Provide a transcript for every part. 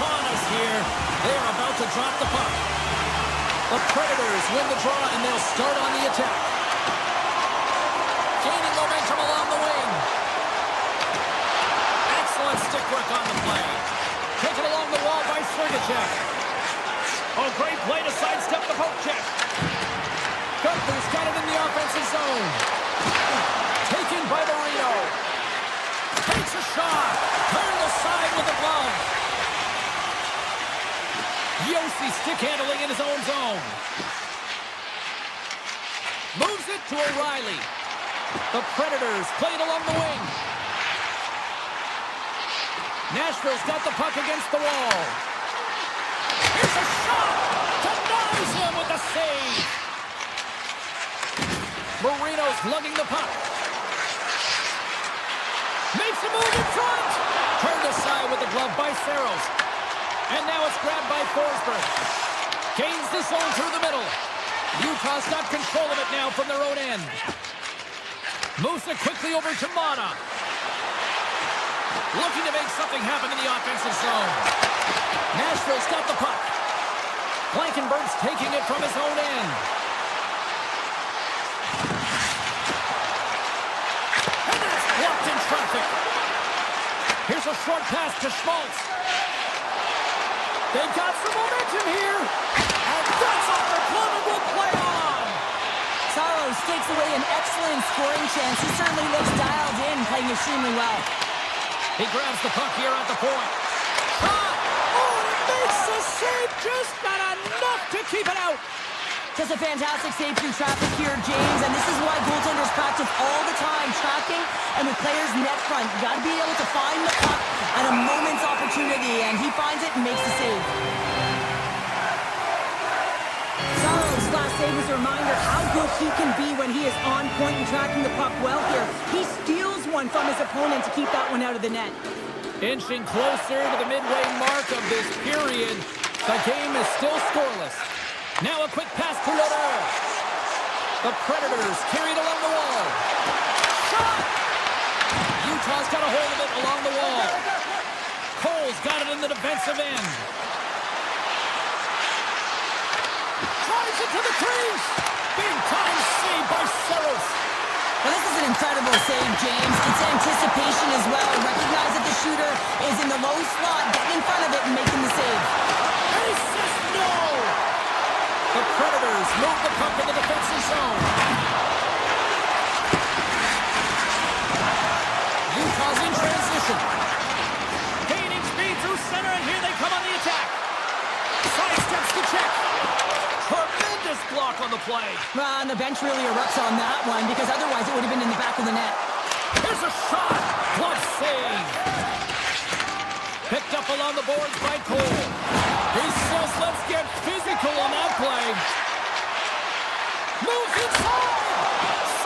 upon us here. They are about to drop the puck. The Predators win the draw, and they'll start on the attack. Gaining momentum along the wing. Excellent stick work on the play. Taken along the wall by Sergachev. Oh, great play to sidestep the poke check. Gunther's got it in the offensive zone. Taken by Marino. Takes a shot. Turned aside with the glove. Yossi stick handling in his own zone. Moves it to O'Reilly. The Predators play it along the wing. Nashville's got the puck against the wall. Here's a shot. Denies him with the save. Marino's lugging the puck. Makes a move in front. Turned aside with the glove by Saros. And now it's grabbed by Forsberg. Gains the zone through the middle. Utah's got control of it now from their own end. Moves it quickly over to Mana. Looking to make something happen in the offensive zone. Nashville's got the puck. Blankenberg's taking it from his own end. And that's blocked in traffic. Here's a short pass to Schmaltz. They've got some momentum here. And that's off the glove and will play on. Saros takes away an excellent scoring chance. He certainly looks dialed in, playing extremely well. He grabs the puck here at the point. Shot! Oh, and it makes the save. Just not enough to keep it out. Just a fantastic save through traffic here, James. And this is why goaltenders practice all the time, tracking and with players net front. You got to be able to find the puck at a moment's opportunity, and he finds it and makes the save. Saros' last save is a reminder how good he can be when he is on point and tracking the puck well here. He steals one from his opponent to keep that one out of the net. Inching closer to the midway mark of this period. The game is still scoreless. Now a quick pass to Lodeur. The Predators carried along the wall. Shot! Utah's got a hold of it along the wall. Cole's got it in the defensive end. Drives it to the crease. Big time save by Saros. Well, this is an incredible save, James. It's anticipation as well. Recognize that the shooter is in the low slot, getting in front of it and making the save. And he says no! The Predators move the puck in the defensive zone. Utah's in transition. Gaining speed through center, and here they come on the attack. Sidesteps the check. Tremendous block on the play. Well, and the bench really erupts on that one, because otherwise it would have been in the back of the net. Here's a shot. Glove save. Picked up along the boards by Cole. He says, let's get physical on that play. Moves inside.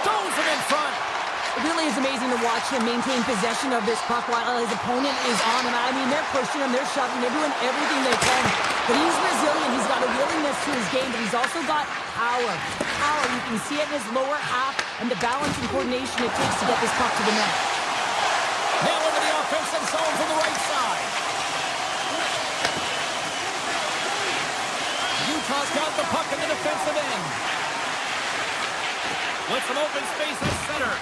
Stones him in front. It really is amazing to watch him maintain possession of this puck while his opponent is on him. I mean, they're pushing him, they're shoving, they're doing everything they can. But he's resilient, he's got a willingness to his game, but he's also got power. Power, you can see it in his lower half and the balance and coordination it takes to get this puck to the net. Now into the offensive zone from the right side. Utah's got the puck in the defensive end. With some open space at center.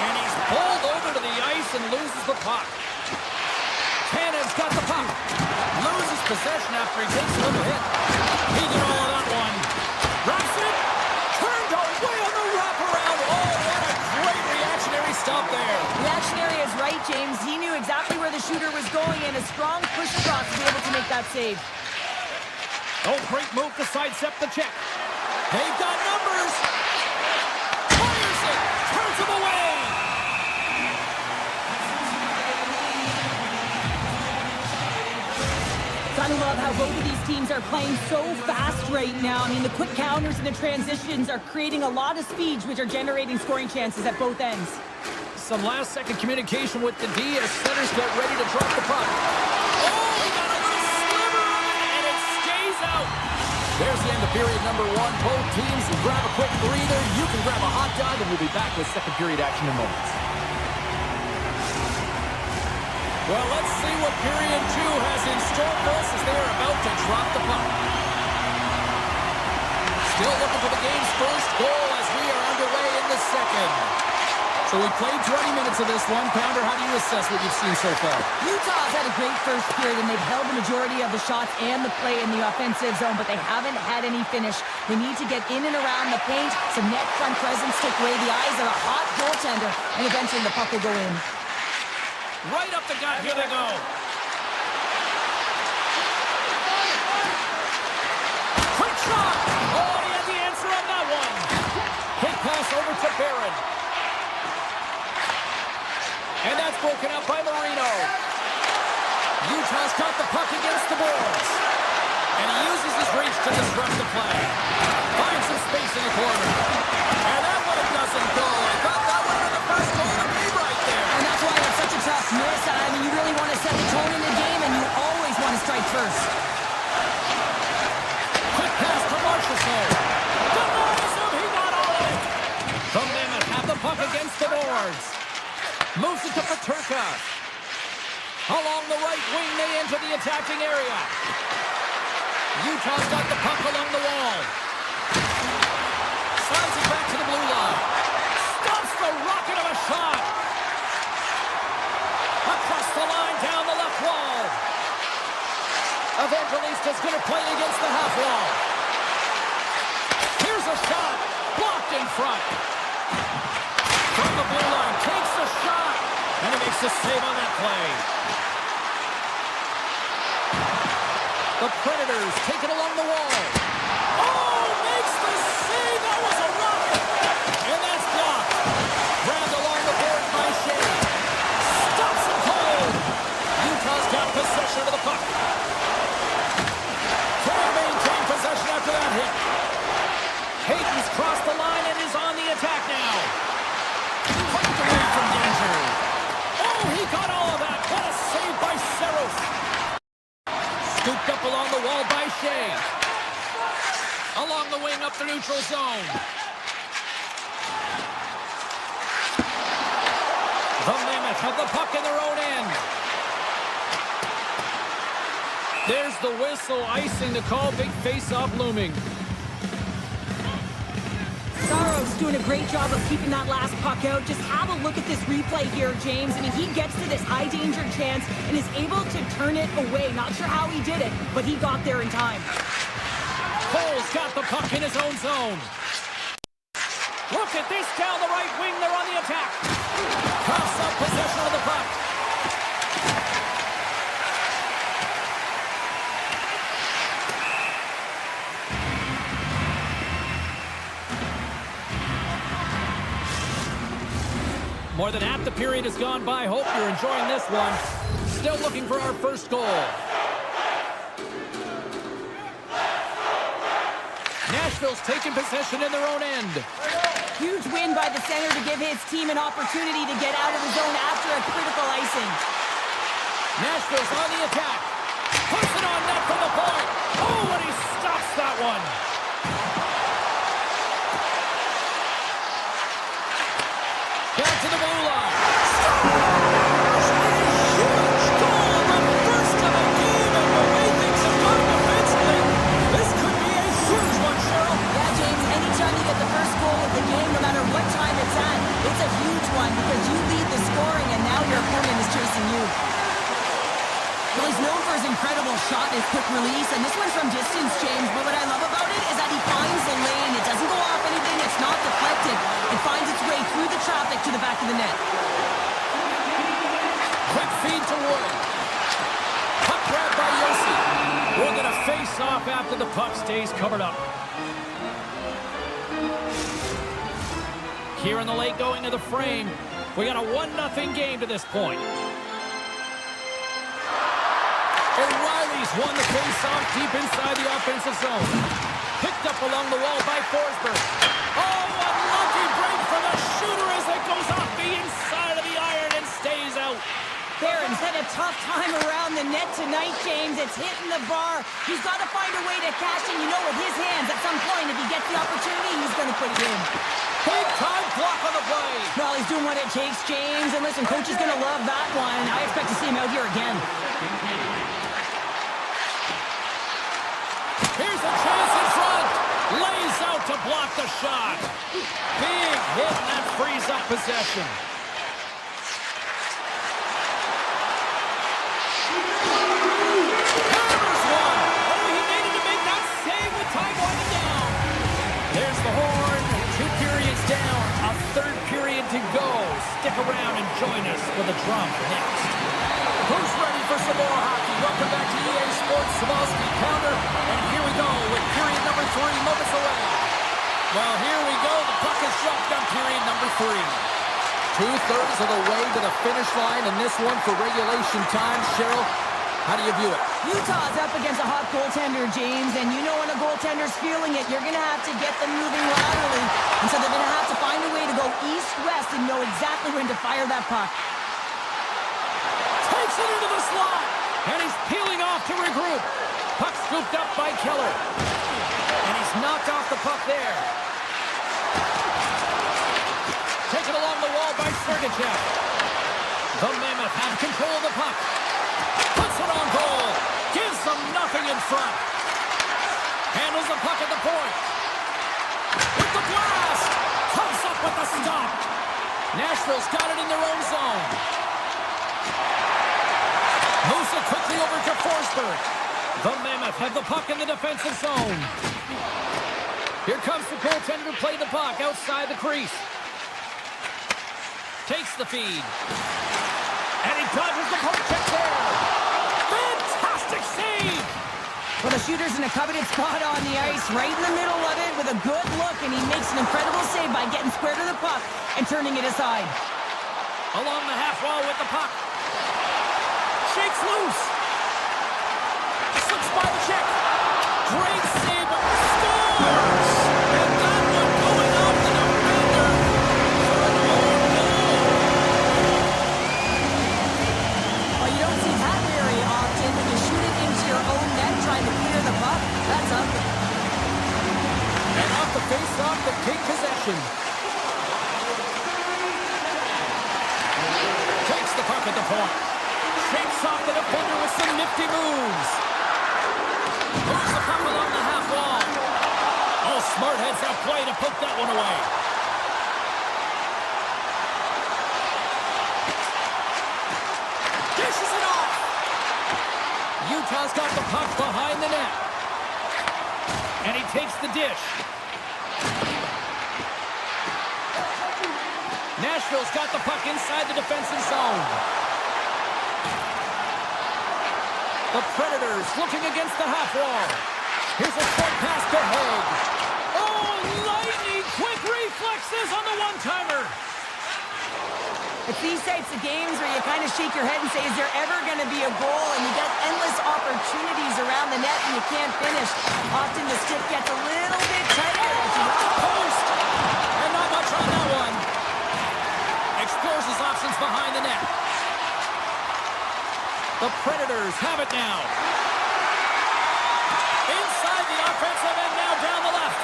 And he's pulled over to the ice and loses the puck. Tanev's got the puck. Loses possession after he takes a little hit. He did all of that one. Wraps it. Turned away on the wraparound. Oh, what a great reactionary stop there. Reactionary is right, James. He knew exactly where the shooter was going, and a strong push across to be able to make that save. Oh, great move to sidestep the check. They've got numbers. Fires it. Turns him away. Gotta love how both of these teams are playing so fast right now. I mean, the quick counters and the transitions are creating a lot of speeds, which are generating scoring chances at both ends. Some last-second communication with the D as centers get ready to drop the puck. Oh, he got a little sliver on it, and it stays out. There's the end of period number one. Both teams grab a quick breather. You can grab a hot dog, and we'll be back with second period action in moments. Well, let's see what period 2 has in store for us as they are about to drop the puck. Still looking for the game's first goal as we are underway in the second. So we played 20 minutes of this one. Pounder, how do you assess what you've seen so far? Utah's had a great first period, and they've held the majority of the shots and the play in the offensive zone, but they haven't had any finish. They need to get in and around the paint, some net front presence, take away the eyes of a hot goaltender, and eventually the puck will go in. Right up the gut. Here they go. Quick shot. Oh, he had the answer on that one. Quick pass over to Barron. And that's broken up by Marino. Utah's got the puck against the boards. And he uses his reach to disrupt the play. Finds some space in the corner. And that one doesn't go. I thought that would have been the first goal to be right there. And that's why it's such a tough miss. I mean, you really want to set the tone in the game, and you always want to strike first. Quick pass to Marchessault. Denies him. He got all of it. From Mammoth have the puck against the boards. Moves it to Peterka. Along the right wing, they enter the attacking area. Utah's got the puck along the wall. Slides it back to the blue line. Stops the rocket of a shot. Across the line, down the left wall. Evangelista's going to play against the half wall. Here's a shot. Blocked in front. From the blue line, takes the shot. And he makes the save on that play. The Predators take it along the wall. Oh, makes the save. That was a rocket. And that's blocked. Grabbed along the board by Shea. Stops him cold. Utah's got possession of the puck. Can maintain possession after that hit. Hayden's crossed the line and is on the attack now. Pucked away from danger. Oh, he got all of that. What a save by Saros. Scooped up along the wall by Shea. Along the wing up the neutral zone. The Mammoth have the puck in their own end. There's the whistle, icing the call. Big face-off looming. Subzero's doing a great job of keeping that last puck out. Just have a look at this replay here, James. I mean, he gets to this high-danger chance and is able to turn it away. Not sure how he did it, but he got there in time. Cole's got the puck in his own zone. Look at this down the right wing. They're on the attack. Cuffs up possession of the puck. More than half the period has gone by. Hope you're enjoying this one. Still looking for our first goal. Nashville's taking possession in their own end. Huge win by the center to give his team an opportunity to get out of the zone after a critical icing. Nashville's on the attack. Puts it on net from the point. Oh, and he stops that one. Back to the blue line. Scores! A huge goal, the first of the game, and the way things have gone defensively, this could be a huge one, Cheryl. Yeah, James, anytime you get the first goal of the game, no matter what time it's at, it's a huge one because you lead the scoring and now your opponent is chasing you. Well, he's known for his incredible shot and his quick release, and this one's from distance, James, but what I love about it is that he finds the lane. It doesn't go off anything. It's not deflected. It finds its way through the traffic to the back of the net. Quick feed to Wood. Puck grab by Yossi. We're going to face off after the puck stays covered up. Here in the late going to the frame. We got a 1-0 game to this point. And Riley's won the face-off deep inside the offensive zone. Picked up along the wall by Forsberg. Oh, unlucky break for the shooter as it goes off the inside of the iron and stays out. Barron's had a tough time around the net tonight, James. It's hitting the bar. He's got to find a way to cash in, with his hands. At some point, if he gets the opportunity, he's going to put it in. Big time block on the power play. Well, he's doing what it takes, James. And listen, coach is going to love that one. I expect to see him out here again. Here's a chance in front. Lays out to block the shot. Big hit, and that frees up possession. Hammers one. Oh, he needed to make that save with time winding down. There's the horn. 2 periods down. A third period to go. Stick around and join us for the drama next. Who's ready for some more hockey? Welcome back to EA Sports Savalski Pounder. And here we go with period number 3 moments away. Well, here we go. The puck is dropped on period number 3. 2/3 of the way to the finish line, and this one for regulation time. Cheryl, how do you view it? Utah's up against a hot goaltender, James, and you know when a goaltender's feeling it, you're going to have to get them moving laterally. And so they're going to have to find a way to go east-west and know exactly when to fire that puck. Takes it into the slot, and he's peeling off to regroup. Puck scooped up by Keller, and he's knocked off the puck there. Taken along the wall by Sergachev. The Mammoth have control of the puck. Puts it on goal. Gives them nothing in front. Handles the puck at the point. With the blast. Comes up with the stop. Nashville's got it in their own zone. Moves it quickly over to Forsberg. The Mammoth have the puck in the defensive zone. Here comes the goaltender to play the puck outside the crease. Takes the feed. And he dodges the poke check there. Fantastic save! Well, the shooter's in a coveted spot on the ice, right in the middle of it with a good look, and he makes an incredible save by getting square to the puck and turning it aside. Along the half wall with the puck. Shakes loose. Slips by the check. Great save, but scores! And that one going off the defender. Well, you don't see that very often when you shoot it into your own net trying to clear the puck. That's ugly. And off the face-off, they take possession. Takes the puck at the point. Shakes off the defender with some nifty moves. Moves the puck along the half wall. Oh, smart heads up play to poke that one away. Dishes it off. Utah's got the puck behind the net. And he takes the dish. Nashville's got the puck inside the defensive zone. The Predators looking against the half wall. Here's a short pass to Haig. Oh, lightning quick reflexes on the one-timer. It's these types of games where you kind of shake your head and say, is there ever going to be a goal? And you get endless opportunities around the net and you can't finish. Often the stick gets a little bit tighter. Post! And not much on that one. Explores his options behind the net. The Predators have it now. Inside the offensive end now down the left.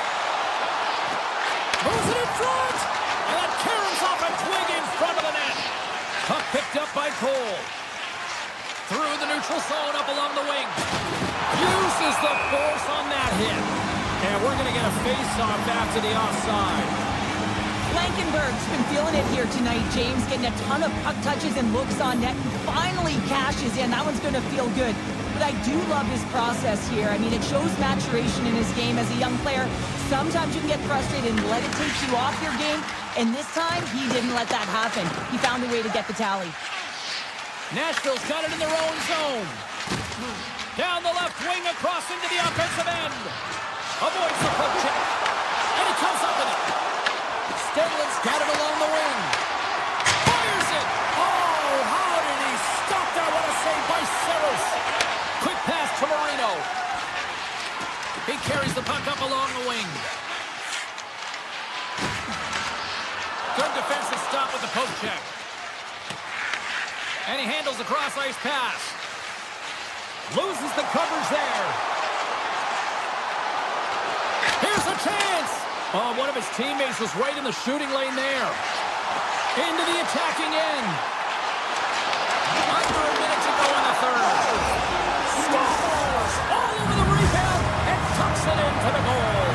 Moves it in front. And that caroms off a twig in front of the net. Puck picked up by Cole. Through the neutral zone up along the wing. Uses the force on that hit. And we're going to get a face-off after the offside. Blankenberg's been feeling it here tonight, James, getting a ton of puck touches and looks on net, and finally cashes in. That one's going to feel good. But I do love his process here. I mean, it shows maturation in his game as a young player. Sometimes you can get frustrated and let it take you off your game, and this time, he didn't let that happen. He found a way to get the tally. Nashville's got it in their own zone. Down the left wing, across into the offensive end. Avoids the poke check. And he comes up with it. Stedlin's got it along the wing. Fires it! Oh, how did he stop that? What a save by Saros. Quick pass to Marino. He carries the puck up along the wing. Good defensive stop with the poke check. And he handles the cross-ice pass. Loses the coverage there. Here's a chance. Oh, one of his teammates was right in the shooting lane there. Into the attacking end. Under a minute to go in the third. Scores! All over the rebound and tucks it into the goal.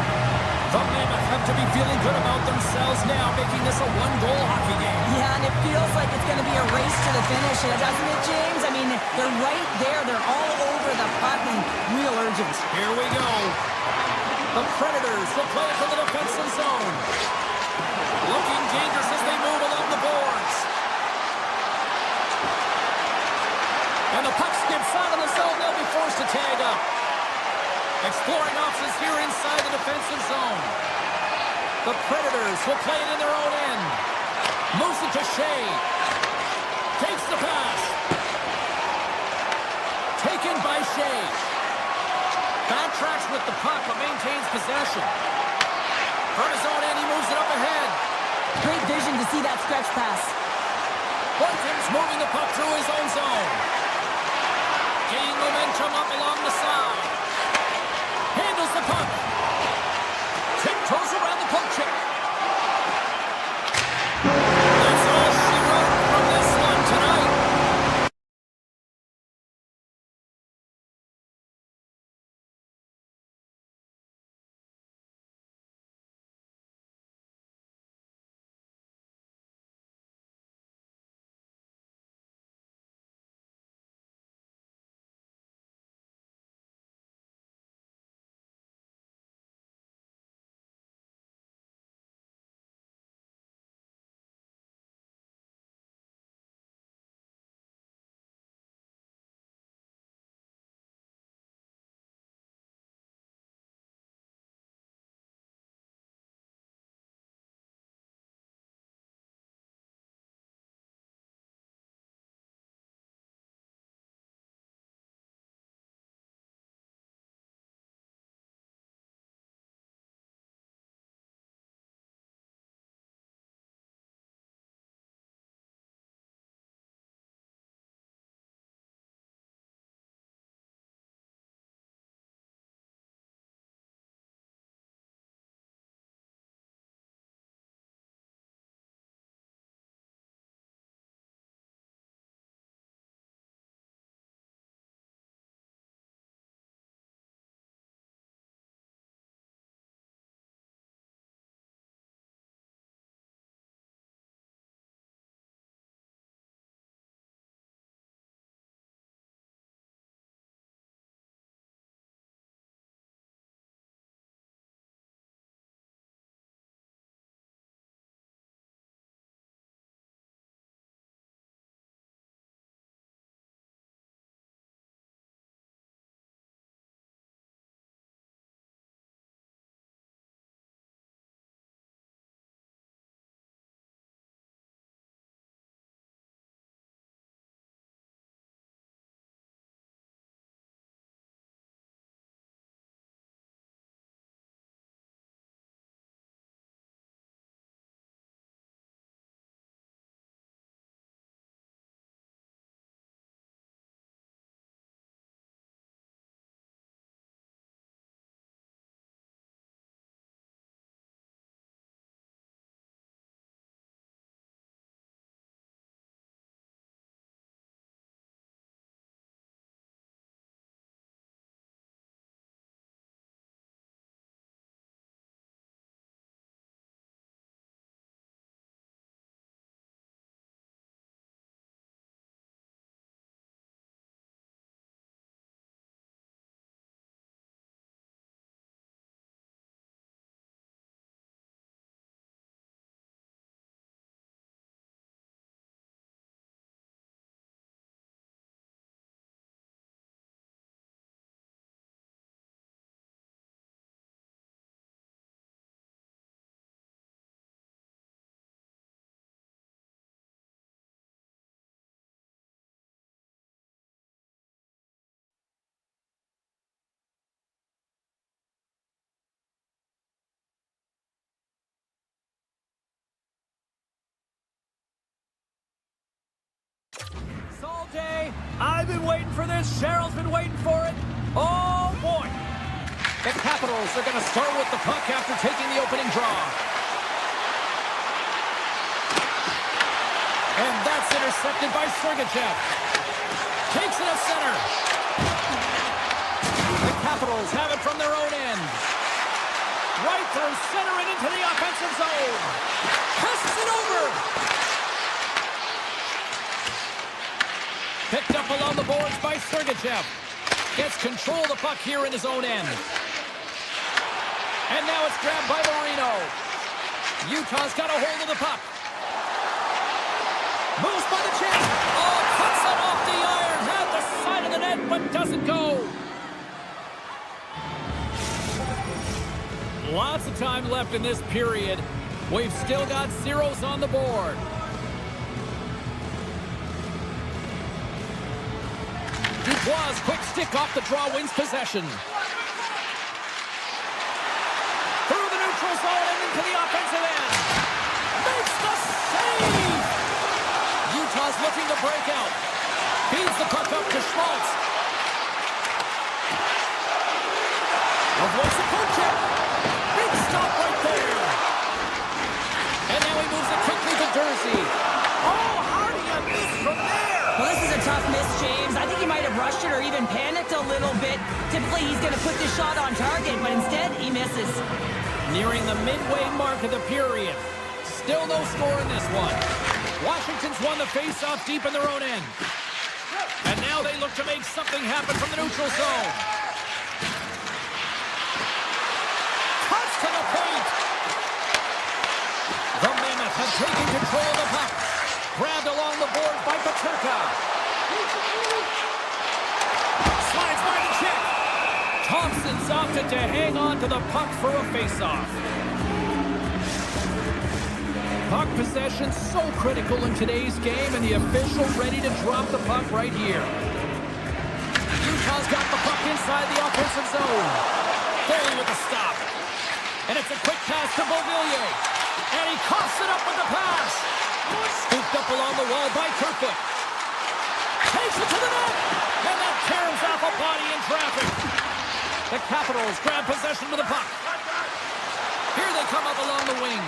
The Mammoth have to be feeling good about themselves now, making this a one-goal hockey game. Yeah, and it feels like it's going to be a race to the finish, doesn't it, James? I mean, they're right there. They're all over the puck and real urgent. Here we go. The Predators will play it to the defensive zone. Looking dangerous as they move along the boards. And the puck skips out of the zone. They'll be forced to tag up. Exploring options here inside the defensive zone. The Predators will play it in their own end. Moves it to Shea. Takes the pass. Taken by Shea. Backtracks with the puck, but maintains possession. From his own end, he moves it up ahead. Great vision to see that stretch pass. Bunting's moving the puck through his own zone. Gaining momentum up along the side. Handles the puck. Tiptoes around the puck check. That's all she wrote from this one tonight. All day, I've been waiting for this. Cheryl's been waiting for it. Oh, boy. The Capitals are going to start with the puck after taking the opening draw. And that's intercepted by Sergachev. Takes it up center. The Capitals have it from their own end. Right through center and into the offensive zone. Passes it over. Picked up along the boards by Sergachev. Gets control of the puck here in his own end. And now it's grabbed by Marino. Utah's got a hold of the puck. Moves by the chest. Oh, cuts it off the iron. At the side of the net, but doesn't go. Lots of time left in this period. We've still got zeros on the board. Dubois' quick stick off the draw wins possession. Through the neutral zone and into the offensive end. Makes the save! Utah's looking to break out. Feeds the puck up to Schmaltz. Avoids the poke check. Big stop right there. And now he moves it quickly to Jersey. Oh, how do you miss from there? Well, this is a tough miss, James. I think he might have rushed it or even panicked a little bit. Typically, he's going to put this shot on target, but instead, he misses. Nearing the midway mark of the period. Still no score in this one. Washington's won the face-off deep in their own end. And now they look to make something happen from the neutral zone. Cuts to the paint. The Mammoth have taken control of the puck. Grabbed along the board by Paterka. Slides by the check. Thompson's opted to hang on to the puck for a face-off. Puck possession so critical in today's game, and the official ready to drop the puck right here. Utah's got the puck inside the offensive zone. Foley with the stop. And it's a quick pass to Beauvillier. And he coughs it up with the pass. Scooped up along the wall by Kerfoot. Takes it to the net. And that tears off a body in traffic. The Capitals grab possession with the puck. Here they come up along the wing.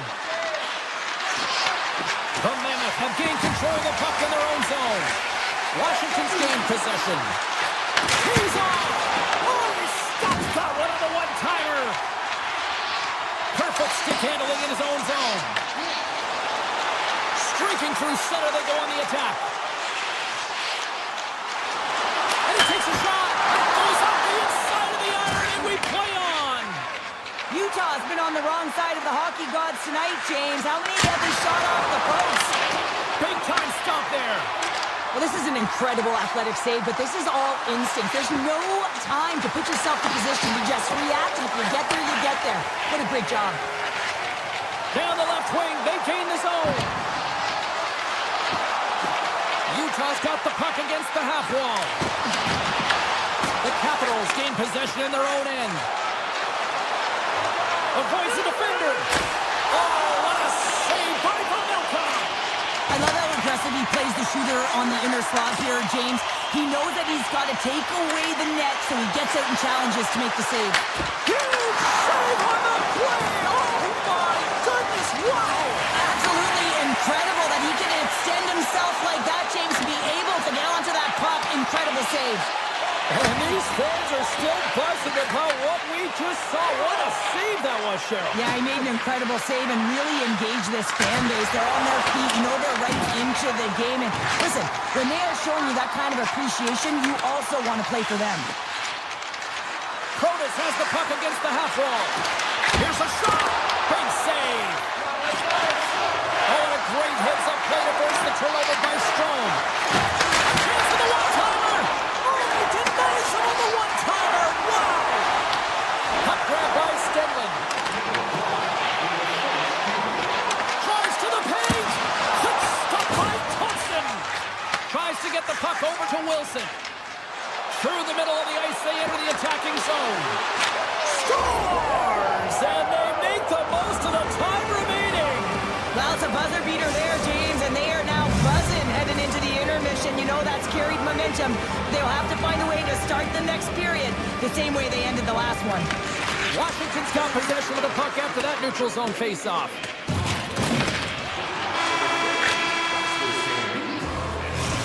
The Mammoth have gained control of the puck in their own zone. Washington's gained possession. He's off! Oh, he stops that one on the one-timer. Perfect stick handling in his own zone. Streaking through center, they go on the attack. And he takes a shot. Goes off the inside of the iron, and we play on. Utah's been on the wrong side of the hockey gods tonight, James. How many have they shot off the post? Big time stop there. Well, this is an incredible athletic save, but this is all instinct. There's no time to put yourself in position to just react, and if you get there, you get there. What a great job. Down the left wing, they gain the zone. Utah's got the puck against the half wall. The Capitals gain possession in their own end. Avoids the defender. Oh, what a save by Pavelka. I love how aggressive he plays the shooter on the inner slot here, James. He knows that he's got to take away the net, so he gets out and challenges to make the save. Huge save on the play. Oh, my goodness. Wow. Absolutely incredible that he can extend himself like that, James, to be able to get onto that puck. Incredible save. And these fans are still buzzing about what we just saw. What a save that was, Cheryl. Yeah, he made an incredible save and really engaged this fan base. They're on their feet. You know they're right into the game. And listen, when they are showing you that kind of appreciation, you also want to play for them. Protas has the puck against the half wall. Here's a shot. Big save. Oh, and a great heads-up play to force the turnover by Strome. Chance for the one-timer. Oh, he denies him on the one-timer. Wow. Puck grab by Stenlund. Tries to the paint. Quick stop by Thompson. Tries to get the puck over to Wilson. Through the middle of the ice, they enter the attacking zone. Scores! And they make the most of the time remaining. Well, it's a buzzer beater there, James, and they are now buzzing heading into the intermission. You know that's carried momentum. They'll have to find a way to start the next period the same way they ended the last one. Washington's got possession of the puck after that neutral zone faceoff.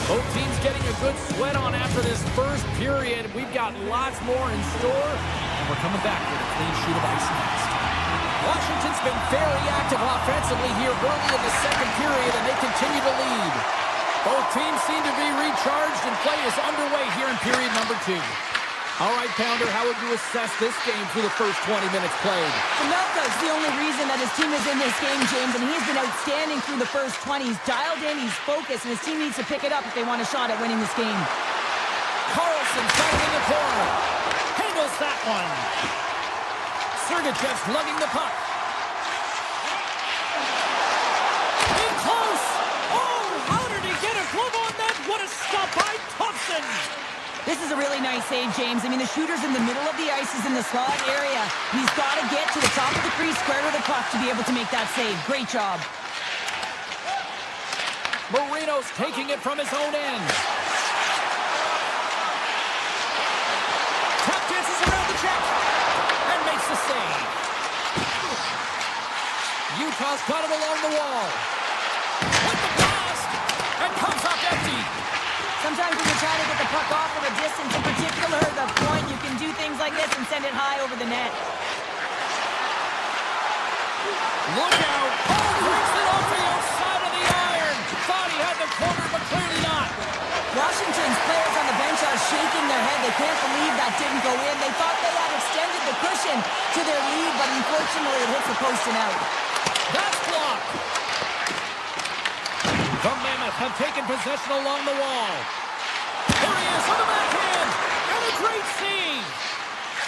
Both teams getting a good sweat on after this first period. We've got lots more in store, and we're coming back with a clean sheet of ice next. Washington's been very active offensively here early in the second period, and they continue to lead. Both teams seem to be recharged, and play is underway here in period number 2. All right, Pounder, how would you assess this game through the first 20 minutes played? Melka's the only reason that his team is in this game, James, and he's been outstanding through the first 20. He's dialed in, he's focused, and his team needs to pick it up if they want a shot at winning this game. Carlson's got it in the corner. Handles that one. Sergachev's lugging the puck. In close. Oh, how did he get a glove on that? What a stop by Thompson. This is a really nice save, James. I mean, the shooter's in the middle of the ice, is in the slot area. He's got to get to the top of the crease, square to the puck to be able to make that save. Great job. Marino's taking it from his own end. Tap dances around the check and makes the save. Utah's got it along the wall. With the blast and comes up empty. Sometimes when you're trying to get the puck off from a distance, in particular the point, you can do things like this and send it high over the net. Look out! Oh, breaks it off the outside of the iron. Thought he had the corner, but clearly not. Washington's players on the bench are shaking their head. They can't believe that didn't go in. They thought they had extended the cushion to their lead, but unfortunately it hits the post and out. That's blocked. The Mammoth have taken possession along the wall. There he is on the backhand, and a great save.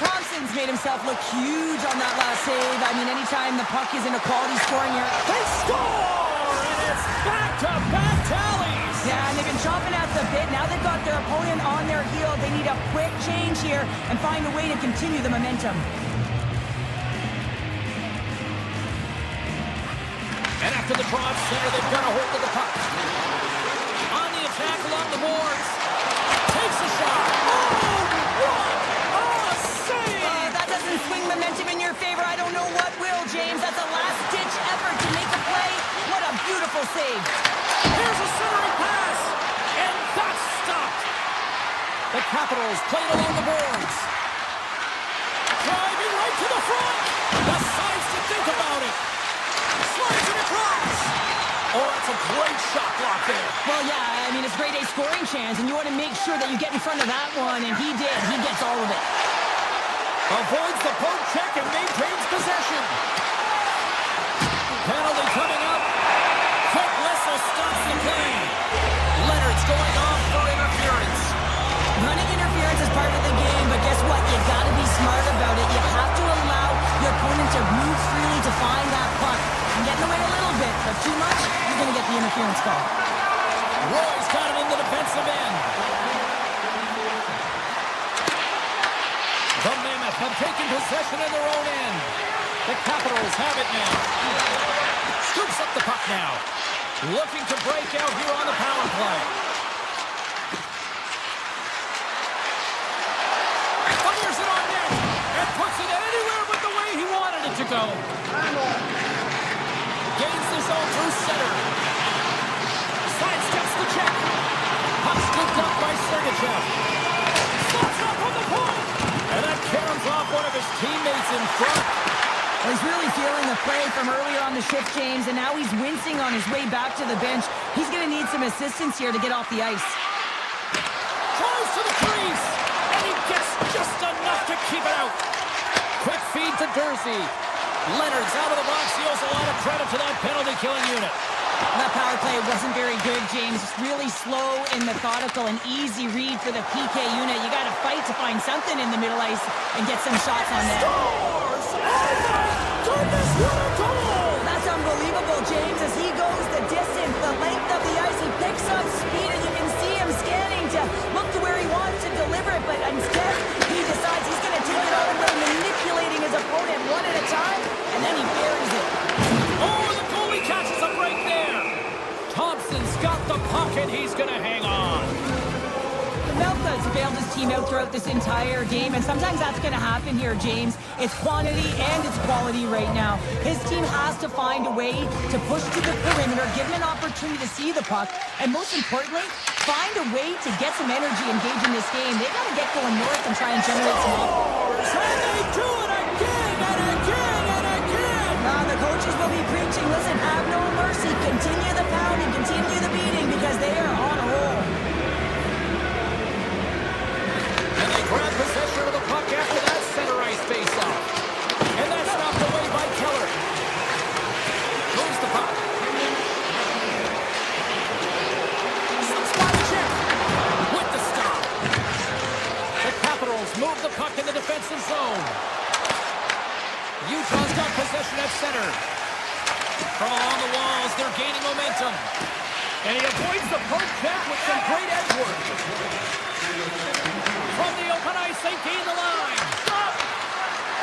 Thompson's made himself look huge on that last save. I mean, anytime the puck is in a quality scoring area. They score, and it's back-to-back tallies. Yeah, and they've been chomping at the bit. Now they've got their opponent on their heel. They need a quick change here and find a way to continue the momentum. And after the draw center, they've got a hold of the puck. On the attack along the boards. Takes a shot. Oh, what a save! That doesn't swing momentum in your favor. I don't know what will, James. That's a last-ditch effort to make a play. What a beautiful save. Here's a centering pass. And that's stopped. The Capitals played along the boards. Driving right to the front. Decides to think about it. Slides it across. Oh, that's a great shot block there. Well, yeah, I mean, it's grade A scoring chance, and you want to make sure that you get in front of that one, and he did. He gets all of it. Avoids the poke check and maintains possession. Penalty coming up. Quick whistle stops the play. Leonard's going off for interference. Running interference is part of the game, but guess what? You got to be smart about it. You have to allow your opponent to move freely to find that puck. And getting away a little bit, but too much, you're going to get the interference call. Roy's got it in the defensive end. The Mammoth have taken possession in their own end. The Capitals have it now. Scoops up the puck now. Looking to break out here on the power play. Fires it on net and puts it anywhere but the way he wanted it to go. Gains the zone through center. Sidesteps the check. Puck scooped up by Sergachev. Slots up on the point. And that caroms off one of his teammates in front. Well, he's really feeling the play from earlier on the shift, James, and now he's wincing on his way back to the bench. He's going to need some assistance here to get off the ice. Tries to the crease. And he gets just enough to keep it out. Quick feed to Dursey. Leonard's out of the box. He owes a lot of credit to that penalty-killing unit. That power play wasn't very good, James. It's really slow and methodical, an easy read for the PK unit. You got to fight to find something in the middle ice and get some shots on that. Scores! Oh my goodness, what a goal! That's unbelievable, James, as he goes the distance, the length of the ice. He picks up speed, and you can see him scanning to look to where he wants to deliver it, but instead he decides he's going to take it all the way, manipulating his opponent one at a time, and then he buries it. Oh, the goalie catches a break there. Thompson's got the puck, and he's going to hang on. Melka's bailed his team out throughout this entire game, and sometimes that's going to happen here, James. It's quantity and it's quality right now. His team has to find a way to push to the perimeter, give him an opportunity to see the puck, and most importantly, find a way to get some energy engaged in this game. They got to get going north and try and generate some offense. And they do it again and again and again. The coaches will be preaching, listen, have no mercy. Continue the pounding, continue the beating, because they are on a roll. And they grab possession of the puck after that center ice face-off. And that's knocked away by Keller. Moves the puck. Some spot check. With the stop. The Capitals move the puck in the defensive zone. Utah's got possession at center. From along the walls, they're gaining momentum. And he avoids the poke check with some great edge work. From the open ice, they gain the line.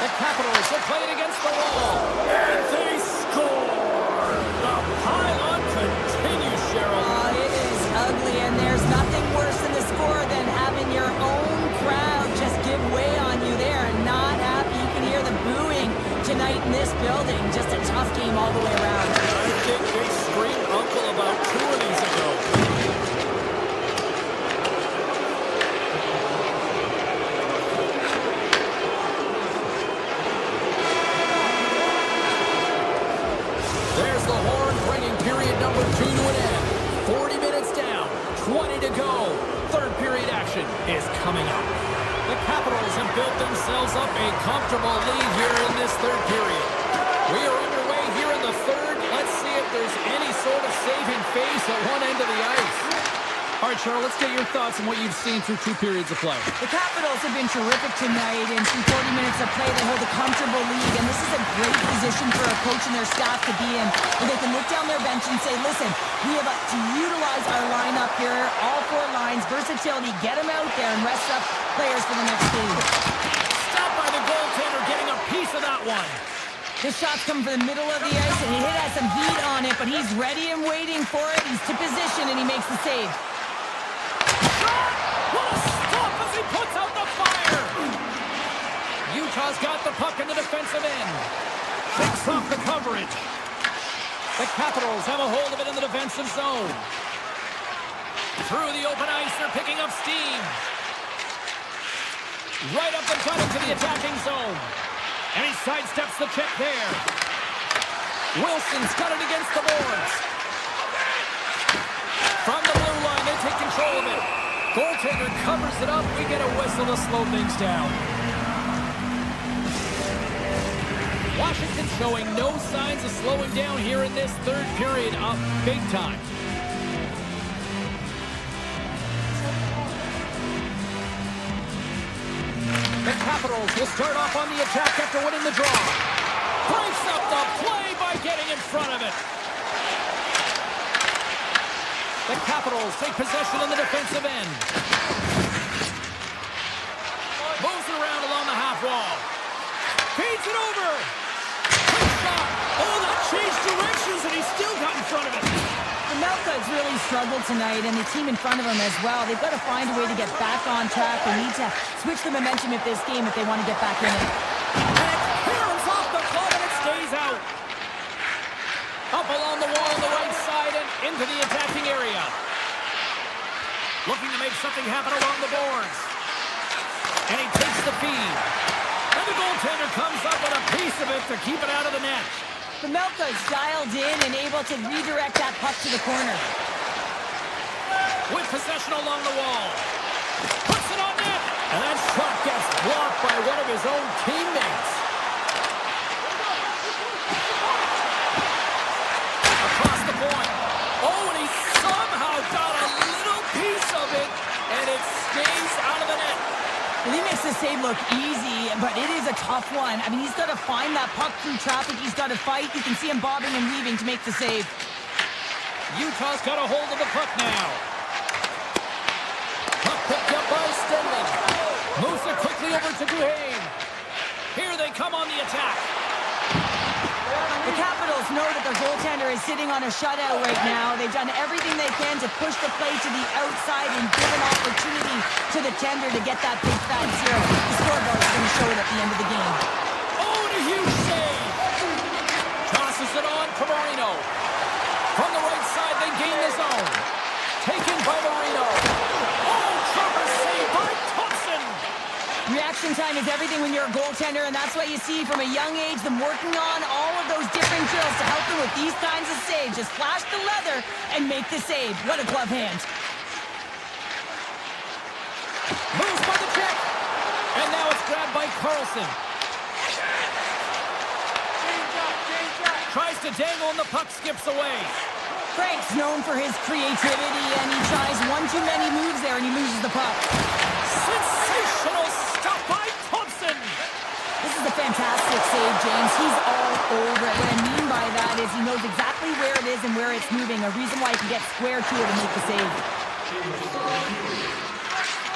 The Capitals will play it against the wall. And they score. The pile-on continues, Cheryl. It is ugly, and there's nothing worse than the score than having your own crowd just give way on you. They are not happy. You can hear the booing tonight in this building. Just a tough game all the way around. I think they screamed uncle about 2 of these ago. There's the horn bringing period number 2 to an end. 40 minutes down, 20 to go. Third period action is coming up. The Capitals have built themselves up a comfortable lead here in this third period. We are underway here in the third. Let's see if there's any sort of saving face at one end of the ice. All right, Cheryl, let's get your thoughts on what you've seen through 2 periods of play. The Capitals have been terrific tonight, and through 40 minutes of play, they hold a comfortable lead, and this is a great position for a coach and their staff to be in, where they can look down their bench and say, listen, we have to utilize our lineup here, all 4 lines, versatility, get them out there and rest up players for the next game. Stopped by the goaltender, getting a piece of that one. This shot's coming from the middle of the ice, and he has some heat on it, but he's ready and waiting for it. He's to position, and he makes the save. What a stop as he puts out the fire! Utah's got the puck in the defensive end. Shakes off the coverage. The Capitals have a hold of it in the defensive zone. Through the open ice, they're picking up steam. Right up the gut into the attacking zone. And he sidesteps the check there. Wilson's got it against the boards. From the blue line, they take control of it. Goaltender covers it up. We get a whistle to slow things down. Washington showing no signs of slowing down here in this third period up big time. The Capitals will start off on the attack after winning the draw. Breaks up the play by getting in front of it. The Capitals take possession in the defensive end. Moves it around along the half wall. Feeds it over. Quick shot. Oh, that changed directions, and he still got in front of it. The Melka's really struggled tonight, and the team in front of him as well. They've got to find a way to get back on track. They need to switch the momentum of this game if they want to get back in it. And it clears off the glove, and it stays out. Up along the wall on the right side and into the attacking area. Looking to make something happen along the boards. And he takes the feed. And the goaltender comes up with a piece of it to keep it out of the net. Pamelka's dialed in and able to redirect that puck to the corner. With possession along the wall. Puts it on net. And that shot gets blocked by one of his own teammates. Across the point. Oh, and he somehow got a little piece of it. And it stays out of the net. Well, he makes the save look easy, but it is a tough one. I mean, he's got to find that puck through traffic. He's got to fight. You can see him bobbing and weaving to make the save. Utah's got a hold of the puck now. Puck picked up by Stenman. Moves it quickly over to Duhane. Here they come on the attack. The Capitals know that their goaltender is sitting on a shutout right now. They've done everything they can to push the play to the outside and give an opportunity to the tender to get that big fat zero. The scoreboard is going to show it at the end of the game. huge save. Tosses it on to Marino. From the right side, they gain the zone. Taken by Marino. Oh, chopper save by Thompson. Reaction time is everything when you're a goaltender, and that's what you see from a young age, them working on all of those different drills to help them with these kinds of saves. Just flash the leather and make the save. What a glove hand. Moves by the check. And now it's grabbed by Carlson. Tries to dangle and the puck skips away. Frank's known for his creativity, and he tries one too many moves there, and he loses the puck. Sensational stop by Thompson. This is a fantastic save, James. He's all over it. What I mean by that is he knows exactly where it is and where it's moving, a reason why he can get square to it and make the save.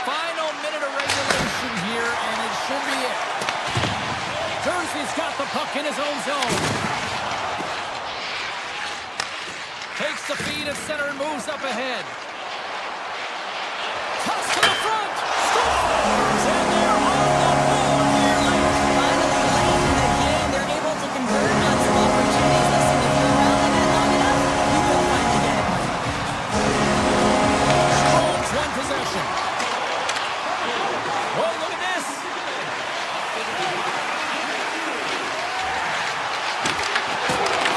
Final minute of regulation here, and it should be it. Jersey's got the puck in his own zone. Takes the feed at center and moves up ahead. Toss to the front. Scores! And they're on the board here late. Finally, late in the game, they're able to convert on some opportunities. Listen, if you're around like that long enough, you will finally get it. Strong's one possession. Oh, look at this.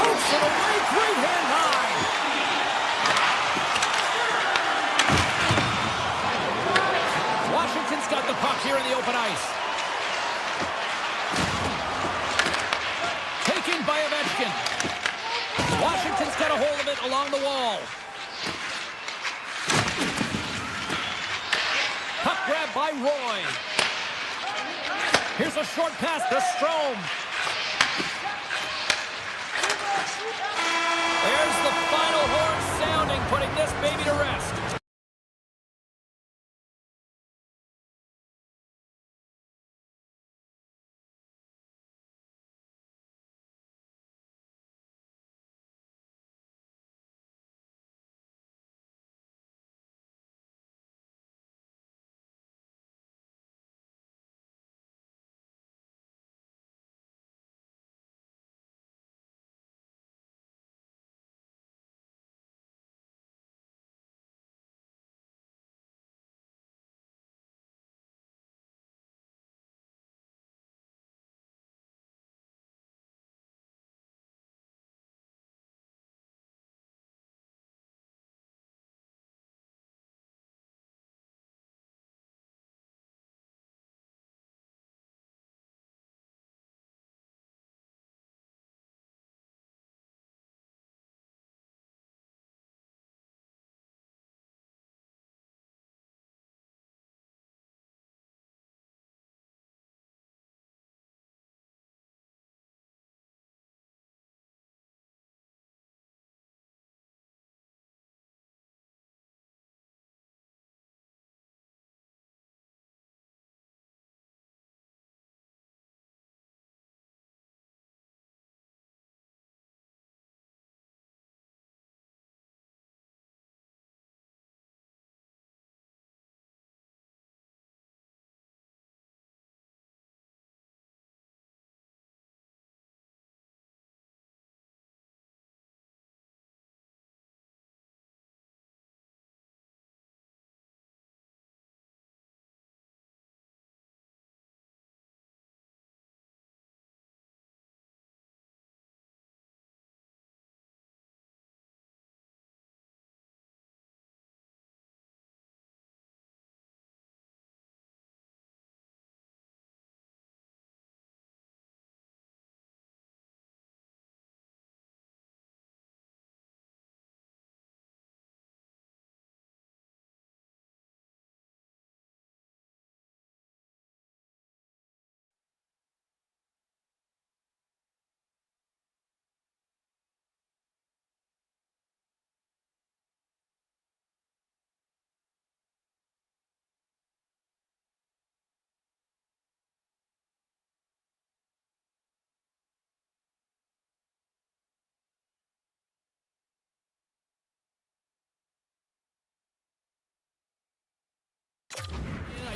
Hooks it away, great hand high. Washington's got the puck here in the open ice. Taken by Ovechkin. Washington's got a hold of it along the wall. Puck grab by Roy. Here's a short pass to Strome. There's the final horn sounding, putting this baby to rest.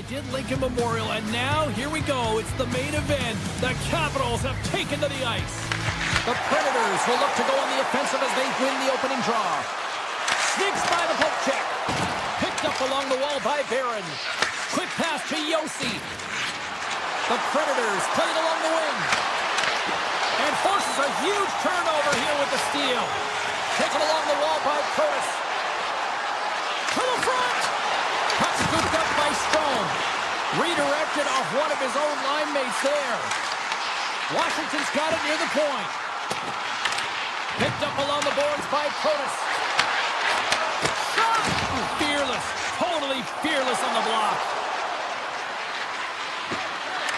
did Lincoln Memorial, and now here we go. It's the main event. The Capitals have taken to the ice. The Predators will look to go on the offensive as they win the opening draw. Sneaks by the poke check. Picked up along the wall by Barron. Quick pass to Yossi. The Predators played along the wing. And forces a huge turnover here with the steal. Taken along the wall by Curtis. To the front. Puck scooped up by Strom. Redirected off one of his own line mates there. Washington's got it near the point. Picked up along the boards by Curtis. Shot! Fearless. Totally fearless on the block.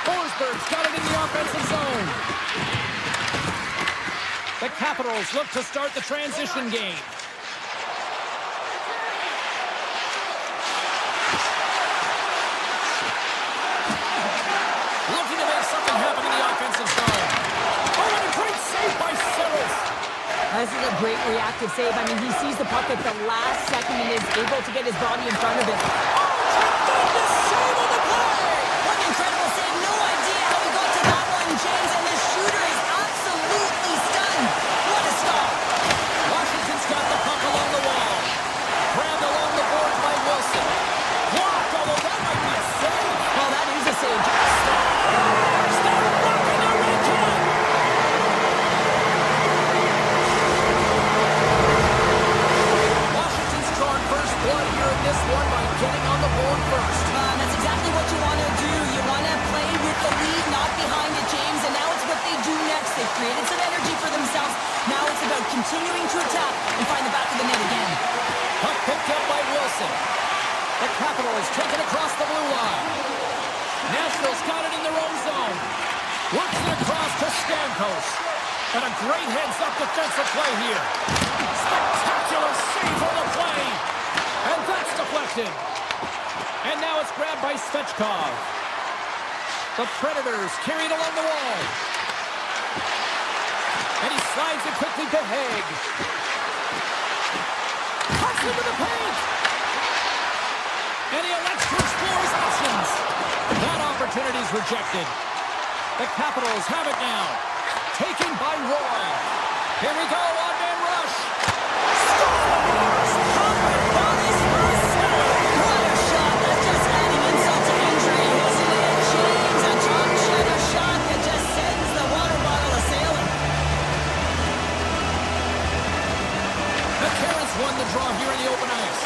Forsberg's got it in the offensive zone. The Capitals look to start the transition game. Looking to make something happen in the offensive zone. Oh, and a great save by Saros. This is a great reactive save. I mean, he sees the puck at the last second and is able to get his body in front of it. Tremendous save on the play! What an incredible save. No idea how he got to that one, James, and the shooter is absolutely stunned. What a stop. Washington's got the puck along the wall. Grabbed along the boards by Wilson. Blocked, although that might be a save. Well, that is a save. Stop blocking the red line. Washington's drawn first blood here in this one by getting on the board first. That's exactly what you want to do. You want to play with the lead, not behind it, James, and now it's what they do next. They've created some energy for themselves. Now it's about continuing to attack and find the back of the net again. Puck picked up by Wilson. The Capitals take it across the blue line. Nashville's got it in their own zone. Works it across to Stamkos. And a great heads-up defensive play here. Spectacular save on the play. And that's deflected. And now it's grabbed by Svechkov. The Predators carry it along the wall. And he slides it quickly to Haig. Cuts into the paint. And he elects to explore his options. That opportunity's rejected. The Capitals have it now. Taken by Roy. Here we go, one-man rush. Scores! Thomas Marcel. What a shot. That's just adding insult to injury, isn't it, James? A John Cheddar shot that just sends the water bottle a-sailing. The Terrans won the draw here in the open ice.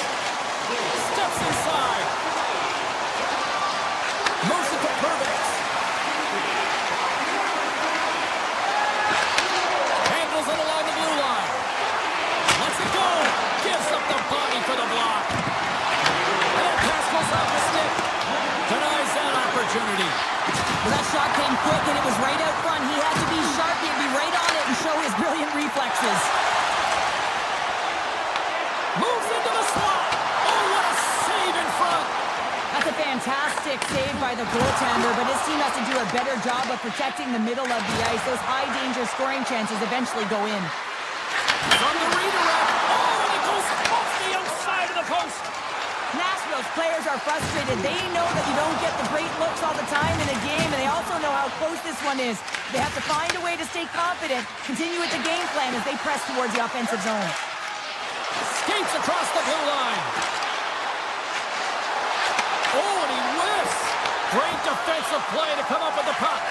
Steps inside. Moves it to Pervix. Handles it along the blue line. Lets it go. Gives up the body for the block. And then pass goes off the stick. Denies that opportunity. Well, that shot came quick, and it was right out front. He had to be sharp. He had to be right on it and show his brilliant reflexes. Moves into the slot. Oh, what a save in front. That's a fantastic save by the goaltender, but his team has to do a better job of protecting the middle of the ice. Those high-danger scoring chances eventually go in. From the redirect. Oh, and it goes off the outside of the post. Nashville's players are frustrated. They know that you don't get the great looks all the time in a game, and they also know how close this one is. They have to find a way to stay confident, continue with the game plan as they press towards the offensive zone. Skates across the blue line. Oh, and he whiffs. Great defensive play to come up with the puck.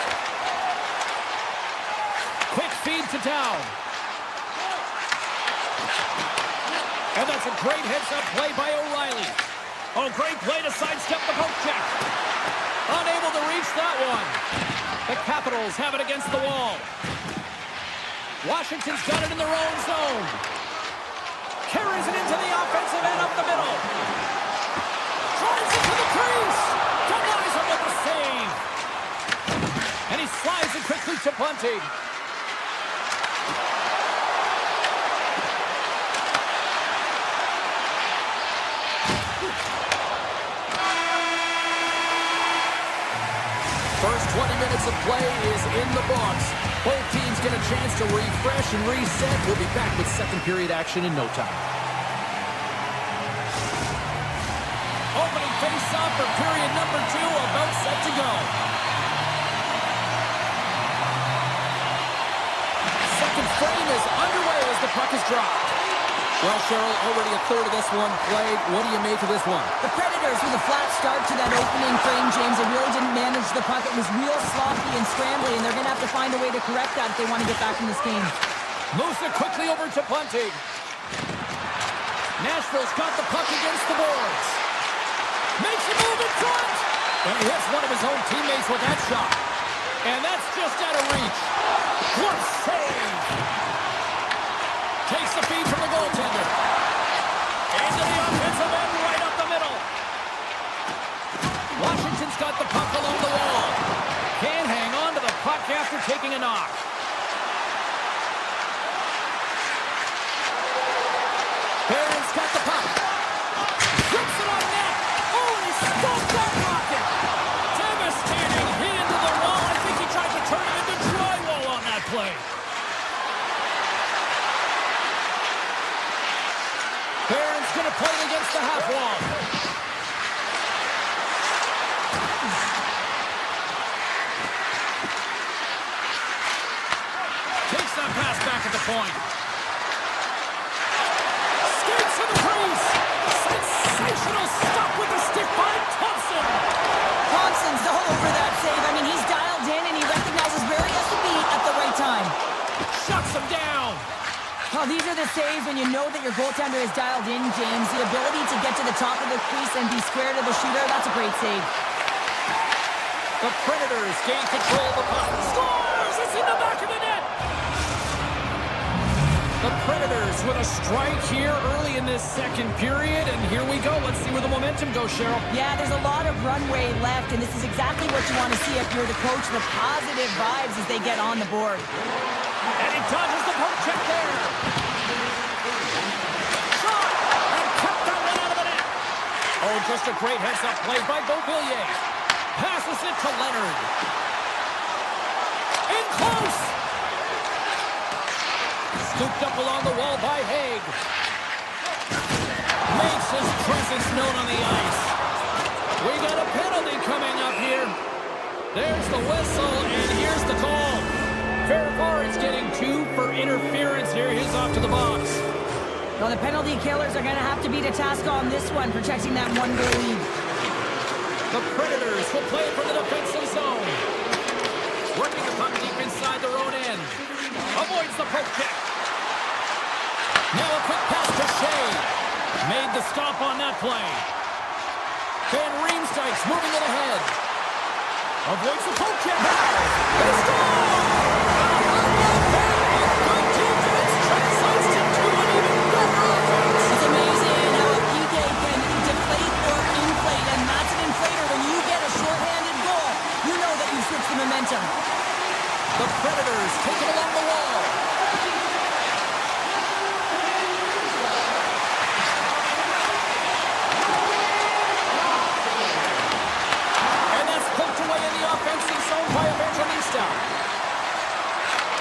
Quick feed to Down. And that's a great heads-up play by O'Reilly. Oh, great play to sidestep the poke check. Unable to reach that one. The Capitals have it against the wall. Washington's got it in their own zone. Carries it into the offensive end up the middle. Drives it to the crease. Denies him with the save. And he slides it quickly to Bunting. First 20 minutes of play is in the books. Both teams get a chance to refresh and reset. We'll be back with second period action in no time. Opening face-off for period number 2, about set to go. Second frame is underway as the puck is dropped. Well, Cheryl, already a third of this one played. What do you make of this one? The Predators with a flat start to that opening frame, James. They really didn't manage the puck. It was real sloppy and scrambly, and they're going to have to find a way to correct that if they want to get back in this game. Moves it quickly over to Bunting. Nashville's got the puck against the boards. Makes a move in front. And he hits one of his own teammates with that shot. And that's just out of reach. What a save. Takes the feed from the goaltender. Into the offensive end, right up the middle. Washington's got the puck along the wall. Can't hang on to the puck after taking a knock. Barron's got the puck. Flips it on net. Oh, and he stopped that rocket. Devastating hit into the wall. I think he tried to turn it into drywall on that play. Barron's going to play it against the half wall. Takes that pass back at the point. Skates to the crease. Sensational stop with the stick by Thompson. Thompson's all over that save. I mean, he's dialed in, and he recognizes where he has to be at the right time. Shuts him down. Oh, these are the saves when you know that your goaltender is dialed in, James. The ability to get to the top of the crease and be square to the shooter, that's a great save. The Predators gain control of the puck. Scores! It's in the back of the net. The Predators with a strike here early in this second period, and here we go. Let's see where the momentum goes, Cheryl. Yeah, there's a lot of runway left, and this is exactly what you want to see if you're the coach, the positive vibes as they get on the board. And he dodges the poke check there. Shot! And kept that one out of the net. Oh, just a great heads-up play by Beauvillier. Passes it to Leonard. In close! Scooped up along the wall by Haig. Makes his presence known on the ice. We got a penalty coming up here. There's the whistle, and here's the call. Fairbar is getting 2 for interference here. He's off to the box. Well, the penalty killers are going to have to be to task on this one, protecting that one-goal lead. The Predators will play it from the defensive zone. Working the puck deep inside their own end. Avoids the poke check. Now a quick pass to Shea. Made the stop on that play. Van Riemsdyk's moving it ahead. Avoids the poke check. They score! Good defense translates into an even better offense. It's amazing how a PK can deflate or inflate, and that's an inflator. When you get a shorthanded goal, you know that you switch the momentum. The Predators take it along the wall. And that's poked away in the offensive zone by Evangelista.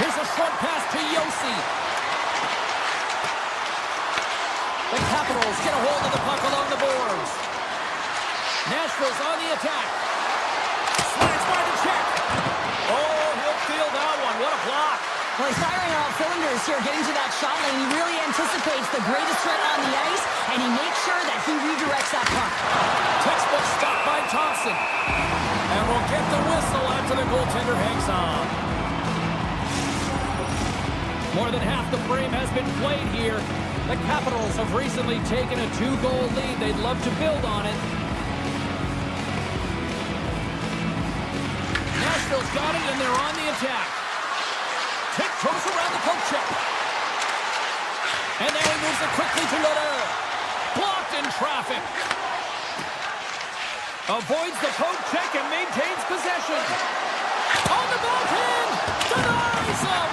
Here's a short pass to Yossi. The Capitals get a hold of the puck along the boards. Nashville's on the attack. Slides by the check. Oh, he'll feel that one. What a block. Well, he's firing all cylinders here, getting to that shot lane. He really anticipates the greatest threat on the ice, and he makes sure that he redirects that puck. Textbook stop by Thompson. And we'll get the whistle after the goaltender hangs on. More than half the frame has been played here. The Capitals have recently taken a 2-goal lead. They'd love to build on it. Nashville's got it, and they're on the attack. Tiptoes around the poke check. And now he moves it quickly to Leonard. Blocked in traffic. Avoids the poke check and maintains possession. On the backhand. Denies him.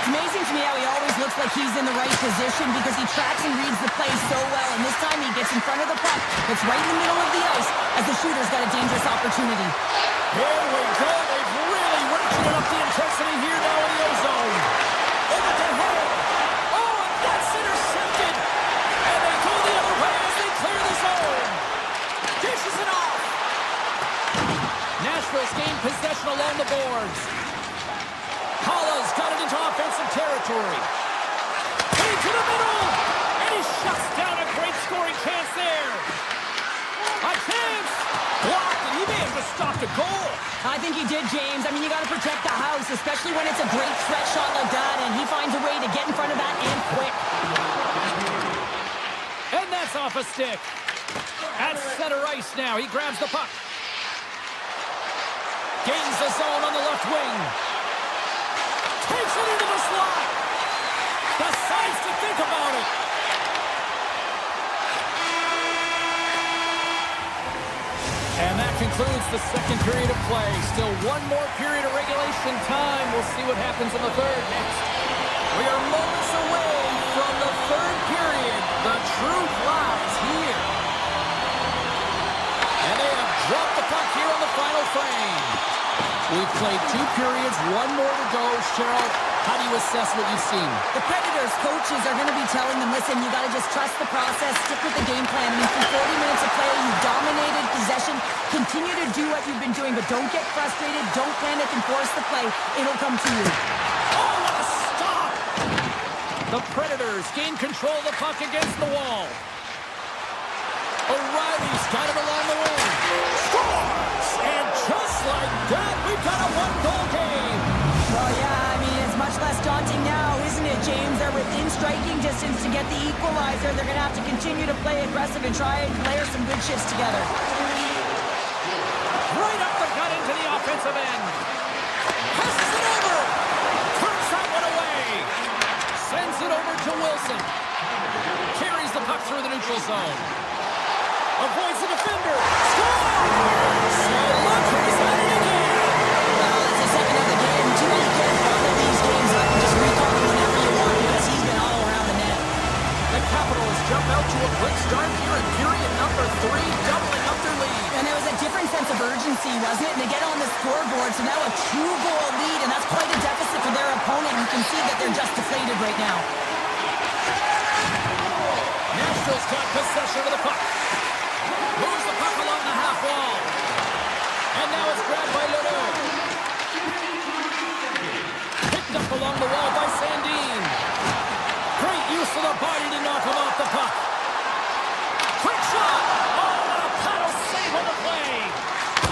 It's amazing to me how he always looks like he's in the right position because he tracks and reads the play so well. And this time he gets in front of the puck. It's right in the middle of the ice as the shooter's got a dangerous opportunity. Here we go. They've really ratcheted up the intensity here now in the ozone. Over to Hill. Oh, and that's intercepted. And they go the other way as they clear the zone. Dishes boards. Hala's got it into offensive territory. Into the middle, and he shuts down a great scoring chance there. A chance, blocked, and he may have just stopped a goal. I think he did, James. I mean, you got to protect the house, especially when it's a great threat shot like that, and he finds a way to get in front of that and quick. And that's off a stick. At center ice now, he grabs the puck. Gains the zone on the left wing. Takes it into the slot. Decides to think about it. And that concludes the second period of play. Still one more period of regulation time. We'll see what happens in the third next. We are moments away from the third period. The truth lies here. And they have dropped the puck here on the final frame. We've played 2 periods, 1 more to go. Cheryl, how do you assess what you've seen? The Predators' coaches are going to be telling them, listen, you got to just trust the process, stick with the game plan. I mean, for 40 minutes of play, you dominated possession. Continue to do what you've been doing, but don't get frustrated. Don't panic and force the play. It'll come to you. Oh, what a stop! The Predators gain control of the puck against the wall. O'Reilly's got it along the wing. Scores! And just like that, we've got a 1-goal game. Well, yeah, I mean, it's much less daunting now, isn't it, James? They're within striking distance to get the equalizer. They're going to have to continue to play aggressive and try and layer some good shifts together. Right up the gut into the offensive end. Passes it over. Turns that one away. Sends it over to Wilson. Carries the puck through the neutral zone. Avoids the defender. Scores! So look who's at it again. It's the second of the game. Too many kids bottle these games up and just recall them whenever you want because he's been all around the net. The Capitals jump out to a quick start here in period number 3, doubling up their lead. And there was a different sense of urgency, wasn't it? And they get on the scoreboard, so now a 2-goal lead, and that's quite a deficit for their opponent. You can see that they're just deflated right now. Nashville's got possession of the puck. Moves the puck along the half wall. And now it's grabbed by Leroux. Picked up along the wall by Sandin. Great use of the body to knock him off the puck. Quick shot! Oh, what a paddle save on the play!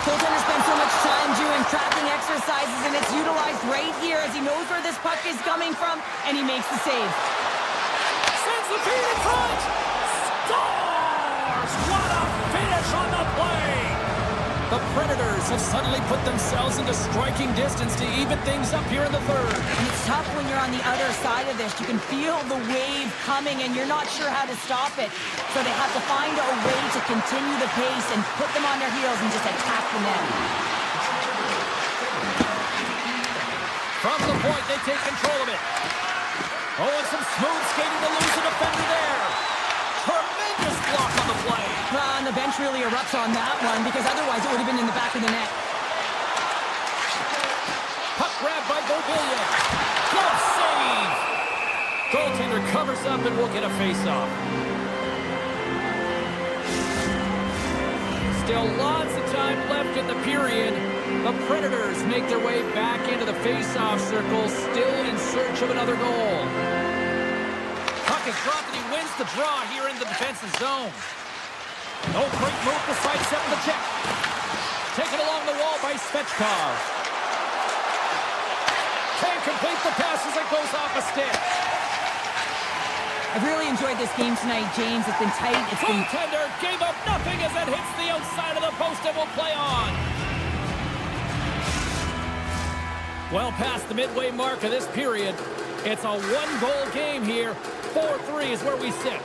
Goaltender spends so much time doing tracking exercises, and it's utilized right here as he knows where this puck is coming from, and he makes the save. Sends the feed in front! Scores! What a finish on the play! The Predators have suddenly put themselves into striking distance to even things up here in the third. And it's tough when you're on the other side of this. You can feel the wave coming, and you're not sure how to stop it. So they have to find a way to continue the pace and put them on their heels and just attack the net. From the point, they take control of it. Oh, and some smooth skating to lose the defender there. Tremendous block on the play. And the bench really erupts on that one because otherwise it would have been in the back of the net. Puck grabbed by Beauvillier. Glove save. Goaltender covers up and will get a face-off. Still lots of time left in the period. The Predators make their way back into the face-off circle, still in search of another goal. Puck is dropped and he wins the draw here in the defensive zone. No great move to sidestep the check. Taken along the wall by Svechkov. Can't complete the pass as it goes off a stick. I've really enjoyed this game tonight, James. It's been tight. It's been... Goaltender gave up nothing as it hits the outside of the post and will play on. Well past the midway mark of this period. It's a 1-goal game here. 4-3 is where we sit.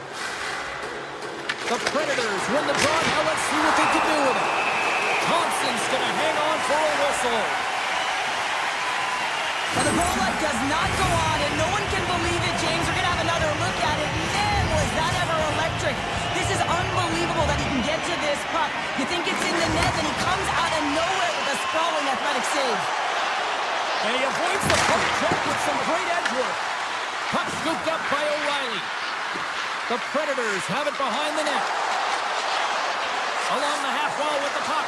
The Predators win the draw. Now let's see what they can do with it. Thompson's going to hang on for a whistle. Well, the goal light does not go on, and no one can believe it, James. We're going to have another look at it. Man, was that ever electric. This is unbelievable that he can get to this puck. You think it's in the net, and he comes out of nowhere with a sprawling athletic save. And he avoids the poke check with some great edge work. Puck scooped up by O'Reilly. The Predators have it behind the net. Along the half wall with the puck.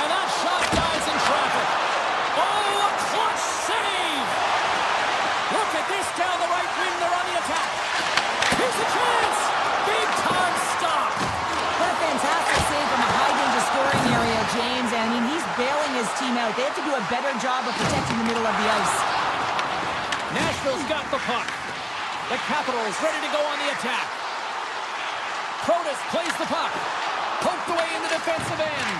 And out. They have to do a better job of protecting the middle of the ice. Nashville's got the puck. The Capitals ready to go on the attack. Protas plays the puck. Poked away in the defensive end.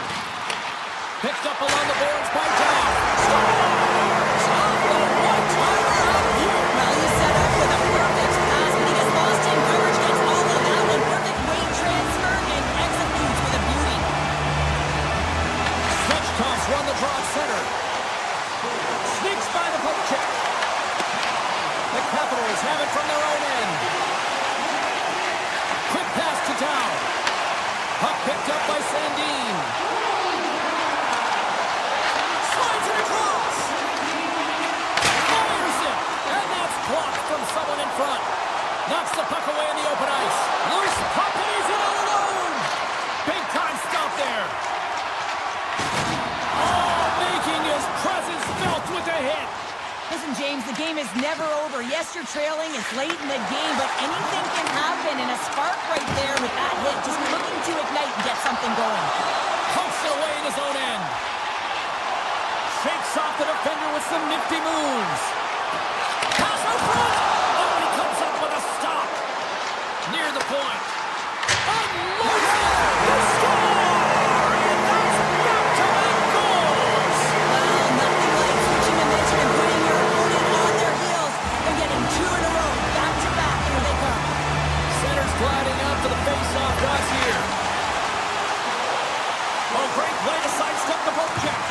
Picked up along the boards by Dow. Scores! Off the one-timer up here. Well, he's set up with a perfect pass, but he gets lost in coverage, gets all of that one. Perfect weight transfer and executes with a beauty. Svechkov's run the draw at center. Sneaks by the poke check. The Capitals have it from their own end. Quick pass to Dow. Puck picked up by Sandin. Slides it across. Fires it. And that's blocked from someone in front. Knocks the puck away in the open ice. Loose puck and he's in all alone. Big time stop there. Oh, making his presence felt with a hit. Listen, James, the game is never over. Yes, you're trailing. It's late in the game, but anything can happen, and a spark right there with that hit. Just looking to ignite and get something going. Pumps it away in his own end. Shakes off the defender with some nifty moves. Pass out front. Oh, he comes up with a stop. Near the point. Unloads it. The score! And that's back-to-back goals. Well, nothing like switching momentum and putting your opponent on their heels and getting two in a row, back-to-back. Here they come. Center's gliding out to the face-off dots here. Oh, great play to sidestep the poke check.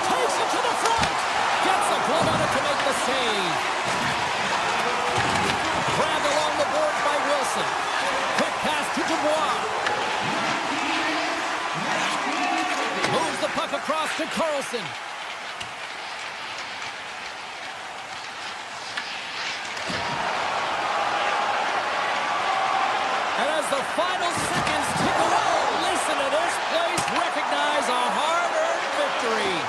Takes it to the front. Gets a glove on it to make the save. Grabbed along the boards by Wilson. Quick pass to Dubois. Moves the puck across to Carlson. And as the final seconds tick away, listen to this place recognize a hard-earned victory.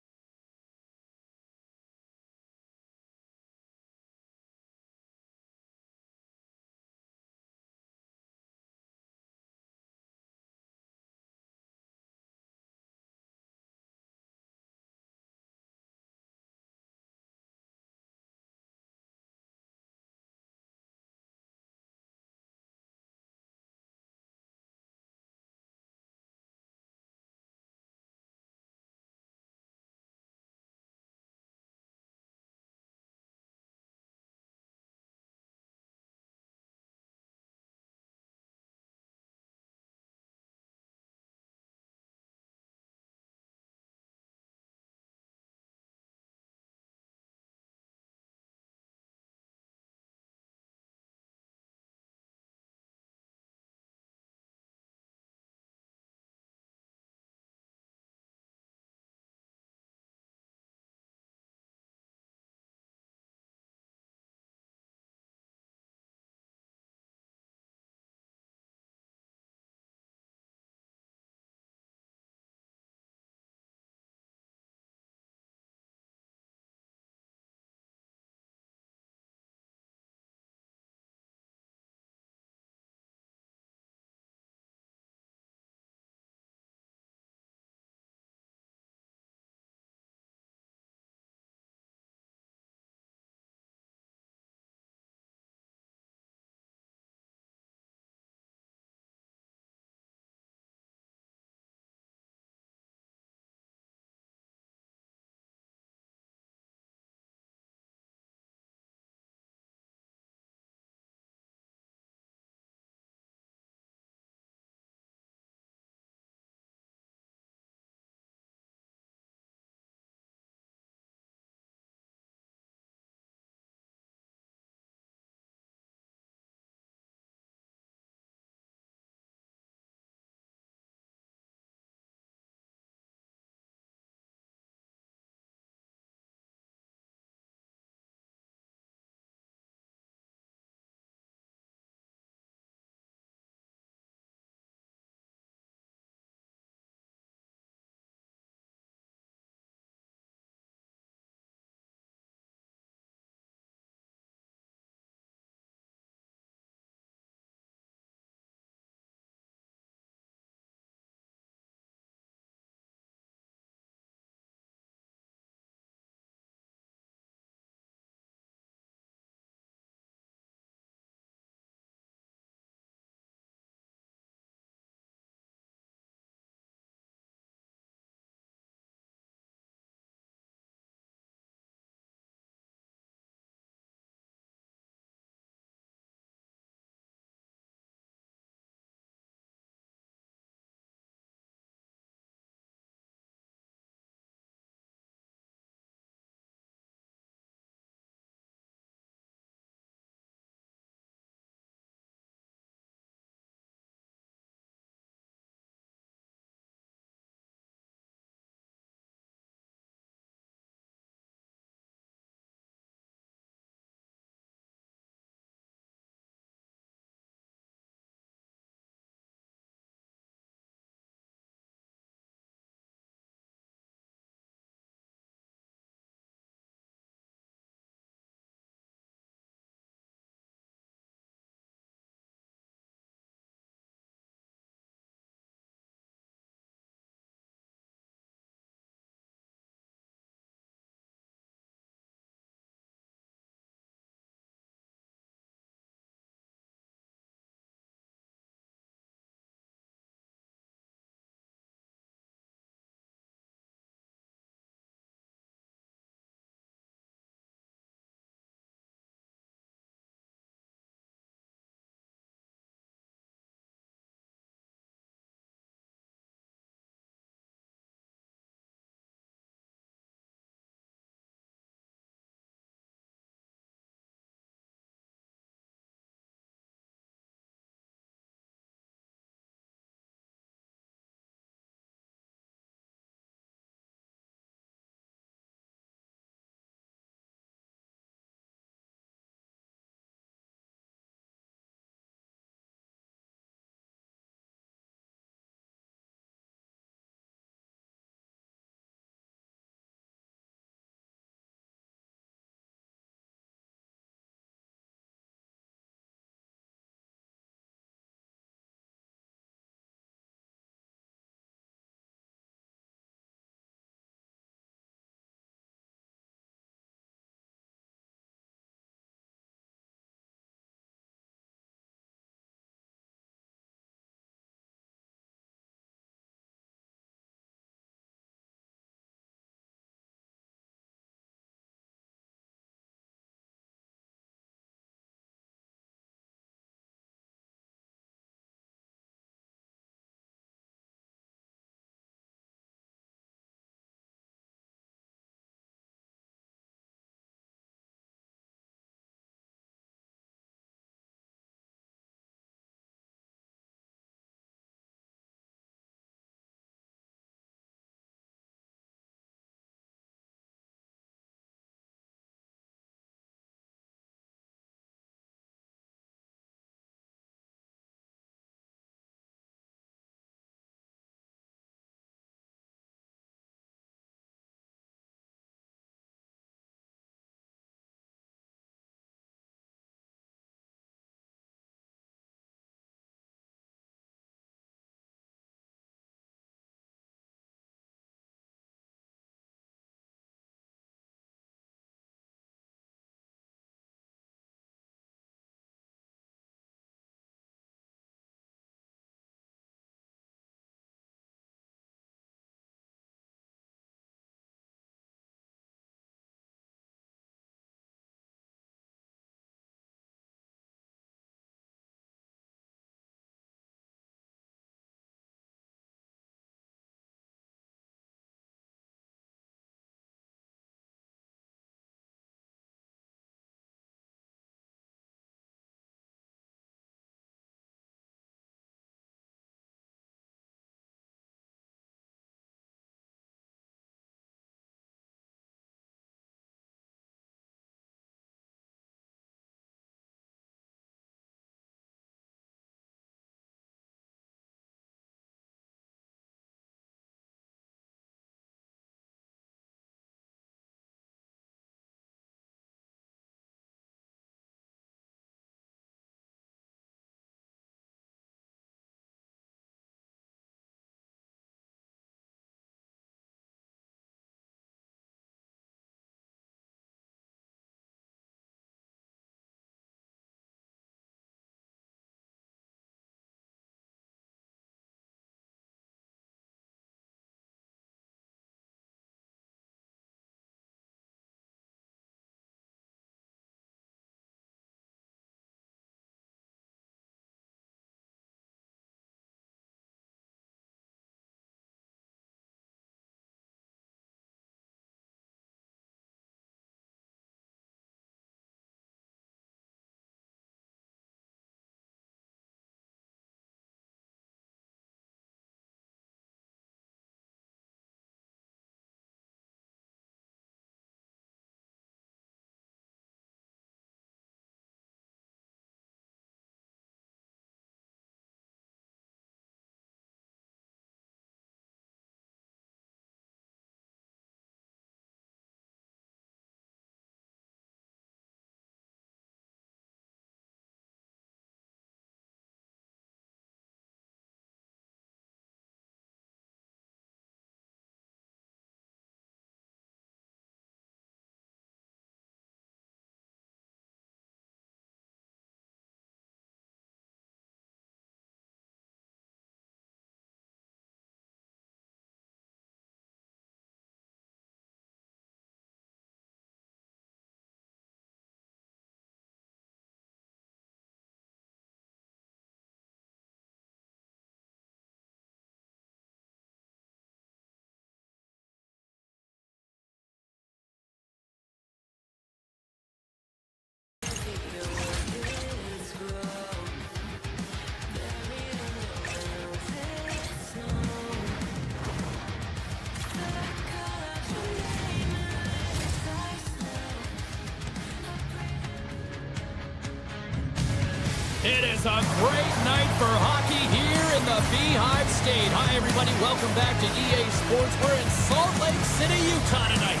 It's a great night for hockey here in the Beehive State. Hi, everybody. Welcome back to EA Sports. We're in Salt Lake City, Utah tonight.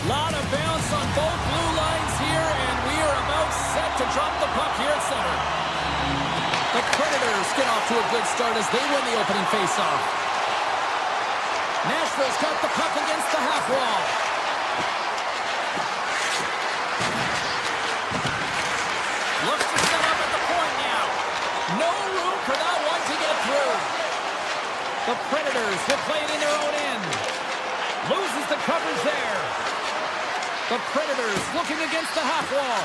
Lot of bounce on both blue lines here, and we are about set to drop the puck here at center. The Predators get off to a good start as they win the opening faceoff. Nashville's got the puck against the half wall. Looks to set up at the point now. No room for that one to get through. The Predators will play it in their own end. Loses the coverage there. The Predators looking against the half wall.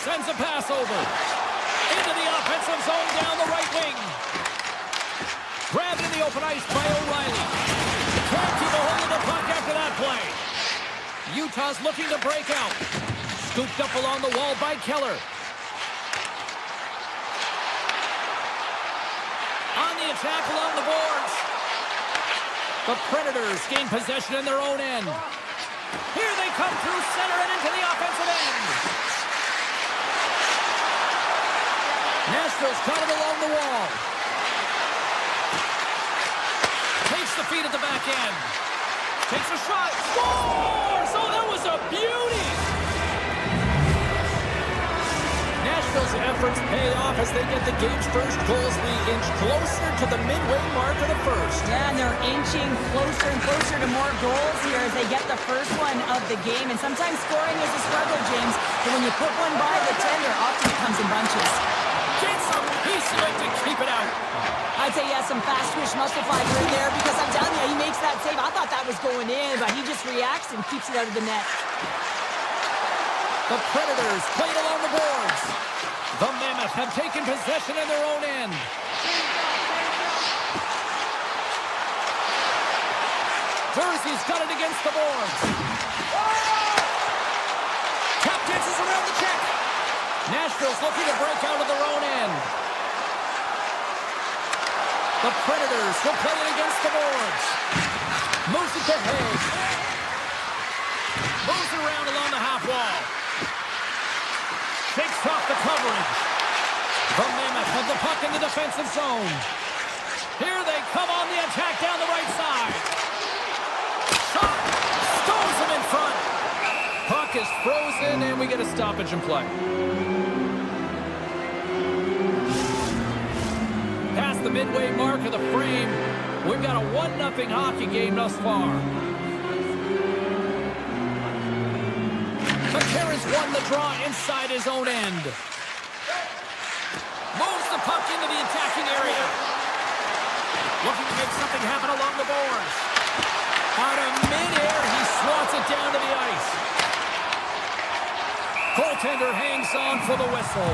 Sends a pass over. Into the offensive zone down the right wing. Grabbed in the open ice by O'Reilly. Can't keep a hold of the puck after that play. Utah's looking to break out. Scooped up along the wall by Keller. On the attack along the boards. The Predators gain possession in their own end. Here they come through center and into the offensive end. Nashville's got it along the wall. Takes the feed at the back end. Takes a shot. Scores! Oh, that was a beauty! Nashville's efforts pay off as they get the game's first goals. We inch closer to the midway mark of the first. Yeah, and they're inching closer and closer to more goals here as they get the first one of the game. And sometimes scoring is a struggle, James. But when you put one by the tender, often it comes in bunches. Gets a piece of it to keep it out. I'd say he has some fast twitch muscle fiber in there because I'm telling you, he makes that save. I thought that was going in, but he just reacts and keeps it out of the net. The Predators played along the boards. The Mammoth have taken possession in their own end. Jersey's got it against the boards. Tap dances around the check. Nashville's looking to break out of their own end. The Predators will play it against the boards. Moves it to Hayes. Moves it around along the half wall. Takes off the coverage. The Mammoth have the puck in the defensive zone. Here they come on the attack down the right side. Shot! Stones him in front. Puck is frozen, and we get a stoppage in play. Past the midway mark of the frame, we've got a 1-0 hockey game thus far. McCarron's won the draw inside his own end. Moves the puck into the attacking area. Looking to make something happen along the boards. Out of midair, he swats it down to the ice. Goaltender hangs on for the whistle.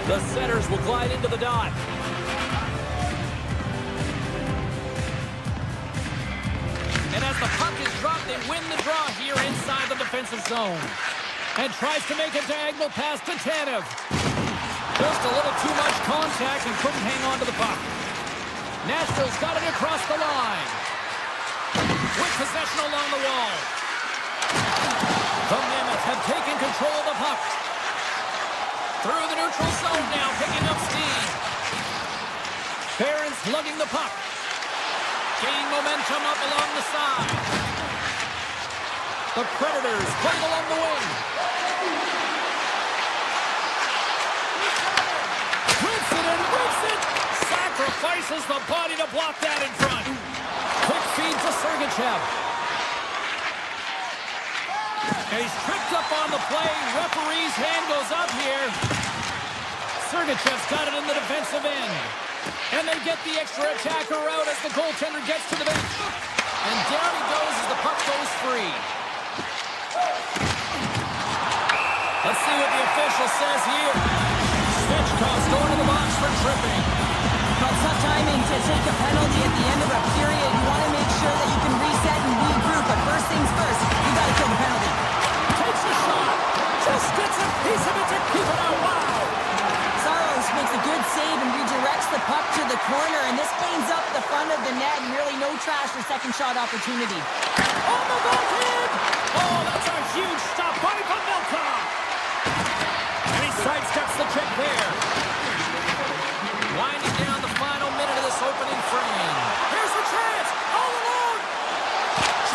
The setters will glide into the dot. And as the puck is dropped, they win the draw here inside the defensive zone. And tries to make a diagonal pass to Tanev. Just a little too much contact and couldn't hang on to the puck. Nashville's got it across the line. With possession along the wall. The Mammoth have taken control of the puck. Through the neutral zone now, picking up steam. Barron's lugging the puck. Gaining momentum up along the side. The Predators playing along the wing. Rips it and rips it. Sacrifices the body to block that in front. Quick feed to Sergachev. And he's tripped up on the play. Referee's hand goes up here. Sergachev's got it in the defensive end. And they get the extra attacker out as the goaltender gets to the bench. And down he goes as the puck goes free. Let's see what the official says here. Svechkov's going to the box for tripping. But tough timing to take a penalty at the end of a period. You want to make sure that you can reset and regroup. But first things first, you got to kill the penalty. Takes a shot. Just gets a piece of it to keep it out. Wow. that opportunity. On the backhand! Oh, that's a huge stop by Mammoth! And he sidesteps the check there. Winding down the final minute of this opening frame. Here's the chance! All alone!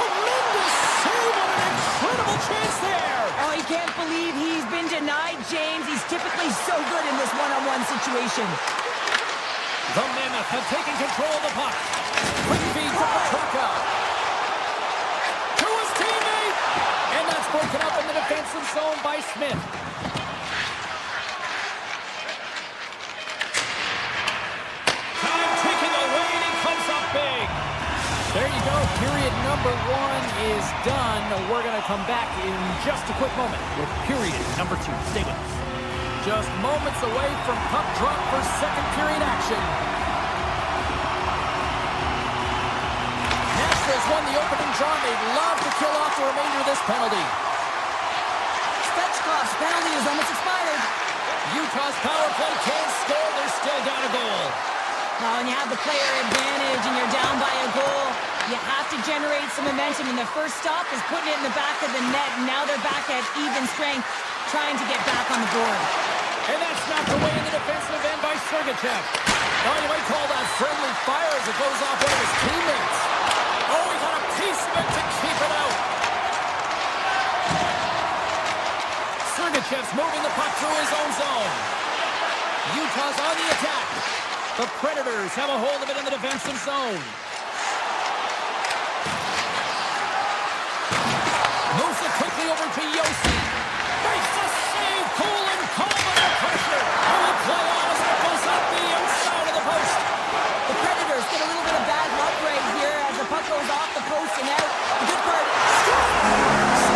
Tremendous save on an incredible chance there! Oh, he can't believe he's been denied, James. He's typically so good in this one-on-one situation. The Mammoth have taken control of the puck. Quick feed to Petrarca. To his teammate! And that's broken up in the defensive zone by Smith. Time ticking away, and he comes up big. There you go. Period number 1 is done. We're going to come back in just a quick moment with period number 2. Stay with us. Just moments away from puck drop for second period action. Nashville's won the opening draw. They'd love to kill off the remainder of this penalty. Spetchkov's penalty is almost expired. Utah's power play can't score. They're still down a goal. Now, when you have the player advantage and you're down by a goal, you have to generate some momentum. And the first stop is putting it in the back of the net. And now they're back at even strength, trying to get back on the board. And that's knocked away in the defensive end by Sergachev. Now you might call that friendly fire as it goes off one of his teammates. Oh, he got a piece of it to keep it out. Sergachev's moving the puck through his own zone. Utah's on the attack. The Predators have a hold of it in the defensive zone. Moves it quickly over to Yossi. Makes the save, cool and calm under pressure. And the play on as it goes up the inside of the post. The Predators get a little bit of bad luck right here as the puck goes off the post and out. The good part is...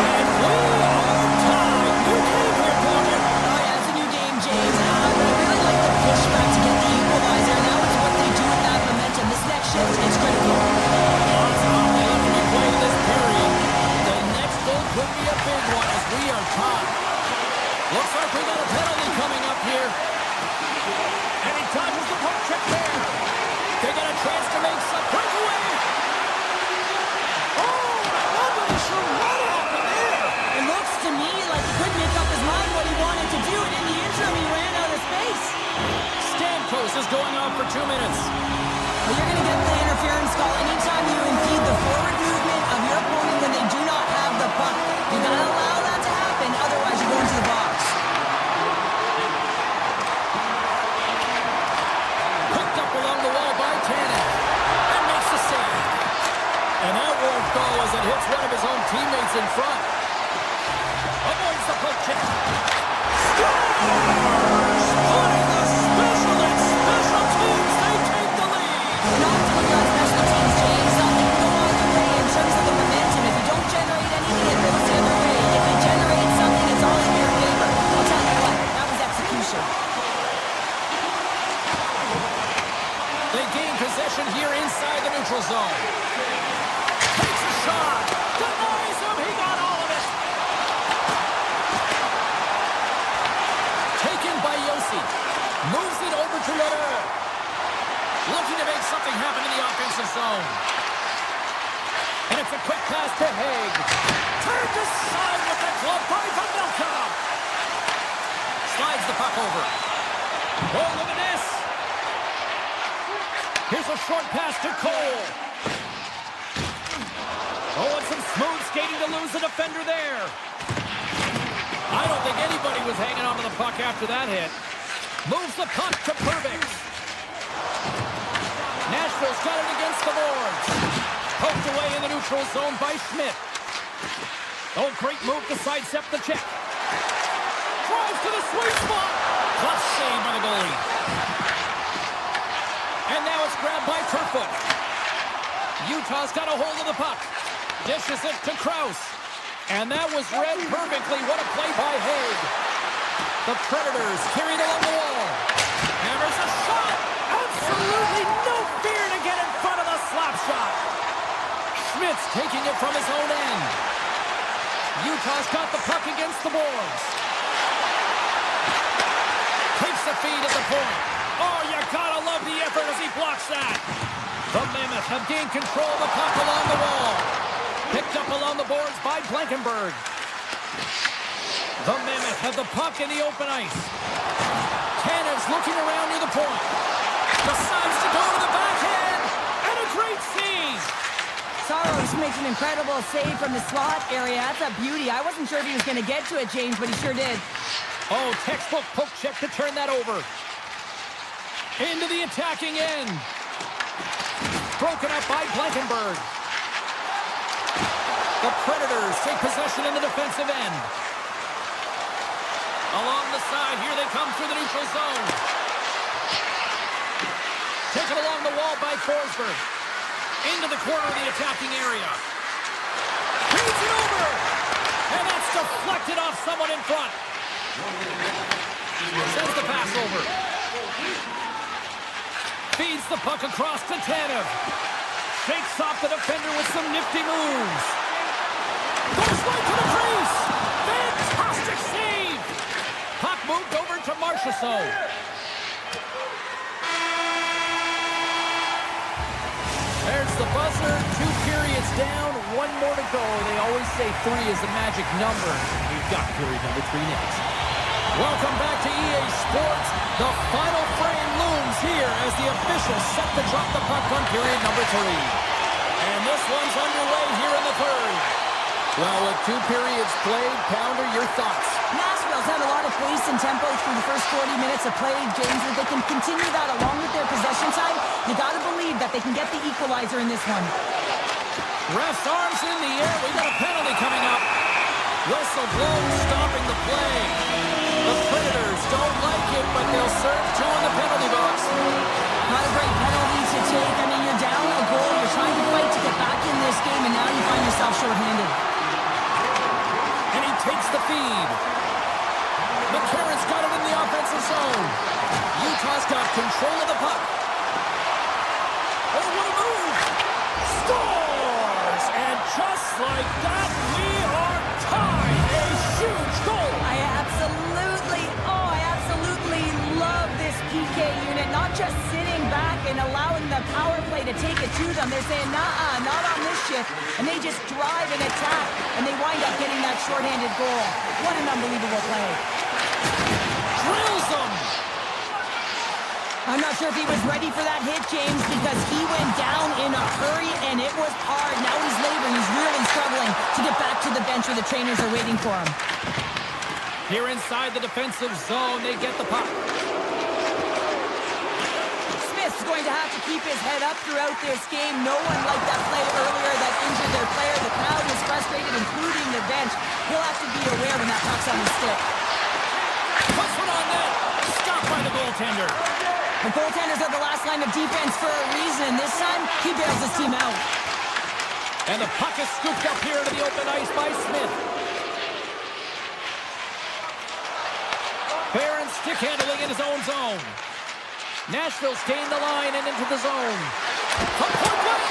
And we are tied. New game here, Morgan. Oh, yeah, it's a new game, James. I really like the pushback to get the equalizer. Now it's what they do with that momentum. This next shift is critical. This period. The next goal could be a big one as we are tied. Looks like we got a penalty coming up here. And he dodges the puck check there. They get a chance to make some breakaway. Oh, I'm not sure what happened there. It looks to me like he couldn't make up his mind what he wanted to do, and in the interim, he ran out of space. Stamkos is going off for 2 minutes. Well, you're going to get the interference call anytime you impede the forward movement of your opponent when they do not have the puck. You got to allow that to happen, otherwise you go into the box. Picked up along the wall by Tannen. And makes the save. And that won't go as it hits one of his own teammates in front. Avoids the poke check. Scores! Putting the specialists, special teams, they take the lead. Not to look on special teams, James. Something can go either way in terms of the momentum. If you don't generate anything, it goes the other way. If you generate something, it's all in your favor. I'll tell you what, that was execution. They gain possession here inside the neutral zone. Takes a shot. Denies him. He got all of it. Taken by Yossi. Moves it over to Letter. Looking to make something happen in the offensive zone. And it's a quick pass to Haig. Turned aside with the glove by Pavelka. Slides the puck over. Oh, look at this. Here's a short pass to Cole. Oh, and some smooth skating to lose the defender there. I don't think anybody was hanging on to the puck after that hit. Moves the puck to Pervix. Nashville's got it against the boards. Poked away in the neutral zone by Schmidt. Oh, great move to sidestep the check. Drives to the sweet spot. Clutch save by the goalie. And now it's grabbed by Kerfoot. Utah's got a hold of the puck. Dishes it to Krause. And that was read perfectly. What a play by Haig. The Predators carried along the wall. Hammers a shot. Absolutely no fear to get in front of the slap shot. Schmidt's taking it from his own end. Utah's got the puck against the boards. Takes the feed at the point. Oh, you gotta love the effort as he blocks that. The Mammoth have gained control of the puck along the wall. Picked up along the boards by Blankenberg. The Mammoth have the puck in the open ice. Tanev's looking around near the point. Decides to go to the backhand. And a great save. Saros makes an incredible save from the slot area. That's a beauty. I wasn't sure if he was going to get to it, James, but he sure did. Oh, textbook poke check to turn that over. Into the attacking end. Broken up by Blankenberg. The Predators take possession in the defensive end. Along the side, here they come through the neutral zone. Taken along the wall by Forsberg. Into the corner of the attacking area. Feeds it over! And that's deflected off someone in front. Sends the pass over. Feeds the puck across to Tanev. Shakes off the defender with some nifty moves. Goes right to the crease. Fantastic save. Puck moved over to Marchessault. There's the buzzer. 2 periods down. 1 more to go. They always say 3 is the magic number. We've got period number 3 next. Welcome back to EA Sports. The final frame looms here as the officials set to drop the puck on period number 3. And this one's underway here in the 3rd. Well, with 2 periods played, Pounder, your thoughts? Nashville's had a lot of pace and tempo through the first 40 minutes of play, James. If they can continue that along with their possession time, you got to believe that they can get the equalizer in this one. Ref's arms in the air. We got a penalty coming up. Whistle blown, stopping the play. The Predators don't like it, but they'll serve 2 in the penalty box. Not a great penalty to take. I mean, you're down a goal. You're trying to fight to get back in this game, and now you find yourself shorthanded. And he takes the feed. McCarron's got it in the offensive zone. Utah's got control of the puck. Oh, what a move! Scores! And just like that, we are tied. A huge goal. I absolutely love this PK unit. Not just sitting back and allowing the power play to take it to them. They're saying, nah, not on this shift. And they just drive and attack, and they wind up getting that shorthanded goal. What an unbelievable play. Drills them. I'm not sure if he was ready for that hit, James, because he went down in a hurry, and it was hard. Now he's laboring. He's really struggling to get back to the bench where the trainers are waiting for him. Here inside the defensive zone, they get the puck. Smith's going to have to keep his head up throughout this game. No one liked that play earlier that injured their player. The crowd is frustrated, including the bench. He'll have to be aware when that puck's on his stick. Puts it on net. Stopped by the goaltender. The goaltenders are the last line of defense for a reason. This time, he bails his team out. And the puck is scooped up here into the open ice by Smith. Barron stick handling in his own zone. Nashville's gained the line and into the zone. From point blank.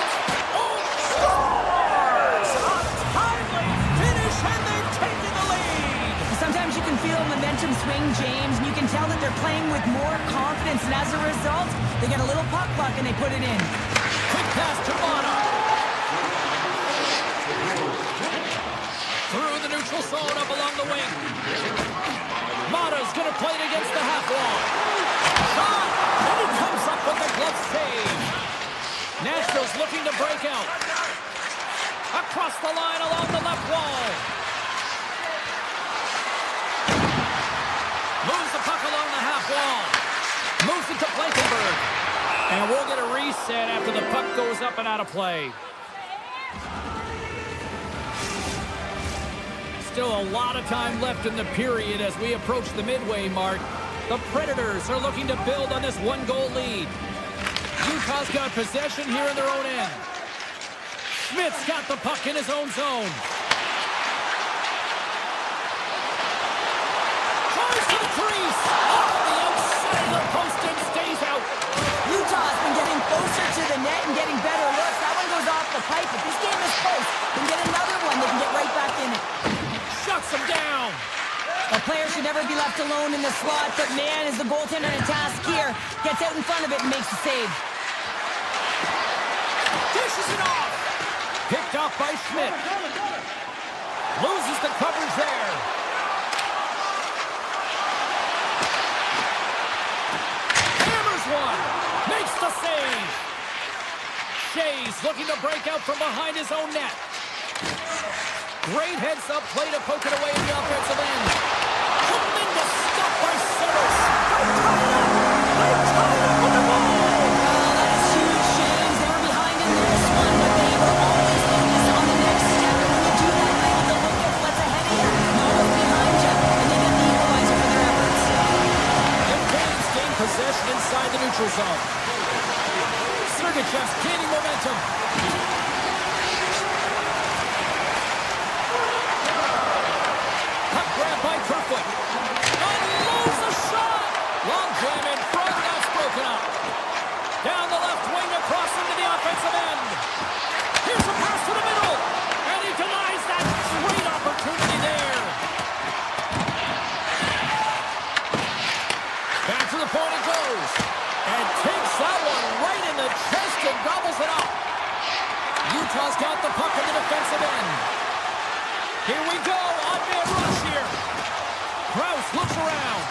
Oh, scores! A timely finish, and they've taken the lead. Sometimes you can feel momentum swing, James, and you can tell that they're playing with more confidence, and as a result, they get a little puck and they put it in. Quick pass to Mata. Through the neutral zone up along the wing. Mata's going to play it against the half wall. Shot! And he comes up with a glove save. Nashville's looking to break out. Across the line along the left wall. Moves the puck along the half wall. Moves it to Blankenberg. And we'll get a reset after the puck goes up and out of play. Still a lot of time left in the period as we approach the midway mark. The Predators are looking to build on this 1-goal lead. Utah's got possession here in their own end. Smith's got the puck in his own zone. Tries to the crease. Off the outside of the post and stays out. Utah's been getting closer to the net and getting better looks. That one goes off the pipe, but this game is close. They can get another one. They can get right back in it. Shuts him down. A player should never be left alone in the slot, but man, is the goaltender in a task here. Gets out in front of it and makes the save. Dishes it off. Picked off by Schmidt. Loses the coverage there. Hammers one. Makes the save. Shea's looking to break out from behind his own net. Great heads-up play to poke it away in the offensive end. Tremendous stuff by Settles. They tied up with the ball. That is huge, James. They were behind in this one, but they were always focused on the next step. And when you do that, you're able to look at what's ahead of you, not what's behind you, and they get the equalizer for their efforts. The Canes gain possession inside the neutral zone. Sergachev's gaining momentum. Puck grab by Kerfoot. Unloads the shot. Long jam in front. That's broken up. Down the left wing across into the offensive end. Here's a pass to the middle. And he denies that great opportunity there. Back to the point it goes. And takes that one right in the chest and gobbles it up. Utah's got the puck in the defensive end. Here we go. On-man rush here. Krause looks around.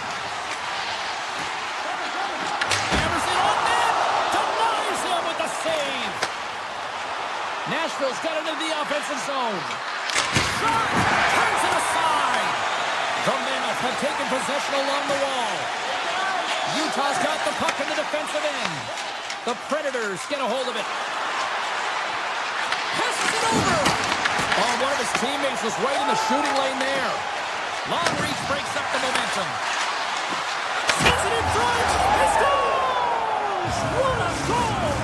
Hammers it on net. Denies him with the save. Nashville's got it into the offensive zone. Shot. Turns it aside. The Mammoth have taken possession along the wall. Utah's got the puck in the defensive end. The Predators get a hold of it. Passes it over. Oh, one of his teammates was right in the shooting lane there. Long reach breaks up the momentum. Sends it in front. He scores! What a goal!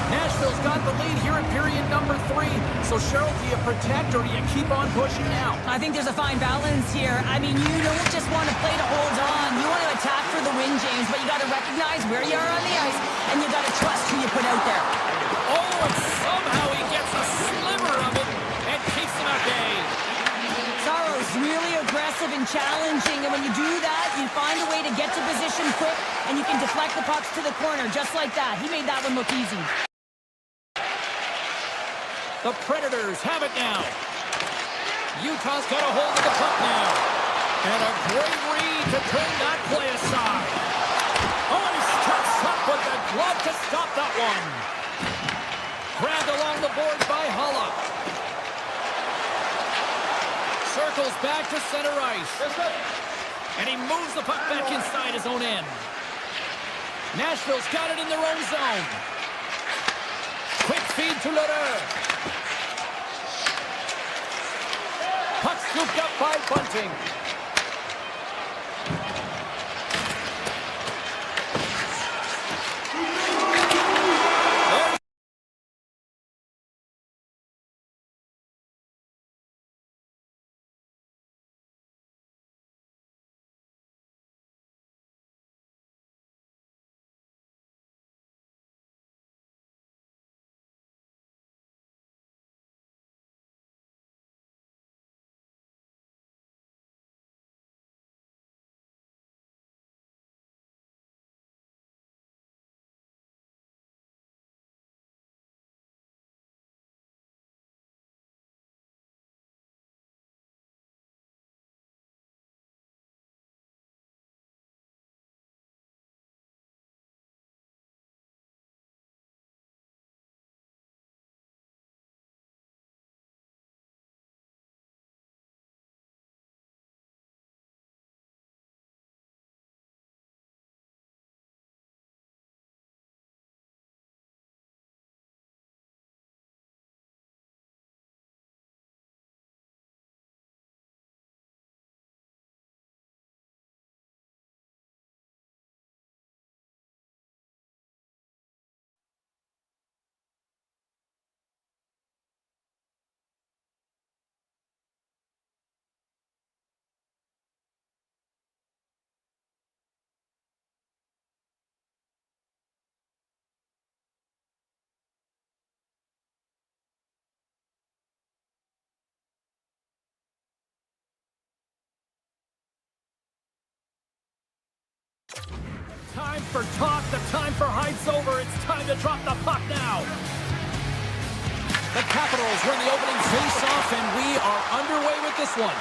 Nashville's got the lead here in period number 3. So, Cheryl, do you protect or do you keep on pushing now? I think there's a fine balance here. I mean, you don't just want to play to hold on. You want to attack for the win, James, but you got to recognize where you are on the ice, and you got to trust who you put out there. Oh, and somehow he gets a sliver of it and keeps him at bay. Sorrow's really aggressive and challenging, and when you do that, you find a way to get to position quick, and you can deflect the pucks to the corner just like that. He made that one look easy. The Predators have it now. Utah's got a hold of the puck now. And a great read to turn that play aside. Oh, and he steps up with the glove to stop that one. Grabbed along the boards by Holla. Circles back to center ice. And he moves the puck back inside his own end. Nashville's got it in their own zone. Quick feed to Lederer. Puck scooped up by Bunting. time for talk, the time for hype's over. It's time to drop the puck now. The Capitals win the opening face-off, and we are underway with this one.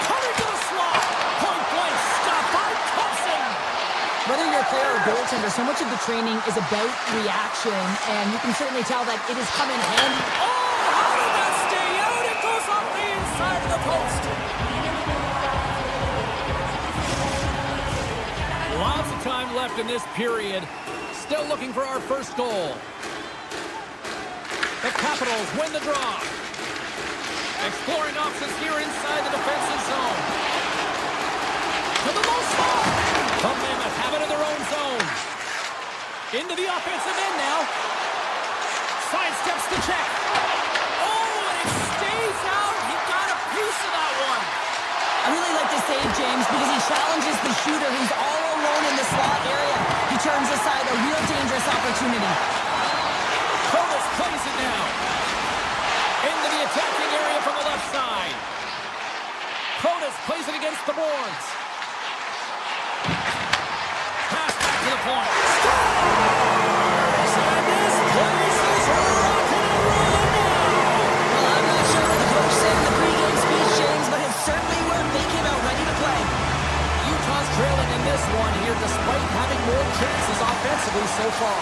Coming to the slot. Point blank, stopped by Thompson. Whether you're a player or goaltender, so much of the training is about reaction, and you can certainly tell that it has come in handy. Oh, how did that stay out? It goes off the inside of the post. Lots of time left in this period. Still looking for our first goal. The Capitals win the draw. Exploring options here inside the defensive zone. To the low slot. The Mammoth have it in their own zone. Into the offensive end now. Sidesteps the check. Oh, and it stays out. He got a piece of that one. I really like the save, James, because he challenges the shooter who's all alone in the slot area. He turns aside a real dangerous opportunity. Curtis plays it now. Into the attacking area from the left side. Curtis plays it against the boards. Pass back to the point. Scores! And this place is rocking and rolling now. Well, I'm not sure what the coach said in the pregame speech, James, but it certainly worked. They came out ready to play. Utah's trailing in this one here despite having more chances offensively so far.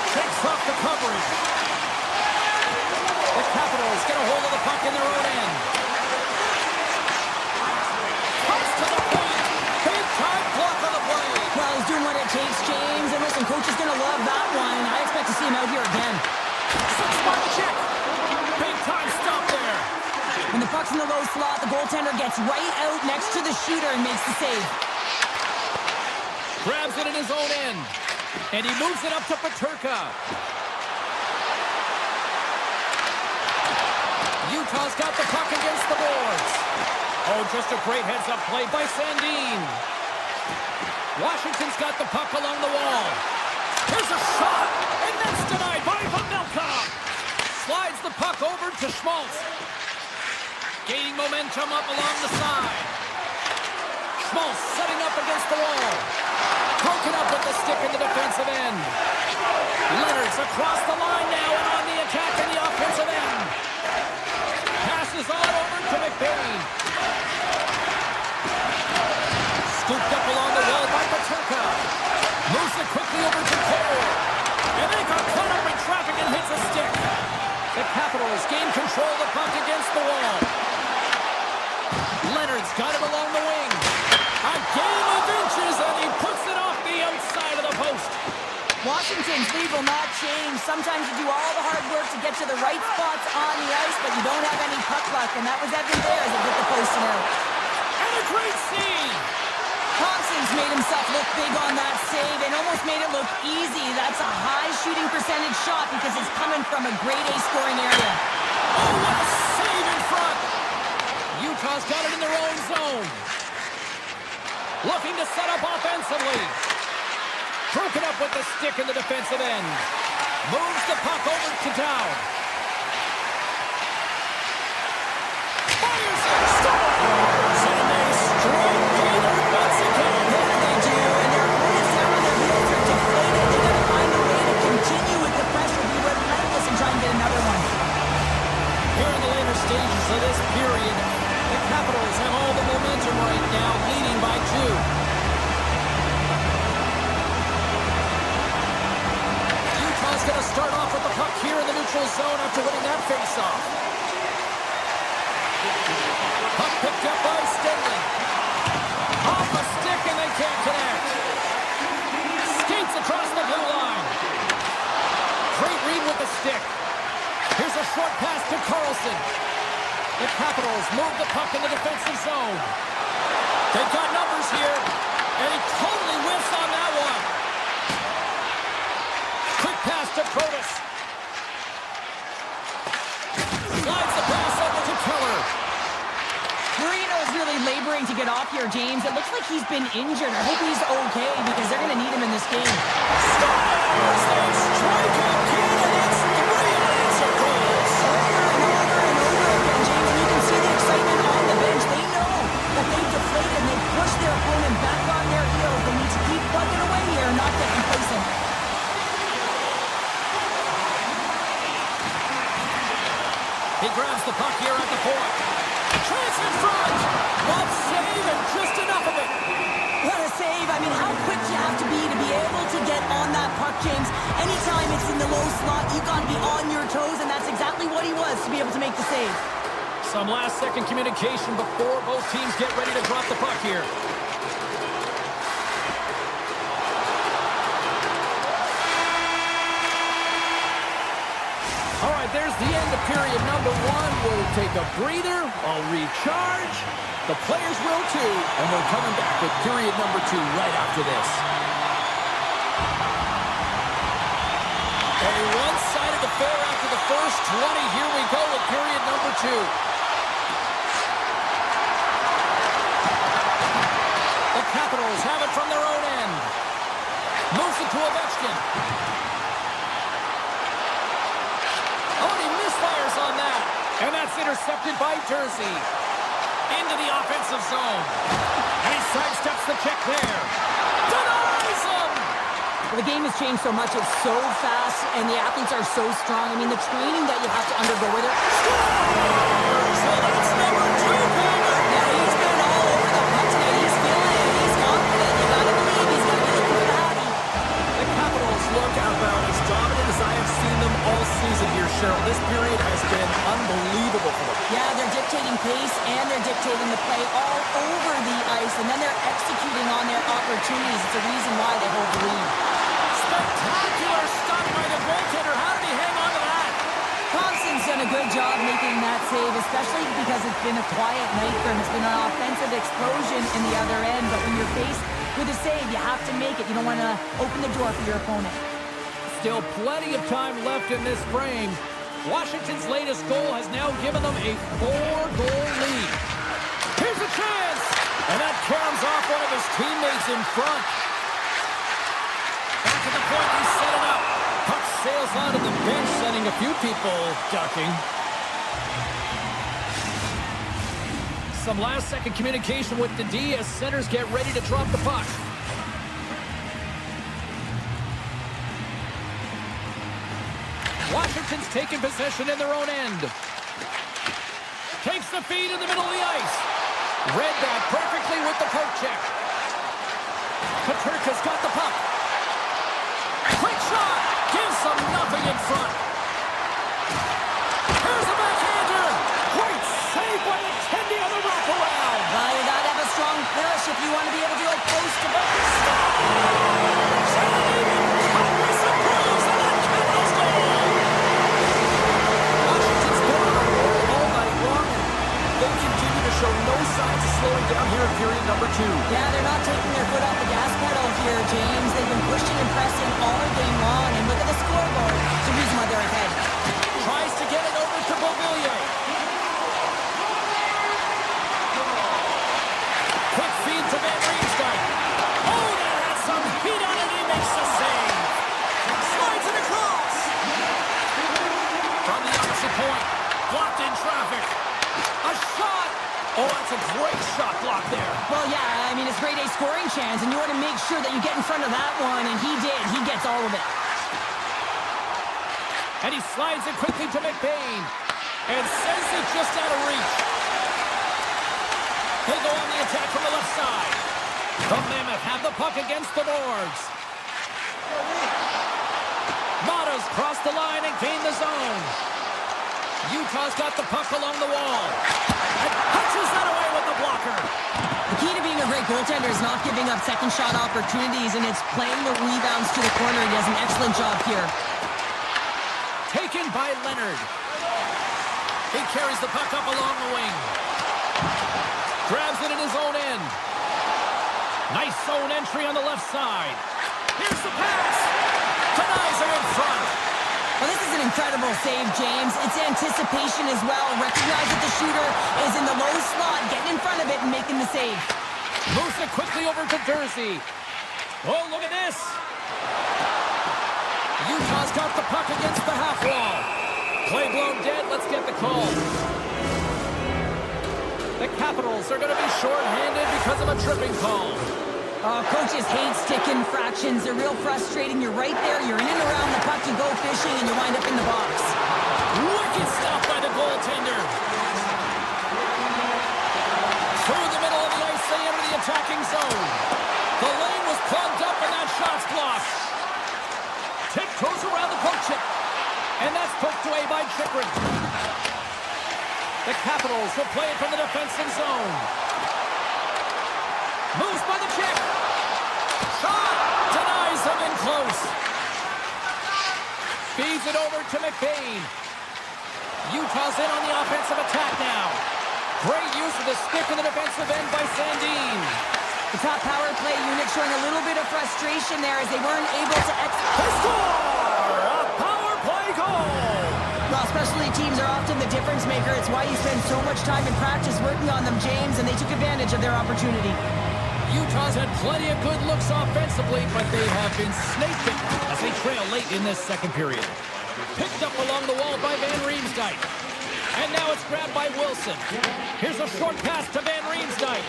Takes off the coverage. The Capitals get a hold of the puck in their own end. Comes to the point. Big time block on the play. Well, he's doing what it takes, James. And listen, coach is going to love that one. I expect to see him out here again. Six-spot check. Big time stop there. When the puck's in the low slot, the goaltender gets right out next to the shooter and makes the save. Grabs it in his own end. And he moves it up to Peterka. Utah's got the puck against the boards. Oh, just a great heads-up play by Sandin. Washington's got the puck along the wall. Here's a shot, and that's denied by Pavelka. Slides the puck over to Schmaltz. Gaining momentum up along the side. Schmaltz setting up against the wall. Broken up with the stick in the defensive end. Leonard's across the line now and on the attack in the offensive end. Passes on over to McBain. Scooped up along the wall by Peterka. Moves it quickly over to Cole. And they got caught up in traffic and hits a stick. The Capitals gain control of the puck against the wall. Leonard's got it along the wing. A game of inches, and he puts it off the outside of the post. Washington's lead will not change. Sometimes you do all the hard work to get to the right spots on the ice, but you don't have any puck luck, and that was evident there as it hit the post and out. And a great save. Thompson's made himself look big on that save and almost made it look easy. That's a high shooting percentage shot because it's coming from a grade A scoring area. Oh, what a save in front. Utah's got it in their own zone. Looking to set up offensively. Broken up with the stick in the defensive end. Moves the puck over to Dow. Fires it. Scores! And they strike Peter once again. Yeah, they do. And their opponents down on their heels are deflated. They got to find a way to continue with the pressure. Be relentless and try and get another one. Here in the later stages of this period, the Capitals have all the momentum right now, leading by 2. Utah's going to start off with the puck here in the neutral zone after winning that faceoff. Puck picked up by Stenley. Off a stick and they can't connect. Skates across the blue line. Great read with the stick. Here's a short pass to Carlson. The Capitals move the puck in the defensive zone. They've got numbers here, and he totally whiffs on that one. Quick pass to Protas. Slides the pass over to Keller. Marino's really laboring to get off here, James. It looks like he's been injured. I hope he's okay because they're going to need him in this game. Scores! They strike again, and it's 3 unanswered goals. Over and over again, James. And you can see the excitement on the bench. They know that they've deflated and they've pushed their opponent back on their heels. They need to He grabs the puck here at the point. Chance in front. One save and just enough of it. What a save. I mean, how quick you have to be able to get on that puck, James. Anytime it's in the low slot, you got to be on your toes, and that's exactly what he was to be able to make the save. Some last-second communication before both teams get ready to drop the puck here. All right, there's the end of period number one. We'll take a breather. I'll recharge. The players will too. And we're coming back with period number two right after this. A one-sided affair after the first 20. Here we go with period number two. The Capitals have it from their own end. Moves it to Ovechkin. Oh, and he misfires on that. And that's intercepted by Jersey. Into the offensive zone. And he sidesteps the check there. Denies him! Well, the game has changed so much. It's so fast, and the athletes are so strong. I mean, the training that you have to undergo with it. So that's number two, Palmer. Yeah, he's been all over the puck tonight. He's feeling it. He's confident. You got to believe he's going to be looking for the Hattie. The Capitals look about as dominant as I have seen them all season here, Cheryl. This period has been unbelievable for them. Yeah, they're dictating pace, and they're dictating the play all over the ice, and then they're executing on their opportunities. It's a reason why they hold the lead. Spectacular stop by the goaltender. How did he hang on to that? Thompson's done a good job making that save, especially because it's been a quiet night for him. It's been an offensive explosion in the other end, but when you're faced with a save, you have to make it. You don't want to open the door for your opponent. Still plenty of time left in this frame. Washington's latest goal has now given them a 4-goal lead. Here's a chance! And that caroms off one of his teammates in front. Back at the point, he set it up. Puck sails onto the bench, sending a few people ducking. Some last-second communication with the D as centers get ready to drop the puck. Washington's taking possession in their own end. Takes the feed in the middle of the ice. Read that perfectly with the poke check. Paterka's got the puck. Quick shot. Gives them nothing in front. Here's a backhander. Great save by the Tendy on the wraparound. Well, you got to have a strong push if you want to be able to go post to post. Show no signs of slowing down here in period number two. Yeah, they're not taking their foot off the gas pedal here, James. They've been pushing and pressing all game long, and look at the scoreboard. It's the reason why they're ahead. Tries to get it over to Beauvillier. Quick feed to Van Riemsdyk. Oh, that has some heat on it. He makes the save. Slides it across. From the opposite point. Blocked in traffic. A shot. Oh, that's a great shot block there. Well, yeah, I mean, it's grade A scoring chance, and you want to make sure that you get in front of that one, and he did. He gets all of it. And he slides it quickly to McBain. And sends it just out of reach. He'll go on the attack from the left side. The Mammoth have the puck against the boards. Mata's crossed the line and gained the zone. Utah's got the puck along the wall. And punches that away with the blocker. The key to being a great goaltender is not giving up second shot opportunities, and it's playing the rebounds to the corner. He does an excellent job here. Taken by Leonard. He carries the puck up along the wing. Grabs it in his own end. Nice zone entry on the left side. Here's the pass. Denies her in front. Well, this is an incredible save, James. It's anticipation as well. Recognize that the shooter is in the low slot, getting in front of it and making the save. Moves it quickly over to Jersey. Oh, look at this. Utah's got the puck against the half wall. Play blown dead. Let's get the call. The Capitals are going to be shorthanded because of a tripping call. Coaches hate stick infractions. They're real frustrating. You're right there. You're in and around the puck. You go fishing, and you wind up in the box. Wicked stop by the goaltender. The Capitals will play it from the defensive zone. Moves by the check. Shot! Denies him in close. Feeds it over to McBain. Utah's in on the offensive attack now. Great use of the stick in the defensive end by Sandin. The top power play unit showing a little bit of frustration there as they weren't able to They score! A power play goal! Well, especially teams are often the difference maker. It's why you spend so much time in practice working on them, James, and they took advantage of their opportunity. Utah's had plenty of good looks offensively, but they have been snake-bitten as they trail late in this second period. Picked up along the wall by Van Riemsdyk. And now it's grabbed by Wilson. Here's a short pass to Van Riemsdyk.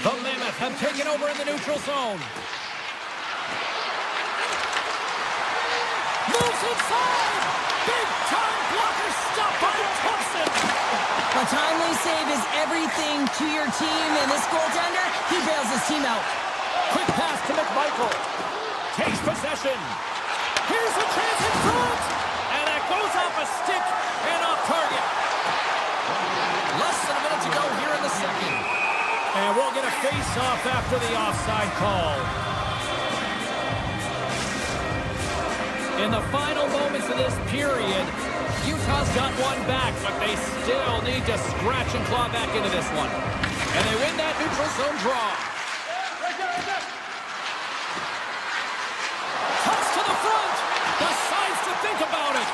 The Mammoth have taken over in the neutral zone. Moves inside! Big time blocker stop by Thompson! A timely save is everything to your team, and this goaltender, he bails his team out. Quick pass to McMichael. Takes possession. Here's a chance in front! And that goes off a stick and off target. Less than a minute to go here in the second. And we'll get a face-off after the offside call. In the final moments of this period, Utah's got one back, but they still need to scratch and claw back into this one. And they win that neutral zone draw. Cuts to the front. Decides to think about it.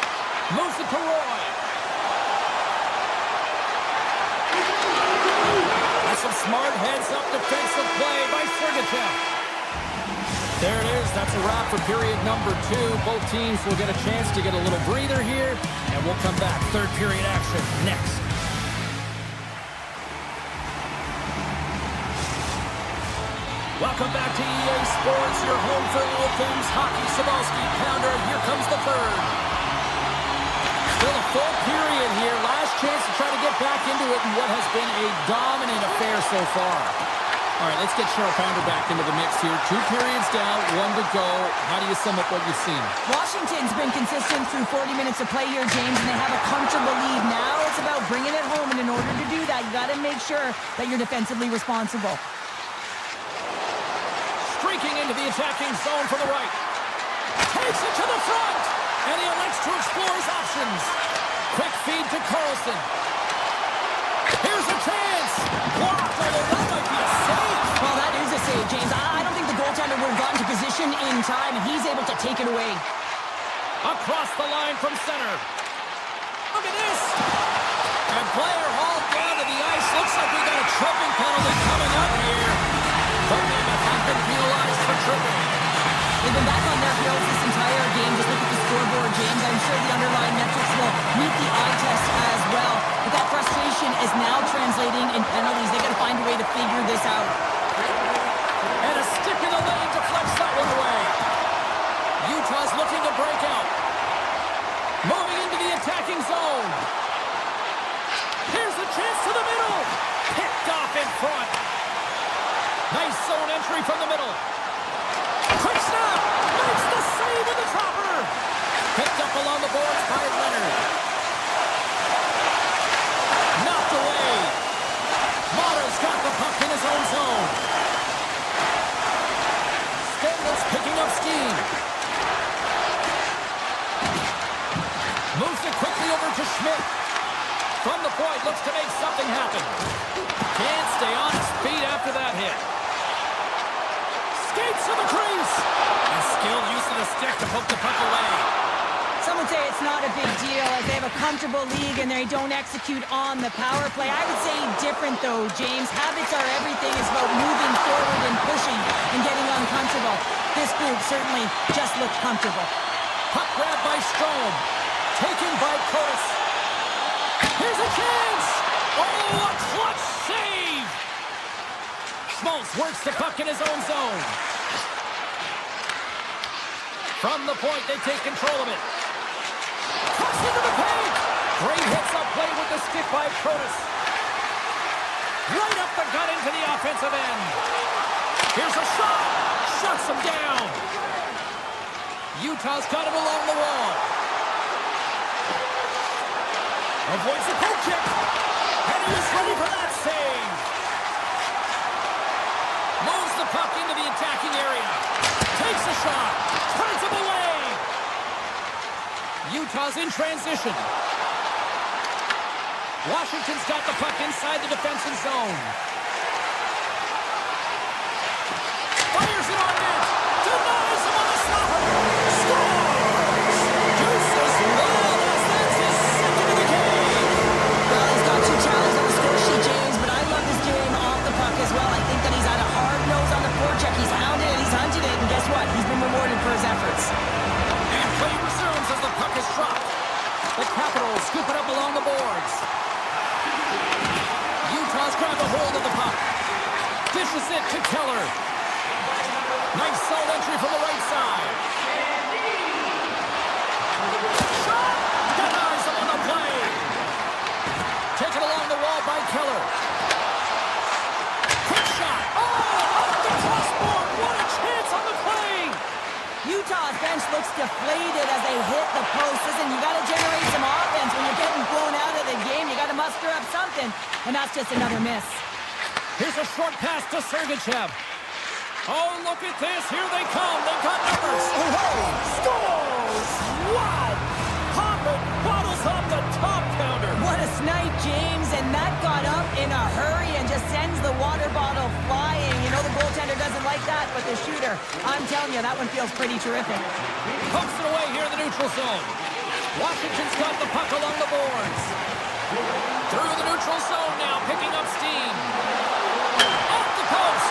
Moves it to Roy. That's some smart heads-up defensive play by Sergachev. There it is. That's a wrap for period number 2. Both teams will get a chance to get a little breather here, and we'll come back. Third period action next. Welcome back to EA Sports, your home for all things hockey. Sabalski, pounder, here comes the third. Still a full period here. Last chance to try to get back into it in what has been a dominant affair so far. All right, let's get Cheryl Pounder back into the mix here. 2 periods down, 1 to go. How do you sum up what you've seen? Washington's been consistent through 40 minutes of play here, James, and they have a comfortable lead. Now it's about bringing it home, and in order to do that, you got to make sure that you're defensively responsible. Streaking into the attacking zone from the right. Takes it to the front, and he elects to explore his options. Quick feed to Carlson. Here's a chance. Blocked, although that might be a save. Well, that is a save, James. I don't think the goaltender would have gotten to position in time, and he's able to take it away. Across the line from center. Look at this. And player hauled down to the ice. Looks like we got a tripping penalty coming up here. The Mammoth have been penalized for tripping. They've been back on their heels this entire game. Just look at the scoreboard, James. I'm sure the underlying metrics will meet the eye test as well. But that frustration is now translating in penalties. They got to find a way to figure this out. And a stick in the lane deflects that one away. Utah's looking to break out. Moving into the attacking zone. Here's a chance to the middle. Picked off in front. Nice zone entry from the middle. Quick snap. Makes the save with the dropper. Picked up along the boards by Leonard. Knocked away. Mata's got the puck in his own zone. Stenless picking up steam. Moves it quickly over to Schmidt. From the point, looks to make something happen. Can't stay on his feet after that hit. Skates to the crease. A skilled use of the stick to poke the puck away. Some would say it's not a big deal as they have a comfortable league and they don't execute on the power play. I would say different though, James. Habits are everything. It's about moving forward and pushing and getting uncomfortable. This group certainly just looked comfortable. Puck grab by Strome. Taken by Curtis. Here's a chance. Oh, a clutch save. Schmaltz works the puck in his own zone. From the point, they take control of it. Cuts into the paint. Great hits-up play with the stick by Curtis. Right up the gut into the offensive end. Here's a shot. Shuts him down. Utah's got it along the wall. Avoids the poke check. the shot. Turns him away. Utah's in transition. Washington's got the puck inside the defensive zone. Fires it on net. Denies him on the stopper. Scores! Deuces Wild as that's his second of the game. Well, he's got 2 challenges on the score sheet, James, but I love his game off the puck as well. I think that he's had a hard nose on the forecheck. He's hounded it, he's hunted it, and guess what? He's been rewarded for his efforts. And play resumes as the puck is dropped. The Capitals scoop it up along the boards. Utah's grabbed a hold of the puck. Dishes it to Keller. Nice solid entry from the right side. Shot! Denies him on the play. Taken along the wall by Keller. Quick shot. Oh, off the crossbar. What a chance on the play. Utah's bench looks deflated as they hit the post. Listen, you got to generate some offense. When you're getting blown out of the game, you got to muster up something. And that's just another miss. Here's a short pass to Sergachev. Oh, look at this. Here they come. They've got numbers. Oh, scores! Wow! Hoppin bottles up the top counter. What a snipe, James. And that got up in a hurry and just sends the water bottle flying. You know the goaltender doesn't like that, but the shooter, I'm telling you, that one feels pretty terrific. Pumps it away here in the neutral zone. Washington's got the puck along the boards. Through the neutral zone now, picking up steam. Off the post.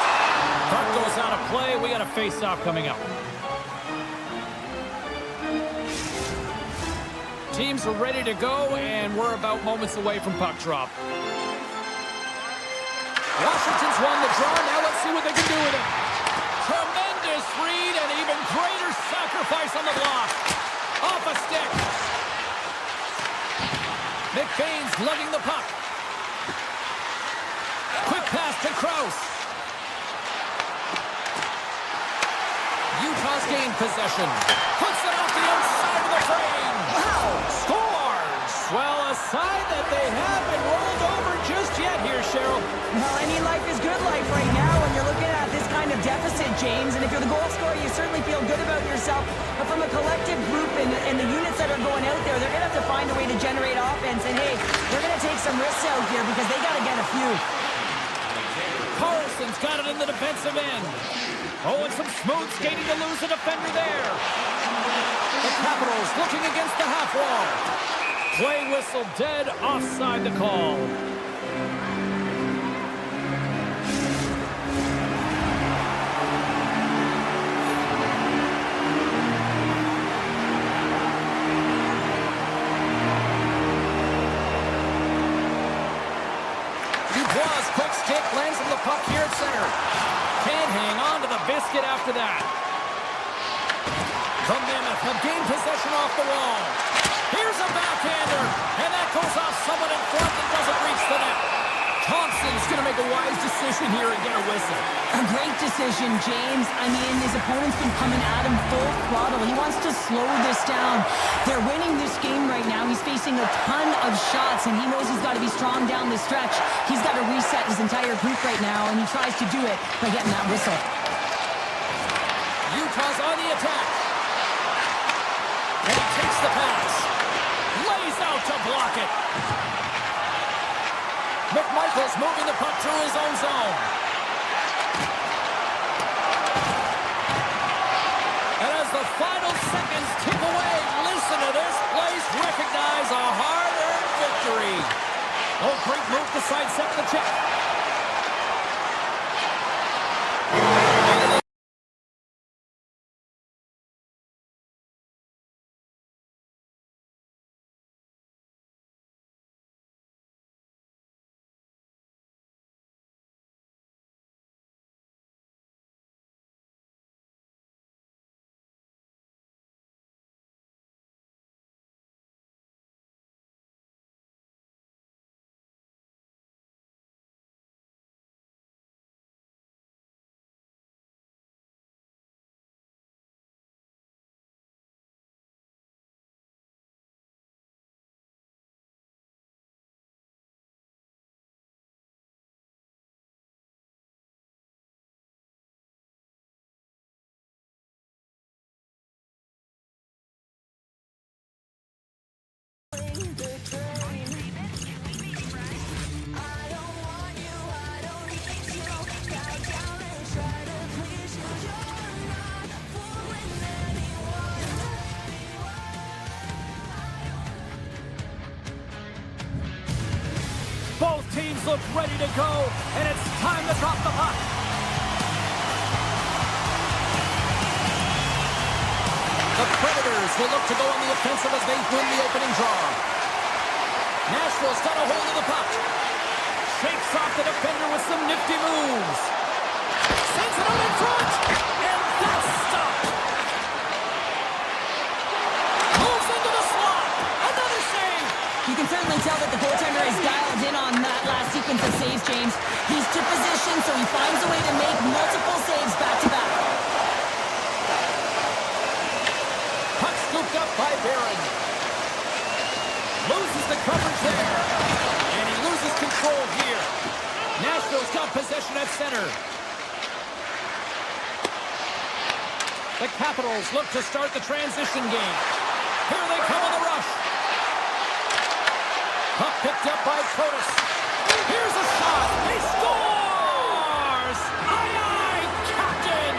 Puck goes out of play. We got a face-off coming up. Teams are ready to go, and we're about moments away from puck drop. Washington's won the draw. Now let's see what they can do with it. Tremendous read and even greater sacrifice on the block. Off a stick. McBain's lugging the puck. Quick pass to Krause. Utah's gained possession. Puts it off the outside of the frame. Wow! Scores! Well, a sign that they haven't rolled over just yet here, Cheryl. Well, any life is good life right now when you're looking at this kind of deficit, James. And if you're the goal scorer, you certainly feel good about yourself. But from a collective group and the units that are going out there, they're going to have to find a way to generate offense. And, hey, they're going to take some risks out here because they got to get a few. Carlson's got it in the defensive end. Oh, and some smooth skating to lose a defender there. The Capitals looking against the half wall. Play whistle dead, offside the call. Dubois' quick stick lands on the puck here at center. Can't hang on to the biscuit after that. The Mammoth have gained possession off the wall. Here's a backhander, and that goes off someone in front and doesn't reach the net. Thompson's going to make a wise decision here and get a whistle. A great decision, James. I mean, his opponent's been coming at him full throttle. He wants to slow this down. They're winning this game right now. He's facing a ton of shots, and he knows he's got to be strong down the stretch. He's got to reset his entire group right now, and he tries to do it by getting that whistle. Utah's on the attack. And he takes the pass. Lays out to block it. McMichael's moving the puck through his own zone. And as the final seconds tick away, listen to this place recognize a hard-earned victory. Oh, great move to sidestep the check. Both teams look ready to go, and it's time to drop the puck. The Predators will look to go on the offensive as they win the opening draw. Nashville's got a hold of the puck. Shakes off the defender with some nifty moves. Sends it out in front, and that's stopped. Moves into the slot. Another save. You can certainly tell that the goaltender is dialed in on that last sequence of saves, James. He's to position, so he finds a way to make multiple saves back-to-back. Puck scooped up by Barron. Loses the coverage there. And he loses control here. Nashville's got possession at center. The Capitals look to start the transition game. Here they come on the rush. Puck picked up by Curtis. Here's a shot. He scores! Aye, aye, Captain!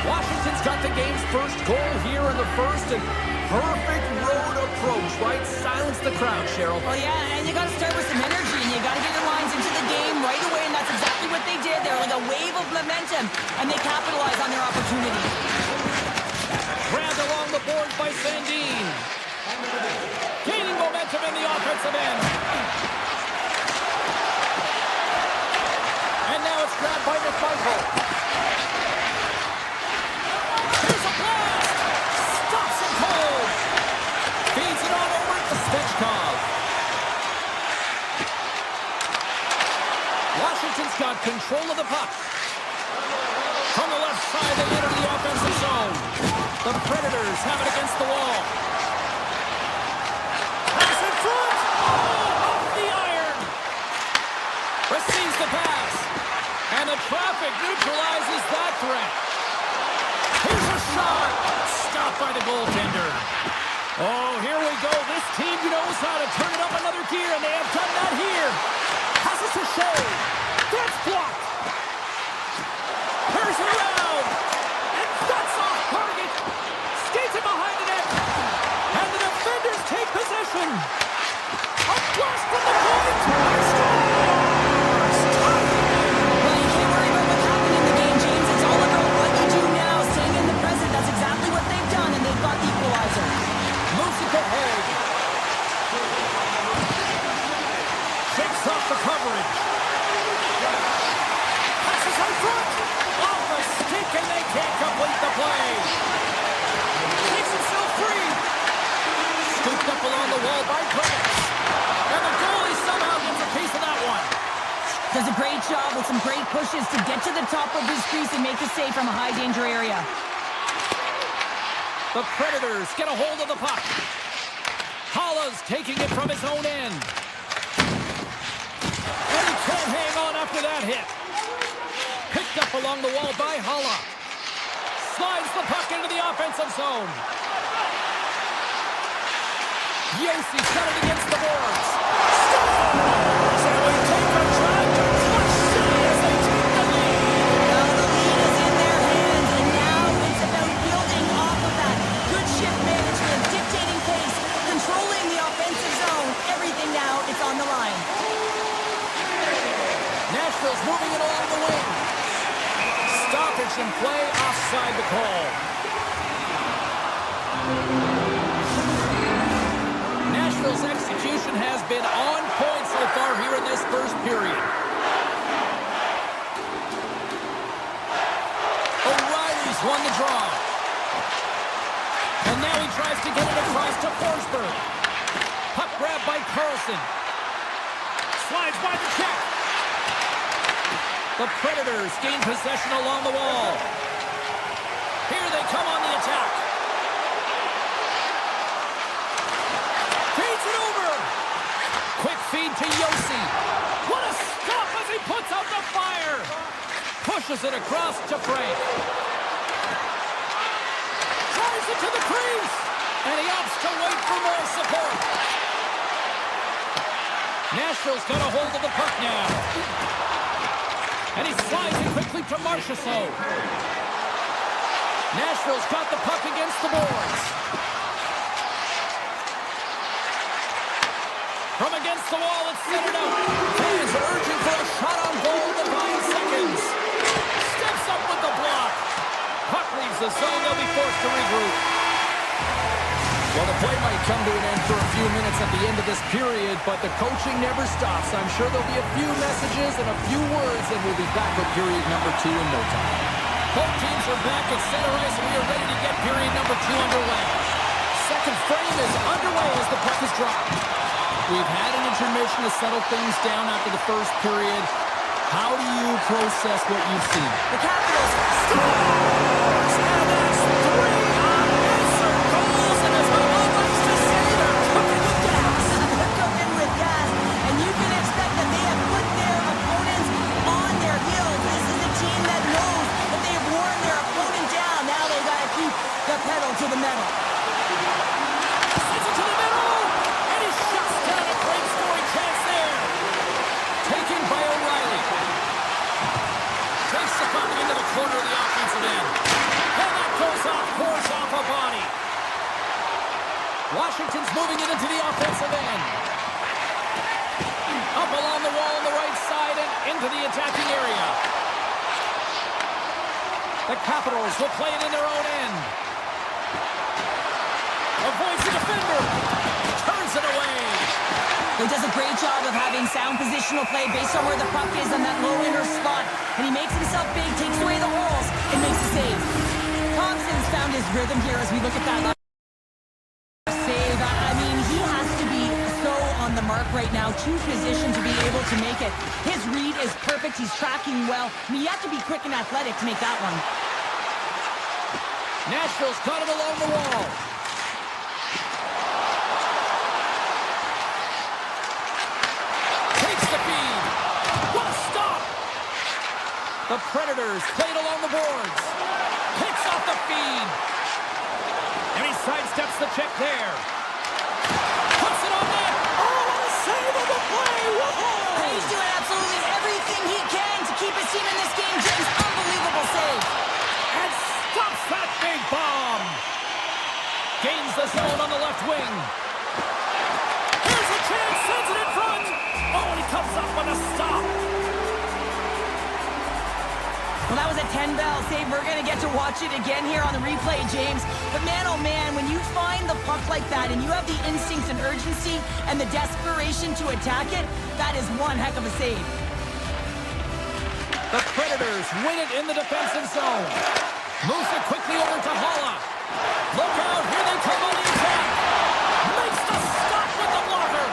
Washington's got the game's first goal here in the first, and perfect road approach, right? Silence the crowd, Cheryl. Well, yeah, and you got to start with some energy, and you got to get your lines into the game right away, and that's exactly what they did. They're like a wave of momentum, and they capitalized on their opportunity. Grabbed along the boards by Sandin. Gaining momentum in the offensive end. And now it's grabbed by McMichael. Here's a blast! Stops him cold. Feeds it on over to Svechkov. Washington's got control of the puck. From the left side, they enter the offensive zone. The Predators have it against the wall. Pass in front! Oh, off the iron! Receives the pass. And the traffic neutralizes that threat. Here's a shot. Stopped by the goaltender. Oh, here we go. This team knows how to turn it up another gear, and they have done that here. Passes to Shea. That's blocked. Here's around. And that's off target. Skates it behind the net. And the defenders take possession. A blast from the point. And scores! Well, you can't worry about what happened in the game, James. It's all about what you do now, staying in the present. That's exactly what they've done, and they've got the equalizer. Moves it to Haig. Shakes off the coverage. Passes out front. Off a stick, and they can't complete the play. Takes himself free. Scooped up along the wall by Curtis. And the goalie somehow gets a piece of that one. Does a great job with some great pushes to get to the top of his crease and make the save from a high-danger area. The Predators get a hold of the puck. Holla's taking it from his own end. And he can't hang on after that hit. Picked up along the wall by Holla. Slides the puck into the offensive zone. Yossi's got it against the boards. Scores! And we take a drive to Clutch City as they take the lead. Well, the lead is in their hands, and now it's about building off of that. Good shift management, dictating pace, controlling the offensive zone. Everything now, it's on the line. Nashville's moving it along the wing. Stoppage in play, offside the call. Nashville's execution has been on point so far here in this first period. O'Reilly's won the draw. And now he tries to get it across to Forsberg. Puck grab by Carlson. Slides by the check. The Predators gain possession along the wall. Here they come on the attack. Feeds it over. Quick feed to Yossi. What a stop as he puts out the fire. Pushes it across to Frank. Drives it to the crease. And he opts to wait for more support. Nashville's got a hold of the puck now. And he slides it quickly to Marchessault. Nashville's got the puck against the boards. the wall. It's centered out. Fans are urging for a shot on goal in the 5 seconds. Steps up with the block. Puck leaves the zone. They'll be forced to regroup. Well, the play might come to an end for a few minutes at the end of this period, but the coaching never stops. I'm sure there'll be a few messages and a few words, and we'll be back with period number 2 in no time. Both teams are back at center ice, and we are ready to get period number 2 underway. Second frame is underway as the puck is dropped. We've had an intermission to settle things down after the first period. How do you process what you've seen? The Capitals scores, and that's 3 unanswered goals, and as my mom likes to say, they're cooking with gas. They're cooking with gas, and you can expect that they have put their opponents on their heels. This is a team that knows that they have worn their opponent down. Now they've got to keep the pedal to the metal. Sends it to the middle, and he shuts down a great scoring chance there. Taken by O'Reilly. Takes the puck into the corner of the offensive end. And that goes off, pours off a body. Washington's moving it into the offensive end. Up along the wall on the right side and into the attacking area. The Capitals will play it in their own end. Avoids the defender. Turns it away. He does a great job of having sound positional play based on where the puck is on that low inner spot. And he makes himself big, takes away the holes, and makes a save. Thompson's found his rhythm here as we look at that last save. I mean, he has to be so on the mark right now to position to be able to make it. His read is perfect. He's tracking well. I mean, you have to be quick and athletic to make that one. Nashville's got it along the wall. The Predators played along the boards. Picks off the feed. And he sidesteps the check there. Puts it on net. Oh, what a save of the play. Whoa! He's doing absolutely everything he can to keep his team in this game. James, unbelievable save. And stops that big bomb. Gains the zone on the left wing. Here's a chance. Sends it in front. Oh, and he comes up with a stop. Well, that was a 10-bell save. We're going to get to watch it again here on the replay, James. But man, oh man, when you find the puck like that and you have the instincts and urgency and the desperation to attack it, that is one heck of a save. The Predators win it in the defensive zone. Moves it quickly over to Holla. Look out, here they come on the attack. Makes the stop with the blocker.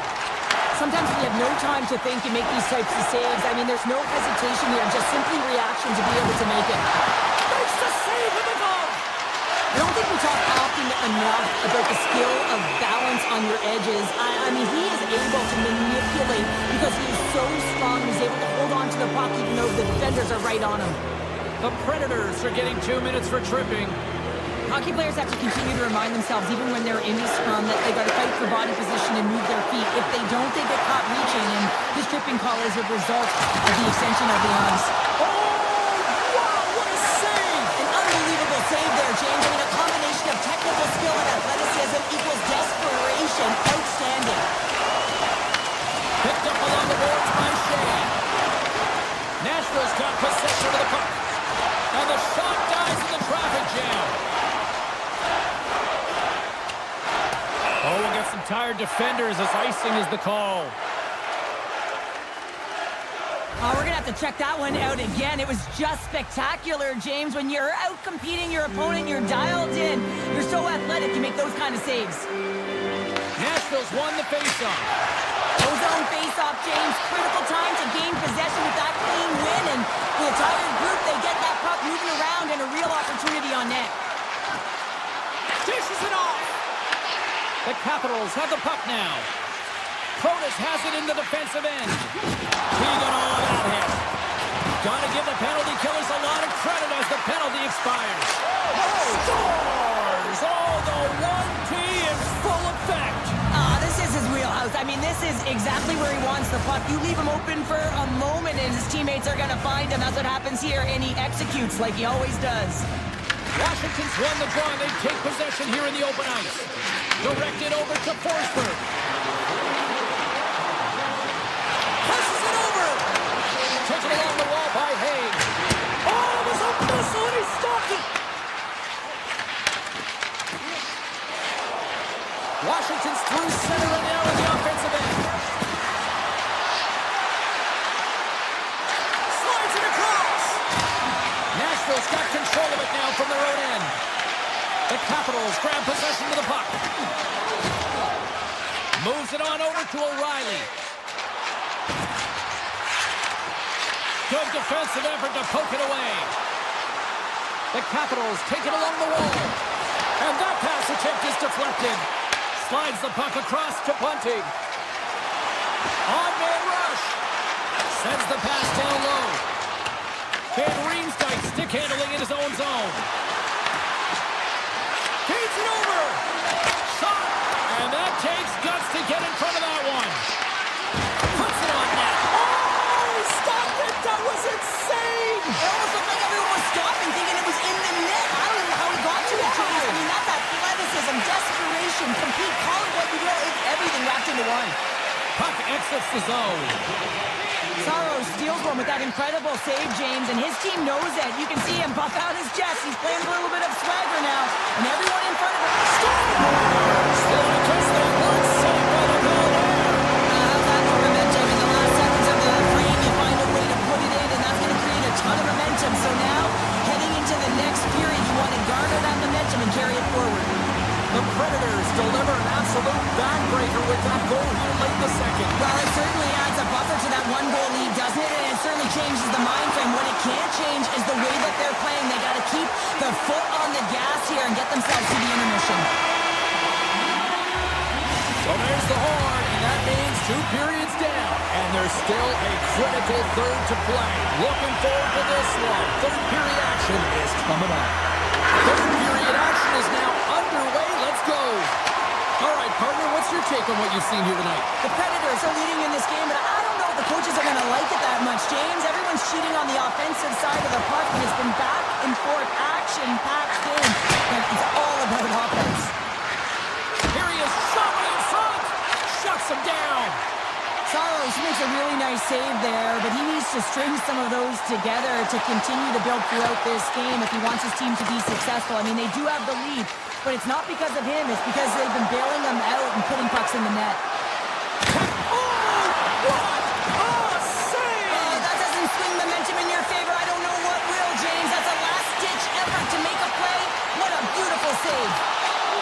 Sometimes when you have no time to think and make these types of saves, I mean, there's no hesitation here, just simply reaction to be able to make it. Makes the save with the glove. I don't think we talk often enough about the skill of balance on your edges. I mean, he is able to manipulate because he is so strong. He's able to hold on to the puck even though the defenders are right on him. The Predators are getting 2 minutes for tripping. Hockey players have to continue to remind themselves, even when they're in the scrum, that they got to fight for body position and move their feet. If they don't, they get caught reaching, and this tripping call is a result of the extension of the arms. Oh, wow, what a save! An unbelievable save there, James. I mean, a combination of technical skill and athleticism equals desperation. Outstanding. Picked up along the boards by Shea. Nashville's got possession of the puck. And the shot dies in the traffic jam. Oh, we'll get some tired defenders as icing is the call. Oh, we're going to have to check that one out again. It was just spectacular, James. When you're out competing your opponent, you're dialed in. You're so athletic, you make those kind of saves. Nashville's won the faceoff. Ozone face-off, James. Critical time to gain possession with that clean win. And the entire group, they get that puck moving around and a real opportunity on net. Dishes it off. The Capitals have the puck now. Protas has it in the defensive end. He got all that hit. Gotta give the penalty killers a lot of credit as the penalty expires. Scores! Oh, the 1T in full effect. This is his wheelhouse. I mean, this is exactly where he wants the puck. You leave him open for a moment and his teammates are going to find him. That's what happens here, and he executes like he always does. Washington's won the draw. They take possession here in the open ice. Directed over to Forsberg. Washington's through center and now in the offensive end. Slides it across. Nashville's got control of it now from their own end. The Capitals grab possession of the puck. Moves it on over to O'Reilly. Good defensive effort to poke it away. The Capitals take it along the wall. And that pass attempt is deflected. Slides the puck across to Bunting. On-man rush. Sends the pass down low. Van Riemsdyk stick handling in his own zone. Feeds it over. Shot. And that takes guts to get in front of that one. Puts it on net. Oh, stop it! That was insane! It almost looked like everyone was stopping, thinking it was in the net. I don't know how he got to it, James. I mean, that's athleticism, desperation, compete, call it what you will. It's everything wrapped into one. Puck exits the zone. Saros steals one with that incredible save, James, and his team knows it. You can see him puff out his chest. He's playing a little bit of swagger now, and everyone in front of him. Still because they weren't safe by the goal there. How's that for momentum? In the last seconds of the frame, you find a way to put it in, and that's going to create a ton of momentum. So now, heading into the next period, you want to garner that momentum and carry it forward. The Predators deliver an absolute backbreaker with that goal here late in the second. Well, it certainly adds a buffer to that one-goal lead, doesn't it? And it certainly changes the mind frame. What it can't change is the way that they're playing. They got to keep the foot on the gas here and get themselves to the intermission. So there's the horn, and that means 2 periods down. And there's still a critical third to play. Looking forward to this one. Third period action is coming up. Third period action is now underway. Let's go. All right, partner, what's your take on what you've seen here tonight? The Predators are leading in this game, but I don't know if the coaches are going to like it that much, James. Everyone's cheating on the offensive side of the puck, and it's been back and forth, action-packed game. And it's all about offense. Here he is, shot right in front. Shuts him down. Saros makes a really nice save there, but he needs to string some of those together to continue to build throughout this game if he wants his team to be successful. I mean, they do have the lead, but it's not because of him. It's because they've been bailing them out and putting pucks in the net. Oh, what a save! Oh, that doesn't swing momentum in your favor. I don't know what will, James. That's a last-ditch effort to make a play. What a beautiful save.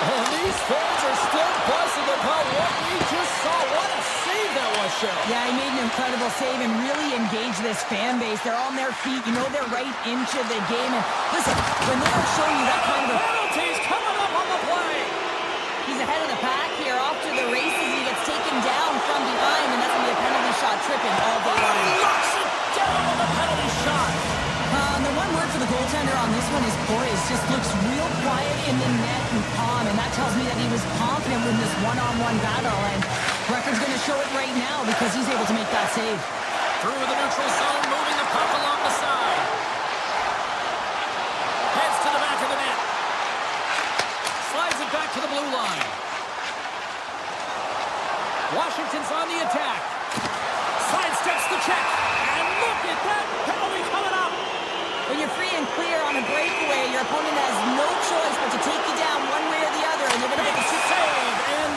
And these fans are still buzzing about what we just saw. What a save that was, Cheryl. Yeah, he made an incredible save and really engaged this fan base. They're on their feet. You know they're right into the game. And listen, when they don't show you that kind of... Penalties coming up on the play. He's ahead of the pack here. Off to the races. He gets taken down from behind, and that's going to be a penalty shot tripping all day long. He knocks it down on the penalty shot. The one word for the goaltender on this one is poised. Just looks real quiet in the net and calm, and that tells me that he was confident in this one-on-one battle, and record's going to show it right now because he's able to make that save. Through the neutral zone, moving the puck along the side. Heads to the back of the net. Slides it back to the blue line. Washington's on the attack. Sidesteps the check. And look at that penalty coming up. When you're free and clear on a breakaway, your opponent has no choice but to take you down one way or the other, and you're going to make a save and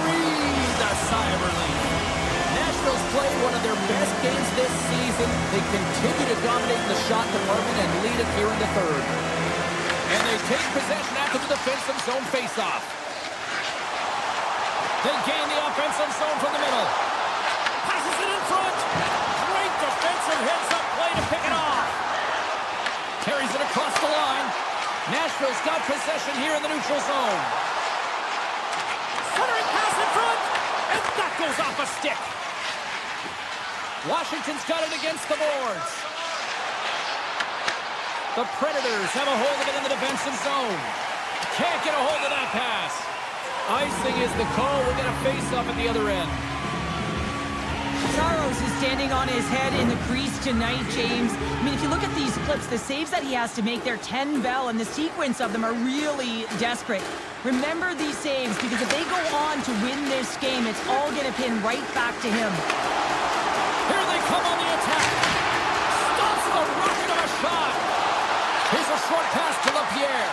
breathe a sigh of relief. Nashville's played one of their best games this season. They continue to dominate in the shot department and lead it here in the third. And they take possession after the defensive zone faceoff. They gain the offensive zone from the middle. Passes it in front. Great defensive heads-up play to pick it off. Carries it across the line. Nashville's got possession here in the neutral zone. Centering pass in front. And that goes off a stick. Washington's got it against the boards. The Predators have a hold of it in the defensive zone. Can't get a hold of that pass. Icing is the call. We'll get a face-off at the other end. Saros is standing on his head in the crease tonight, James. I mean, if you look at these clips, the saves that he has to make, they're 10 bell, and the sequence of them are really desperate. Remember these saves, because if they go on to win this game, it's all going to pin right back to him. Here they come on the attack. Stops the rocket of a shot. Here's a short pass to LaPierre.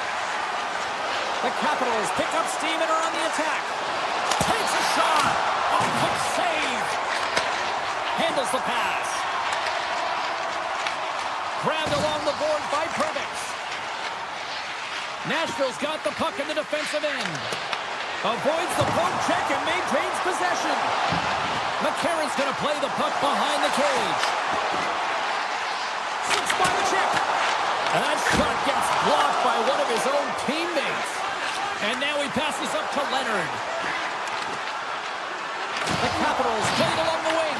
The Capitals pick up steam and are on the attack. dribbles the pass. Grabbed along the board by Perbix. Nashville's got the puck in the defensive end. Avoids the poke check and maintains possession. McCarron's going to play the puck behind the cage. Six by the check. And that shot gets blocked by one of his own teammates. And now he passes up to Leonard. The Capitals played along the wing.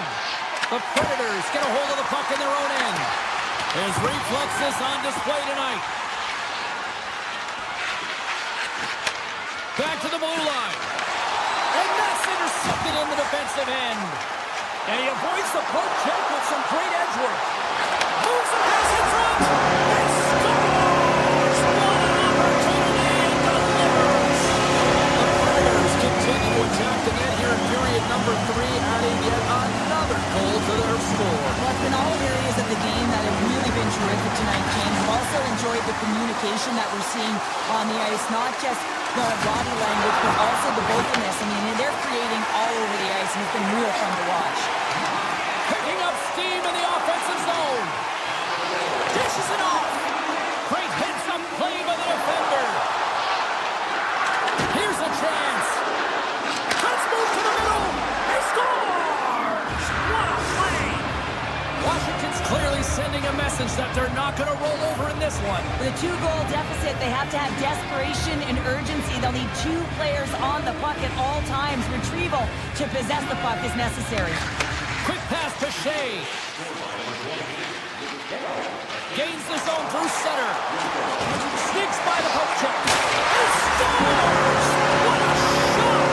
The Predators get a hold of the puck in their own end. His reflexes on display tonight. Back to the blue line. And that's intercepted in the defensive end. And he avoids the poke check with some great edge work. Moves the pass in front. And scores! What an opportunity and delivers! The Predators continue to attack the net here in period number 3, adding yet another goal to their score. Well, it's been all areas of the game that have really been terrific tonight, James. I've also enjoyed the communication that we're seeing on the ice, not just the body language, but also the vocalness. I mean, they're creating all over the ice, and it's been real fun to watch. Picking up steam in the offensive zone. Dishes it off. Great heads-up play by the defender. Here's a chance. Let's move to the middle. He scores! What a play! Washington's clearly sending a message that they're not going to roll over in this one. With a 2-goal deficit, they have to have desperation and urgency. They'll need 2 players on the puck at all times. Retrieval to possess the puck is necessary. Quick pass to Shea. Gains the zone through center. Sneaks by the poke check. He scores! What a shot!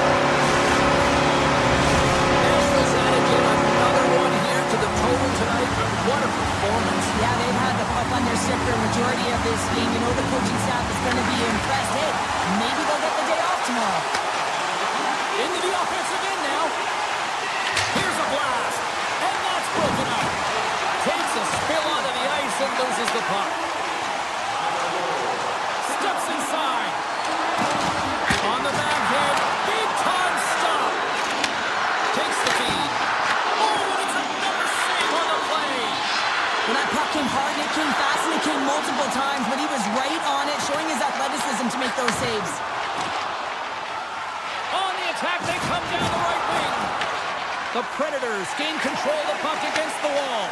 Nashville's added yet another one here to the total tonight. What a performance. Yeah, they've had the puck on their stick for a majority of this game. You know the coaching staff is going to be impressed. Hey, maybe they'll get the day off tomorrow. Into the offensive end now. Here's a blast. And that's broken up. Takes a spill onto the ice and loses the puck. Steps inside. On the backhand. Big time stop. Takes the feed. Oh, and it's another save on the play. Well, that puck came hard, and it came fast, and it came multiple times, but he was right on it, showing his athleticism to make those saves. On the attack, they come down the right wing. The Predators gain control of the puck against the wall.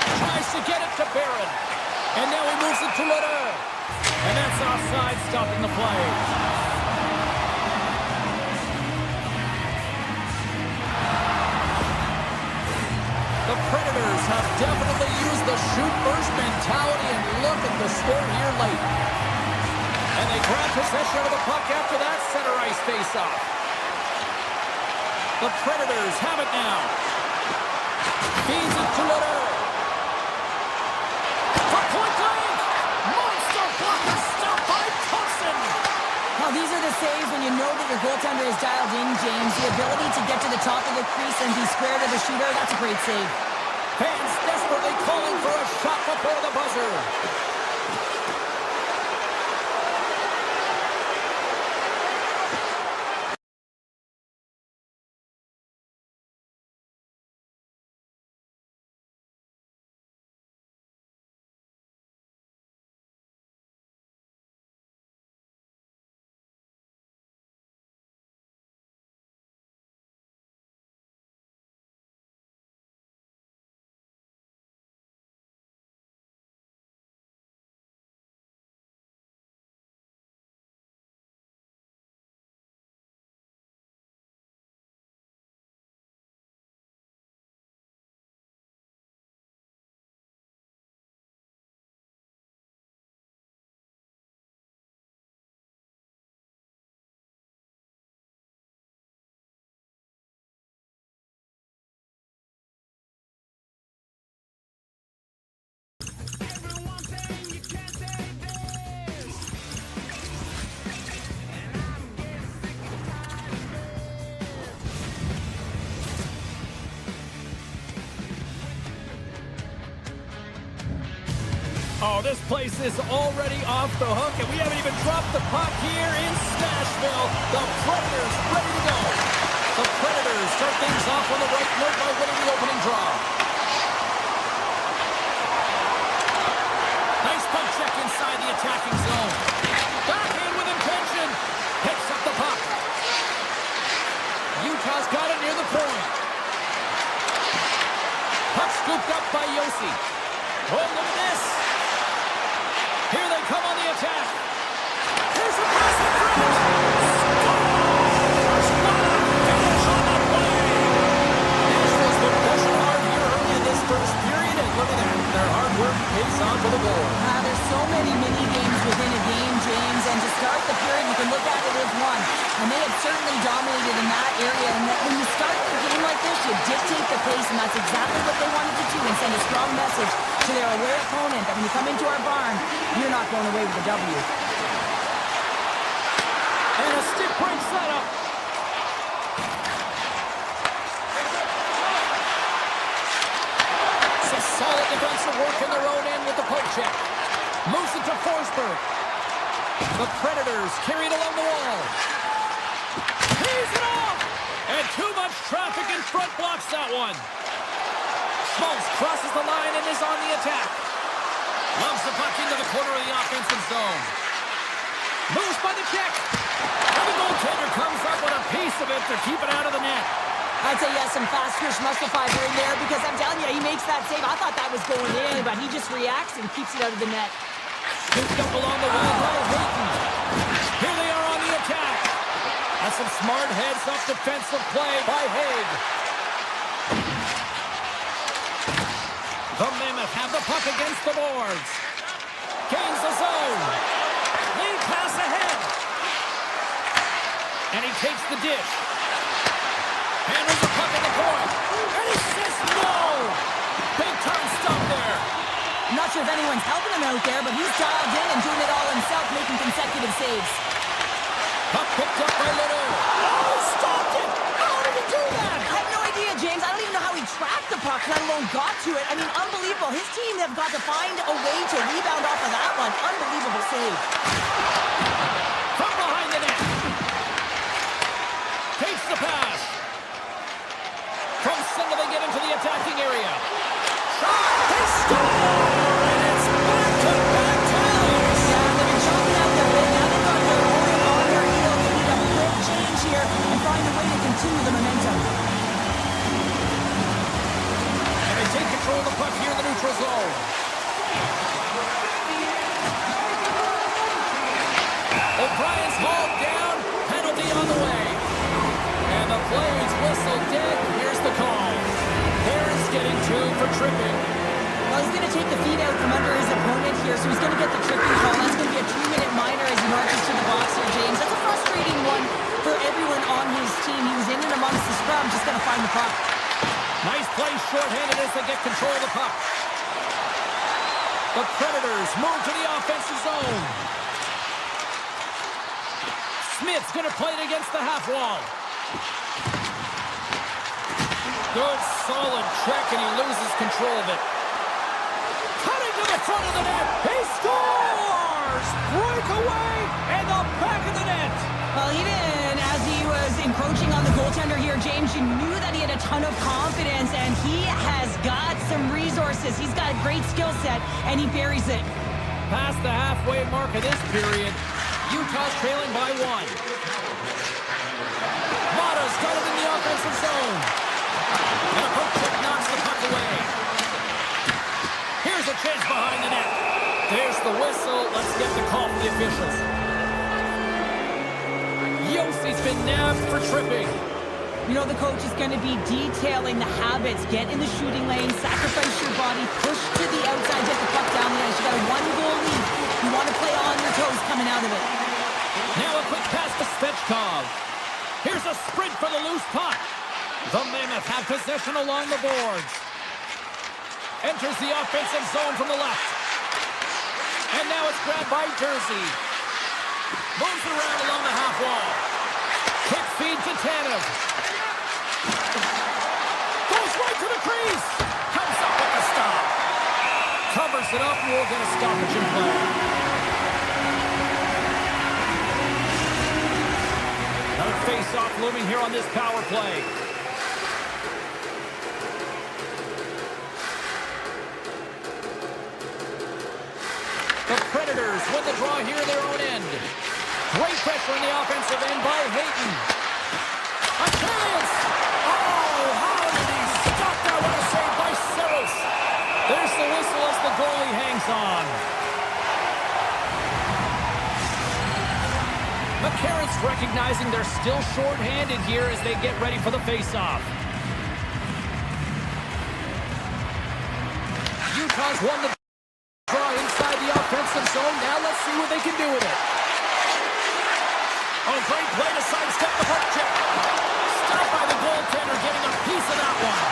Tries to get it to Barron. And now he moves it to Leonard. And that's offside, stopping the play. The Predators have definitely used the shoot-first mentality, and look at the score here late. And they grab possession of the puck after that center ice face-off. The Predators have it now. Feeds it to Leonard. For point blank! Monster blocker stopped by Thompson. Now, these are the saves when you know that your goaltender is dialed in, James. The ability to get to the top of the crease and be square to the shooter, that's a great save. Fans desperately calling for a shot before the buzzer. Oh, this place is already off the hook, and we haven't even dropped the puck here in Nashville. The Predators ready to go. The Predators start things off on the right note by winning the opening draw. Utah's got it near the point. Puck scooped up by Yossi. Oh, look at this. Here they come on the attack. Here's a pass in front. Scores! What a finish on the play. Nashville's been pushing hard here early in this first period, and look at that. Their hard work pays off for the goal. There's so many mini games within a game, James, and to start the period, you can look at it as one. And they have certainly dominated in that area. And that when you start a game like this, you dictate the pace, and that's exactly what they wanted to do and send a strong message to their away opponent that when you come into our barn, you're not going away with a W. And a stick break setup. Some solid defensive work in their own end with the poke check. Moves it to Forsberg. The Predators carry it along the wall. He's it off! And too much traffic in front blocks that one. Schmaltz crosses the line and is on the attack. Loves the puck into the corner of the offensive zone. Moves by the check. And the goaltender comes up with a piece of it to keep it out of the net. I'd say yes, some fast twitch muscle fiber in there because I'm telling you, he makes that save. I thought that was going in, but he just reacts and keeps it out of the net. Scooped up along the wall by Hayton. Here they are on the attack. That's some smart heads-up defensive play by Haig. The Mammoth have the puck against the boards. Gains the zone. Lead pass ahead. And he takes the dish. Handles the puck at the point. And he says no! Big time stop there. I'm not sure if anyone's helping him out there, but he's dialed in and doing it all himself, making consecutive saves. Puck picked up by Ledoux. Oh, stopped it! How did he do that? I have no idea, James. I don't even know how he tracked the puck, let alone got to it. I mean, unbelievable. His team have got to find a way to rebound off of that one. Unbelievable save. From behind the net. Takes the pass. From center they get into the attacking area. Shot! They score! And it's back-to-back tallies. Yeah, they've been chopping out their win. Now they've got their opponent on their heels. They need a quick change here and find a way to continue the momentum. And they take control of the puck here in the neutral zone. O'Brien's hauled down. Penalty on the way. And the play's whistle dead. Here's the call. Harris getting two for tripping. Well, he's going to take the feet out from under his opponent here, so he's going to get the tripping call. That's going to be a 2-minute minor as he marches to the box here, James. That's a frustrating one for everyone on his team. He was in and amongst the scrum, just going to find the puck. Nice play shorthanded as they get control of the puck. The Predators move to the offensive zone. Smith's going to play it against the half wall. Good, solid check, and he loses control of it. Cutting to the front of the net. He scores! Breakaway and the back of the net. Well, even as he was encroaching on the goaltender here, James, you knew that he had a ton of confidence, and he has got some resources. He's got a great skill set, and he buries it. Past the halfway mark of this period, Utah's trailing by one. Mata's got it in the offensive zone. And a poke check knocks the puck away. Here's a chance behind the net. There's the whistle. Let's get the call from the officials. Yossi's been nabbed for tripping. You know, the coach is going to be detailing the habits. Get in the shooting lane, sacrifice your body, push to the outside, get the puck down the ice. You got a one-goal lead. You want to play on your toes coming out of it. Now a quick pass to Svechkov. Here's a sprint for the loose puck. The Mammoth have possession along the boards. Enters the offensive zone from the left. And now it's grabbed by Jersey. Moves around along the half wall. Quick feed to Tanev. Goes right to the crease. Comes up with the stop. Covers it up and we'll get a stoppage in play. Another face-off looming here on this power play. The Predators win the draw here in their own end. Great pressure in the offensive end by Hayton. A A chance! Oh, how did he stop that? What a save by Saros. There's the whistle as the goalie hangs on. McCarron's recognizing they're still short-handed here as they get ready for the face-off. Utah's won the draw inside the offensive zone. Now let's see what they can do with it. Oh, great play to sidestep the hook check. Stopped by the goaltender, getting a piece of that one.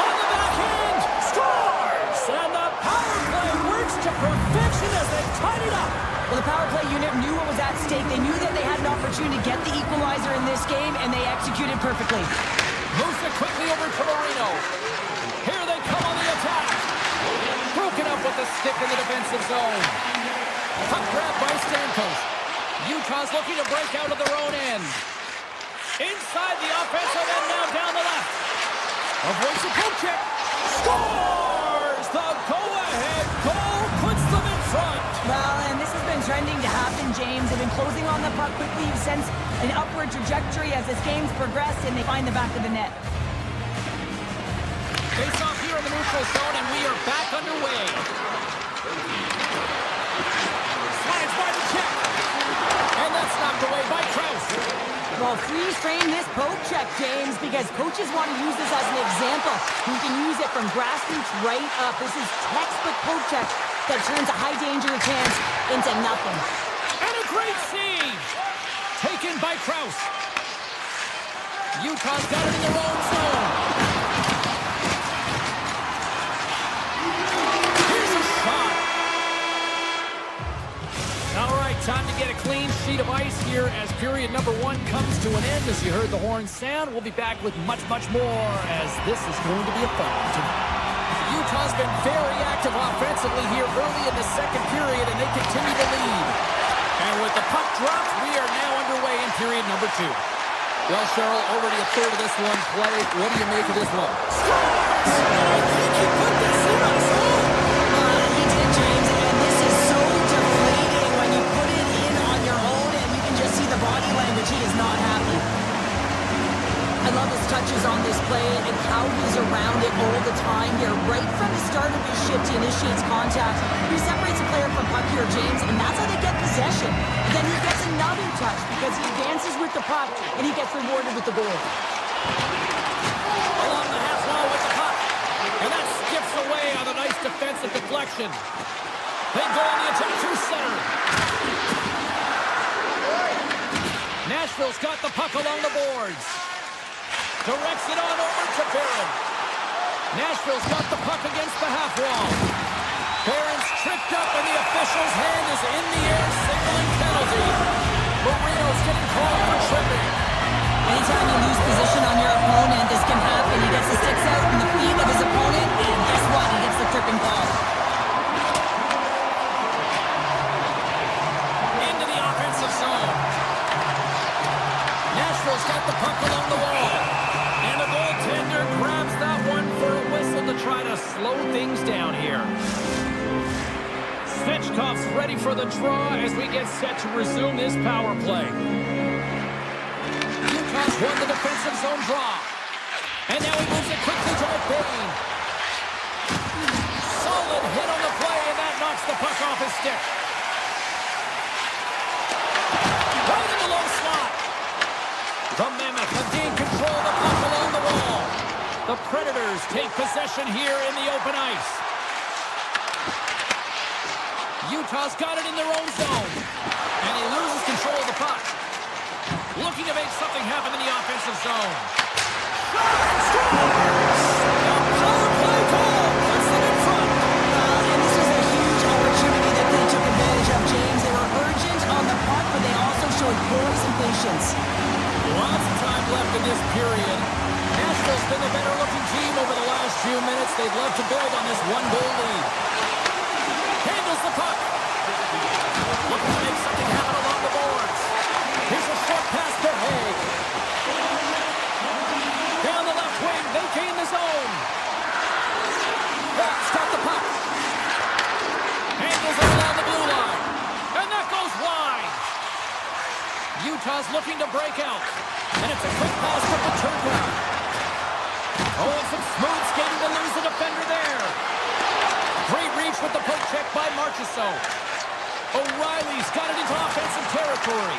On the backhand, scores! And the power play works to perfection as they tied it up. Well, the power play unit knew what was at stake. They knew that they had an opportunity to get the equalizer in this game, and they executed perfectly. Moves it quickly over to Marino. Here they come on the attack. Broken up with the stick in the defensive zone. Puck grab by Stamkos. Utah's looking to break out of their own end. Inside the offensive end, now down the left. Avoids the poke check. Scores! The go-ahead goal puts them in front. Well, and this has been trending to happen, James. They've been closing on the puck quickly. You've sensed an upward trajectory as this game's progressed, and they find the back of the net. Face off here in the neutral zone, and we are back underway. Slides by the check. And that's knocked away by Krause. Well, freeze frame this poke check, James, because coaches want to use this as an example. You can use it from grassroots right up. This is textbook poke check that turns a high danger chance into nothing. And a great save. Taken by Krause. Utah's got it in their own zone. Here's a shot. All right, time to get a clean sheet of ice here as period number 1 comes to an end. As you heard the horn sound, we'll be back with much, much more as this is going to be a fun one tonight. Utah's been very active offensively here early in the second period, and they continue to lead. And with the puck dropped, we are now underway in period number 2. Well, Cheryl, already a third of this one play. What do you make of this one? Scores! I think he put this in on his own. He did, James, and this is so deflating when you put it in on your own, and you can just see the body language. He is not happy. I love his touches on this play and how he's around it all the time here. Right from the start of his shift, he initiates contact. He separates a player from puck here, James, and that's how they get possession. Then he gets another touch because he advances with the puck, and he gets rewarded with the goal. Along the half wall with the puck. And that skips away on a nice defensive deflection. They go on the attack through center. Nashville's got the puck along the boards. Directs it on over to Barron. Nashville's got the puck against the half wall. Barron's tripped up and the official's hand is in the air, signaling penalty. Marino's getting called for tripping. Anytime you lose position on your opponent, this can happen. He gets the sticks out in the feet of his opponent, and guess what? He gets the tripping call. Into the offensive zone. Nashville's got the puck along the wall. And the goaltender grabs that one for a whistle to try to slow things down here. Svechkov's ready for the draw as we get set to resume this power play. Utah's won the defensive zone draw. And now he moves it quickly to McBain. Solid hit on the play, and that knocks the puck off his stick. Right in the low slot. The Mammoth have gained control of the puck along the wall. The Predators take possession here in the open ice. Utah's got it in their own zone. And he loses control of the puck. Looking to make something happen in the offensive zone. Scores! The power play goal puts them in front. And this was a huge opportunity that they took advantage of, James. They were urgent on the puck, but they also showed poise and patience. Lots of time left in this period. Nashville's been the better-looking team over the last few minutes. They'd love to build on this one-goal lead. Handles the puck. Looking to make something happen along the boards. Here's a short pass to Haig. Down the left wing, they gain the zone. Hawks got the puck. Handles it along the blue line. And that goes wide. Utah's looking to break out. And it's a quick pass to Paterka. Oh, and some smooth skating to lose the defender there. Great reach with the poke check by Marchessault. O'Reilly's got it into offensive territory.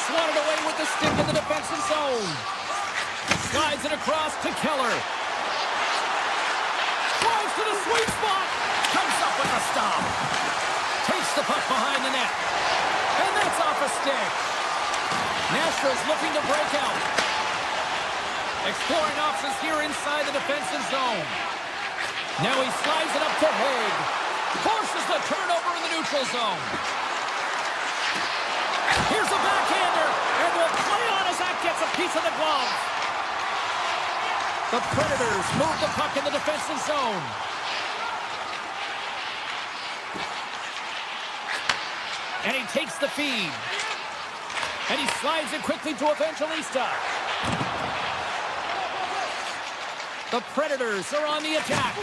Swatted away with the stick in the defensive zone. Slides it across to Keller. Throws to the sweet spot. Comes up with a stop. Takes the puck behind the net. And that's off a stick. Nashville's looking to break out. Exploring options here inside the defensive zone. Now he slides it up to Haig. Forces the turnover in the neutral zone. Here's a backhander. And will play on as that gets a piece of the glove. The Predators move the puck in the defensive zone. And he takes the feed. And he slides it quickly to Evangelista. The Predators are on the attack.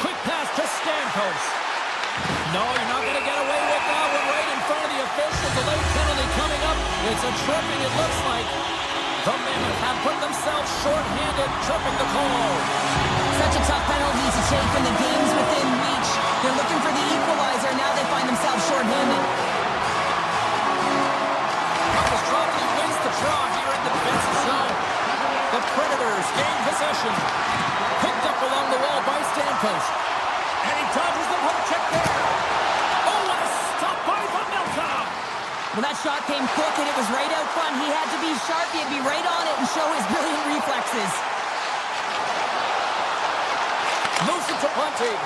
Quick pass to Stamkos. No, you're not going to get away with that one right in front of the officials. The late penalty coming up. It's a tripping, it looks like. The Mammoth have put themselves short-handed, tripping the call. Such a tough penalty to take when the game's within reach. They're looking for the equalizer. Now they find themselves short-handed. Puck is dropped and he wins the draw here in the defensive zone. The Predators gain possession. Picked up along the wall by Stamkos. And he dodges the poke check there. Oh, what a stop by Pavelka. Well, that shot came quick, and it was right out front. He had to be sharp. He had to be right on it and show his brilliant reflexes. Moves it to Bunting.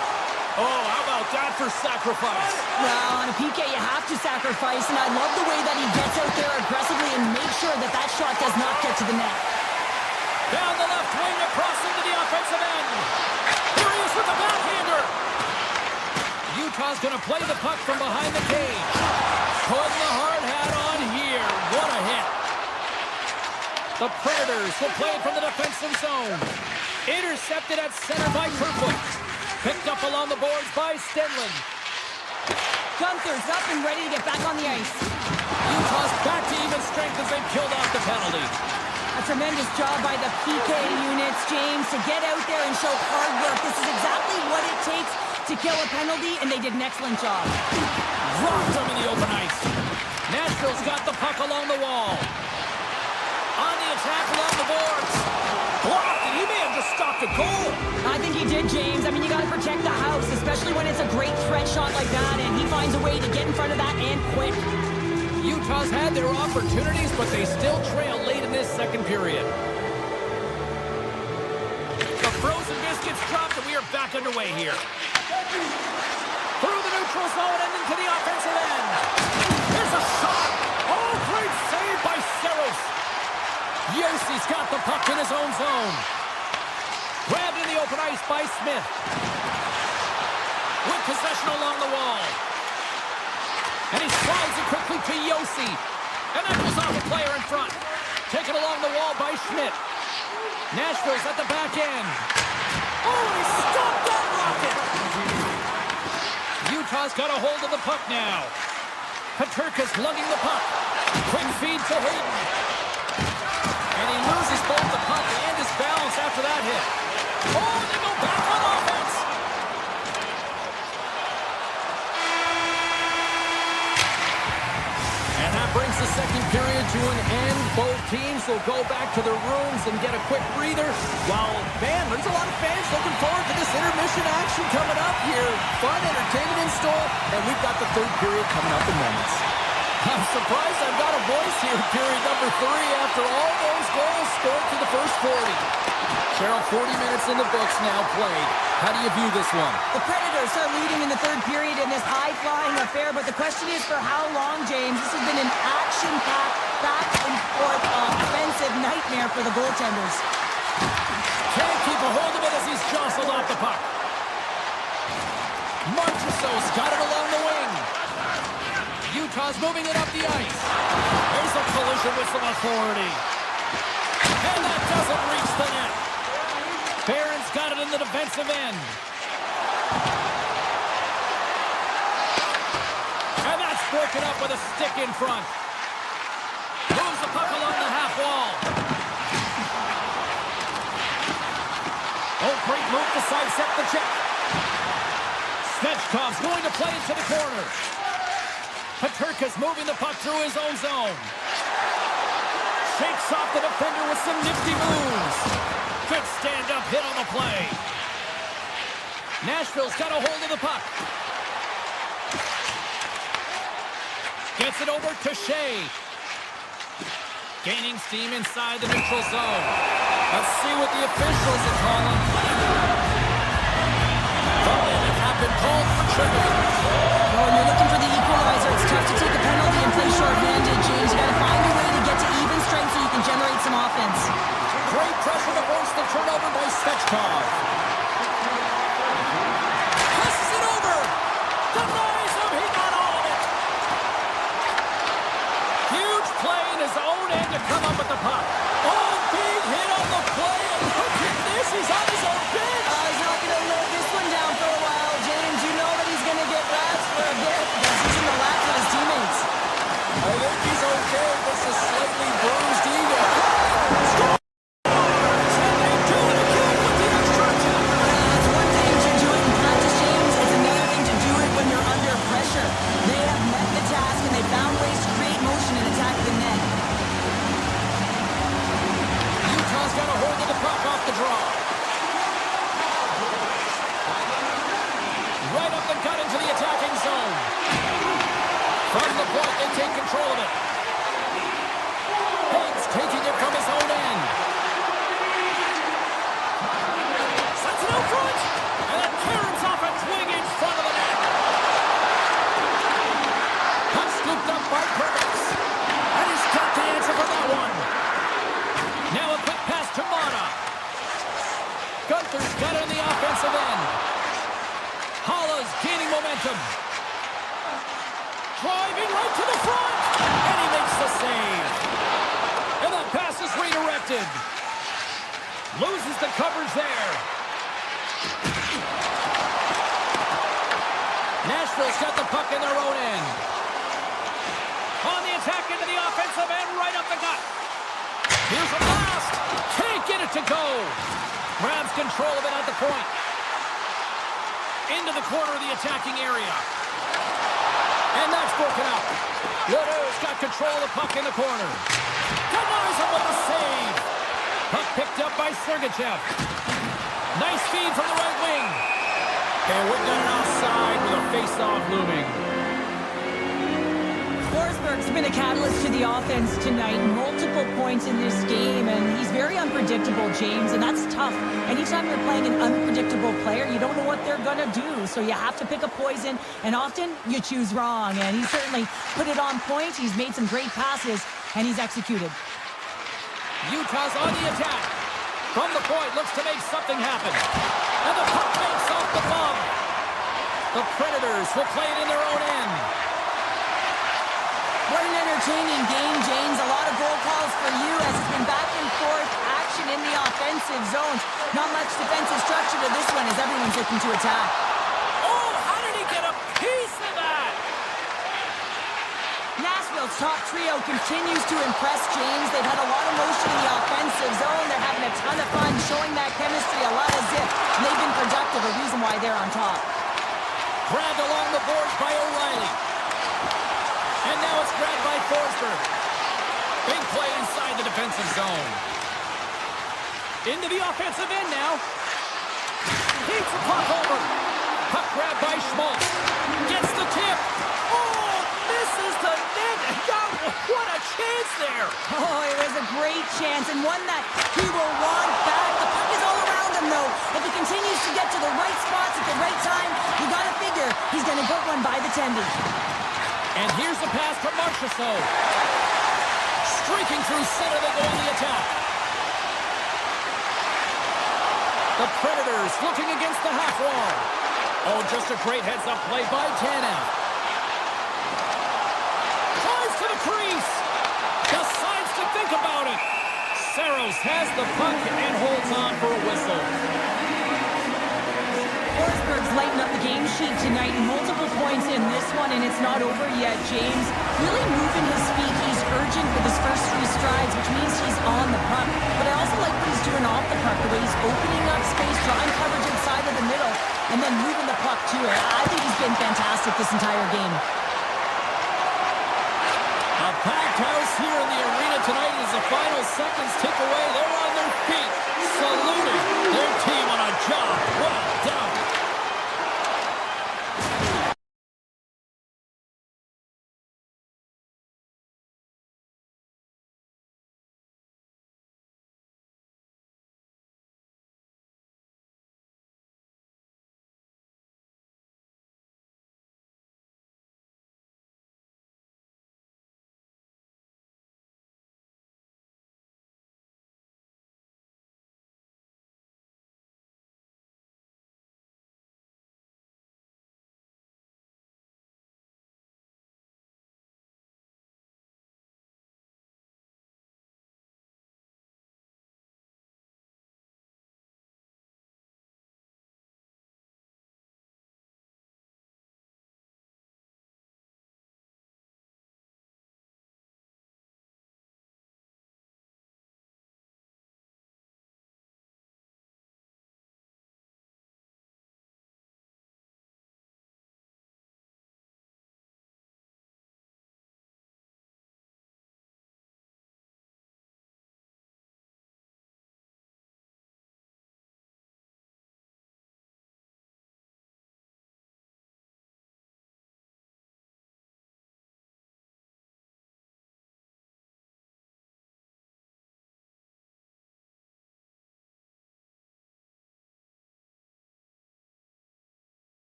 Oh, how about that for sacrifice? Well, on a PK, you have to sacrifice, and I love the way that he gets out there aggressively and makes sure that that shot does not get to the net. Down the left wing, across into the offensive end. Here he is with the backhander. Utah's going to play the puck from behind the cage. Putting the hard hat on here. What a hit. The Predators will play it from the defensive zone. Intercepted at center by Kerfoot. Picked up along the boards by Stenlund. Gunther's up and ready to get back on the ice. Utah's back to even strength as they've killed off the penalty. A tremendous job by the PK units, James, to get out there and show hard work. This is exactly what it takes to kill a penalty, and they did an excellent job. Rocked them in the open ice. Nashville's got the puck along the wall. On the attack along the boards. Blocked, and he may have just stopped a goal. I think he did, James. I mean, you got to protect the house, especially when it's a great threat shot like that, and he finds a way to get in front of that and quick. Utah's had their opportunities, but they still trail late in this second period. The frozen biscuits dropped, and we are back underway here. Through the neutral zone and into the offensive end. Here's a shot. Oh, great save by Saros. Yossi's got the puck in his own zone. Grabbed in the open ice by Smith. With possession along the wall. And he slides it quickly to Josi. And that goes off a player in front. Taken along the wall by Schmidt. Nashville's at the back end. Oh, he stopped that rocket! Utah's got a hold of the puck now. Paterka's lugging the puck. Quick feed to Hayden. And he loses both the puck and his balance after that hit. Oh, they go back on offense. And that brings the second period to an end. Both teams will go back to their rooms and get a quick breather. While, man, there's a lot of fans looking forward to this intermission action coming up here. Fun, entertainment in store, and we've got the third period coming up in moments. I'm surprised I've got a voice here, period number 3, after all those goals scored through the first 40. Cheryl, 40 minutes in the books now played. How do you view this one? The Predators are leading in the third period in this high-flying affair, but the question is for how long, James? This has been an action-packed, back-and-forth offensive nightmare for the goaltenders. Can't keep a hold of it as he's jostled off the puck. Marchessault's got it along the wing. Utah's moving it up the ice. There's a collision with some authority. And that doesn't reach the net. Barron's got it in the defensive end. And that's broken up with a stick in front. Moves the puck along the the check. Svechkov's going to play it to the corner. Peterka's moving the puck through his own zone. Shakes off the defender with some nifty moves. Good stand-up hit on the play. Nashville's got a hold of the puck. Gets it over to Shea. Gaining steam inside the neutral zone. Let's see what the officials are calling. The limit have been called for tripping. When you're looking for the equalizer, it's tough to take a penalty and play short-handed, James. You got to find a way to get to even strength so you can generate some offense. Great pressure to force the turnover by Svechkov. Passes it over. Denies him. He got all of it. Huge play in his own end to come up with the puck. Oh, big hit on the play. And look at this. He's on his own bench. He's not going to live this one down for a while, James. You know that he's going to get razzed for a bit because he's in the laps of his teammates. I think he's okay. This is slightly bruised ego. Driving right to the front, and he makes the save. And that pass is redirected. Loses the coverage there. Nashville's got the puck in their own end. On the attack into the offensive end, right up the gut. Here's a blast. Can't get it to go. Grabs control of it at the point. Into the corner of the attacking area. And that's broken up. Ledoux got control of the puck in the corner. Denies him with the save. Puck picked up by Sergachev. Nice feed from the right wing. And we've got an offside with a face-off looming. Forsberg's been a catalyst to the offense tonight. Multiple points in this game, and he's very unpredictable, James, and that's tough. Anytime you're playing an unpredictable player, you don't know what they're going to do, so you have to pick a poison, and often you choose wrong, and he certainly put it on point. He's made some great passes, and he's executed. Utah's on the attack. From the point, looks to make something happen. And the puck makes off the glove. The Predators will play it in their own end. What an entertaining game, James. A lot of goal calls for you as it's been back and forth action in the offensive zones. Not much defensive structure to this one as everyone's looking to attack. Oh, how did he get a piece of that? Nashville's top trio continues to impress, James. They've had a lot of motion in the offensive zone. They're having a ton of fun, showing that chemistry, a lot of zip. And they've been productive, a reason why they're on top. Grabbed along the boards by O'Reilly. And now it's grabbed by Forsberg. Big play inside the defensive zone. Into the offensive end now. Keeps the puck over. Puck grabbed by Schmaltz. Gets the tip. Oh, misses the net. What a chance there. Oh, it was a great chance and one that he will want back. The puck is all around him, though. If he continues to get to the right spots at the right time, you got to figure he's going to get one by the tendy. And here's the pass from Marchessault. Streaking through center, they go on the attack. The Predators looking against the half wall. Oh, just a great heads-up play by Tanev. Tries to the crease. Decides to think about it. Saros has the puck and holds on for a whistle. Forsberg's lighting up the game sheet tonight. Multiple points in this one, and it's not over yet, James. Really moving his feet. He's urgent with his first 3 strides, which means he's on the puck. But I also like what he's doing off the puck, the way he's opening up space, drawing coverage inside of the middle. electric this entire game. A packed house here in the arena tonight as the final seconds tick away. They're on their feet, saluting their team on a job well done.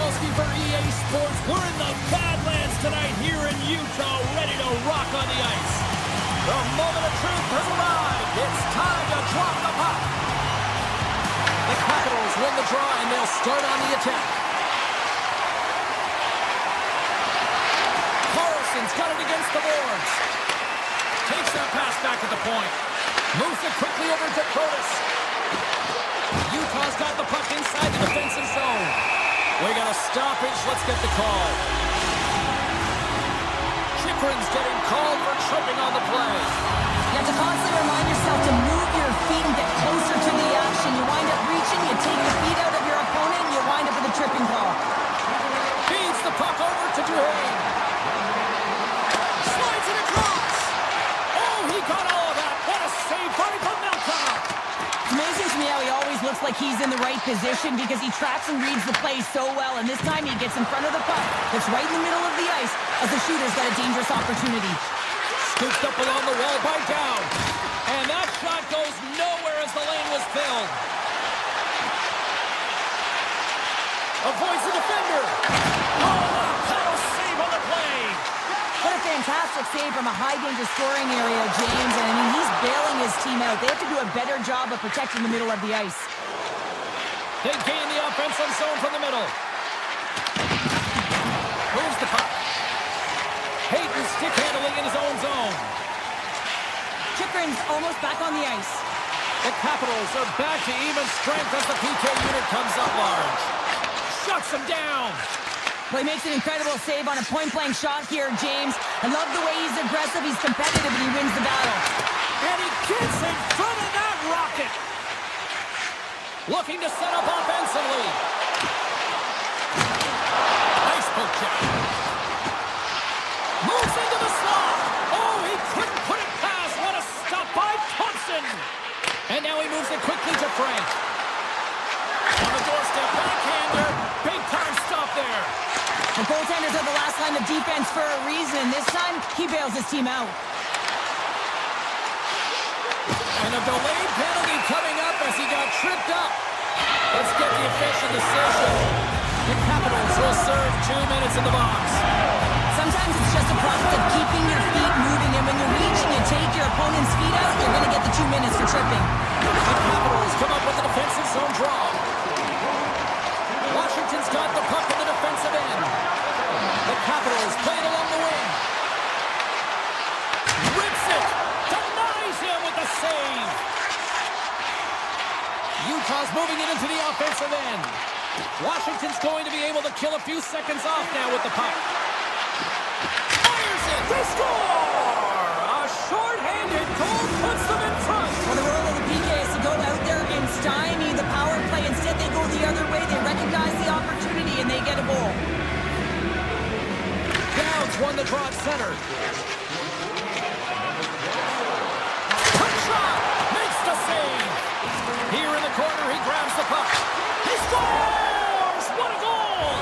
for EA Sports. We're in the Badlands tonight here in Utah, ready to rock on the ice. The moment of truth has arrived. It's time to drop the puck. The Capitals win the draw, and they'll start on the attack. Carlson's got it against the boards. Takes that pass back at the point. Moves it quickly over to Protas. Utah's got the puck inside the defensive zone. We got a stoppage. Let's get the call. Chychrun's getting called for tripping on the play. You have to constantly remind yourself to move your feet and get closer to the action. You wind up reaching, you take the feet out of your opponent, and you wind up with a tripping call. Feeds the puck over to Duhane. Slides it across. Oh, he got all of that. What a save by Mammoth. It's amazing to me how he always looks like he's in the right position because he tracks and reads the play so well, and this time he gets in front of the puck that's right in the middle of the ice as the shooter's got a dangerous opportunity. Scooped up along the wall by Down, and that shot goes nowhere as the lane was filled. Avoids the defender. Oh, paddle save on the play. What a fantastic save from a high-danger scoring area, James. And, I mean, he's bailing his team out. They have to do a better job of protecting the middle of the ice. They gain the offensive zone from the middle. Moves the puck. Hayden stick handling in his own zone. Chychrun's almost back on the ice. The Capitals are back to even strength as the PK unit comes up large. Shuts him down. Well, he makes an incredible save on a point-blank shot here, James. I love the way he's aggressive, he's competitive, and he wins the battle. And he gets in front of that rocket. Looking to set up offensively. Nice poke check. Moves into the slot. Oh, he couldn't put it past. What a stop by Thompson. And now he moves it quickly to Frank. On the doorstep, backhander. Big time stop there. The goaltenders are the last line of defense for a reason. This time, he bails his team out. And a delayed penalty coming up as he got tripped up. Let's get the official decision. The Capitals will serve 2 minutes in the box. Sometimes it's just a product of keeping your feet moving, and when you reach and you take your opponent's feet out, you're going to get the 2 minutes for tripping. The Capitals come up with a defensive zone draw. Washington's got the puck in the defensive end. The Capitals play it along the wing. Rips it. Denies him with the save. Utah's moving it into the offensive end. Washington's going to be able to kill a few seconds off now with the puck. Fires it. They score! A short-handed goal puts them in front. Well, the role of the PK is to go out there and stymie the power play. Instead, they go the other way. They recognize the opportunity, and they get a goal. Downs won the draw at center. Quick shot! Makes the save! Here in the corner, he grabs the puck. He scores! What a goal!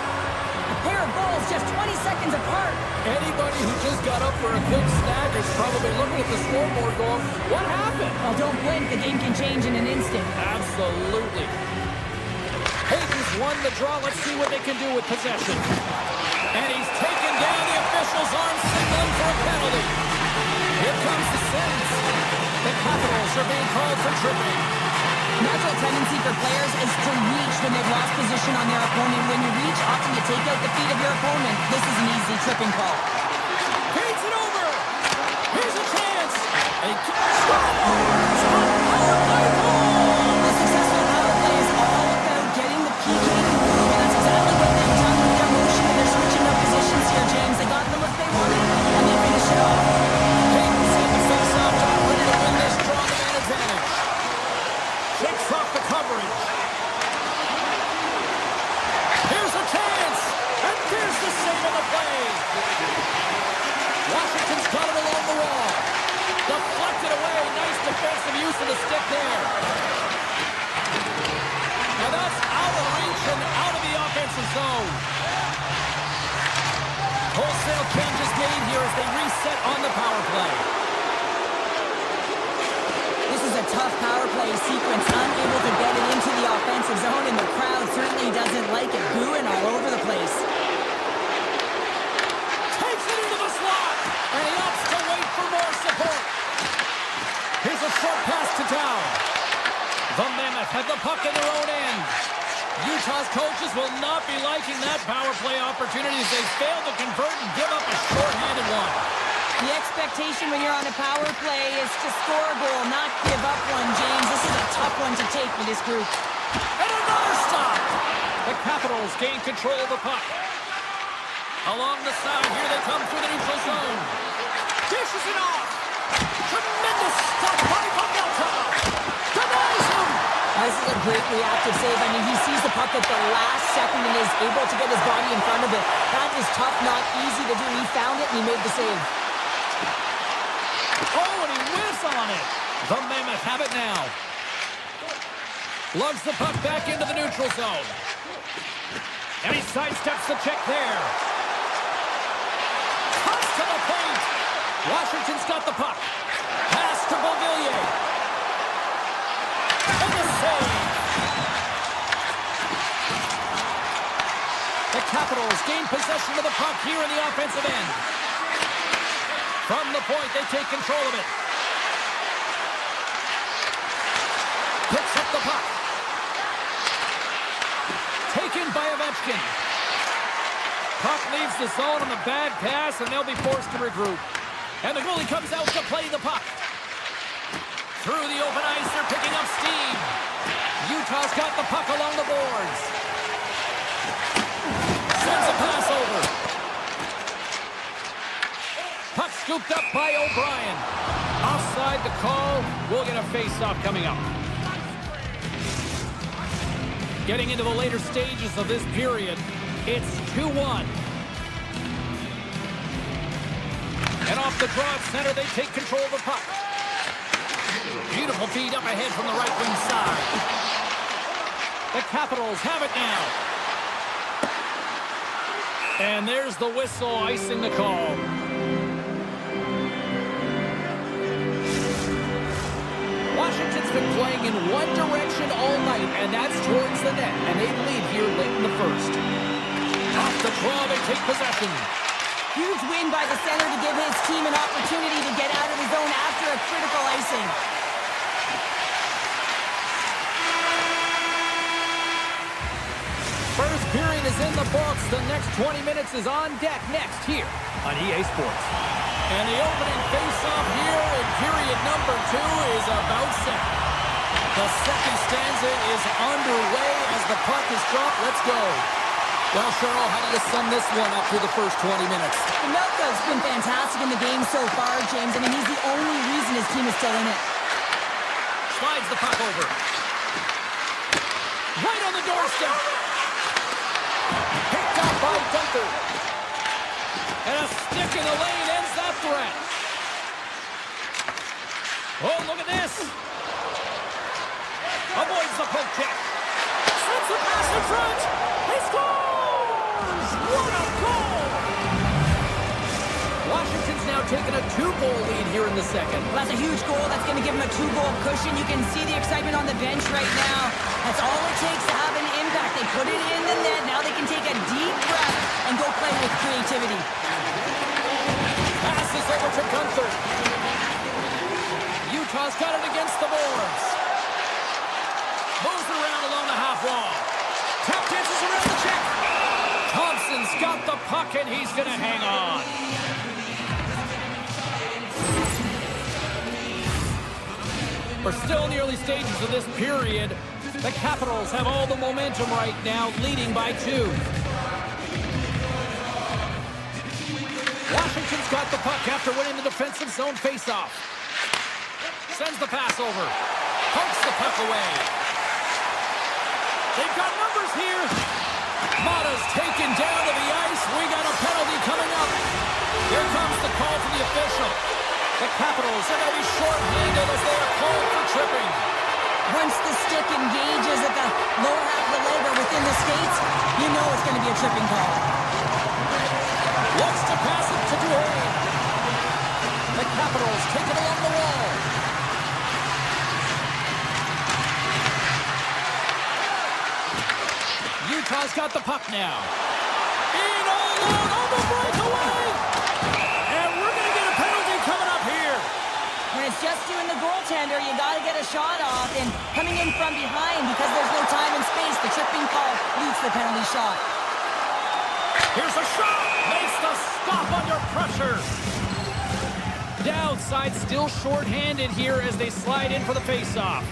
A pair of goals just 20 seconds apart. Anybody who just got up for a quick snag is probably looking at the scoreboard going, what happened? Well, don't blink. The game can change in an instant. Absolutely. Hayden's won the draw. Let's see what they can do with possession. And he's taken down the official's arm, signaling for a penalty. Here comes the sentence. The Capitals are being called for tripping. Natural tendency for players is to reach when they've lost position on their opponent. When you reach, often you take out the feet of your opponent. This is an easy tripping call. Paints it over. Here's a chance. A scores! A power play goal! The successful power play is all about getting the PK to move, and that's exactly what they've done with their motion and their switching up positions here, James. They got the look they wanted, and they finished it off. Hayden sent the face-off top, ready to win this draw to man advantage. Shakes off the coverage. Here's a chance, and there's the save on the play. Washington's got it along the wall. Deflected away. Nice defensive use of the stick there. Now that's out of reach and out of the offensive zone. Wholesale changes made here as they reset on the power play. This is a tough power play sequence, unable to get it into the offensive zone, and the crowd certainly doesn't like it, booing all over the place. will not be liking that power play opportunity as they fail to convert and give up a short-handed one. The expectation when you're on a power play is to score a goal, not give up one, James. This is a tough one to take for this group. And another stop! The Capitals gain control of the puck. Along the side, here they come through the neutral zone. Dishes it off! Tremendous stop by Mammoth! Denies him! This is a great reactive save. I mean, he sees the puck at the last second and is able to get his body in front of it. That is tough, not easy to do. He found it and he made the save. Oh, and he whiffs on it. The Mammoth have it now. Lugs the puck back into the neutral zone. And he sidesteps the check there. Cuts to the paint. Washington's got the puck. Pass to Beauvillier. And the save. The Capitals gain possession of the puck here in the offensive end. From the point, they take control of it. Picks up the puck. Taken by Ovechkin. Puck leaves the zone on the bad pass, and they'll be forced to regroup. And the goalie comes out to play the puck. Through the open ice, they're picking up steam. Utah's got the puck along the boards. Sends a pass over. Puck scooped up by O'Brien. Offside the call. We'll get a face-off coming up. Getting into the later stages of this period, it's 2-1. And off the draw at center, they take control of the puck. Beautiful feed up ahead from the right wing side. The Capitals have it now. And there's the whistle icing the call. Washington's been playing in one direction all night, and that's towards the net. And they lead here late in the first. Off the draw, they take possession. Huge win by the center to give his team an opportunity to get out of the zone after a critical icing. First period is in the books. The next 20 minutes is on deck next here on EA Sports. And the opening face-off here in period number 2 is about set. The second stanza is underway as the puck is dropped. Let's go. Well, Cheryl, how do you sum this one up through the first 20 minutes? Melka's been fantastic in the game so far, James. I mean, he's the only reason his team is still in it. Slides the puck over. Right on the doorstep. Picked up by Gunther. And a stick in the lane ends that threat. Oh, look at this. Avoids the poke check. Sends the pass in front. He scores! What a goal! Washington's now taking a 2-goal lead here in the second. Well, that's a huge goal. That's going to give him a 2-goal cushion. You can see the excitement on the bench right now. That's all it takes to have an impact. They put it in the net. Now they can take a deep breath and go play with creativity. Passes over to Gunther. Utah's got it against the boards. Moves around along the half wall. Tap dances around the check. Thompson's got the puck, and he's going to hang on. We're still in the early stages of this period. The Capitals have all the momentum right now, leading by 2. Washington's got the puck after winning the defensive zone faceoff. Sends the pass over. Pokes the puck away. They've got numbers here. Mata's taken down to the ice. We got a penalty coming up. Here comes the call from the official. The Capitals are going to be short-handed as they are called for tripping. Once the stick engages at the lower half of the leg or within the skates, you know it's going to be a tripping call. Looks to pass it to Duane. The Capitals take it along the wall. Utah's got the puck now. In all out on the breakaway. And we're going to get a penalty coming up here. When it's just you and the goal goaltender, you got to get a shot off. And coming in from behind, because there's no time and space, the tripping call leads to the penalty shot. Here's a shot! Makes the stop under pressure. Downside still short-handed here as they slide in for the face-off.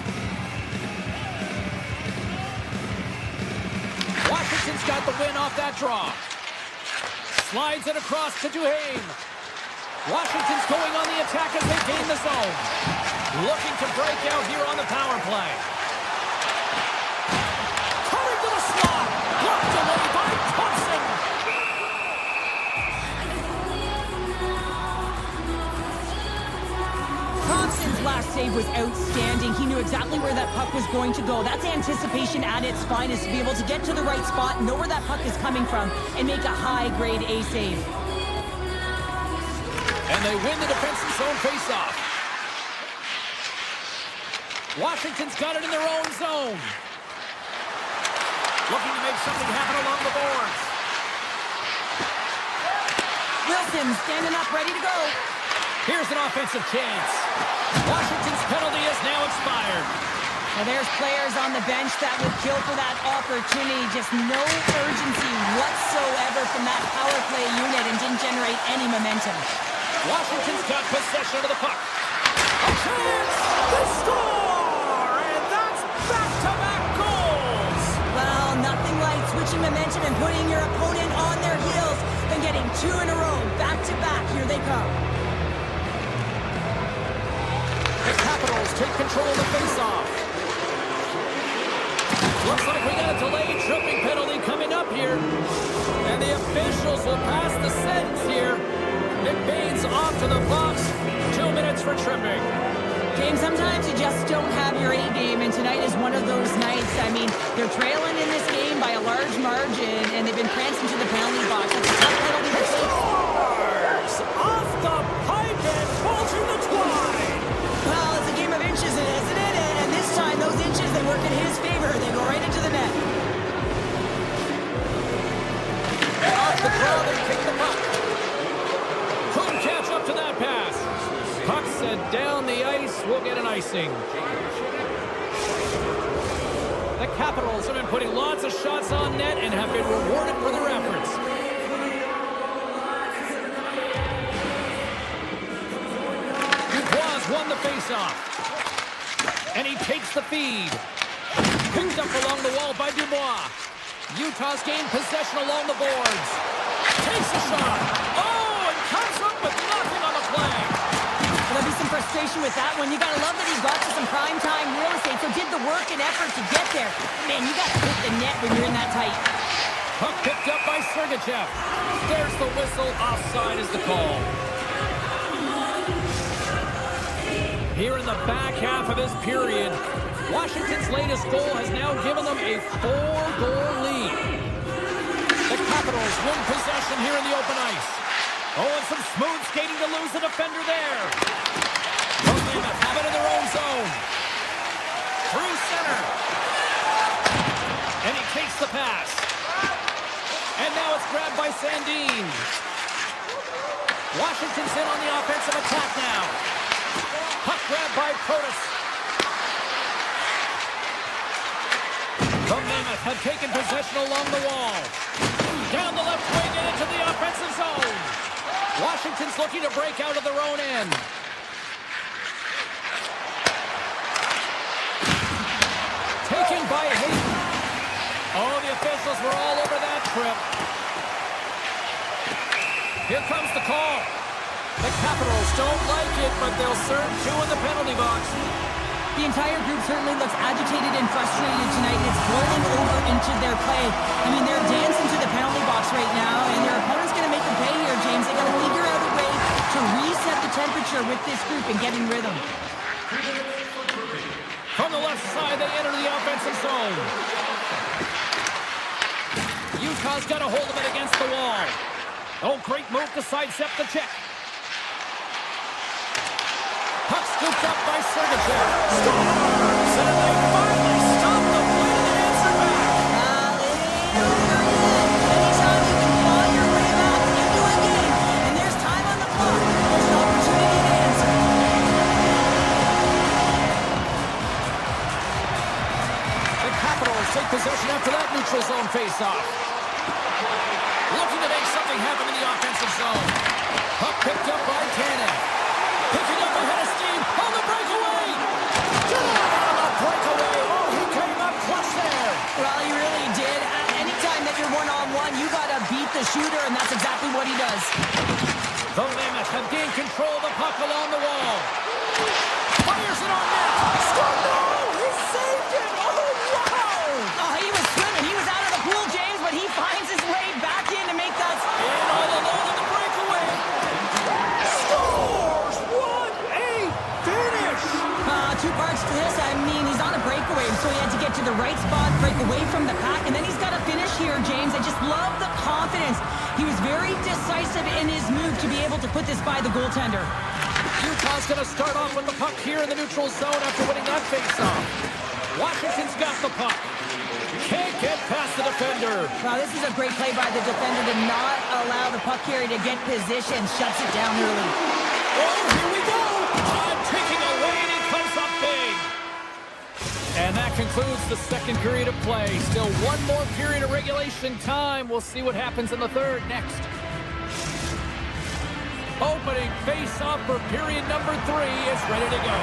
Washington's got the win off that draw. Slides it across to Duhaime. Washington's going on the attack as they gain the zone. Looking to break out here on the power play. Coming to the slot. Blocked away by Thompson. Thompson's last save was outstanding. He knew exactly where that puck was going to go. That's anticipation at its finest, to be able to get to the right spot, know where that puck is coming from, and make a high-grade A save. And they win the defensive zone faceoff. Washington's got it in their own zone. Looking to make something happen along the boards. Wilson standing up, ready to go. Here's an offensive chance. Washington's penalty has now expired. Now there's players on the bench that would kill for that opportunity. Just no urgency whatsoever from that power play unit and didn't generate any momentum. Washington's got possession of the puck. A chance! They score! And that's back-to-back goals! Well, nothing like switching momentum and putting your opponent on their heels than getting two in a row. Back-to-back, here they come. The Capitals take control of the faceoff. Looks like we got a delayed tripping penalty coming up here. And the officials will pass the sentence here. McBain's off to the box. 2 minutes for tripping. James, sometimes you just don't have your A game, and tonight is one of those nights. I mean, they're trailing in this game by a large margin, and they've been prancing to the penalty box. It's a tough penalty to take. Scores! Off the pipe and bulging the twine. Well, it's a game of inches, isn't it? And this time, those inches, they work in his favor. They go right into the net. Off the draw, they kick the puck. Couldn't catch up to that pass. Puck set down the ice. We'll get an icing. The Capitals have been putting lots of shots on net and have been rewarded for their efforts. Dubois won the faceoff. And he takes the feed. Picked up along the wall by Dubois. Utah's gained possession along the boards. Takes a shot. Oh, and comes up with nothing on the play. There'll be some frustration with that one. You got to love that he got to some prime-time real estate, so did the work and effort to get there. Man, you got to hit the net when you're in that tight. Puck picked up by Sergachev. There's the whistle. Offside is the call. Here in the back half of this period, Washington's latest goal has now given them a 4-goal lead. The Capitals win possession here in the open ice. Oh, and some smooth skating to lose the defender there. The Mammoth have it in their own zone. Through center. And he takes the pass. And now it's grabbed by Sandin. Washington's in on the offensive attack now. Puck grabbed by Protas. The Mammoth have taken possession along the wall. Down the left wing and into the offensive zone. Washington's looking to break out of their own end. Taken by Hayden. Oh, the officials were all over that trip. Here comes the call. The Capitals don't like it, but they'll serve two in the penalty box. The entire group certainly looks agitated and frustrated tonight. It's boiling over into their play. I mean, they're dancing to the penalty box right now, and their opponent's going to make them pay here, James. They got to figure out a way to reset the temperature with this group and get in rhythm. From the left side, they enter the offensive zone. Utah's got a hold of it against the wall. Oh, great move to sidestep the check. Puck scooped up by Sergachev. Scores! And they finally stop the play and then answer back. It ain't over yet. Anytime you can claw your way back into a game, and there's time on the clock, there's an opportunity to answer. Something happened in the offensive zone. Puck picked up by Tannen. Picking up ahead of steam on the breakaway. On the breakaway. Oh, he came up clutch there. Well, he really did. Anytime that you're one-on-one, you got to beat the shooter, and that's exactly what he does. The Mammoth have gained control of the puck along the wall. Fires it on net. Score! No! He saved it! Oh, wow! Oh, he was swimming. He was out of the pool, James, but he finds his way back in to make that. And all alone on the breakaway. Scores! What a finish! Two parts to this. I mean, he's on a breakaway, so he had to get to the right spot, break away from the pack, and then he's got to finish here, James. I just love the confidence. He was very decisive in his move to be able to put this by the goaltender. Utah's going to start off with the puck here in the neutral zone after winning that faceoff. Washington's got the puck. Can't get past the defender. Wow, this is a great play by the defender to not allow the puck carrier to get position. Shuts it down early. Oh, here we go. Time ticking away, and he comes up big. And that concludes the second period of play. Still one more period of regulation time. We'll see what happens in the third next. Opening face-off for period number 3 is ready to go.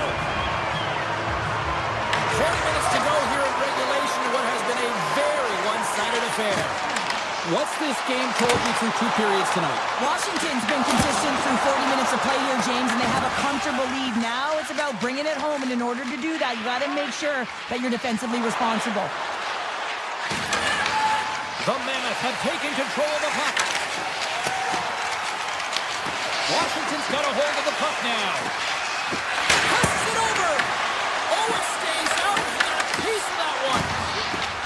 40 minutes to go here in regulation, what has been a very one-sided affair. What's this game told you through 2 periods tonight? Washington's been consistent through 40 minutes of play here, James, and they have a comfortable lead. Now it's about bringing it home, and in order to do that, you got to make sure that you're defensively responsible. The Mammoth have taken control of the puck. Washington's got a hold of the puck now. Passes it over. Oh, it stays out. He got a piece of that one.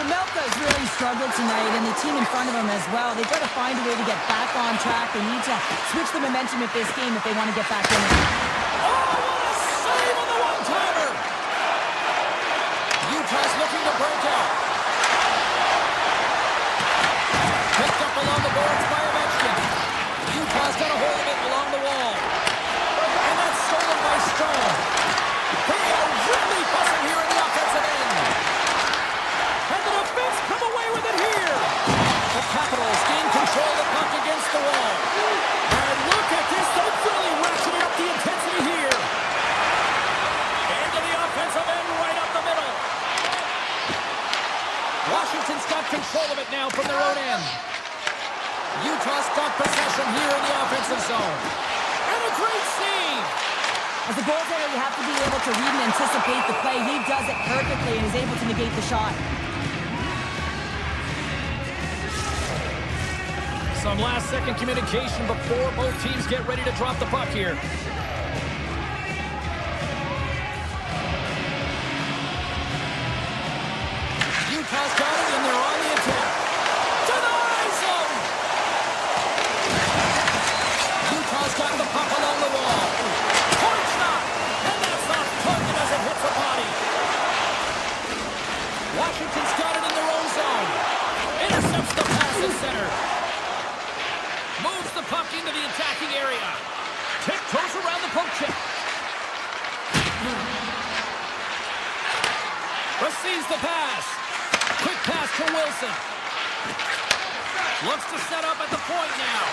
The Melka's really struggled tonight, and the team in front of them as well. They've got to find a way to get back on track. They need to switch the momentum of this game if they want to get back in it. Oh, what a save on the one-timer. Utah's looking to break out. Picked up along the boards by Ovechkin. Utah's got a hold of it along the wall. And that's stolen by Storm. They are really buzzing here in the offensive end. And the defense come away with it here. The Capitals gain control of the puck against the wall. And look at this. They're really ratcheting up the intensity here. Into the offensive end right up the middle. Washington's got control of it now from their own end. Utah's got possession here in the offensive zone. And a great save! As a goaltender, you have to be able to read and anticipate the play. He does it perfectly and is able to negate the shot. Some last-second communication before both teams get ready to drop the puck here. Utah's got it, and they're on the attack. Denies them! Utah's got the puck along the wall. Point shot! And that's off target as it hits the body. Washington's got it in their own zone. Intercepts the pass at center. Moves the puck into the attacking area. Tiptoes around the poke check. Receives the pass. Quick pass to Wilson. Looks to set up at the point now.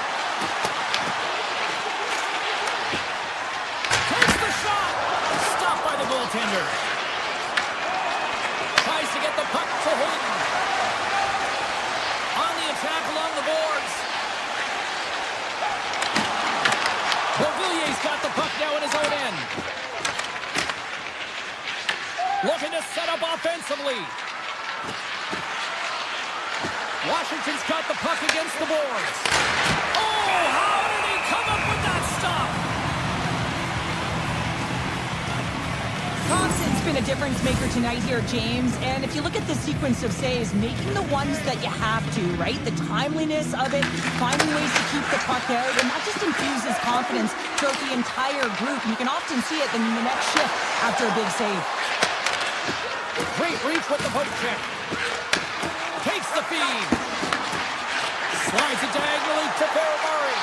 Takes the shot. Stopped by the goaltender. Tries to get the puck to Hayden. On the attack along the boards. Beauvillier's got the puck now in his own end. Looking to set up offensively. Washington's got the puck against the boards. Oh, how did he come up with that stop? Thompson's been a difference maker tonight here, James. And if you look at the sequence of saves, making the ones that you have to, right? The timeliness of it, finding ways to keep the puck out, and that just infuses confidence throughout the entire group. And you can often see it in the next shift after a big save. Great reach with the poke check. Takes the feed. Slides it diagonally to Ferrari.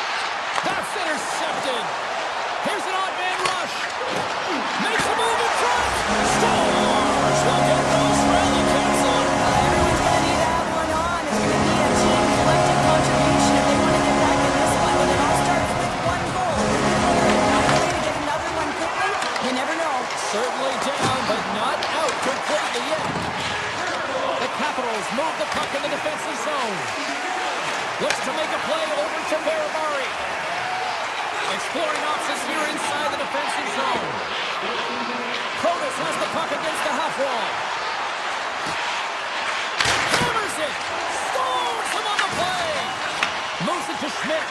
That's intercepted. Here's an odd man rush. Makes a move in front. Scores! Look at those rally caps on. Everyone's going to need to have one on. It's going to be a team collective contribution if they want to get back in this Moves it to Schmidt.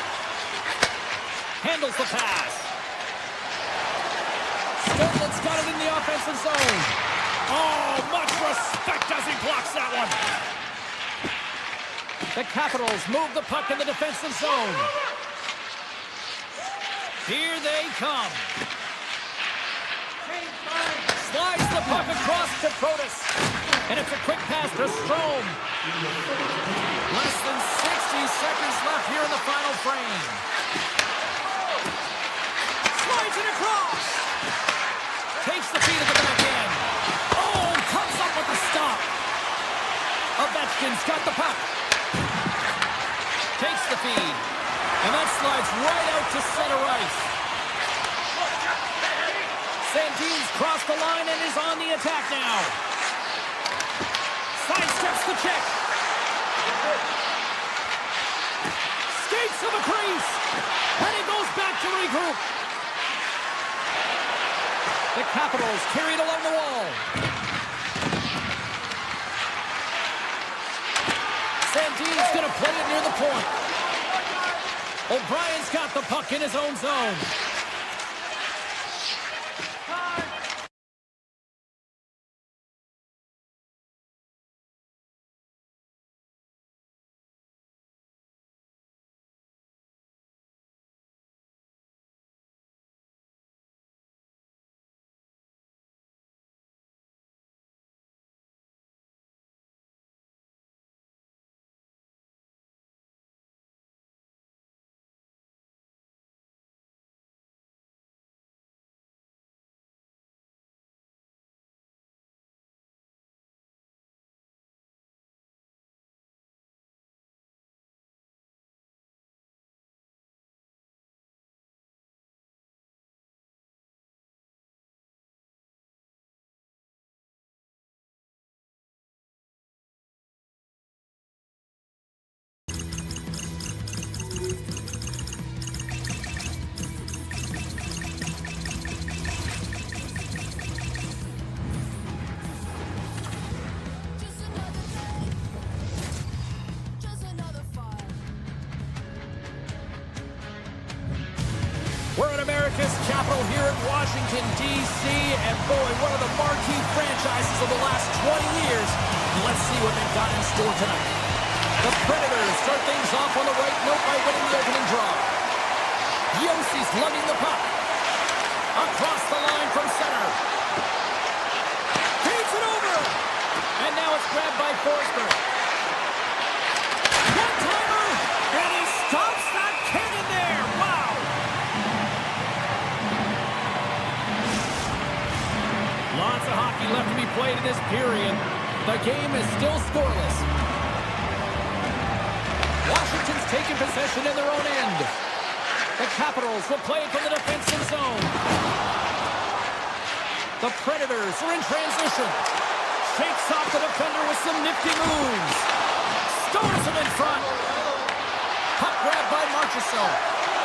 Handles the pass. Stedman's got it in the offensive zone. Oh, much respect as he blocks that one. The Capitals move the puck in the defensive zone. Here they come. Slides the puck across to Protas. And it's a quick pass to Strome. Less than 60 seconds left here in the final frame. Slides it across. Takes the feed at the back end. Oh, comes up with the stop. Ovechkin's got the puck. Takes the feed. And that slides right out to center ice. Sandin's crossed the line and is on the attack now. Sidesteps the check. Skates to the crease. And he goes back to regroup. The Capitals carried along the wall. Sandin's going to play it near the point. O'Brien's got the puck in his own zone. We're in America's capital here in Washington, D.C., and boy, one of the marquee franchises of the last 20 years. Let's see what they've got in store tonight. The Predators start things off on the right note by winning the opening draw. Yossi's lugging the puck. Across the line from center. Feeds it over. And now it's grabbed by Forsberg. One-timer, and he stops that cannon there. Wow. Lots of hockey left to be played in this period. The game is still scoreless. Washington's taking possession in their own end. The Capitals will play from the defensive zone. The Predators are in transition. Shakes off the defender with some nifty moves. Stores him in front. Puck grabbed by Marchessault.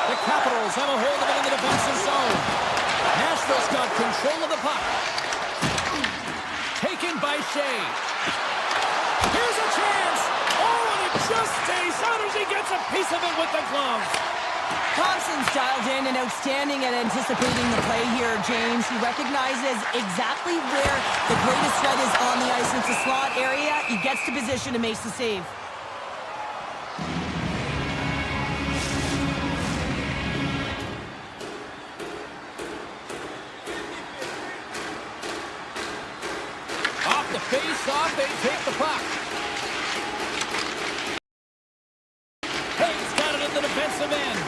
The Capitals have a hold of it in the defensive zone. Nashville's got control of the puck. Taken by Shea. Here's a chance. Oh, and it just stays out as he gets a piece of it with the glove. Thompson's dialed in and outstanding at anticipating the play here, James. He recognizes exactly where the greatest threat is on the ice. It's a slot area. He gets to position and makes the save. Off the face-off, they take the puck. Hayes got it in the defensive end.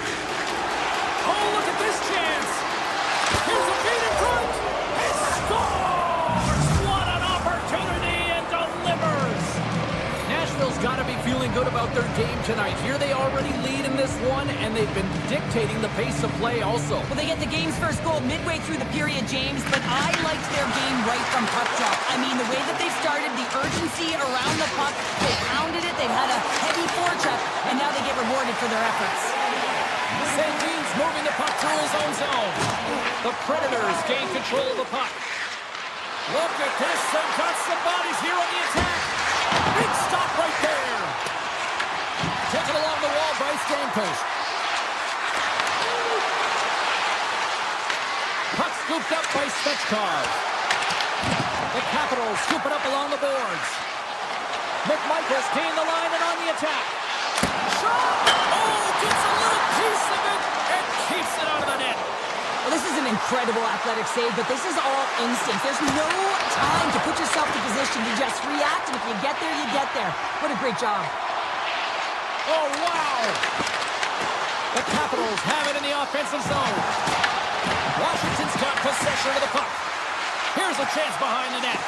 Oh, look at this chance. Here's a feed in front. He scores! What an opportunity, and delivers. Nashville's got to be feeling good about their game tonight. Here they already lead in this one, and they've been dictating the pace of play also. Well, they get the game's first goal midway through the period, James, but I liked their game right from puck drop. I mean, the way that they started, the urgency around the puck, they pounded it, they've had a heavy forecheck, and now they get rewarded for their efforts. Sandin's moving the puck through his own zone. The Predators gain control of the puck. Look at this. They've got some bodies here on the attack. Big stop right there. Taken it along the wall by Stamkos. Puck scooped up by Svechkov. The Capitals scoop it up along the boards. McMichael's gained the line and on the attack. Shot! Oh, gets a little piece of it and keeps it out of the net. Well, this is an incredible athletic save, but this is all instinct. There's no time to put yourself in position to just react, and if you get there, you get there. What a great job. Oh, wow! The Capitals have it in the offensive zone. Washington's got possession of the puck. Here's a chance behind the net.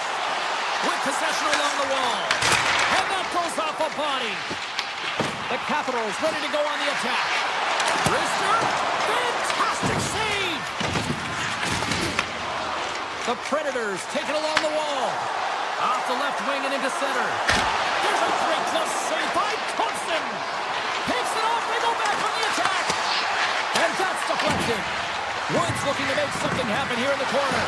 With possession along the wall. And that goes off a body. The Capitals ready to go on the attack. Rister, fantastic save! The Predators take it along the wall. Off the left wing and into center. There's a great glove save by Thompson. Takes it off, they go back on the attack. And that's deflected. Woods looking to make something happen here in the corner.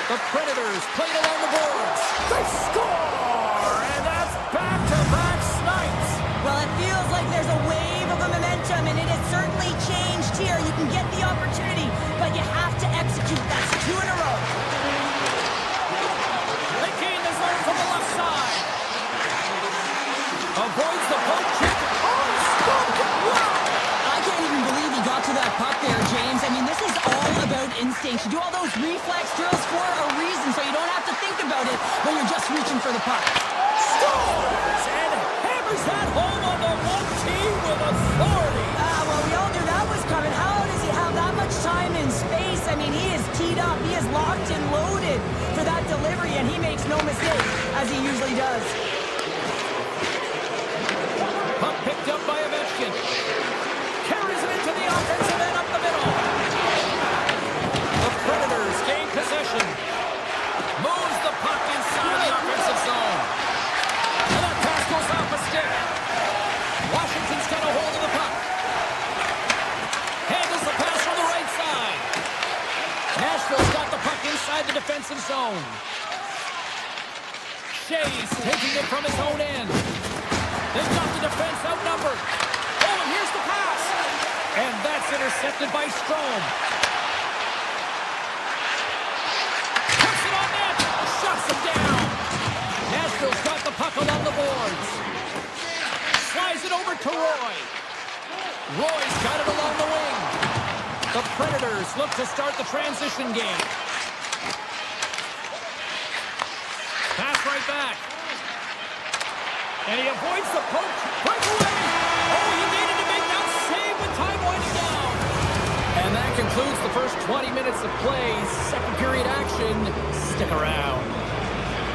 The Predators played along the boards. They score! And that's back-to-back snipes. Well, it feels like there's a wave of momentum, and it has certainly changed here. You can get the opportunity, but you have to execute. That's 2 in a row. They gain the zone from the left side. Avoids the poke check. Oh, stop it! Wow! I can't even believe he got to that puck there, James. I mean, this is all about instinct. You do all those reflex drills for a reason, so you don't have to think about it when you're just reaching for the puck. Scores! And hammers that home on the 1-T with authority. Well, we all knew that was coming. How does he have that much time and space? I mean, he is teed up. He is locked and loaded for that delivery, and he makes no mistake, as he usually does. Puck picked up by Ovechkin. Carries it into the offensive end up the middle. The Predators gain possession. Moves the puck inside the offensive zone. And that pass goes off a stick. Washington's got a hold of the puck. Handles the pass from the right side. Nashville's got the puck inside the defensive zone. Shea's taking it from his own end. They've got the defense outnumbered. Oh, and here's the pass. And that's intercepted by Strome. Puts it on net. Shuts him down. Nashville's got the puck along the boards. Slides it over to Roy. Roy's got it along the wing. The Predators look to start the transition game. Pass right back. And he avoids the poke. Breakaway! Oh, he needed to make that save with time winding down. And that concludes the first 20 minutes of play. Second period action. Stick around.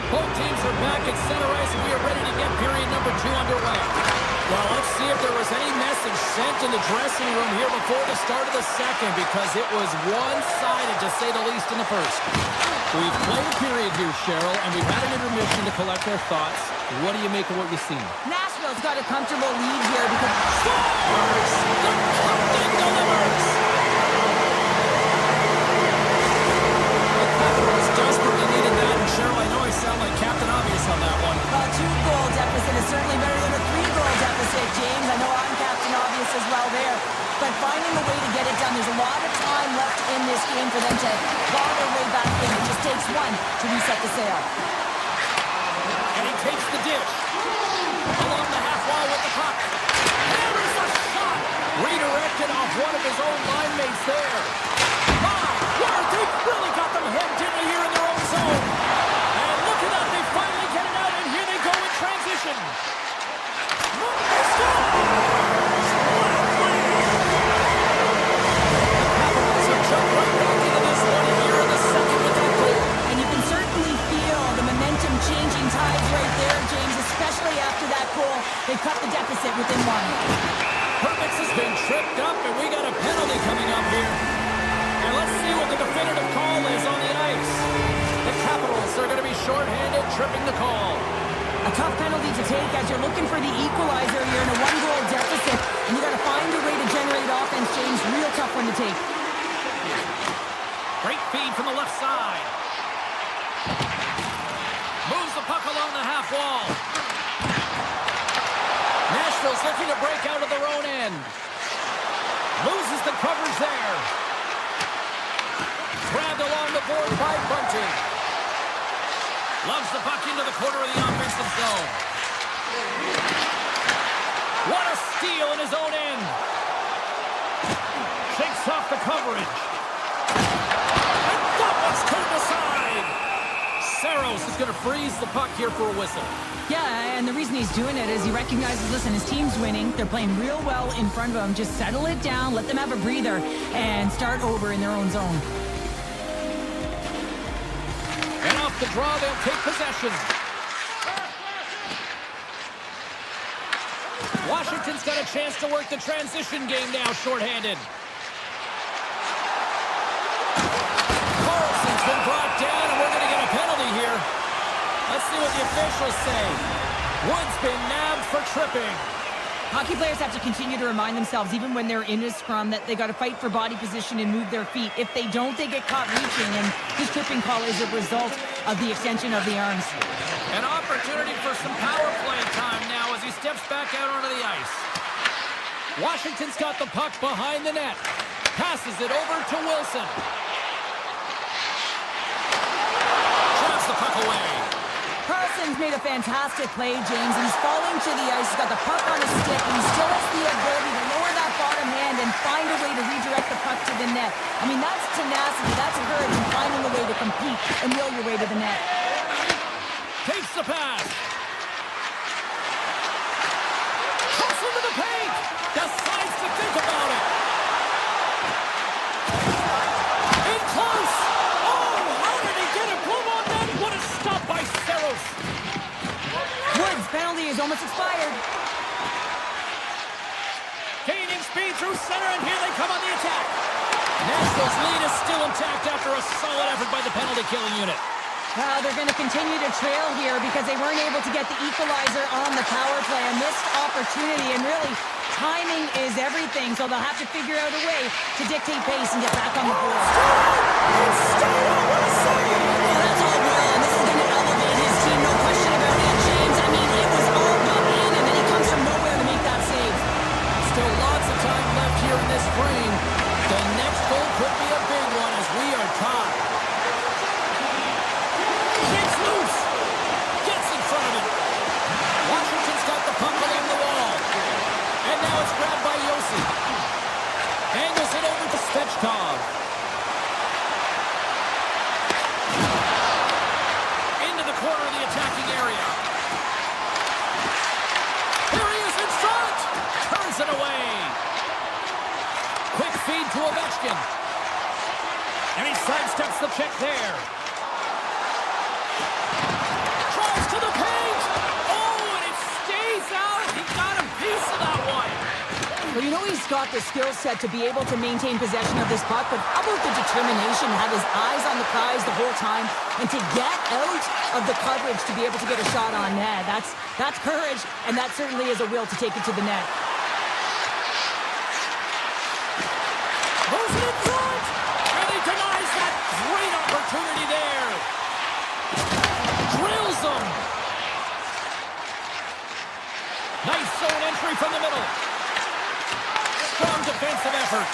Both teams are back at center ice, and we are ready to get period number 2 underway. Well, let's see if there was any message sent in the dressing room here before the start of the second, because it was one-sided, to say the least, in the first. We've played a period here, Cheryl, and we've had an intermission to collect our thoughts. What do you make of what you've seen? Nashville's got a comfortable lead here because... Scores! The captain delivers! The Capitals desperately needed that, and Cheryl, I know I sound like Captain Obvious on that one. A 2-goal deficit is certainly better than a 3-goal deficit, James. I know I'm Captain Obvious as well there. But finding a way to get it done, there's a lot of time left in this game for them to claw their way back in. It just takes one to reset the sail. And he takes the dish. Along the half wall with the puck. There is a shot. Redirected off one of his own line mates there. My word, they really got them hemmed in here in their own zone. And look at that, they finally get it out, and here they go in transition. They score! Jump right back into this one here in the second with that goal. And you can certainly feel the momentum changing tides right there, James, especially after that goal. They cut the deficit within one. Hermix has been tripped up, and we got a penalty coming up here. And let's see what the definitive call is on the ice. The Capitals are going to be shorthanded, tripping the call. A tough penalty to take as you're looking for the equalizer here in a 1-goal deficit. And you got to find a way to generate offense, James. Real tough one to take. Great feed from the left side. Moves the puck along the half wall. break out of their own end. Loses the coverage there. Grabbed along the board by Bunting. Loves the puck into the corner of the offensive zone. What a steal in his own end. Shakes off the coverage. And that one's turned aside. Saros is going to freeze the puck here for a whistle. Yeah, and the reason he's doing it is he recognizes, listen, his team's winning. They're playing real well in front of him. Just settle it down, let them have a breather, and start over in their own zone. And off the draw, they'll take possession. Washington's got a chance to work the transition game now, shorthanded. Carlson's been brought down, and we're going to get a penalty here. Let's see what the officials say. Wood's been nabbed for tripping. Hockey players have to continue to remind themselves, even when they're in a scrum, that they got to fight for body position and move their feet. If they don't, they get caught reaching, and his tripping call is a result of the extension of the arms. An opportunity for some power play time now as he steps back out onto the ice. Washington's got the puck behind the net. Passes it over to Wilson. Drives the puck away. Carlson's made a fantastic play, James, and he's falling to the ice. He's got the puck on his stick, and he still has the ability to lower that bottom hand and find a way to redirect the puck to the net. I mean, that's tenacity, that's courage, and finding a way to compete and will your way to the net. Takes the pass. Cuts into the paint. Decides to think about it. In close. Oh, how did he get a glove on that? What a stop by Saros. Woods' penalty is almost expired. Gaining speed through center, and here they come on the attack. Nashville's lead is still intact after a solid effort by the penalty-killing unit. Well, they're going to continue to trail here because they weren't able to get the equalizer on the power play. A missed opportunity, and really, timing is everything, so they'll have to figure out a way to dictate pace and get back on the board. Well, that's all well, and this is going to elevate his team, no question about it, James. I mean, it was all about in, and then he comes from nowhere to make that save. Still lots of time left here in this frame. The next goal could be a big one as we are tied. Shakes loose. Gets in front of it. Washington's got the puck along the wall. And now it's grabbed by Yossi. Angles it over to Svechkov. Into the corner of the attacking area. Here he is in front. Turns it away. Quick feed to Ovechkin. And he sidesteps the check there. Drives to the paint. Oh, and it stays out. He got a piece of that one. Well, you know he's got the skill set to be able to maintain possession of this puck, but how about the determination, have his eyes on the prize the whole time, and to get out of the coverage to be able to get a shot on net. That's courage, and that certainly is a will to take it to the net. Goes in front, and he denies that great opportunity there. Drills him. Nice zone entry from the middle. Strong defensive effort.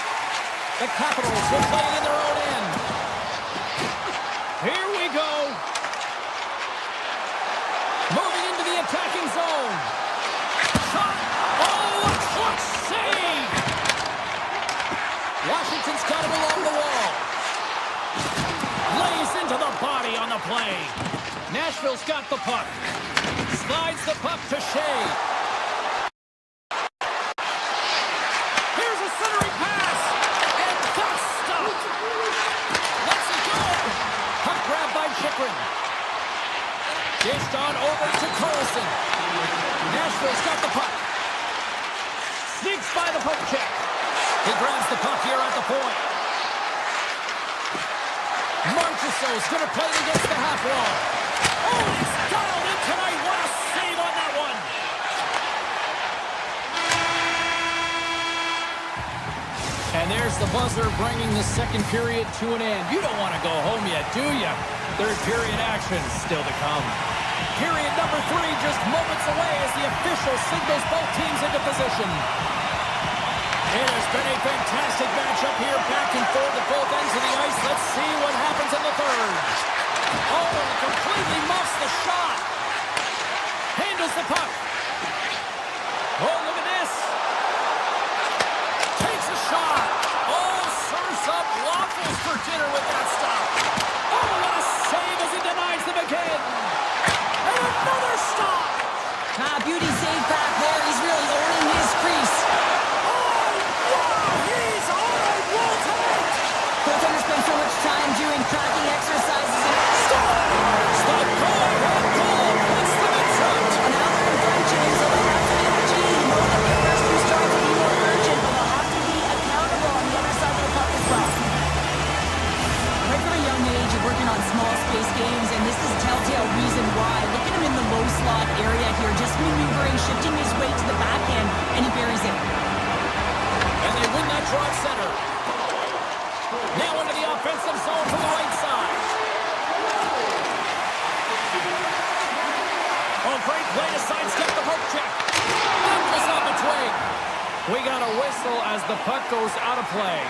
The Capitals will play it in their own end. Here we go. Moving into the attacking zone. Shot. Oh, a clutch save. Washington's got it along the wall. Lays into the body on the play. Nashville's got the puck. Slides the puck to Shea. Here's a centering pass. And that's stopped. Let's go. Puck grabbed by Chychrun. Dished on over to Carlson. Nashville's got the puck. Sneaks by the poke check. He grabs the puck here at the point. Marchessault's going to play it against the half wall. Oh, he's dialed in tonight. What a save on that one. And there's the buzzer bringing the second period to an end. You don't want to go home yet, do you? Third period action still to come. Period number 3 just moments away as the official signals both teams into position. It has been a fantastic matchup here, back and forth at both ends of the ice. Let's see what happens in the third. Oh, completely muffs the shot. Handles the puck. Oh, look at this. Takes a shot. Oh, serves up waffles for dinner with that stop. Oh, what a save as he denies them again. And another stop. Beauty save back there. He's really owning his crease. He's on a roll tonight. Goaltender spends so much time doing tracking exercises and Stop going on goal. Puts them in front. and now they're in front, James, so they'll have some energy. You know that the first two starts will be more urgent, but they'll have to be accountable on the other side of the puck as well. Right from a young age, you're working on small space games, and this is telltale reason why. Look at him in the low slot area here, just maneuvering, shifting his weight to the backhand, and he buries it. And they win that draw at center. Now into the offensive zone from the right side. Oh, great play to sidestep the poke check. That was off the twig. We got a whistle as the puck goes out of play.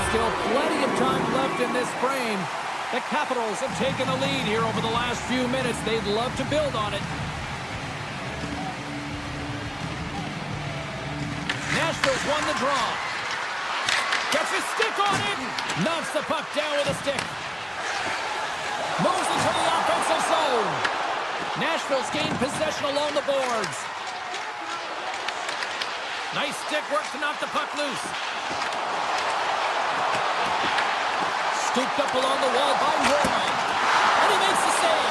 Still plenty of time left in this frame. The Capitals have taken the lead here over the last few minutes. They'd love to build on it. Nashville's won the draw. Gets his stick on it. Knocks the puck down with a stick. Moves into the offensive zone. Nashville's gained possession along the boards. Nice stick work to knock the puck loose. Scooped up along the wall by Roy. And he makes the save.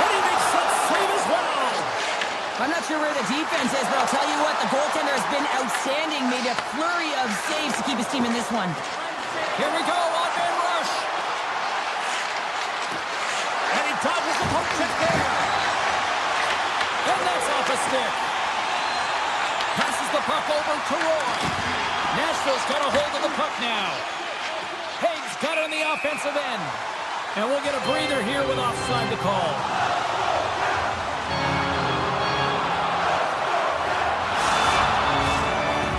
And he makes that save as well. I'm not sure where the defense is, but I'll tell you what, the goaltender has been outstanding. Made a flurry of saves to keep his team in this one. Here we go, on-man rush. And he dodges the poke check there. And that's off a stick. Passes the puck over to Roy. Nashville's got a hold of the puck now. Haig's got it on the offensive end. And we'll get a breather here with offside to call.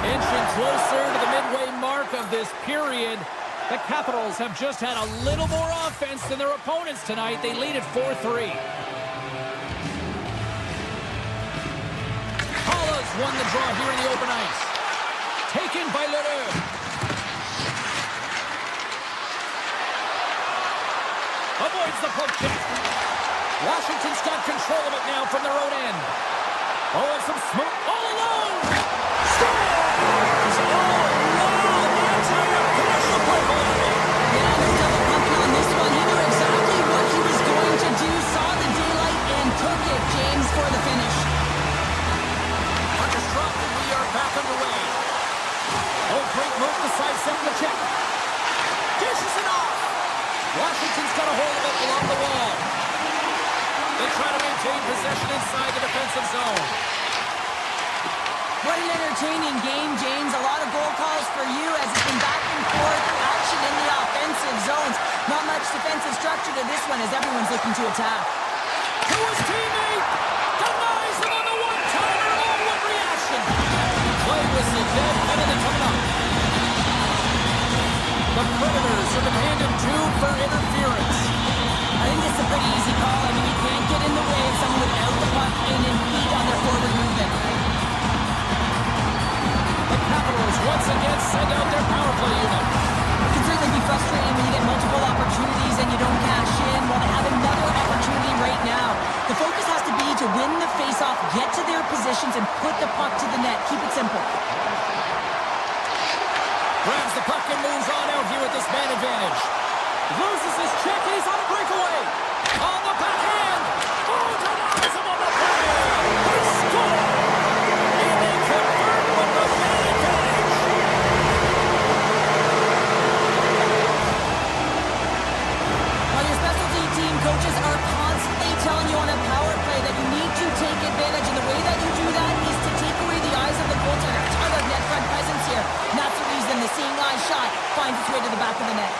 Inching closer to the midway mark of this period. The Capitals have just had a little more offense than their opponents tonight. They lead at 4-3. Halla's won the draw here in the open ice. Taken by Leroux. Avoids the poke check. Washington's got control of it now from their own end. Oh, and some smoke all alone. Scores! Oh, wow! That's how you finish the play. Yeah, no double pumping on this one. He knew exactly what he was going to do, saw the daylight, and took it, James, for the finish. Puck is dropped, and we are back underway. Oh, great move to sidestep the check. Dishes it off. Washington's got a hold of it along the wall. They try to maintain possession inside the defensive zone. What an entertaining game, James. A lot of goal calls for you as it's been back and forth action in the offensive zones. Not much defensive structure to this one as everyone's looking to attack. To his teammate. Denies him on the one-timer. Oh, what reaction. Play whistle dead. Penalty coming up. The Predators have been handed 2 for interference. I think it's a pretty easy call. I mean, you can't get in the way of someone without the puck and impede on their forward movement. The Capitals once again send out their power play unit. It can certainly be frustrating when you get multiple opportunities and you don't cash in. Well, they have another opportunity right now. The focus has to be to win the faceoff, get to their positions, and put the puck to the net. Keep it simple. Grabs the puck and moves on out here with this man advantage. Loses his check and he's on a breakaway. On the backhand. Oh, denies him on the play. They score. And they convert with the man advantage. While your specialty team coaches are constantly telling you on a power play that you need to take advantage, and the way that you do that is to take away the eyes of the goaltender. A ton of net front presence here. And that's the reason the seeing eye shot finds its way to the back of the net.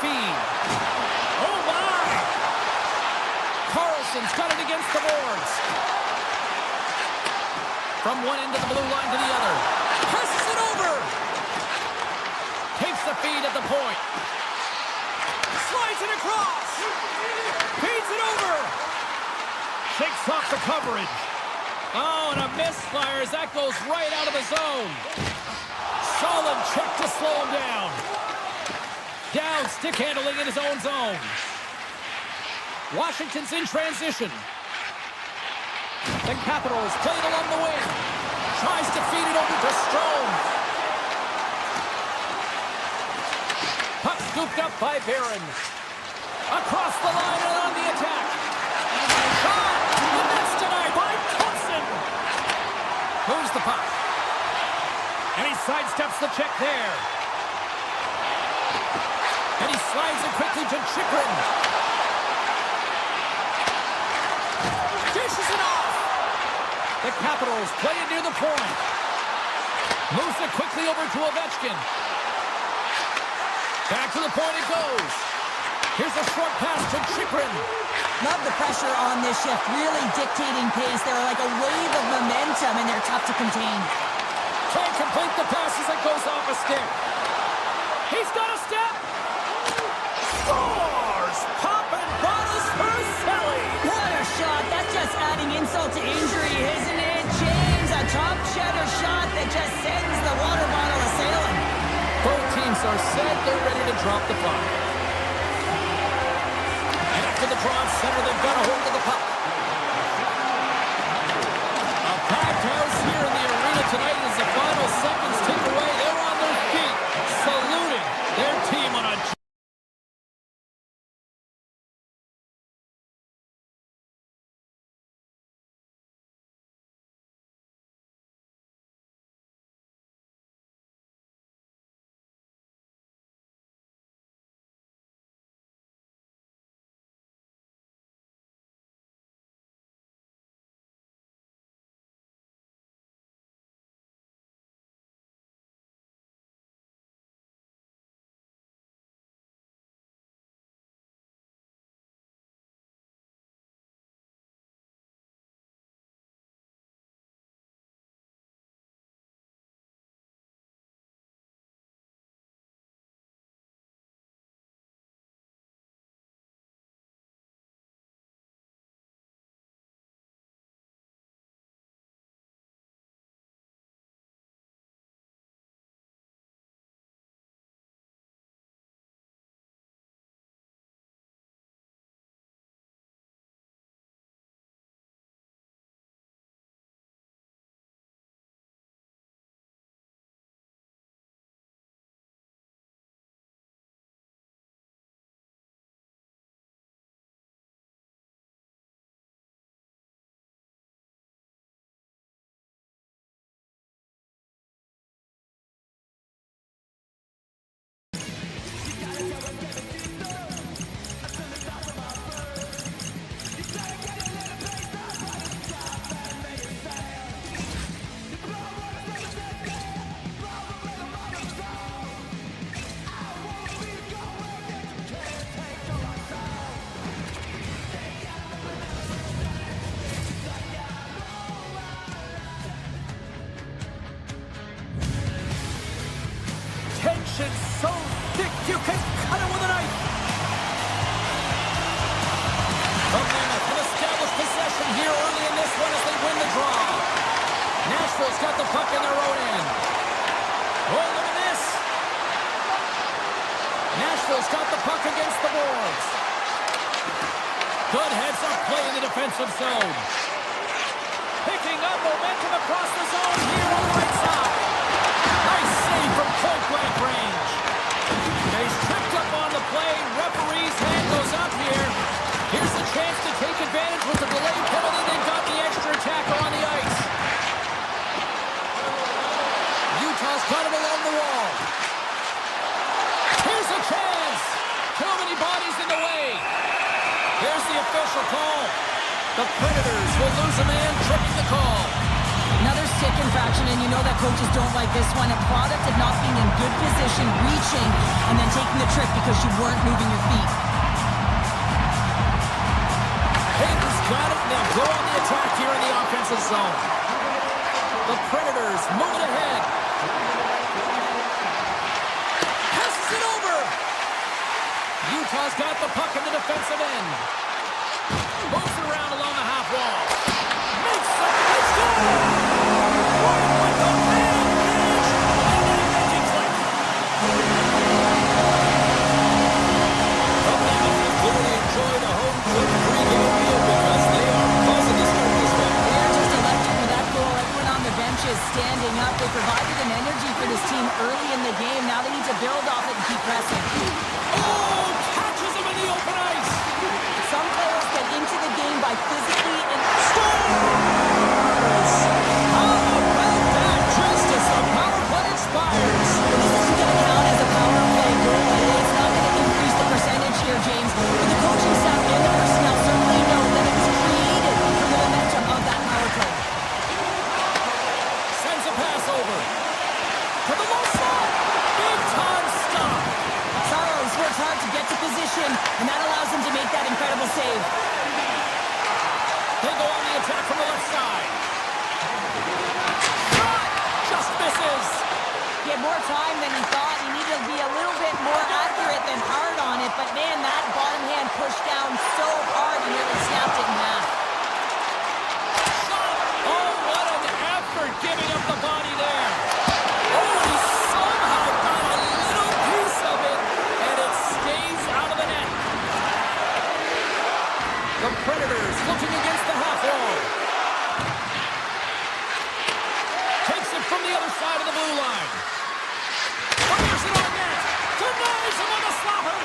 feed. Oh, my! Carlson's got it against the boards. From one end of the blue line to the other. Passes it over. Takes the feed at the point. Slides it across. Feeds it over. Shakes off the coverage. Oh, and a misfire as that goes right out of the zone. Solid check to slow him down. Down, stick handling in his own zone. Washington's in transition. The Capitals played along the wing. Tries to feed it over to Strome. Puck scooped up by Barron. Across the line and on the attack. Shot! And that's denied by Thompson. Moves the puck. And he sidesteps the check there. And he slides it quickly to Chychrun. Dishes it off. The Capitals play it near the point. Moves it quickly over to Ovechkin. Back to the point it goes. Here's a short pass to Chychrun. Love the pressure on this shift, really dictating pace. They're like a wave of momentum, and they're tough to contain. Can't complete the pass as it goes off a stick. He's got a step. Scores! Popping bottles for Selly. What a shot. That's just adding insult to injury, isn't it? James, a top cheddar shot that just sends the water bottle a-sailing. Both teams are set. They're ready to drop the puck. And after the draw center, they've got a hold of the puck. A packed house here in the arena tonight as the final seconds tick away. They're on their feet, saluting their team on a... Tension so thick you can cut it with a knife. The Mammoth have established possession here early in this one as they win the draw. Nashville's got the puck in their own end. Oh, look at this. Nashville's got the puck against the boards. Good heads-up play in the defensive zone. Picking up momentum across the zone here on the right side. Nice save from point-blank range. He's tripped up on the play. Referee's hand goes up here. Here's a chance to take advantage with the delayed penalty. They've got the extra attacker on the ice. Utah's got him along the wall. Here's a chance. Too many bodies in the way. Here's the official call. The Predators will lose a man, tripping the call. Another stick infraction, and you know that coaches don't like this one. A product of not being in good position, reaching, and then taking the trick because you weren't moving your feet. Hayden's got it, and they'll go on the attack here in the offensive zone. The Predators moving ahead. Passes it over. Utah's got the puck in the defensive end. Moves it around along the half wall. Makes something. Score! Right with the man advantage. And then a magic click. The Mammoth have clearly enjoyed a home cooked pregame meal because they are buzzing to start this one. They're just electric with that goal. Everyone on the bench is standing up. They provided an energy for this team early in the game. Now they need to build off it and keep pressing. Oh, catches him in the open ice. Some players get into the game by physically and Scores! How about that? Just as the power play expires. this isn't going to count as a power play goal. It's not going to increase the percentage here, James. But the coaching staff and the personnel certainly know that it was created from the momentum of that power play. Sends a pass over. To the low slot. Big time stop. Saros works hard to get to position, and that allows him to make that incredible save. They go on the attack from the left side. Shot! Just misses. He had more time than he thought. He needed to be a little bit more accurate than hard on it, but man, that bottom hand pushed down so hard he nearly snapped it in half. Shot! Oh, what an effort giving up the body there. Oh, he somehow got a little piece of it, and it stays out of the net. The Predators looking against the half wall. Takes it from the other side of the blue line. Fires it on net. Denies him on the slapper.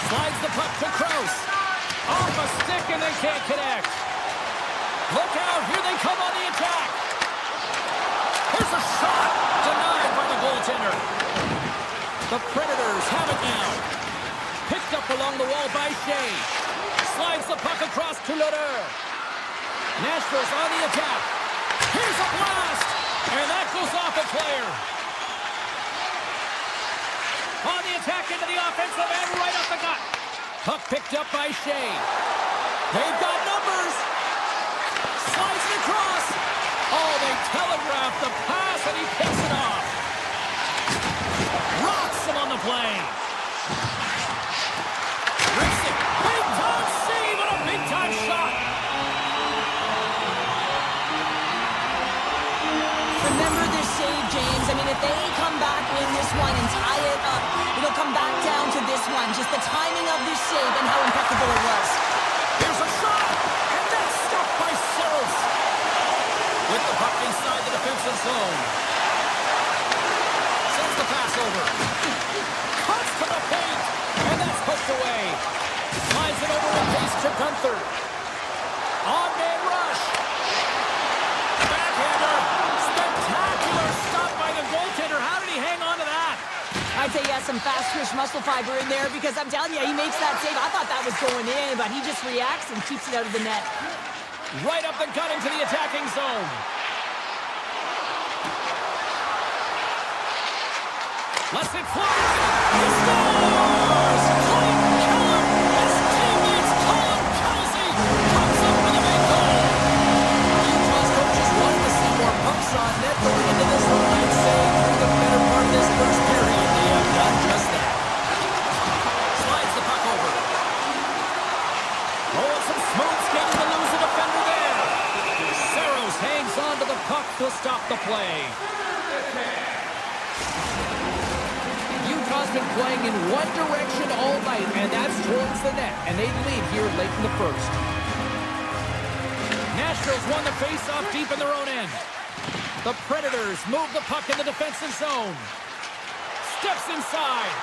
Slides the puck to Krause. Off a stick and they can't connect. Look out. Here they come on the attack. Here's a shot. Denied by the goaltender. The Predators have it now. Picked up along the wall by Shea. Slides the puck across to Lodeur. Nashville's on the attack. Here's a blast. And that goes off a player. On the attack into the offensive end, right up the gut. Puck picked up by Shea. They've got numbers. Slides it across. Oh, they telegraph the pass, and he picks it off. Rocks him on the play. Rips it. Big time save and a big time shot. Remember this save, James. I mean, if they come back in this one and tie it up, it'll come back down to this one. Just the timing of this save and how impeccable it was. Here's a shot, and that's stopped by Saros. With the puck inside the defensive zone. Sends the pass over. Cuts to the paint, and that's pushed away. Slides it over with pace to Gunther. On-man rush. Backhander. Spectacular stop by the goaltender. How did he hang on to that? I'd say he has some fast twitch muscle fiber in there because I'm telling you, he makes that save. I thought that was going in, but he just reacts and keeps it out of the net. Right up the gut into the attacking zone. Lets it fly. He scores! Clayton Keller! His teammates Colin Kelsey comes up with a big goal. Utah's coaches wanted to see more pucks on net going into this one. I'd say through the better part of this first period, they have done just that. Slides the puck over. Oh, some smooth skating to lose a defender there. Saros hangs on to the puck to stop the play. Utah's been playing in one direction all night, and that's towards the net, and they lead here late in the first. Nashville's won the face-off deep in their own end. The Predators move the puck in the defensive zone. Steps inside.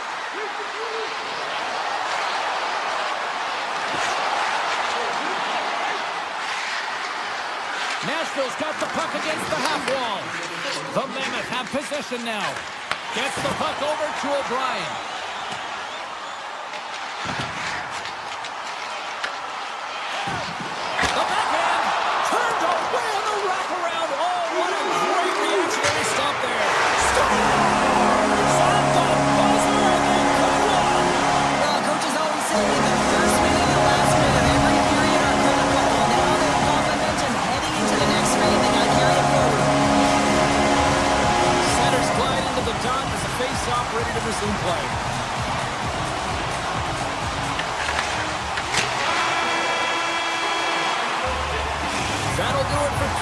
Nashville's got the puck against the half wall. The Mammoth have possession now. Gets the puck over to O'Brien. The backhand turned away on the wraparound. Oh, what a great reactionary stop there. Scores! On the buzzer, and they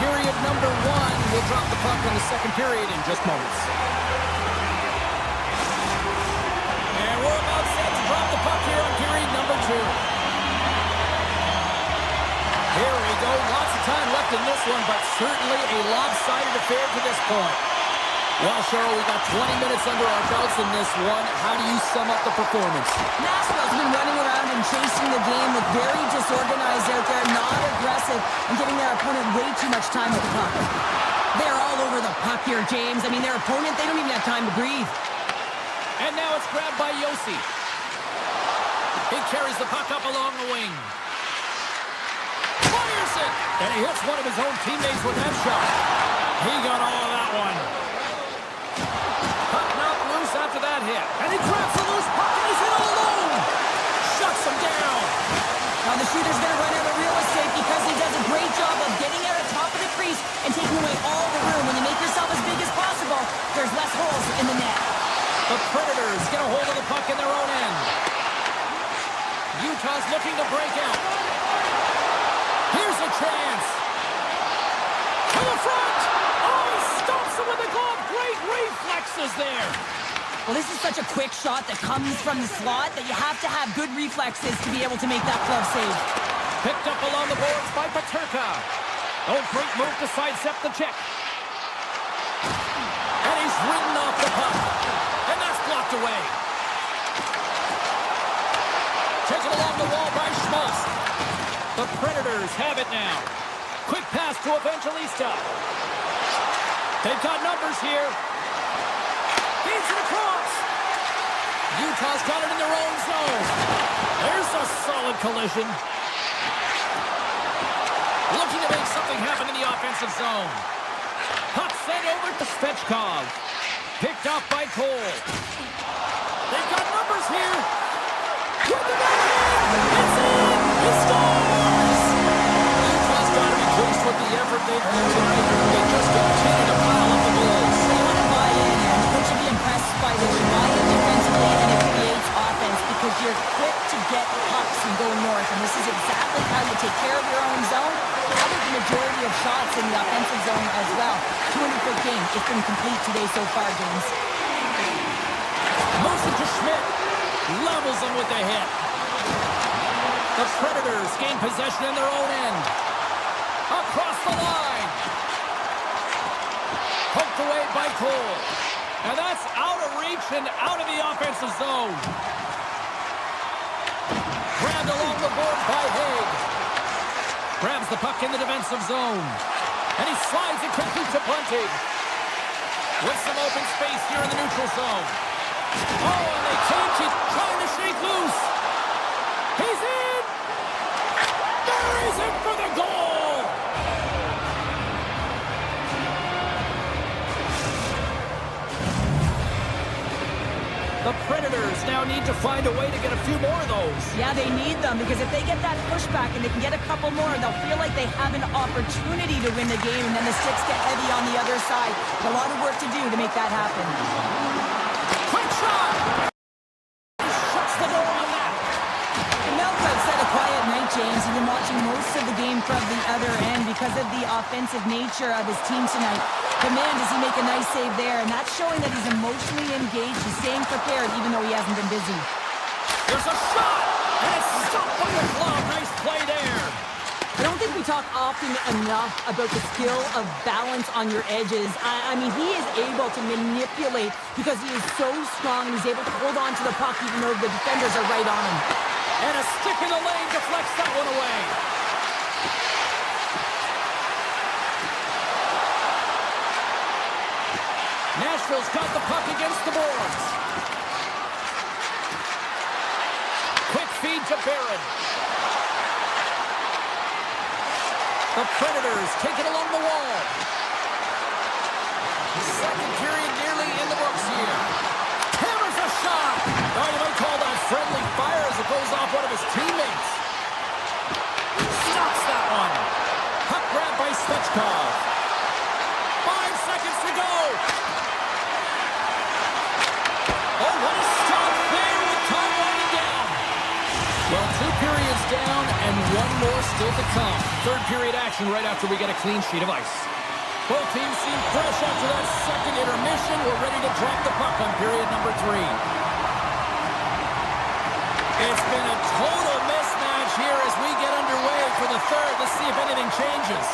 period number 1. We'll drop the puck in the second period in just moments. And we're about set to drop the puck here on period number 2. Here we go. Lots of time left in this one, but certainly a lopsided affair to this point. Well, Cheryl, we got 20 minutes under our belts in this one. How do you sum up the performance? Nashville's been running around and chasing the game with very disorganized out there, not aggressive, and giving their opponent way too much time with the puck. They're all over the puck here, James. I mean, their opponent, they don't even have time to breathe. And now it's grabbed by Yossi. He carries the puck up along the wing. Fires it! And he hits one of his own teammates with that shot. He got all of that one. Puck knocked loose after that hit. And he grabs the loose puck and he's in all alone. Shuts him down. Now the shooter's going to run out of real estate because he does a great job of getting out on top of the crease and taking away all the room. When you make yourself as big as possible, there's less holes in the net. The Predators get a hold of the puck in their own end. Utah's looking to break out. Here's a chance. To the front. Oh, he stomps him with the glove. Great reflexes there. Well, this is such a quick shot that comes from the slot that you have to have good reflexes to be able to make that glove save. Picked up along the boards by Paterka. Oh, great move to sidestep the check. And he's ridden off the puck. And that's blocked away. Taken along the wall by Schmaltz. The Predators have it now. Quick pass to Evangelista. They've got numbers here. Feeds it across. Utah's got it in their own zone. There's a solid collision. Looking to make something happen in the offensive zone. Puck sent over to Svechkov. Picked off by Cole. They've got numbers here. With the net. It's in. He scores. Utah's got to be pleased with the effort they've made tonight. They just continue to pile up the goals. They want to buy in, and the coach should be impressed by this. You buy in defensively, and it creates offense because you're quick to get pucks and go north, and this is exactly how you take care of your own zone. Probably the majority of shots in the offensive zone as well. 200-foot game. It's been complete today so far, James. Motion to Schmidt. Levels them with the hit. The Predators gain possession in their own end. Across the line. Poked away by Cole. And that's out of reach and out of the offensive zone. Grabbed along the board by Haig. Grabs the puck in the defensive zone. And he slides it quickly to Bunting. With some open space here in the neutral zone. Oh, and they can't keep trying to shake loose. He's in. There he's in for the goal. The Predators now need to find a way to get a few more of those. Yeah, they need them because if they get that pushback and they can get a couple more, they'll feel like they have an opportunity to win the game, and then the sticks get heavy on the other side. A lot of work to do to make that happen. Quick shot! Shuts the door on that. Melko's had a quiet night, James. He's been watching most of the game from the other end because of the offensive nature of his team tonight. But man, does he make a nice save there, and that's showing that he's emotionally engaged. He's staying prepared even though he hasn't been busy. There's a shot, and it's stopped by the glove. Nice play there. I don't think we talk often enough about the skill of balance on your edges. I mean, he is able to manipulate because he is so strong and he's able to hold on to the puck even though the defenders are right on him. And a stick in the lane deflects that one away. Nashville's got the puck against the boards. Quick feed to Barron. The Predators take it along the wall. Second period nearly in the books here. Hammers a shot. Oh, you might call that friendly fire as it goes off one of his teammates. Stops that one. Puck grab by Svechkov. 5 seconds to go. Oh, what a stop there with time winding down. Well, 2 periods down and one more still to come. Third period action right after we get a clean sheet of ice. Both teams seem fresh after that second intermission. We're ready to drop the puck on period number 3. It's been a total mismatch here as we get underway for the third. Let's see if anything changes.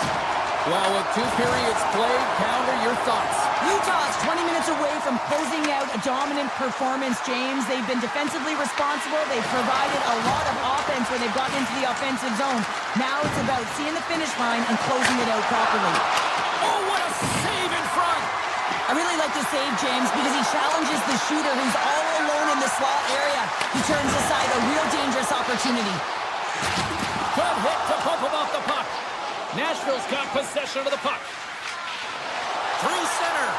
Well, with 2 periods played, Pounder, your thoughts? Utah's 20 minutes away from closing out a dominant performance, James. They've been defensively responsible. They've provided a lot of offense when they've gotten into the offensive zone. Now it's about seeing the finish line and closing it out properly. Oh, what a save in front! I really like the save, James, because he challenges the shooter who's all alone in the slot area. He turns aside a real dangerous opportunity. Good hit to bump him off the puck. Nashville's got possession of the puck. Through center.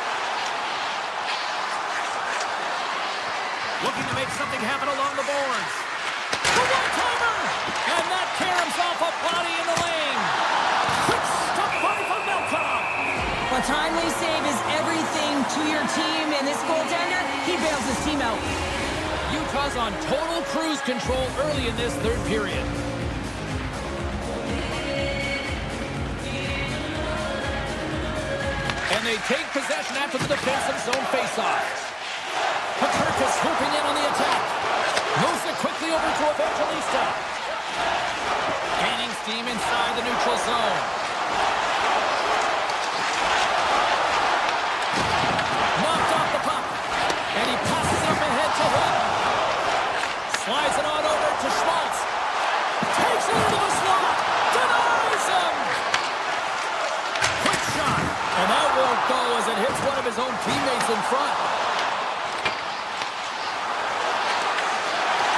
Looking to make something happen along the boards. The one-timer! And that caroms off a body in the lane. Quick stop by from Melton. A timely save is everything to your team, and this goaltender, he bails his team out. Utah's on total cruise control early in this third period. And they take possession after the defensive zone faceoff. Paterka's swooping in on the attack. Moves it quickly over to Evangelista. Gaining steam inside the neutral zone. Knocked off the puck. And he passes it up ahead to Hood. Slides it on over to Schmaltz. Takes it into the slot. Denies him. Quick shot. And that won't go as it hits one of his own teammates in front.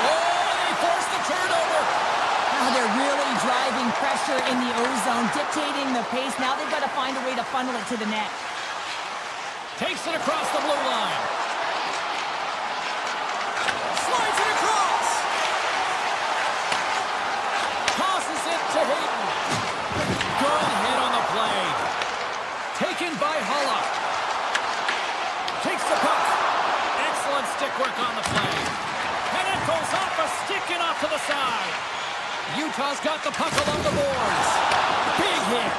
Oh, they forced the turnover. Now they're really driving pressure in the O-zone, dictating the pace. Now they've got to find a way to funnel it to the net. Takes it across the blue line. Slides it across. Tosses it to Hayden. Good hit on the play. Taken by Hulla. Takes the puck. Excellent stick work on the play. And it goes off a stick and off to the side. Utah's got the puck along the boards. Big hit.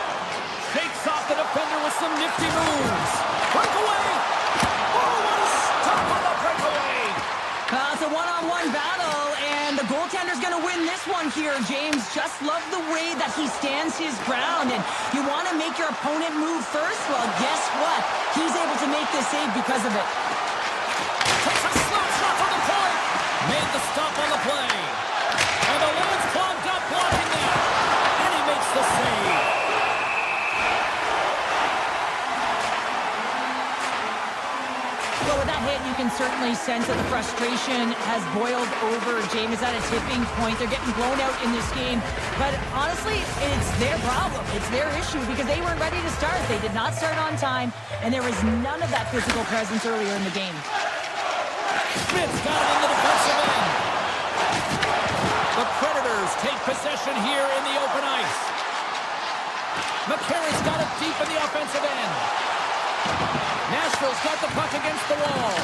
Shakes off the defender with some nifty moves. Breakaway. Oh, what a stop on the breakaway. It's a one-on-one battle, and the goaltender's going to win this one here, James. Just love the way that he stands his ground, and you want to make your opponent move first? Well, guess what? He's able to make this save because of it. Takes a slap shot from the point. Made the stop on the play. And the line's clogged up blocking that. And he makes the save. Well, with that hit, you can certainly sense that the frustration has boiled over. James is at a tipping point. They're getting blown out in this game. But honestly, it's their problem. It's their issue because they weren't ready to start. They did not start on time, and there was none of that physical presence earlier in the game. Smith's got it in the defensive end. The Predators take possession here in the open ice. McCarry's got it deep in the offensive end. Nashville's got the puck against the wall.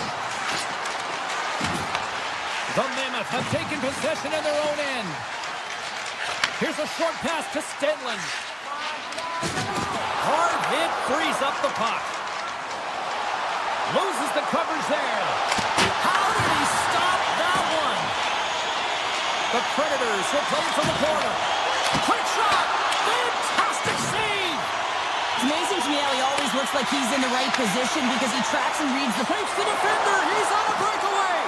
The Mammoth have taken possession in their own end. Here's a short pass to Stenlund. Hard hit frees up the puck. Loses the coverage there. How did he stop that one? The Predators will play from the corner. Quick shot! Fantastic save! It's amazing to me how he always looks like he's in the right position because he tracks and reads the... Takes the defender. He's on a breakaway.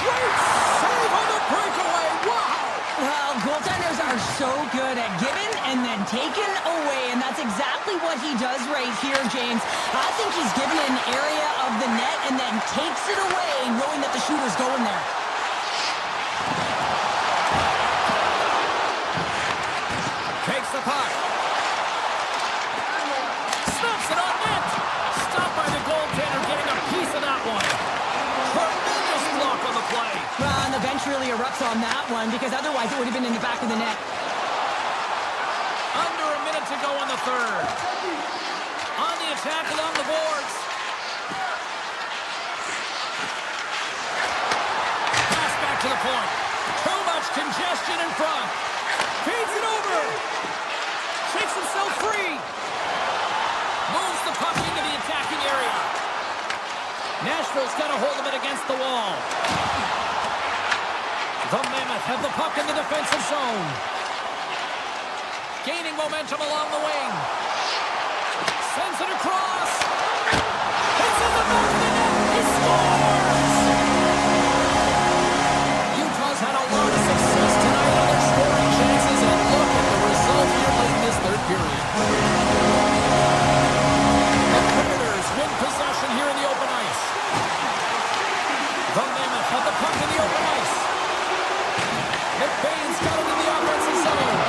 Great save on the breakaway. Wow! Well, goaltenders are so good at giving and then taking away, and that's exactly what he does right here, James. I think he's given an area of the net and then takes it away, knowing that the shooter's going there. Takes the puck. Snaps it on net. Stopped by the goaltender, getting a piece of that one. Tremendous block on the play. Well, and the bench really erupts on that one because otherwise it would have been in the back of the net. Under a minute to go in the third. On the attack along the boards. Pass back to the point. Too much congestion in front. Feeds it over. Shakes himself free. Moves the puck into the attacking area. Nashville's got a hold of it against the wall. The Mammoth have the puck in the defensive zone. Gaining momentum along the wing. Sends it across. It's in the back of the net. He scores! Utah's had a lot of success tonight on their scoring chances, and look at the result here late in this third period. The Predators win possession here in the open ice. The Mammoth have the puck in the open ice. McBain's got it in the offensive zone.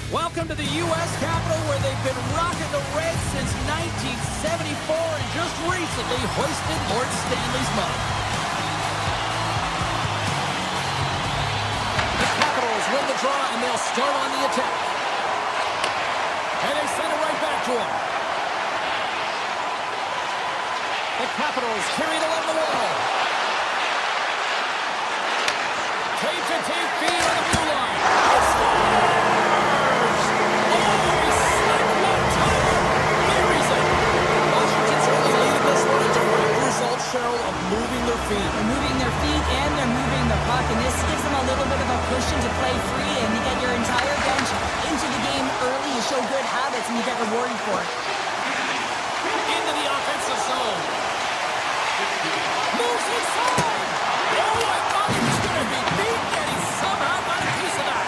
Welcome to the U.S. Capitol, where they've been rocking the Reds since 1974 and just recently hoisted Lord Stanley's mug. The Capitals win the draw, and they'll start on the attack. And they send it right back to him. The Capitals carry it along the wall. Tape-to-tape feed on the blue line. He scores! Cheryl, of moving their feet. They're moving their feet and they're moving the puck, and this gives them a little bit of a cushion to play free, and you get your entire bench into the game early. You show good habits, and you get rewarded for it. Into the offensive zone. Moves inside. Oh, I thought he was going to be beaten, and he somehow got a piece of that.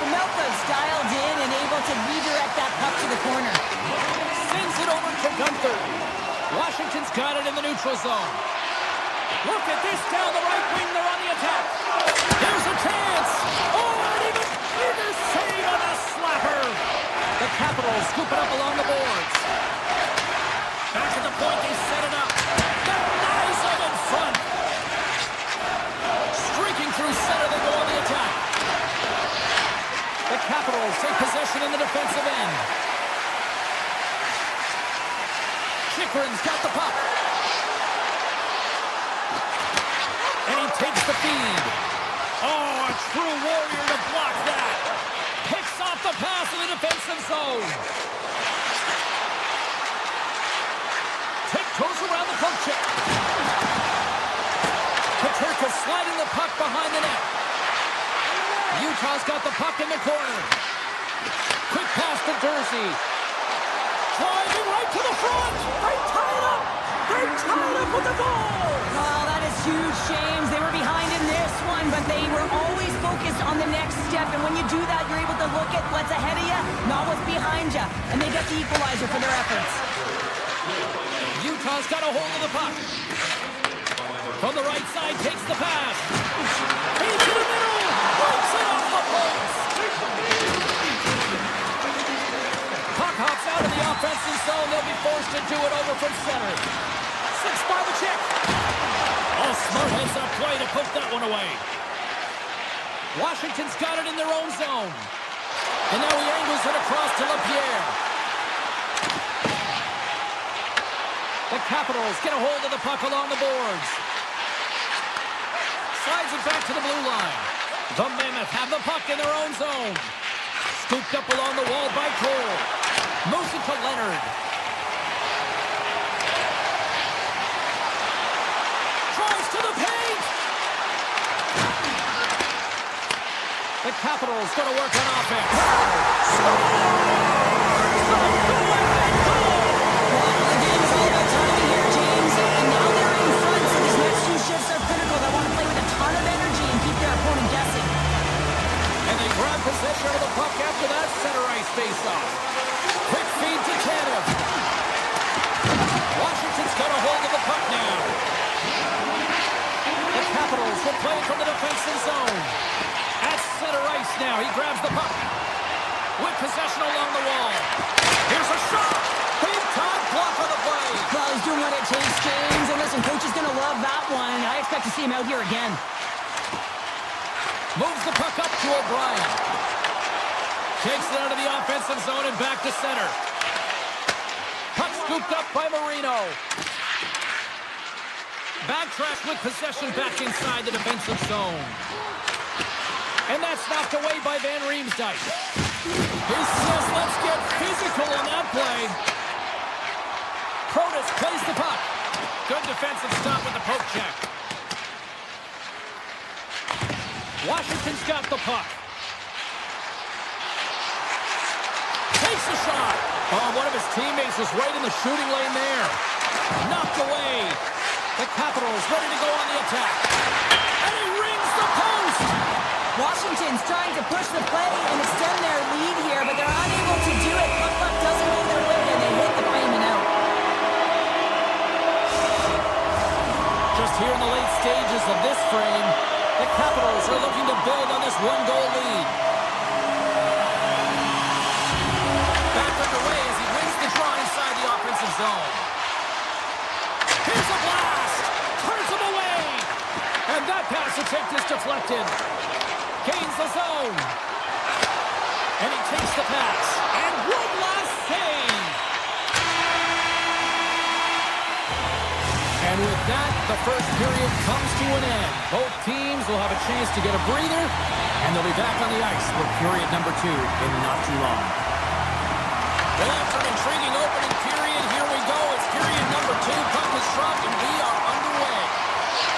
The Meltdown's dialed in and able to redirect that puck to the corner. Sends it over to Gunther. Washington's got it in the neutral zone. Look at this down the right wing. They're on the attack. Here's a chance. Oh, and even bigger save on a slapper. The Capitals scoop it up along the boards. Back at the point, they set it up. Denies them in front. Streaking through center, they go on the attack. The Capitals take possession in the defensive end. Chikrin's got the puck. And he takes the feed. Oh, a true warrior to block that. Picks off the pass in the defensive zone. Tiptoes around the poke check. Peterka sliding the puck behind the net. Utah's got the puck in the corner. Quick pass to Jersey. Driving right to the front. They tie it up. They tie it up with the goal. Oh, that is huge, James. They were behind in this one, but they were always focused on the next step. And when you do that, you're able to look at what's ahead of you, not what's behind you. And they get the equalizer for their efforts. Utah's got a hold of the puck. From the right side, takes the pass. Into the middle. Breaks it off the post. Puck hops out of the offensive zone. They'll be forced to do it over from center. 6 by the check. Oh, smart heads up play to poke that one away. Washington's got it in their own zone. And now he angles it across to LaPierre. The Capitals get a hold of the puck along the boards. Slides it back to the blue line. The Mammoth have the puck in their own zone. Scooped up along the wall by Cole. centered. Drives to the paint. The Capitals going to work on offense. Possession of the puck after that center ice face-off. Quick feed to Tanev. Washington's got a hold of the puck now. The Capitals will play from the defensive zone. At center ice now, he grabs the puck. With possession along the wall. Here's a shot. Big time block on the play. Well, he's doing what it takes, James. And listen, coach is going to love that one. I expect to see him out here again. Moves the puck up to O'Brien. Takes it out of the offensive zone and back to center. Puck scooped up by Marino. Backtrack with possession back inside the defensive zone. And that's knocked away by Van Riemsdyk. He says, let's get physical on that play. Protas plays the puck. Good defensive stop with the poke check. Washington's got the puck. Takes a shot. Oh, one of his teammates is right in the shooting lane there. Knocked away. The Capitals ready to go on the attack. And he rings the post. Washington's trying to push the play and extend their lead here, but they're unable to do it. Puck doesn't go their way, and they hit the frame and out. Just here in the late stages of this frame, the Capitals are looking to build on this one-goal lead. Back underway as he wins the draw inside the offensive zone. Here's a blast! Turns him away! And that pass attempt is deflected. Gains the zone. And he takes the pass. And one last save! And with that, the first period comes to an end. Both teams will have a chance to get a breather, and they'll be back on the ice for period number 2 in not too long. Well, after an intriguing opening period, here we go. It's period number 2. Puck is dropped, and we are underway.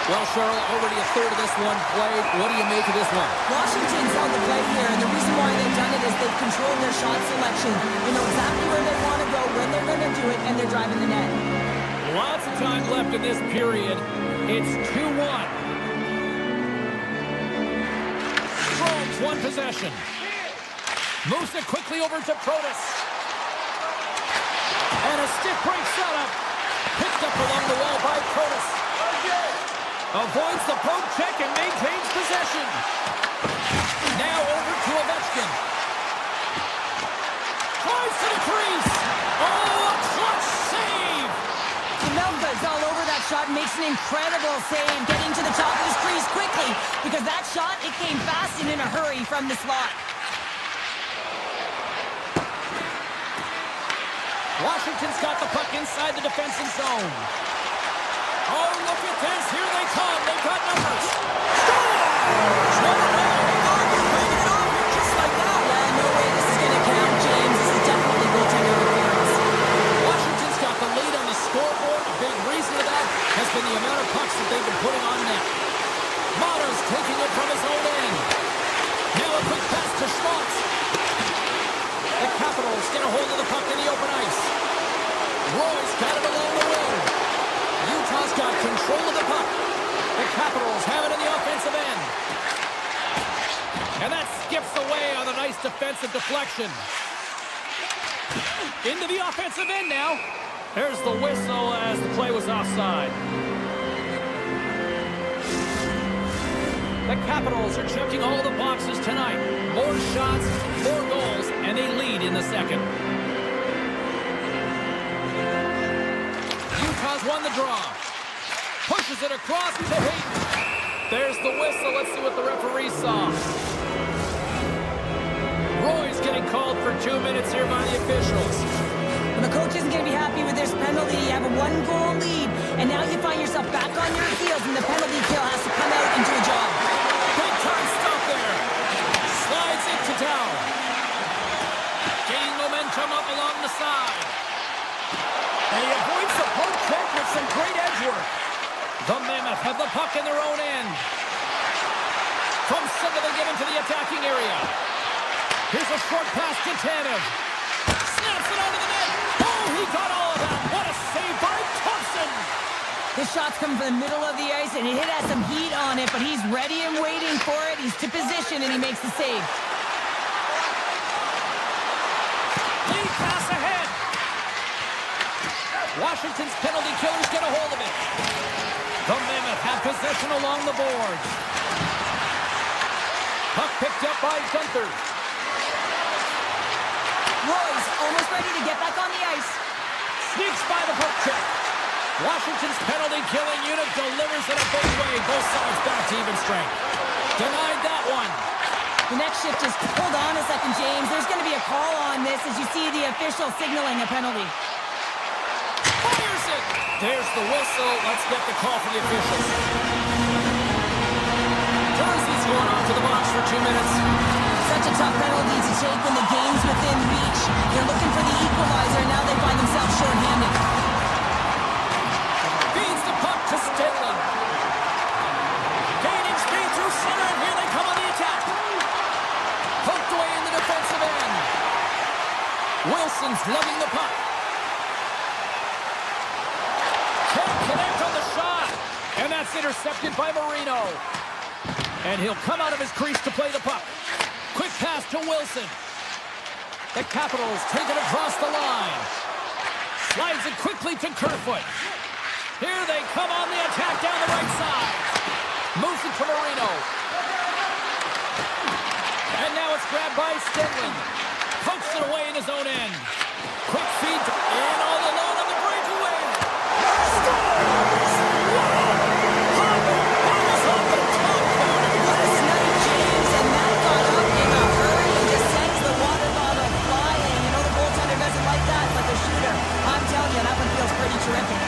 Well, Cheryl, already a third of this one played. What do you make of this one? Washington's held the play here, and the reason why they've done it is they've controlled their shot selection. They know exactly where they want to go, when they're going to do it, and they're driving the net. Lots of time left in this period. It's 2-1. Strong's one possession. Moves it quickly over to Protas. And a stick break setup. Picked up along the wall by Protas. Avoids the poke check and maintains possession. Now over to Ovechkin. Drives to the crease. Oh, a clutch save. Melga's all over that shot, makes an incredible save, getting to the top of his crease quickly, because that shot, it came fast and in a hurry from the slot. Washington's got the puck inside the defensive zone. Oh, look at this. Here they come. They've got numbers. Scores! Just like that. Yeah, no way this is going to count, James. This is definitely goaltender interference. Washington's got the lead on the scoreboard. A big reason for that has been the amount of pucks that they've been putting on net. Motto's taking it from his own end. Now a quick pass to Schmaltz. The Capitals get a hold of the puck in the open ice. Roy's got it along the wing. Utah's got control of the puck. The Capitals have it in the offensive end. And that skips away on a nice defensive deflection. Into the offensive end now. There's the whistle as the play was offside. The Capitals are checking all the boxes tonight. More shots, more goals, and they lead in the second. Utah's won the draw. Pushes it across to Hayton. There's the whistle. Let's see what the referee saw. Roy's getting called for 2 minutes here by the officials. Well, the coach isn't going to be happy with this penalty. You have a 1-goal lead, and now you find yourself back on your heels, and the penalty kill has to come out and do a job. Big time stop there. Slides it to down. Gaining momentum up along the side. The Mammoth have the puck in their own end. From center, they get into the attacking area. Here's a short pass to Tanev. Snaps it onto the net. Oh, he got all of that. What a save by Thompson. His shots come from the middle of the ice, and it has some heat on it, but he's ready and waiting for it. He's to position, and he makes the save. Lead pass ahead. Washington's penalty killers get a hold of it. The Mammoth have possession along the boards. Puck picked up by Gunther. Roy's almost ready to get back on the ice. Sneaks by the puck check. Washington's penalty-killing unit delivers in a big way. Both sides back to even strength. Denied that one. The next shift just hold on a second, James. There's going to be a call on this as you see the official signaling a penalty. Fires it. There's the whistle. Let's get the call from the officials. Jersey's going off to the box for 2 minutes. Such a tough penalty to take when the game's within reach. They're looking for the equalizer, and now they find themselves shorthanded. Feeds the puck to Stenlund. Gaining speed through center, and here they come on the attack. Poked away in the defensive end. Wilson's lugging the puck. Can't connect on the shot. And that's intercepted by Marino. And he'll come out of his crease to play the puck. Quick pass to Wilson. The Capitals take it across the line. Slides it quickly to Kerfoot. Here they come on the attack down the right side. Moves it to Marino. And now it's grabbed by Stenlund. Pokes it away in his own end. Quick feed in all alone on the breakaway. Scores! What a snipe, James, and that got up in a hurry and just sends the water bottle flying. You know the goaltender doesn't like that, but the shooter, I'm telling you, that one feels pretty terrific.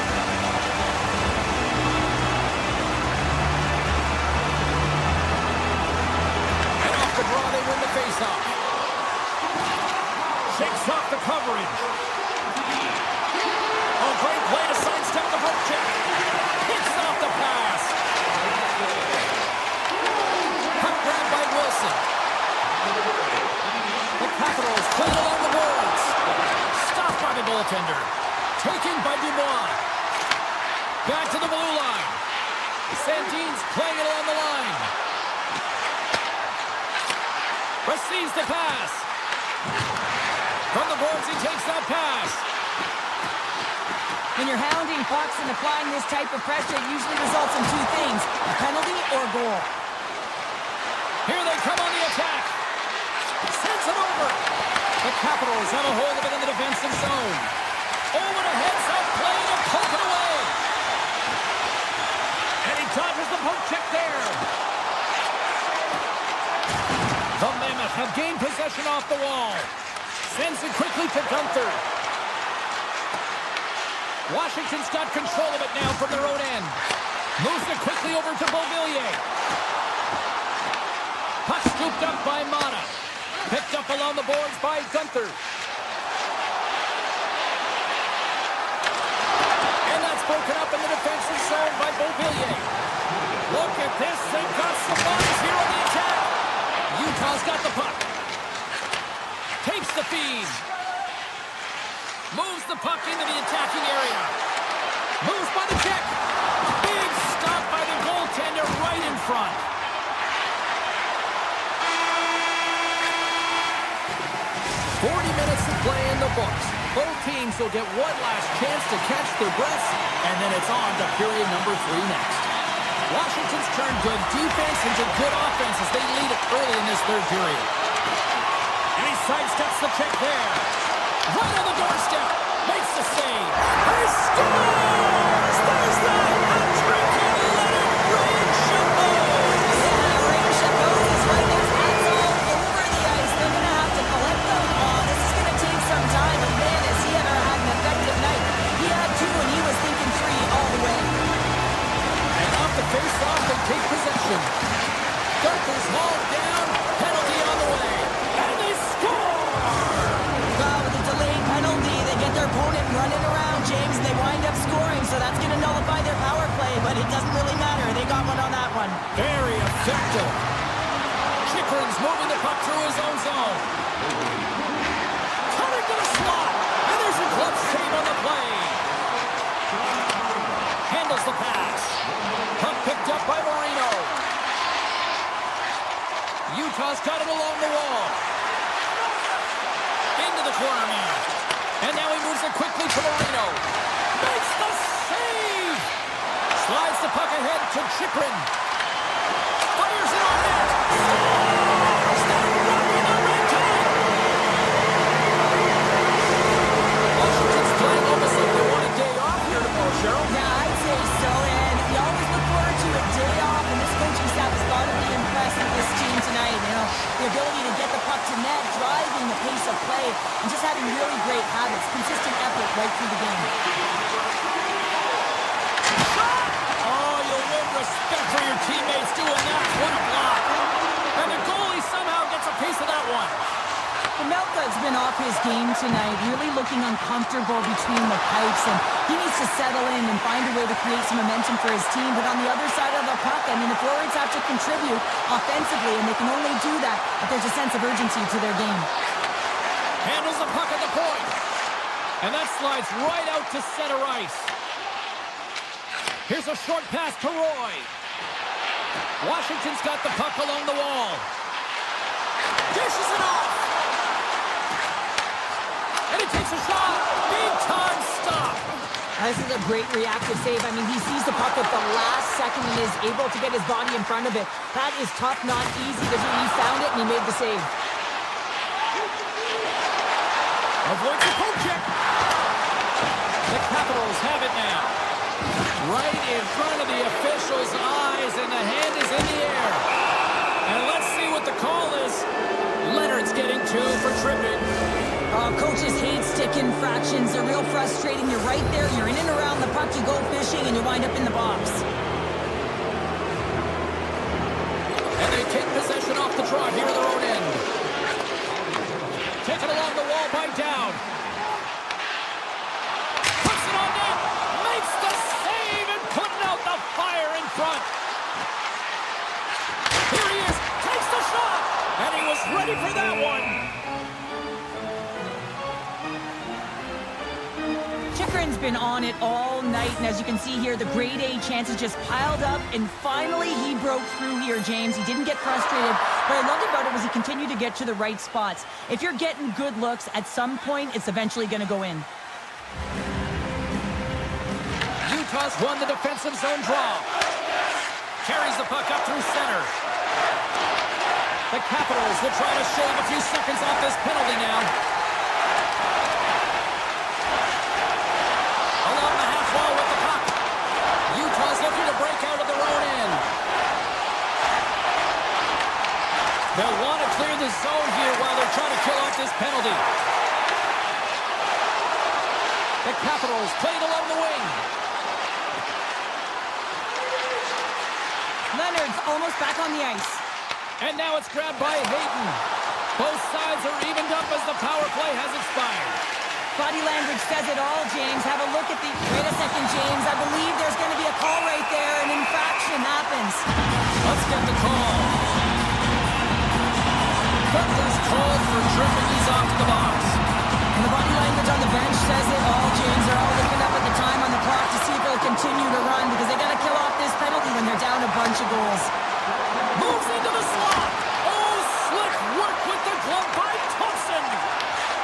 And off the draw, they win the faceoff. Shakes off the coverage. Oh, great play to sidestep the poke check. Hits off the pass. Puck grabbed by Wilson. The Capitals play it along the boards. Stopped by the goaltender. Taken by Dubois. Back to the blue line. Sandin's playing it along the line. Receives the pass. From the boards, he takes that pass. When you're hounding pucks and applying this type of pressure, it usually results in two things, a penalty or a goal. Here they come on the attack. Sends it over. The Capitals have a hold of it in the defensive zone. Over to heads-up play to poke it away. And he dodges the poke check there. The Mammoth have gained possession off the wall. Sends it quickly to Gunther. Washington's got control of it now from their own end. Moves it quickly over to Beauvillier. Puck scooped up by Mata. Picked up along the boards by Gunther. And that's broken up in the defensive zone by Beauvillier. Look at this. They've got some bodies here on the attack. Utah's got the puck. Takes the feed. Moves the puck into the attacking area. Moves by the check. Big stop by the goaltender right in front. 40 minutes of play in the books. Both teams will get one last chance to catch their breaths, and then it's on to period number 3 next. Washington's turned good defense into good offense as they lead it early in this third period. And he sidesteps the check there. Right on the doorstep. Makes the save. He scores! There's the hat-trick and Leonard Ray Chabot. Yeah, Ray Chabot is right there. Hands all over the ice. They're going to have to collect them. This is going to take some time, but man, has he ever had an effective night. He had 2, and he was thinking 3 all the way. And off the face-off, they take possession. Gunther's hauled down. Penalty on the way. And they score! With a delayed penalty, they get their opponent running around, James, and they wind up scoring. effective. Chikrin's moving the puck through his own zone. Coming to the slot. And there's a glove save on the play. Handles the pass. Puck picked up by Marino. Utah's got it along the wall. Into the corner man. And now he moves it quickly to Marino. Makes the save! Slides the puck ahead to Chikrin. Fires it on net. Washington's playing almost like they want a day off here tomorrow, Cheryl. Yeah, I'd say so, and you always look forward to a day off, and this coaching staff has got to be impressed with this team tonight. You know, the ability to get the puck to net, driving the pace of play, and just having really great habits, consistent effort right through the game. Oh, you'll win respect for your teammates doing that. What a block. And the goalie somehow gets a piece of that one. Melka's been off his game tonight, really looking uncomfortable between the pipes, and he needs to settle in and find a way to create some momentum for his team. But on the other side of the puck, I mean, the forwards have to contribute offensively, and they can only do that if there's a sense of urgency to their game. Handles the puck at the point. And that slides right out to center ice. Here's a short pass to Roy. Washington's got the puck along the wall. Dishes it off. And he takes a shot. Big time stop. This is a great reactive save. I mean, he sees the puck at the last second and is able to get his body in front of it. That is tough, not easy to do. He found it and he made the save. Avoids the poke check. The Capitals have it now. Right in front of the official's eyes, and the hand is in the air. And let's see what the call is. Leonard's getting two for tripping. Coaches hate stick infractions. They're real frustrating. You're right there. You're in and around the puck. You go fishing, and you wind up in the box. And they take possession off the draw here at their own end. Taken along the wall by Down. Puts it on net. Makes the save and putting out the fire in front. Here he is. Takes the shot. And he was ready for that one. Chikrin's been on it all night, and as you can see here, the grade A chances just piled up, and finally he broke through here, James. He didn't get frustrated. What I loved about it was he continued to get to the right spots. If you're getting good looks, at some point, it's eventually going to go in. Utah's won the defensive zone draw. Carries the puck up through center. The Capitals will try to shave a few seconds off this penalty now. Along the half wall with the puck. Utah's looking to break out of their own end. They'll want to clear the zone here while they're trying to kill off this penalty. The Capitals played along the wing. Leonard's almost back on the ice. And now it's grabbed by Hayden. Both sides are evened up as the power play has expired. Body language says it all, James. Have a look at the... Wait a second, James. I believe there's going to be a call right there. An infraction happens. Let's get the call. Butler's called for tripping. He's off to the box. And the body language on the bench says it all, James. They're all looking up at the time on the clock to see if they'll continue to run because they got to kill off this penalty when they're down a bunch of goals. Moves into the slot. Oh, slick work with the glove by Thompson.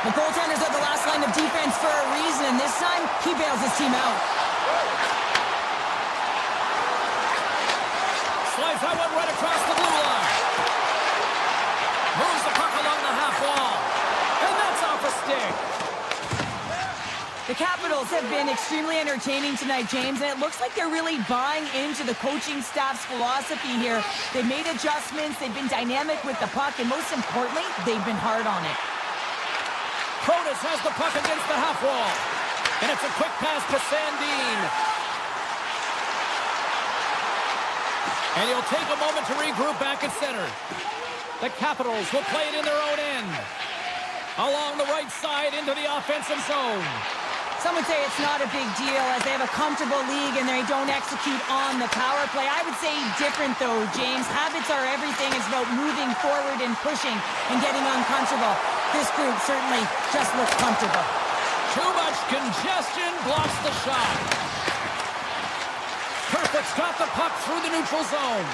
The goaltenders are the last line of defense for a reason, and this time, he bails his team out. Slides that one right across the blue line. Moves the puck along the half wall. And that's off a stick. The Capitals have been extremely entertaining tonight, James, and it looks like they're really buying into the coaching staff's philosophy here. They've made adjustments, they've been dynamic with the puck, and most importantly, they've been hard on it. Protas has the puck against the half wall. And it's a quick pass to Sandin. And he'll take a moment to regroup back at center. The Capitals will play it in their own end. Along the right side into the offensive zone. Some would say it's not a big deal as they have a comfortable league and they don't execute on the power play. I would say different though, James. Habits are everything. It's about moving forward and pushing and getting uncomfortable. This group certainly just looks comfortable. Too much congestion blocks the shot. Perfect's got the puck through the neutral zone.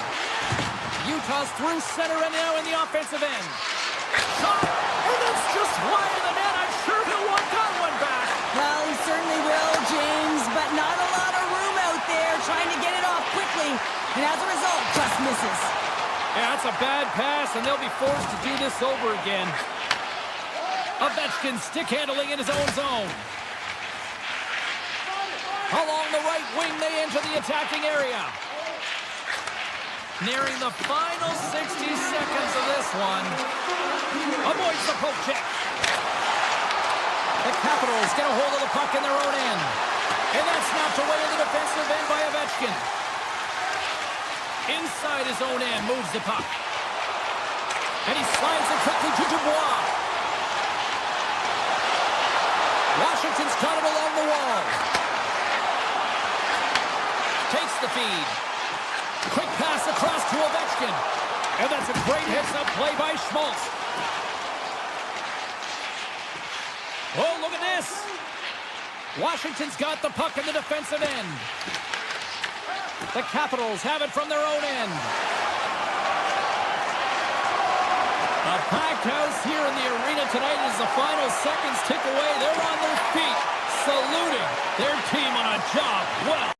Utah's through center and now in the offensive end. Shot! And it's just wide of the net. I'm sure he'll want that one back. Well, he certainly will, James, but not a lot of room out there trying to get it off quickly. And as a result, just misses. Yeah, that's a bad pass, and they'll be forced to do this over again. Ovechkin stick handling in his own zone. Along the right wing, they enter the attacking area. Nearing the final 60 seconds of this one. Avoids the poke check. The Capitals get a hold of the puck in their own end. And that's knocked away in the defensive end by Ovechkin. Inside his own end, moves the puck. And he slides it quickly to Dubois. Washington's got it along the wall. Takes the feed. Quick pass across to Ovechkin. And that's a great heads-up play by Schmaltz. Oh, look at this. Washington's got the puck in the defensive end. The Capitals have it from their own end. A packed house here in the arena tonight as the final seconds tick away. They're on their feet, saluting their team on a job well.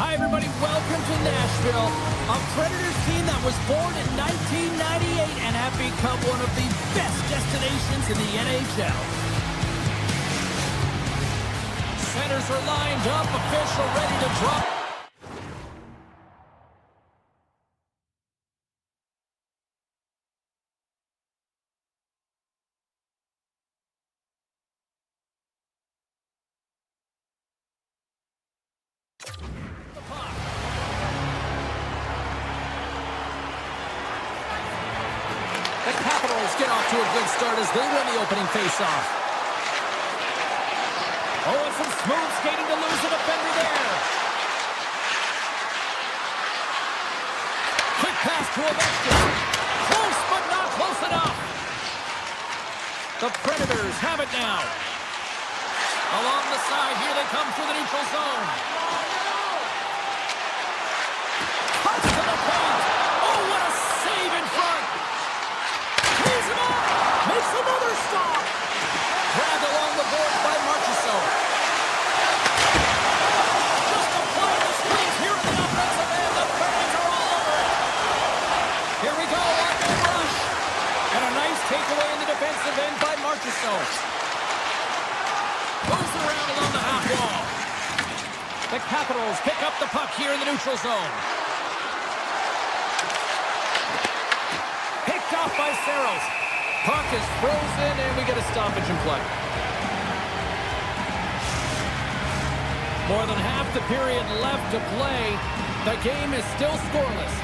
Hi, everybody. Welcome to Nashville, a Predators team that was born in 1998 and have become one of the best destinations in the NHL. Centers are lined up, official ready to drop. The Capitals get off to a good start as they win the opening faceoff. Oh, and some smooth skating to lose a defender there. Quick pass to Ovechkin. Close, but not close enough. The Predators have it now. Along the side, here they come through the neutral zone. Cuts to the paint. Oh, what a save in front. He's him up. Makes another stop. Grabbed along the boards by Marchessault. Just applying the screens here in the offensive end. The fans are all over it. Here we go, one-man rush. And a nice takeaway in the defensive end by Marchessault. Moves around along the half wall. The Capitals pick up the puck here in the neutral zone. Picked off by Saros. Puck is frozen, and we get a stoppage in play. More than half the period left to play. The game is still scoreless.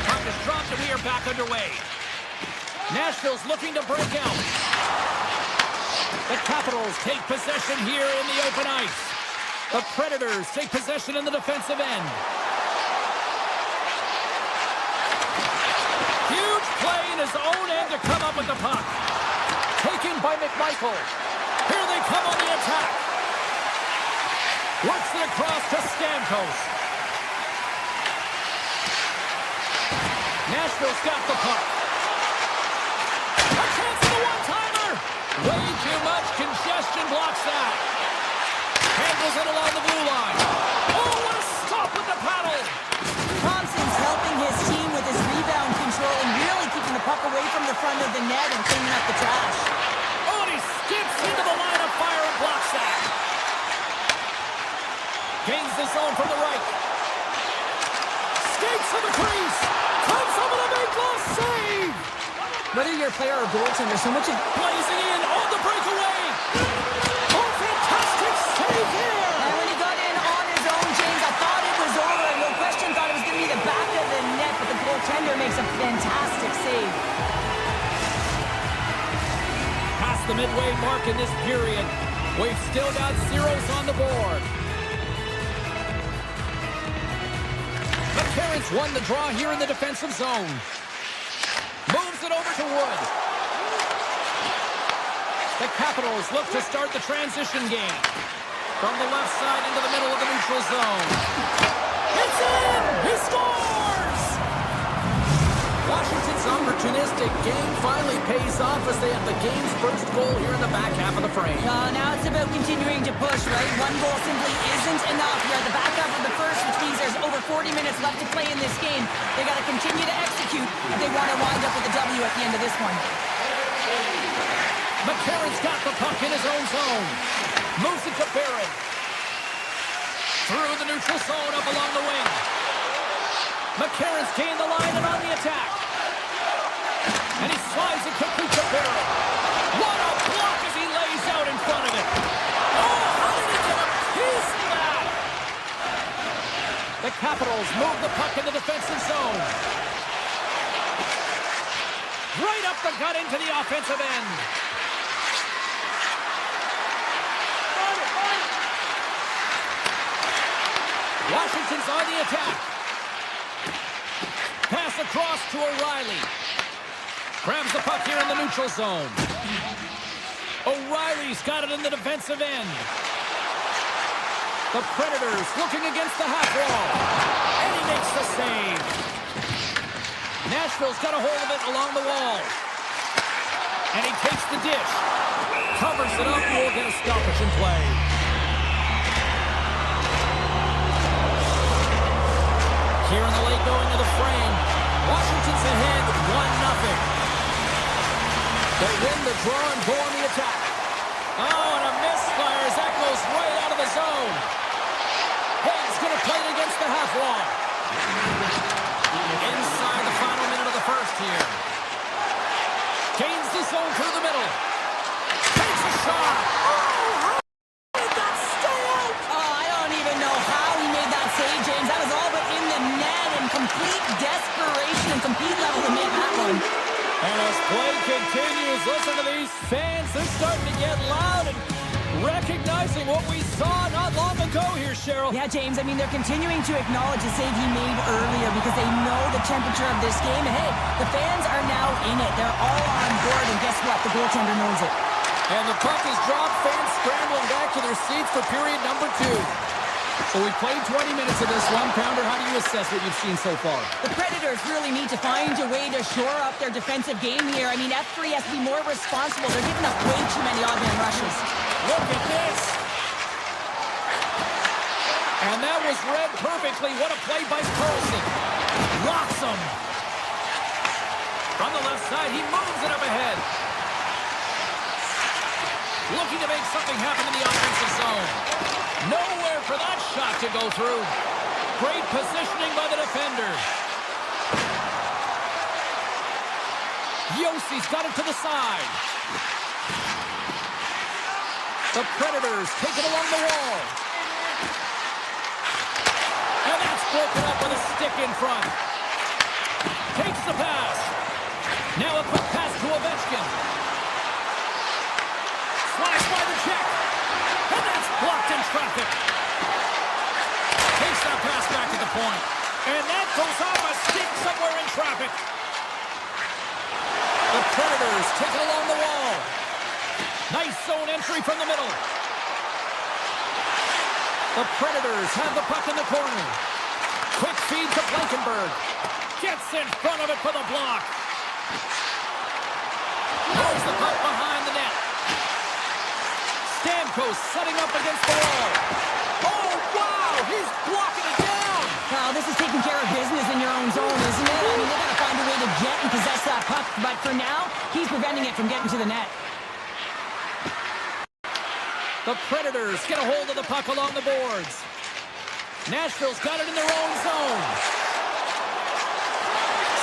Puck is dropped, and we are back underway. Nashville's looking to break out. The Capitals take possession here in the open ice. The Predators take possession in the defensive end. Huge play in his own end to come up with the puck. Taken by McMichael. Here they come on the attack. Works it across to Stamkos. Nashville's got the puck. A chance for the one-timer. Way too much congestion blocks that. Handles it along the blue line. Oh, what a stop with the paddle. Thompson's helping his team with his rebound control and really keeping the puck away from the front of the net and cleaning up the trash. Oh, and he skips into the line of fire and blocks that. Gains the zone from the right. Skates to the crease. Comes up with a big glass save. Whether you're a player or goaltender, so much of Blazing in on the breakaway. Oh, fantastic save here. And when he got in on his own, James, I thought it was over. No question, thought it was going to be the back of the net, but the goaltender makes a fantastic save. Past the midway mark in this period. We've still got zeros on the board. McCarron's won the draw here in the defensive zone. Moves it over to Wood. The Capitals look to start the transition game. From the left side into the middle of the neutral zone. It's in! He scores! Washington's opportunistic game finally pays off as they have the game's first goal here in the back half of the frame. Now it's about continuing to push, right? One goal simply isn't enough. You're at the back half of the first, which means there's over 40 minutes left to play in this game. They got to continue to execute if they want to wind up with a W at the end of this one. McCarron's got the puck in his own zone. Moves it to Barron. Through the neutral zone up along the wing. McCarron's gained the line and on the attack. And he slides it quickly to Barron. What a block as he lays out in front of it. Oh, how did he get a piece of that? The Capitals move the puck in the defensive zone. Right up the gut into the offensive end. Washington's on the attack. Pass across to O'Reilly. Grabs the puck here in the neutral zone. O'Reilly's got it in the defensive end. The Predators looking against the half wall. And he makes the save. Nashville's got a hold of it along the wall. And he takes the dish. Covers it up. We'll get a stoppage in play. Here in the late going to the frame. Washington's ahead 1-0. They win the draw and go on the attack. Oh, and a misfire as that goes right out of the zone. Hayes going to play it against the half wall. Inside the final minute of the first here. Gains the zone through the middle. Takes a shot. Oh, how did that stay out? Oh, I don't even know how he made that save, James. That was all but in the net and complete desperation and complete level to make that one. And as play continues, listen to these fans. They're starting to get loud and recognizing what we saw not long ago here, Cheryl. Yeah, James, I mean, they're continuing to acknowledge the save he made earlier because they know the temperature of this game. And, hey, the fans are now in it. They're all on board, and guess what? The goaltender knows it. And the puck is dropped. Fans scrambling back to their seats for period number 2. So we played 20 minutes of this one. Pounder, how do you assess what you've seen so far? The Predators really need to find a way to shore up their defensive game here. I mean, F3 has to be more responsible. They're giving up way too many odd-man rushes. Look at this. And that was read perfectly. What a play by Carlson. Rocks him. From the left side, he moves it up ahead. Looking to make something happen in the offensive zone. Nowhere for that shot to go through. Great positioning by the defender. Yossi's got it to the side. The Predators take it along the wall. And that's broken up with a stick in front. Takes the pass. Now a quick pass to Ovechkin. Slides by the check. And that's blocked in traffic. Takes that pass back to the point. And that goes off a stick somewhere in traffic. The Predators take it along the wall. Nice zone entry from the middle. The Predators have the puck in the corner. Quick feed to Blankenberg. Gets in front of it for the block. Throws the puck behind the net. Stamkos setting up against the wall. Oh, wow! He's blocking it down! Wow, this is taking care of business in your own zone, isn't it? I mean, they got to find a way to get and possess that puck, but for now, he's preventing it from getting to the net. The Predators get a hold of the puck along the boards. Nashville's got it in their own zone.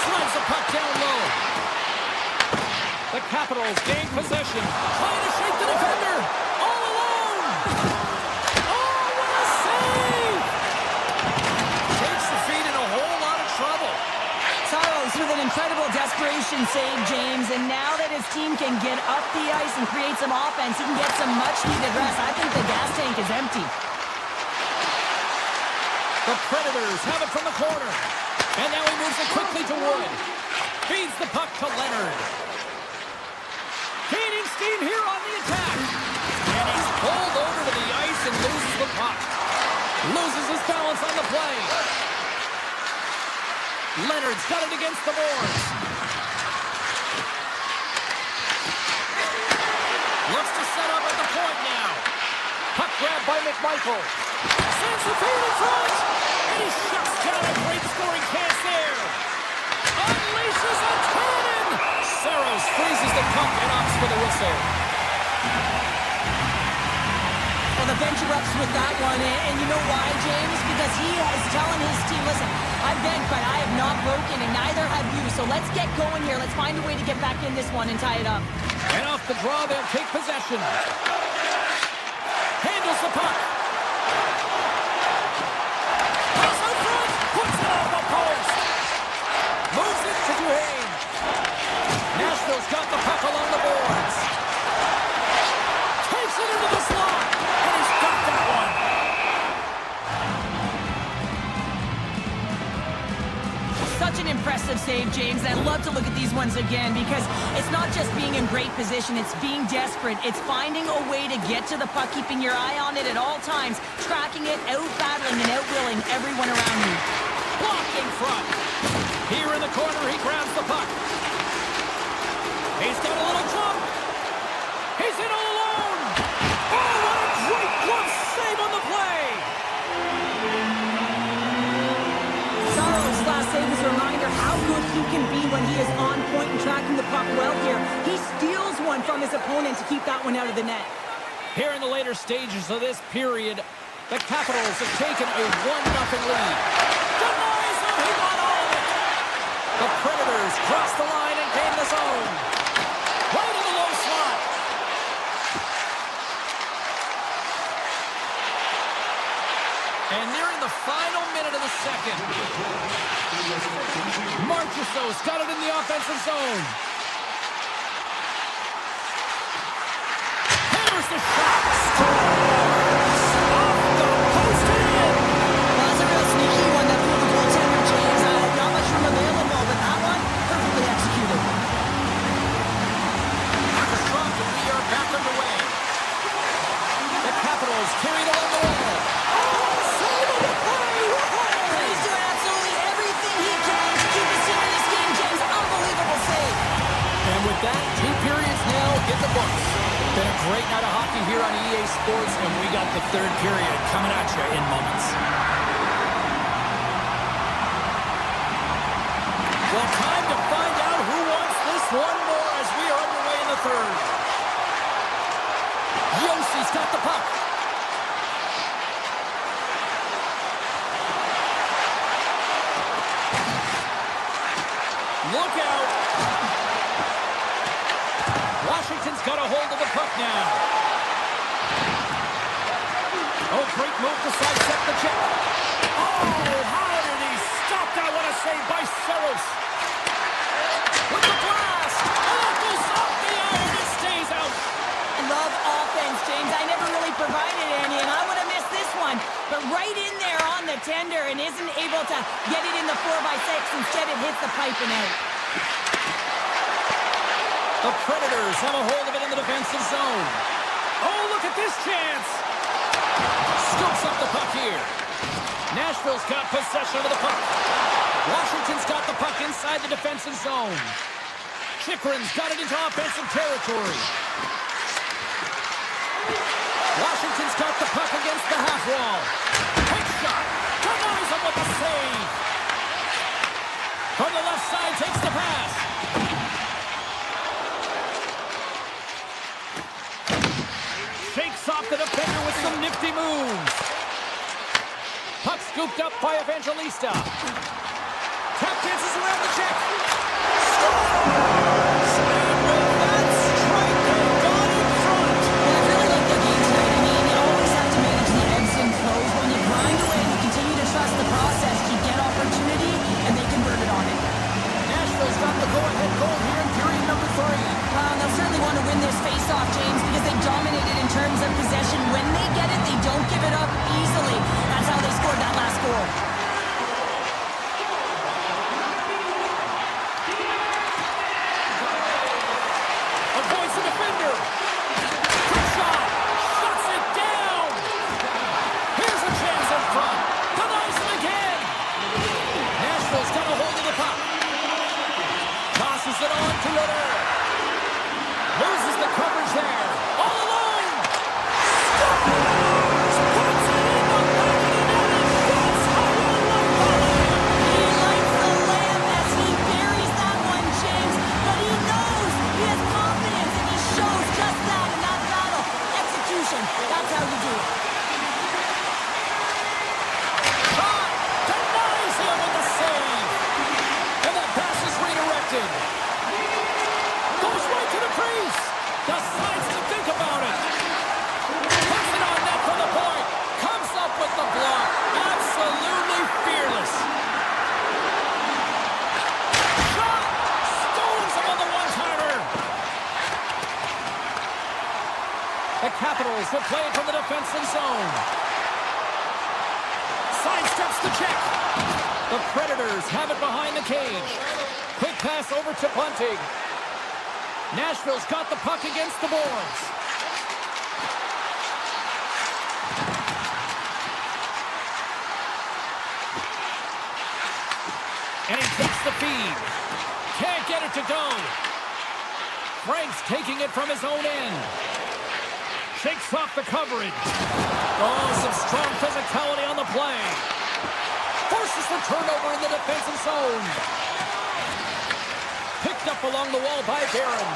Slides the puck down low. The Capitals gain possession. Trying to shake the defender. All alone. Oh, what a save! Takes the feed in a whole lot of trouble. Saros with an incredible desperation save, James, and now that his team can get up the ice and create some offense, he can get some much-needed rest. I think the gas tank is empty. The Predators have it from the corner. And now he moves it quickly to Wood. Feeds the puck to Leonard. Gaining steam here on the attack. And he's pulled over to the ice and loses the puck. Loses his balance on the play. Leonard's got it against the boards. Looks to set up at the point now. Puck grab by McMichael. Sends the feed in front. And he shuts down a great scoring chance there. Unleashes a cannon. Saros freezes the puck and opts for the whistle. Well, the bench erupts with that one, and you know why, James? Because he is telling his team, listen, I've bent, but I have not broken, and neither have you. So let's get going here. Let's find a way to get back in this one and tie it up. And off the draw, they'll take possession. Handles the puck. Pass out front. Puts it off the post. Moves it to Duhane. Nashville's got the puck along the boards. Takes it into the slot. And he's got that one. Such an impressive save, James. I love to look at these ones again because it's not just being in great position, it's being desperate. It's finding a way to get to the puck, keeping your eye on it at all times, tracking it, out-battling and out-willing everyone around you. Blocked in front. Here in the corner, he grabs the puck. He's got a little jump. He's in all alone. Oh, what a great glove save on the play. Saros his opponent to keep that one out of the net. Here in the later stages of this period, the Capitals have taken a 1-0 lead. Denies him, he got all of it. The Predators crossed the line and gained the zone. Right in the low slot. And nearing the final minute of the second. Marchessault's got it in the offensive zone. Hammers the shot. Scores! Off the post and in. That was a real sneaky one that pulled the goaltender, James. Not much room available, but that one, perfectly executed. After strong, we are back underway. The Capitals carry it along the wall. He's doing absolutely everything he can to keep us here in this game, James. Unbelievable save. And with that, 2 periods now in the books. Been a great night of hockey here on EA Sports, and we got the 3rd period coming at you in moments. Well, time to find out who wants this one more as we are underway in the 3rd. Yossi's got the puck. Look out! Washington's got a hold of the puck now. Oh, great move to sidestep the check. Oh, how did he stop that? What a save by Saros. With the blast! And it goes off the iron and stays out. I love offense, James. I never really provided any, and I would have missed this one. But right in there on the tender and isn't able to get it in the 4x6. Instead, it hits the pipe and out. The Predators have a hold of it in the defensive zone. Oh, look at this chance. Scoops up the puck here. Nashville's got possession of the puck. Washington's got the puck inside the defensive zone. Chychrun's got it into offensive territory. Washington's got the puck against the half wall. Quick shot. Denies him with the save. From the left side, takes the pass. Shakes off the defender with some nifty moves. Puck scooped up by Evangelista. Tap dances around the check. Scores! And with that strike, they've gone in front. Well, I really like their game tonight. I mean, you always have to manage the ebbs and flows. When you grind away and you continue to trust the process, you get opportunity, and they convert it on it. Nashville's got the go-ahead goal here in period number 3. They'll certainly want to win this face-off, James, because they dominated in terms of possession. When they get it, they don't give it up easily. That's how they scored that last goal. Avoids the defender. Quick shot. Shuts it down. Here's a chance in front. Denies him again. Nashville's got a hold of the puck. Tosses it on to Ritter. Loses the coverage there. All alone. Scores! Puts it in the back of the net and shoots high on like volley. He likes the layup as he buries that one, James. But he knows he has confidence, and he shows just that in that battle. Execution. That's how you do it. Shot. Denies him with the save. And that pass is redirected. Goes right to the crease. Decides to think about it. Puts it on net for the point. Comes up with the block. Absolutely fearless. Shot. Stones him on the one-timer. The Capitals will play it from the defensive zone. Sidesteps the check. The Predators have it behind the cage. Quick pass over to Bunting. Nashville's got the puck against the boards. And he takes the feed. Can't get it to go. Frank's taking it from his own end. Shakes off the coverage. Oh, some strong physicality on the play. Forces the turnover in the defensive zone. Picked up along the wall by Barron.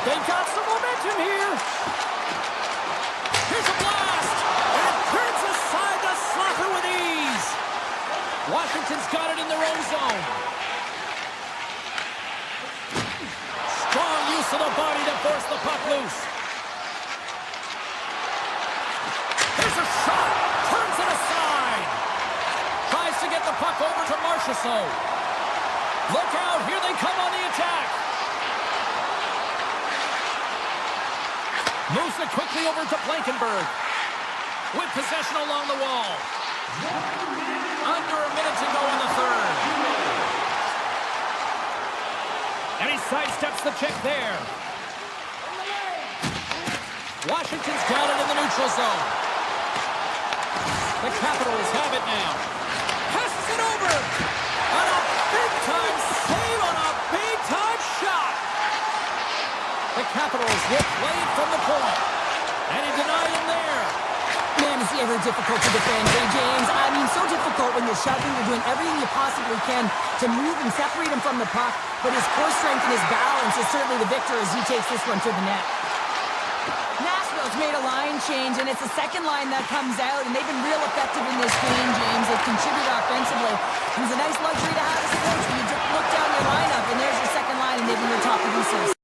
They've got some momentum. protect him here. Here's a blast. And it turns aside the slapper with ease. Washington's got it in their own zone. Strong use of the body to force the puck loose. Here's a shot. Turns it aside. Tries to get the puck over to Marchessault. Look out. Here they come on the attack. Moves it quickly over to Blankenberg. With possession along the wall. Under a minute to go in the third. And he sidesteps the check there. Washington's got it in the neutral zone. The Capitals have it now. Passes it over. On a big-time save on a big-time shot. The Capitals will play it from the point. And he denied him there. Man, is he ever difficult to defend, hey, James? I mean, so difficult when you're shoving, you're doing everything you possibly can to move and separate him from the puck, but his core strength and his balance is certainly the victor as he takes this one to the net. Nashville's made a line change, and it's the second line that comes out, and they've been real effective in this game, James. They've contributed offensively. It was a nice luxury to have as a coach when you just look down your lineup, and there's your second line, and they've been your top producers.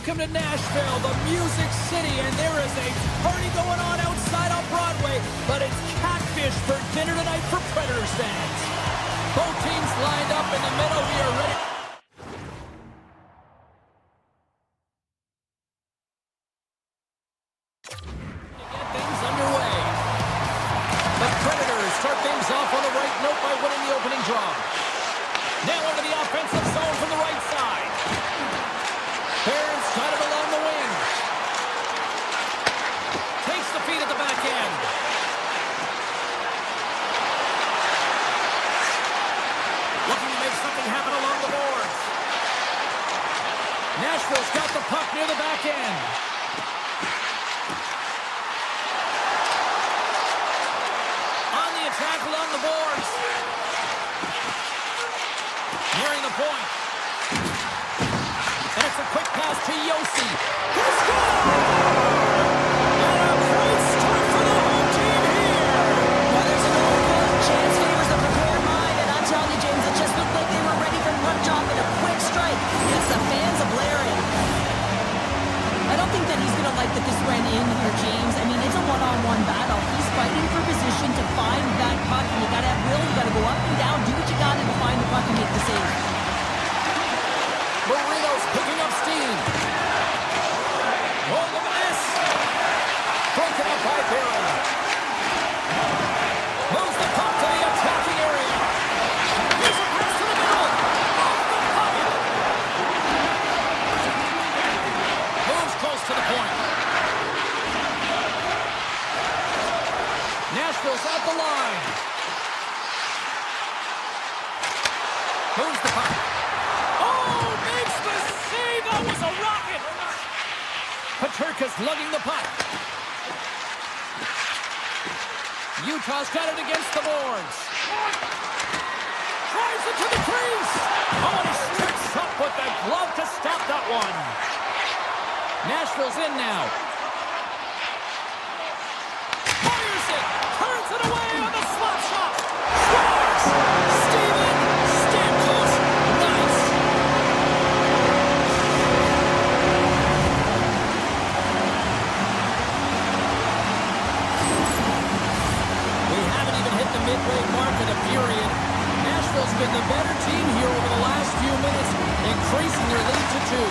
Welcome to Nashville, the Music City, and there is a party going on outside on Broadway, but it's catfish for dinner tonight for Predators fans. Both teams lined up in the middle. We are ready to get things underway. The Predators start things off on the right note by winning the opening draw. Now into the offensive zone from the right side. Barron's got it along the wing. Takes the feed at the back end. Looking to make something happen along the boards. Nashville's got the puck near the back end. On the attack along the boards. Nearing the point. And it's a quick pass to Yossi. He scores! And a great start for the home team here. Well, there's an old goal. Chance favors the prepared mind, and I'm telling you, James, it just looked like they were ready for punch off and a quick strike. It's the fans of blaring. I don't think that he's going to like that this went in here, James. I mean, it's a one-on-one battle. He's fighting for position to find that puck, and you got to have will. You got to go up and down, do what you got to find the puck and make the save. Burrito's picking up steam. Oh, look at this. Broken up by Barron. Moves the puck to the attacking area. Here's a pass to the middle. Off the puck. Moves close to the point. Nashville's at the line. Moves the puck. Oh, makes the save. That was a rocket. Paterka's lugging the puck. Utah's got it against the boards. Drives it to the crease. Oh, and he strips up with the glove to stop that one. Nashville's in now. Fires it. Turns it away on the slap shot. Scores. Steven Stamkos. Nice. We haven't even hit the midway mark of the period. Nashville's been the better team here over the last few minutes, increasing their lead to 2.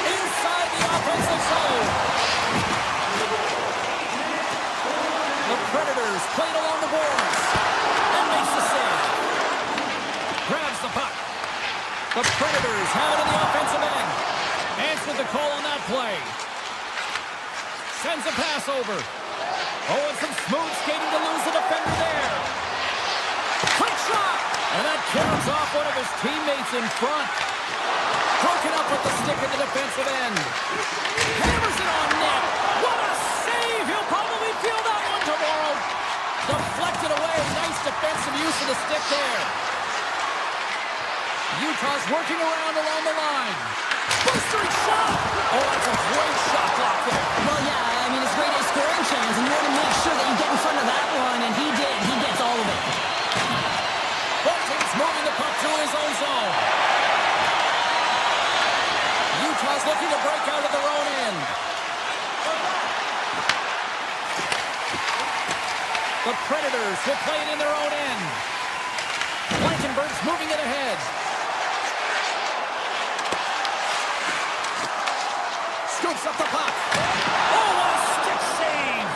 Inside the offensive zone. The Predators played along the boards and makes the save. Grabs the puck. The Predators have it in the offensive end. Answered the call on that play. Sends a pass over. Oh, and some smooth skating to lose the defender there. Quick shot! And that carries off one of his teammates in front. Broken up with the stick at the defensive end. Hammers it on net. What a save! He'll probably feel that one tomorrow. Deflected away. Nice defensive use of the stick there. Utah's working around along the line. Boostering shot! Oh, that's a great shot block there. Well, yeah, I mean, it's great at scoring chance, and you want to make sure that you get in front of that one, and he did. He gets all of it. Both teams moving the puck to his own zone. Utah's looking to break out of their own end. The Predators will play it in their own end. Blankenberg's moving it ahead. Scoops up the puck. Oh, what a stick save!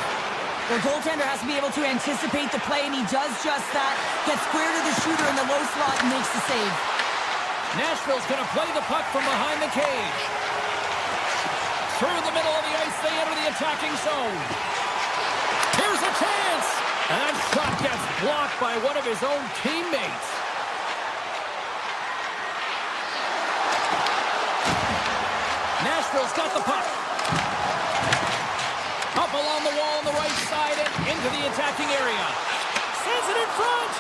The goaltender has to be able to anticipate the play, and he does just that. Gets square to the shooter in the low slot and makes the save. Nashville's going to play the puck from behind the cage. Through the middle of the ice, they enter the attacking zone. Here's a chance! And that shot gets blocked by one of his own teammates. Nashville's got the puck. Up along the wall on the right side and into the attacking area. Sends it in front.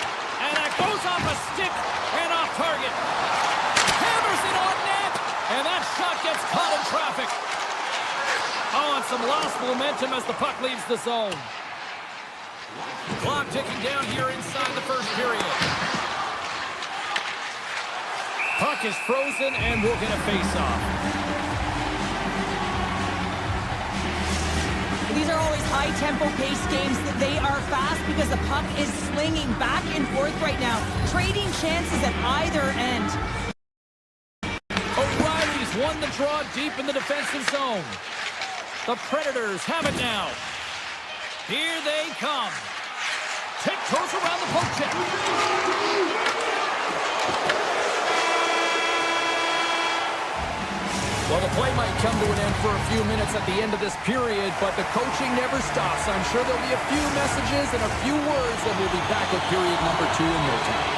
And that goes off a stick and off target. Hammers it on net. And that shot gets caught in traffic. Oh, and some lost momentum as the puck leaves the zone. Clock ticking down here inside the first period. Puck is frozen, and we'll get a face-off. These are always high-tempo pace games. They are fast because the puck is slinging back and forth right now, trading chances at either end. O'Reilly's won the draw deep in the defensive zone. The Predators have it now. Here they come. Tiptoes around the poke check. Well, the play might come to an end for a few minutes at the end of this period, but the coaching never stops. I'm sure there'll be a few messages and a few words, and we'll be back with period number 2 in no time.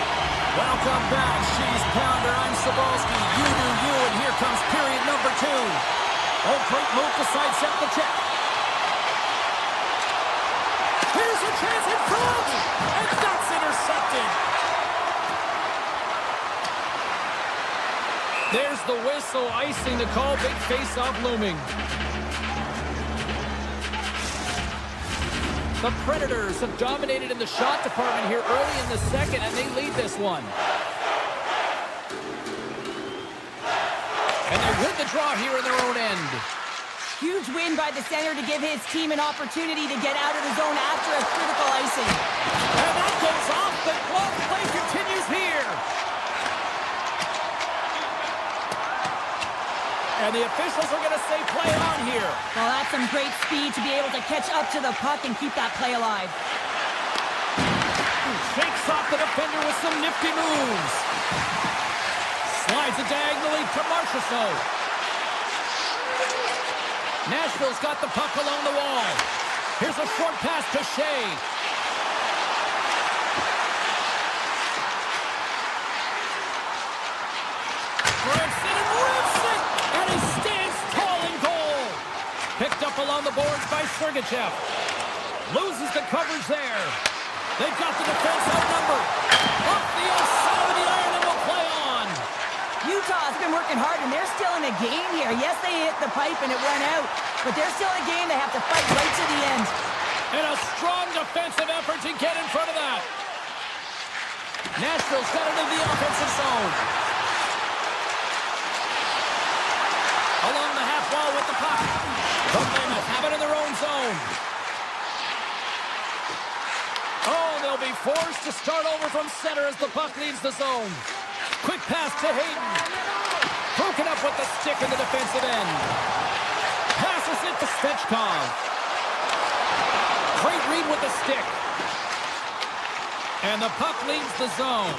Welcome back, Cheese Pounder. I'm Sabalski. You do you, and here comes period number 2. Oh, great move to sidestep the check. Here's a chance in front, and that's intercepted. There's the whistle, icing the call, big face-off looming. The Predators have dominated in the shot department here early in the second, and they lead this one. And they win the draw here in their own end. Huge win by the center to give his team an opportunity to get out of the zone after a critical icing. And that goes off. The glove play continues here. And the officials are going to say play on here. Well, that's some great speed to be able to catch up to the puck and keep that play alive. Shakes off the defender with some nifty moves. Slides it diagonally to Marchessault. Nashville's got the puck along the wall. Here's a short pass to Shea. Breaks it and rips it! And he stands tall in goal. Picked up along the boards by Sergachev. Loses the coverage there. They've got the defense outnumbered. Off the outside of the iron and will play on. Utah's been working hard, and they're still in a game here. Yes, they hit the pipe and it went out, but they're still in a game. They have to fight right to the end. And a strong defensive effort to get in front of that. Nashville's got it in the offensive zone. Along the half wall with the puck. The Mammoth have it in their own zone. Oh, they'll be forced to start over from center as the puck leaves the zone. Quick pass to Hayden. Broken up with the stick in the defensive end. Passes it to Svechkov. Great read with the stick. And the puck leaves the zone.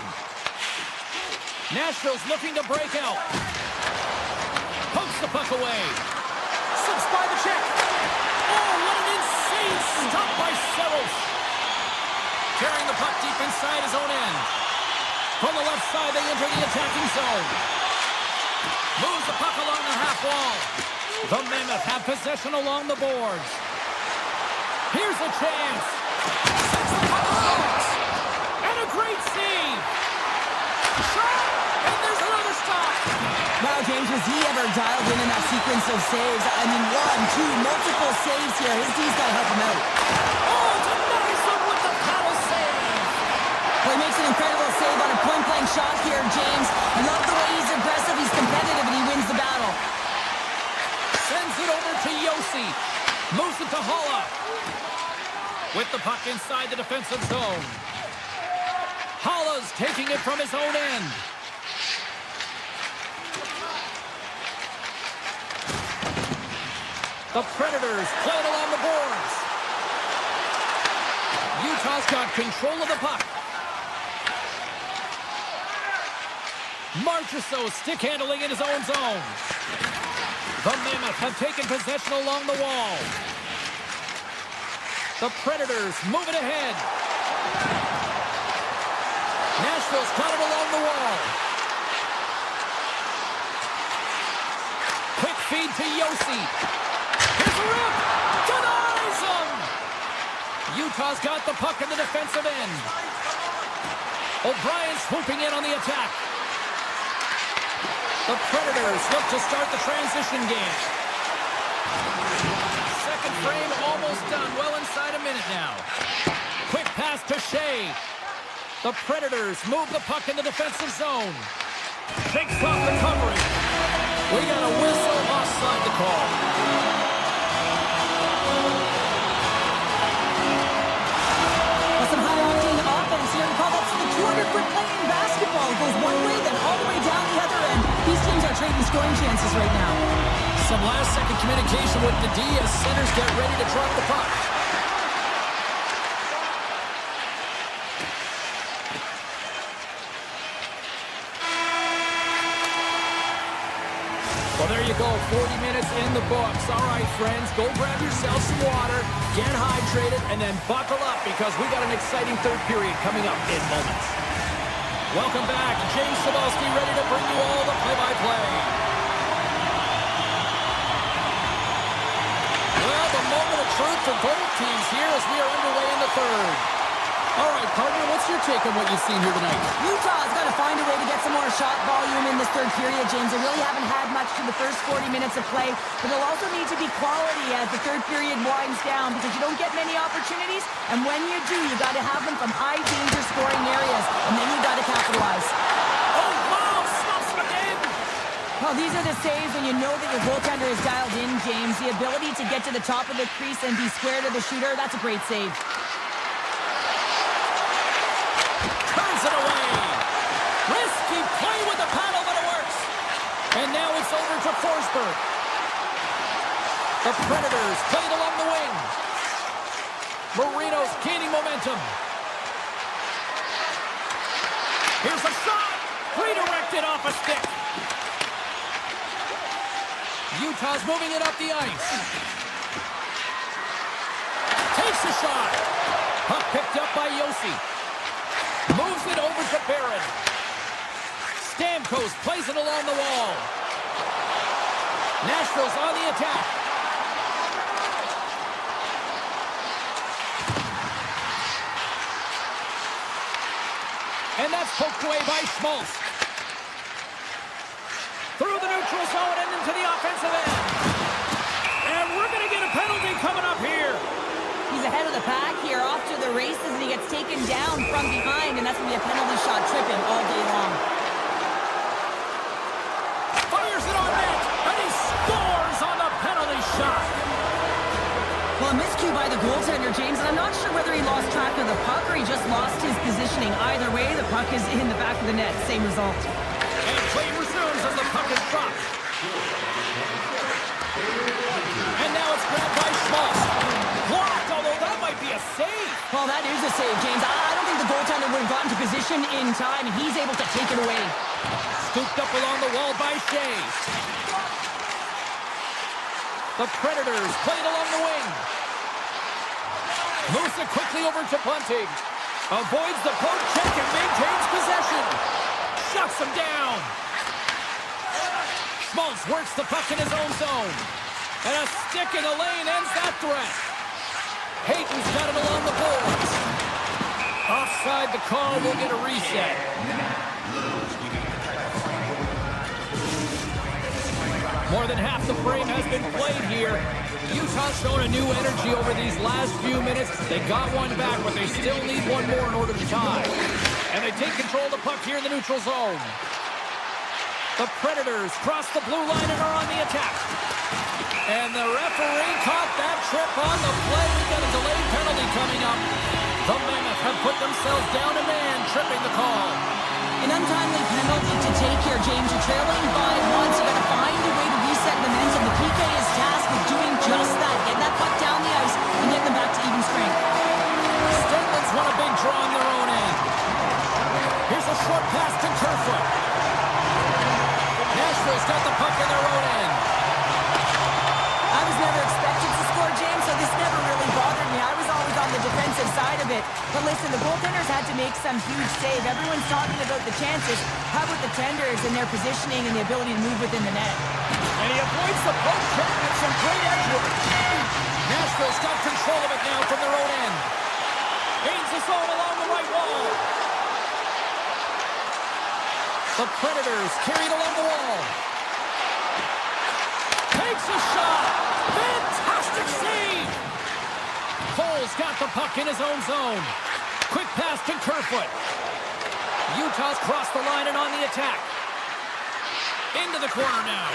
Nashville's looking to break out. Pokes the puck away. Slips by the check. Oh, what an insane stop by Saros. Carrying the puck deep inside his own end. From the left side, they enter the attacking zone. Moves the puck along the half wall. The Mammoth have possession along the boards. Here's a chance. Sends the puck out. And a great save. Shot. And there's another stop. Wow, James, was he ever dialed in that sequence of saves? I mean, 1, 2, multiple saves here. His D's got to help him out. Oh, denies him with the paddle save. Well, he makes an incredible save on a point-blank shot here, James. I love the way he's aggressive, he's competitive, and he wins the battle. Sends it over to Yossi. Moves it to Holla. With the puck inside the defensive zone. Holla's taking it from his own end. The Predators play it along the boards. Utah's got control of the puck. Marchessault stick handling in his own zone. The Mammoth have taken possession along the wall. The Predators move it ahead. Nashville's got it along the wall. Quick feed to Yossi. Here's a rip! Denies him! Utah's got the puck in the defensive end. O'Brien swooping in on the attack. The Predators look to start the transition game. Second frame almost done. Well inside a minute now. Quick pass to Shea. The Predators move the puck in the defensive zone. Shakes off the coverage. We got a whistle offside to call. Well, some high-octane offense here. Recall that's the 200-foot play in basketball. It goes one way, then all the way down the other end. These teams are trading scoring chances right now. Some last-second communication with the D as centers get ready to drop the puck. Well, there you go, 40 minutes in the books. All right, friends, go grab yourself some water, get hydrated, and then buckle up because we got an exciting third period coming up in moments. Welcome back. James Cybulski ready to bring you all the play-by-play. Well, the moment of truth for both teams here as we are underway in the third. All right, partner, what's your take on what you've seen here tonight? Utah's got to find a way to get some more shot volume in this third period, James. They really haven't had much to the first 40 minutes of play, but they'll also need to be quality as the third period winds down because you don't get many opportunities, and when you do, you got to have them from high-danger scoring areas, and then you got to capitalize. Oh, wow, stops him again! Well, these are the saves when you know that your goaltender is dialed in, James. The ability to get to the top of the crease and be square to the shooter, that's a great save. Turns it away. Risky play with the paddle, but it works. And now it's over to Forsberg. The Predators played along the wing. Marino's gaining momentum. Here's a shot. Redirected off a stick. Utah's moving it up the ice. Takes a shot. Puck picked up by Yossi. Moves it over to Barron. Stamkos plays it along the wall. Nashville's on the attack. And that's poked away by Schmaltz. Through the neutral zone and into the offensive end. And we're going to get a penalty coming up here. He's ahead of the pack here, off to the races, and he gets taken down from behind, and that's going to be a penalty shot tripping all day long. Fires it on net, and he scores on the penalty shot. Well, a miscue by the goaltender, James, and I'm not sure whether he lost track of the puck or he just lost his positioning. Either way, the puck is in the back of the net. Same result. And play resumes as the puck is dropped. And now it's grabbed by Schmaltz. Blocked, although that might be a save. Well, that is a save, James. I don't think the goaltender would have gotten to position in time, and he's able to take it away. Scooped up along the wall by Shea. The Predators played along the wing. Moves it quickly over to Bunting. Avoids the poke check and maintains possession. Shuts him down. Schmaltz works the puck in his own zone. And a stick in the lane ends that threat. Hayton's got it along the boards. Offside the call, will get a reset. More than half the frame has been played here. Utah's shown a new energy over these last few minutes. They got one back, but they still need one more in order to tie. And they take control of the puck here in the neutral zone. The Predators cross the blue line and are on the attack. And the referee caught that trip on the play. We got a delayed penalty coming up. The Mammoth have put themselves down a man, tripping the call. An untimely penalty to take here, James. You're trailing by once. You got to find a way to reset momentum. The PK is tasked with doing just that. Get that puck down the ice and get them back to even strength. Stenlin's won a big draw on their own end. Here's a short pass to Kerfoot. Nashville's got the puck in their own end. I was never expected to score, James, so this never really bothered me. I was always on the defensive side of it. But listen, the goaltenders had to make some huge save. Everyone's talking about the chances. How about the tenders and their positioning and the ability to move within the net? And he avoids the poke check with some great edge work. Nashville's got control of it now from their own end. Gains the zone along the right wall. The Predators carried along the wall. Takes a shot. Fantastic save. Cole's got the puck in his own zone. Quick pass to Kerfoot. Utah's crossed the line and on the attack. Into the corner now.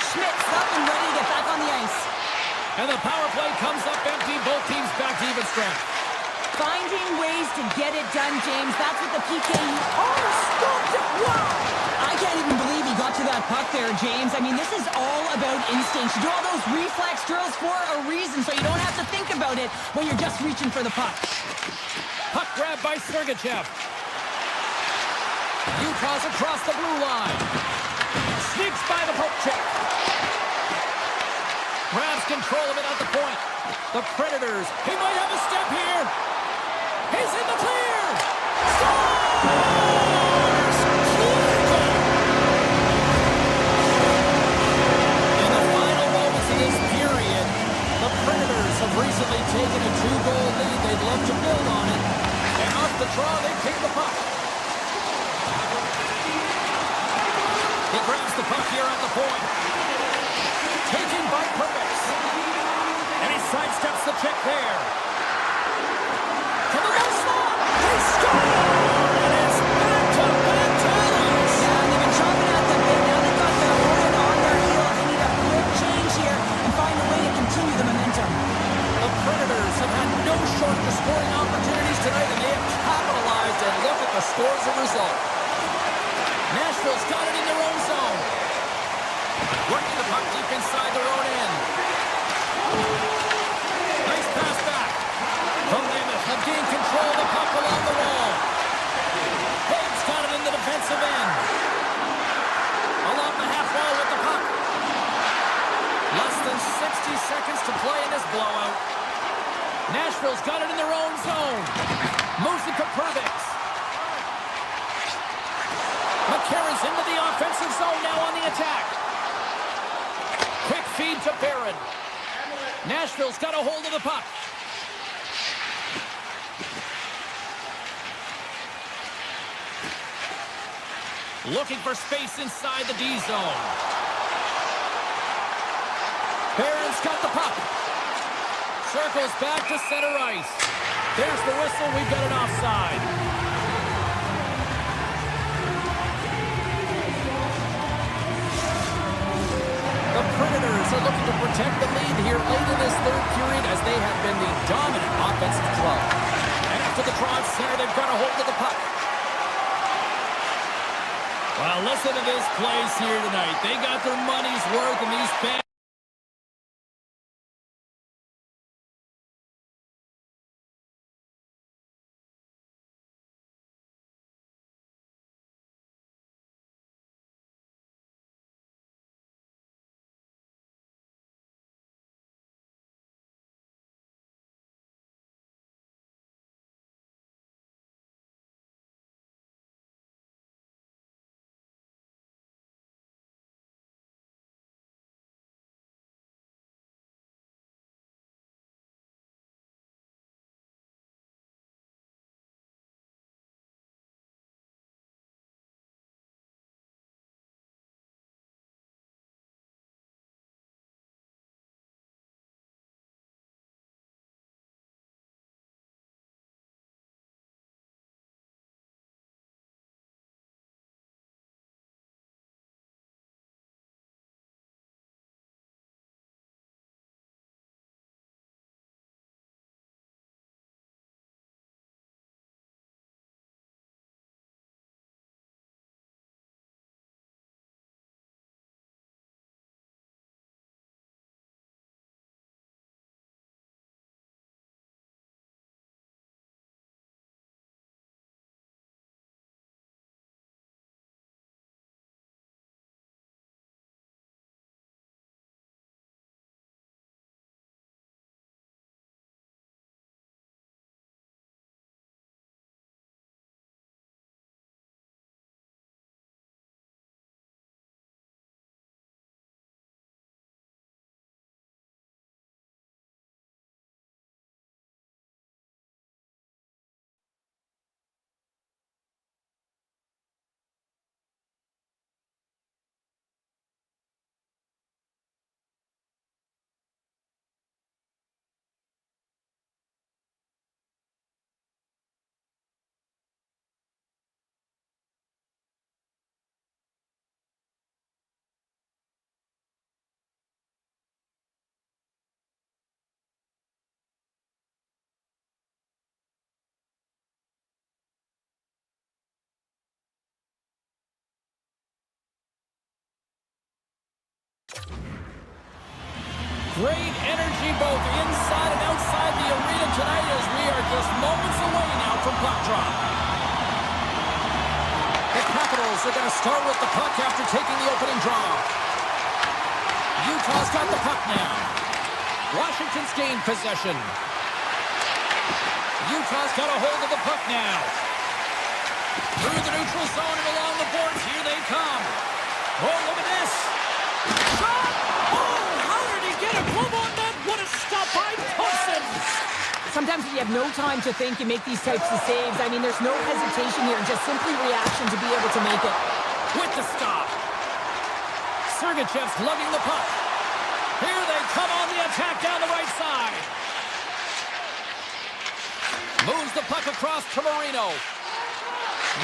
Schmidt's up and ready to get back on the ice. And the power play comes up empty. Both teams back to even strength. Finding ways to get it done, James. That's what the PK... Oh, stopped it! Wow! I can't even believe he got to that puck there, James. I mean, this is all about instinct. You do all those reflex drills for a reason, so you don't have to think about it when you're just reaching for the puck. Puck grab by Sergachev. Utah's across the blue line. Sneaks by the poke check. Grabs control of it at the point. The Predators. He might have a step here. He's in the clear. Scores! In the final moments of this period, the Predators have recently taken a 2-goal lead. They'd love to build on it. And off the draw, they pick the puck. He grabs the puck here at the point. Taken by Purvis. And he sidesteps the check there. To the low slot. They score! And it's back-to-back tallies. Yeah, they've been chopping at the bit. Now they've got their opponent on their heels. They need a quick change here and find a way to continue the momentum. The Predators have had no shortage of scoring opportunities tonight, and they have capitalized, and look at the score as a result. Nashville's got it in their own zone. Working the puck deep inside their own end. Nice pass back. The Mammoth have gained control of the puck along the wall. Hope's got it in the defensive end. Along the half wall with the puck. Less than 60 seconds to play in this blowout. Nashville's got it in their own zone. Moves it to Purvis. McCarron's into the offensive zone now on the attack. Quick feed to Barron. Nashville's got a hold of the puck. Looking for space inside the D zone. Barron's got the puck. Circles back to center ice. There's the whistle. We've got an offside. The Predators are looking to protect the lead here late in this third period as they have been the dominant offensive club. And after the draw at center, they've got a hold of the puck. Well, listen to this place here tonight. They got their money's worth in these fans. Great energy both inside and outside the arena tonight as we are just moments away now from puck drop. The Capitals are going to start with the puck after taking the opening draw. Utah's got the puck now. Washington's gained possession. Utah's got a hold of the puck now. Through the neutral zone and along the boards, here they come. Oh, look at this. Shot! Oh, how did he get a glove on that? What a stop by Thompson! Sometimes you have no time to think and make these types of saves. I mean, there's no hesitation here, just simply reaction to be able to make it. With the stop. Sergachev's lugging the puck. Here they come on the attack down the right side. Moves the puck across to Marino.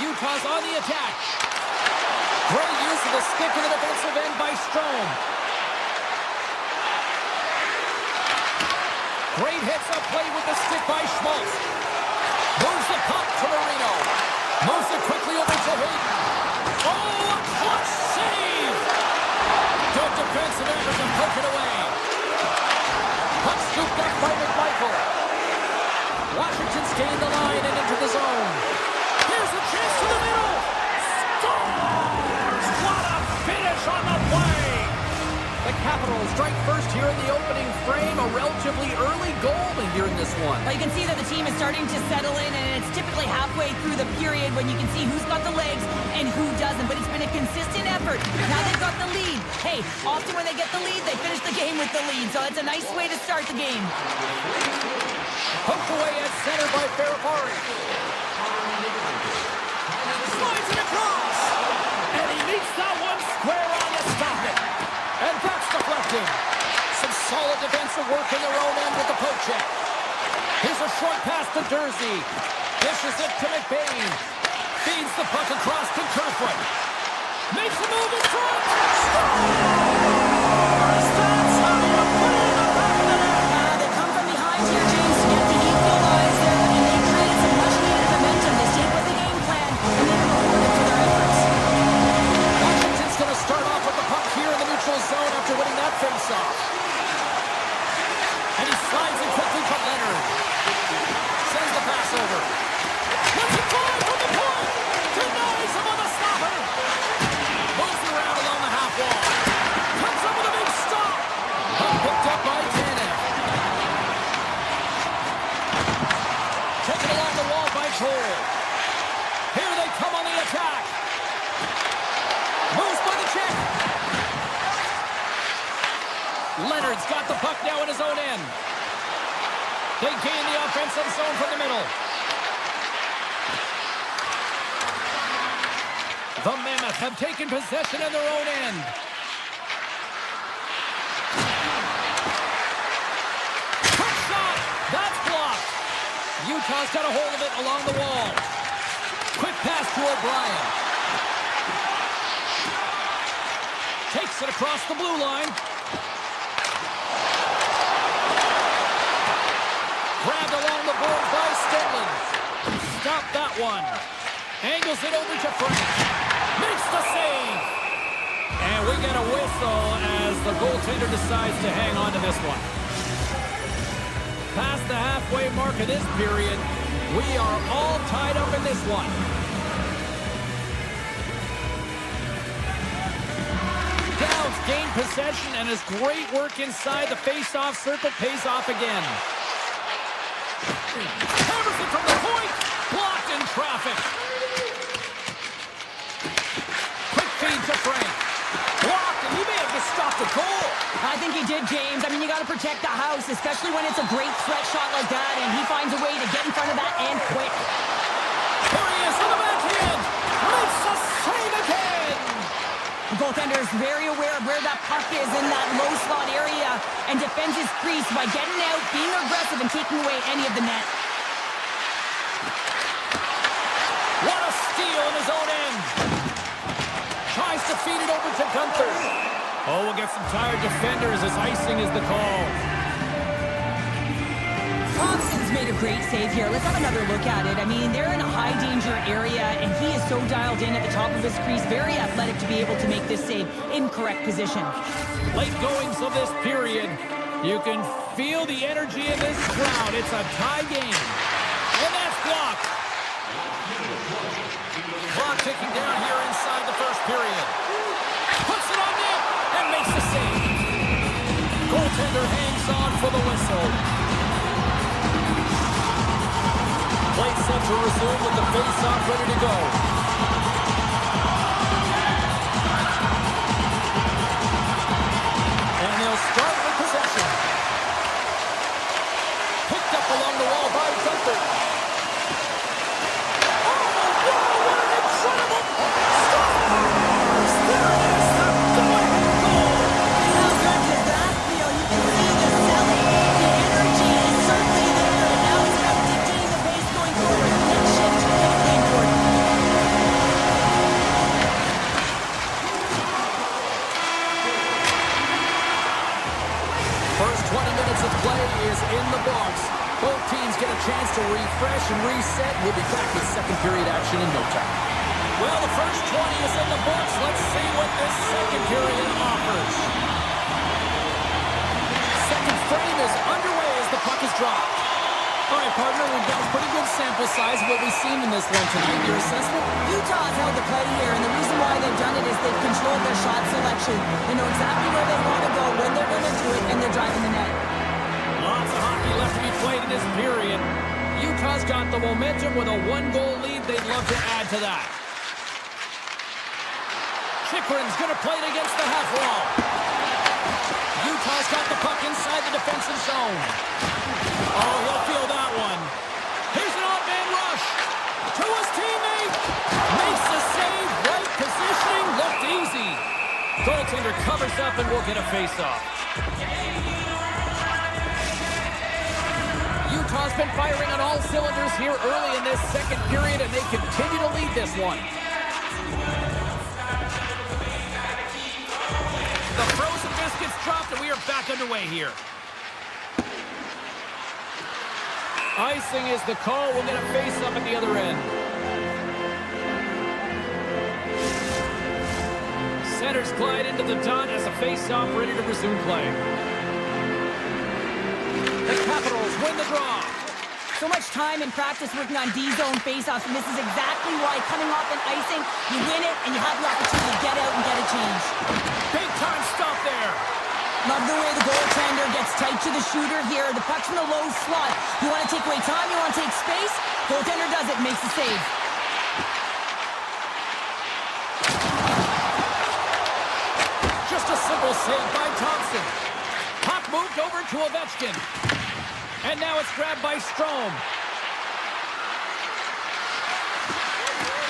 Utah's on the attack. Great use of the stick in the defensive end by Strome. Great hits up play with the stick by Schmaltz. Moves the puck to Marino. Moves it quickly over to Hayden. Oh, a clutch save! Good defensive effort to poke it away. Puck scooped up by McMichael. Washington's gained the line and into the zone. Here's a chance to the middle. Scores! What a finish on the play! The Capitals strike first here in the opening frame. A relatively early goal here in this one. Well, you can see that the team is starting to settle in, and it's typically halfway through the period when you can see who's got the legs and who doesn't. But it's been a consistent effort. Now they've got the lead. Hey, often when they get the lead, they finish the game with the lead. So it's a nice way to start the game. Poked away at center by Ferrapari. Slides it across. And he meets that one square on to stop it. And that's deflected. Some solid defensive work in their own end with the poke check. Here's a short pass to Dursey. Dishes it to McBain. Feeds the puck across to Kerfoot. Makes a move in front. Scores! That's how you put it in the back of the net. They come from behind here, James, to get the equalizer, and they created some much-needed momentum. They stayed with the game plan, and they rewarded for their efforts. Washington's going to start off with the puck here in the neutral zone after winning that face-off. And he slides it quickly from Leonard. Sends the pass over. Let's it fly from the point. Denies him on the stopper. Moves around along the half wall. Comes up with a big stop. Puck picked up by Tanev. Taken along the wall by Cole. Here they come on the attack. Moves by the check. Leonard's got the puck now in his own end. They gain the offensive zone from the middle. The Mammoth have taken possession in their own end. Quick shot! That's blocked. Utah's got a hold of it along the wall. Quick pass to O'Brien. Takes it across the blue line. Grabbed along the boards by Stenlund. Stop that one. Angles it over to Frank. Makes the save. And we get a whistle as the goaltender decides to hang on to this one. Past the halfway mark of this period, we are all tied up in this one. Downs gained possession, and his great work inside the face-off circle pays off again. Hammers it from the point. Blocked in traffic. Quick feed to Frank. Blocked, and he may have just stopped the goal. I think he did, James. I mean, you got to protect the house, especially when it's a great threat shot like that, and he finds a way to get in front of that and quick. There he is on the backhand. Makes the save again. The goaltender is very aware of where that puck is in that low slot area and defends his crease by getting out, being aggressive, and taking away any of the net. What a steal in his own end. Tries to feed it over to Gunther. Oh, we'll get some tired defenders as icing is the call. Thompson's made a great save here. Let's have another look at it. I mean, they're in a high-danger area, and he is so dialed in at the top of his crease. Very athletic to be able to make this save in correct position. Late goings of this period. You can feel the energy in this crowd. It's a tie game. And that's blocked. Clock ticking down here inside the first period. Puts it on net and makes the save. Goaltender hangs on for the whistle. Play set to resume with the face-off ready to go. And they'll start with possession. Picked up along the wall by Dunker. Oh, wow, what an incredible stop! There it is, the go-ahead goal! How good does that feel? You can see the selling, the energy is certainly there, and now he's got dictating the pace going forward. Big shift to the game board. First 20 minutes of play is in the books. Both teams get a chance to refresh and reset. We'll be back with second period action in no time. Well, the first 20 is in the books. Let's see what this second period offers. Second frame is underway as the puck is dropped. All right, partner, we've got a pretty good sample size of what we've seen in this one tonight. Your assessment? Utah's held the play here, and the reason why they've done it is they've controlled their shot selection. They know exactly where they want to go, when they're going to do it, and they're driving the net. Lots of hockey left to be played in this period. Utah's got the momentum with a one-goal lead. They'd love to add to that. Chikrin's going to play it against the half wall. Utah's got the puck inside the defensive zone. Oh, he'll feel that one. Here's an odd-man rush to his teammate. Makes the save. Right positioning. Looked easy. Goaltender covers up and will get a face-off. Utah's been firing on all cylinders here early in this second period, and they continue to lead this one. The frozen biscuits dropped, and we are back underway here. Icing is the call. We'll get a face-up at the other end. Centers glide into the dot as a face-off ready to resume play. The Capitals win the draw. So much time in practice working on D-zone face-offs, and this is exactly why coming off an icing, you win it, and you have the opportunity to get out and get a change. Big-time stop there. Love the way the goaltender gets tight to the shooter here. The puck's in the low slot. You want to take away time, you want to take space. Goaltender does it, makes the save. Just a simple save by Thompson. Puck moved over to Ovechkin. And now it's grabbed by Strome.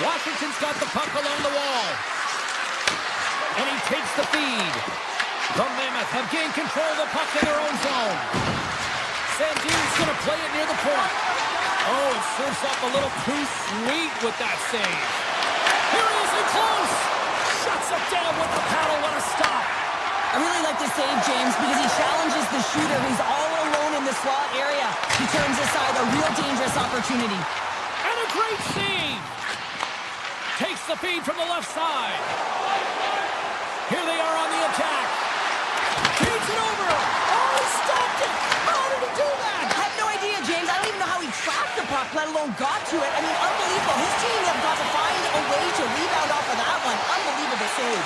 Washington's got the puck along the wall. And he takes the feed. The Mammoth have gained control of the puck in their own zone. Sandini's going to play it near the point. Oh, it serves up a little too sweet with that save. Here he is in close. Shuts it down with the paddle. What a stop. I really like this save, James, because he challenges the shooter who's all alone in the slot area. He turns aside a real dangerous opportunity. And a great save. Takes the feed from the left side. Here they are on the attack. Feeds it over. Oh, he stopped it. How did he do that? I have no idea, James. I don't even know how he tracked the puck, let alone got to it. I mean, unbelievable. His team have got to find a way to rebound off of that one. Unbelievable save.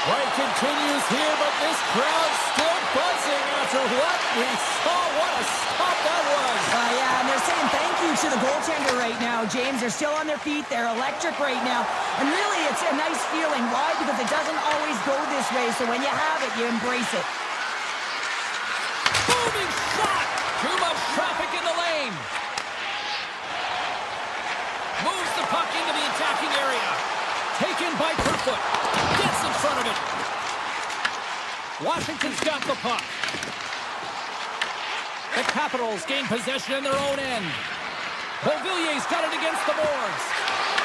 Play continues here, but this crowd's still buzzing after what we saw. What a stop that was. Yeah, and they're saying thank you to the goaltender right now, James. They're still on their feet. They're electric right now. And really, it's a nice feeling. Why? Because it doesn't always go this way. So when you have it, you embrace it. Booming shot. Too much traffic in the lane. Moves the puck into the attacking area. Taken by Kerfoot. Gets in front of it. Washington's got the puck. The Capitals gain possession in their own end. Beauvillier's got it against the boards.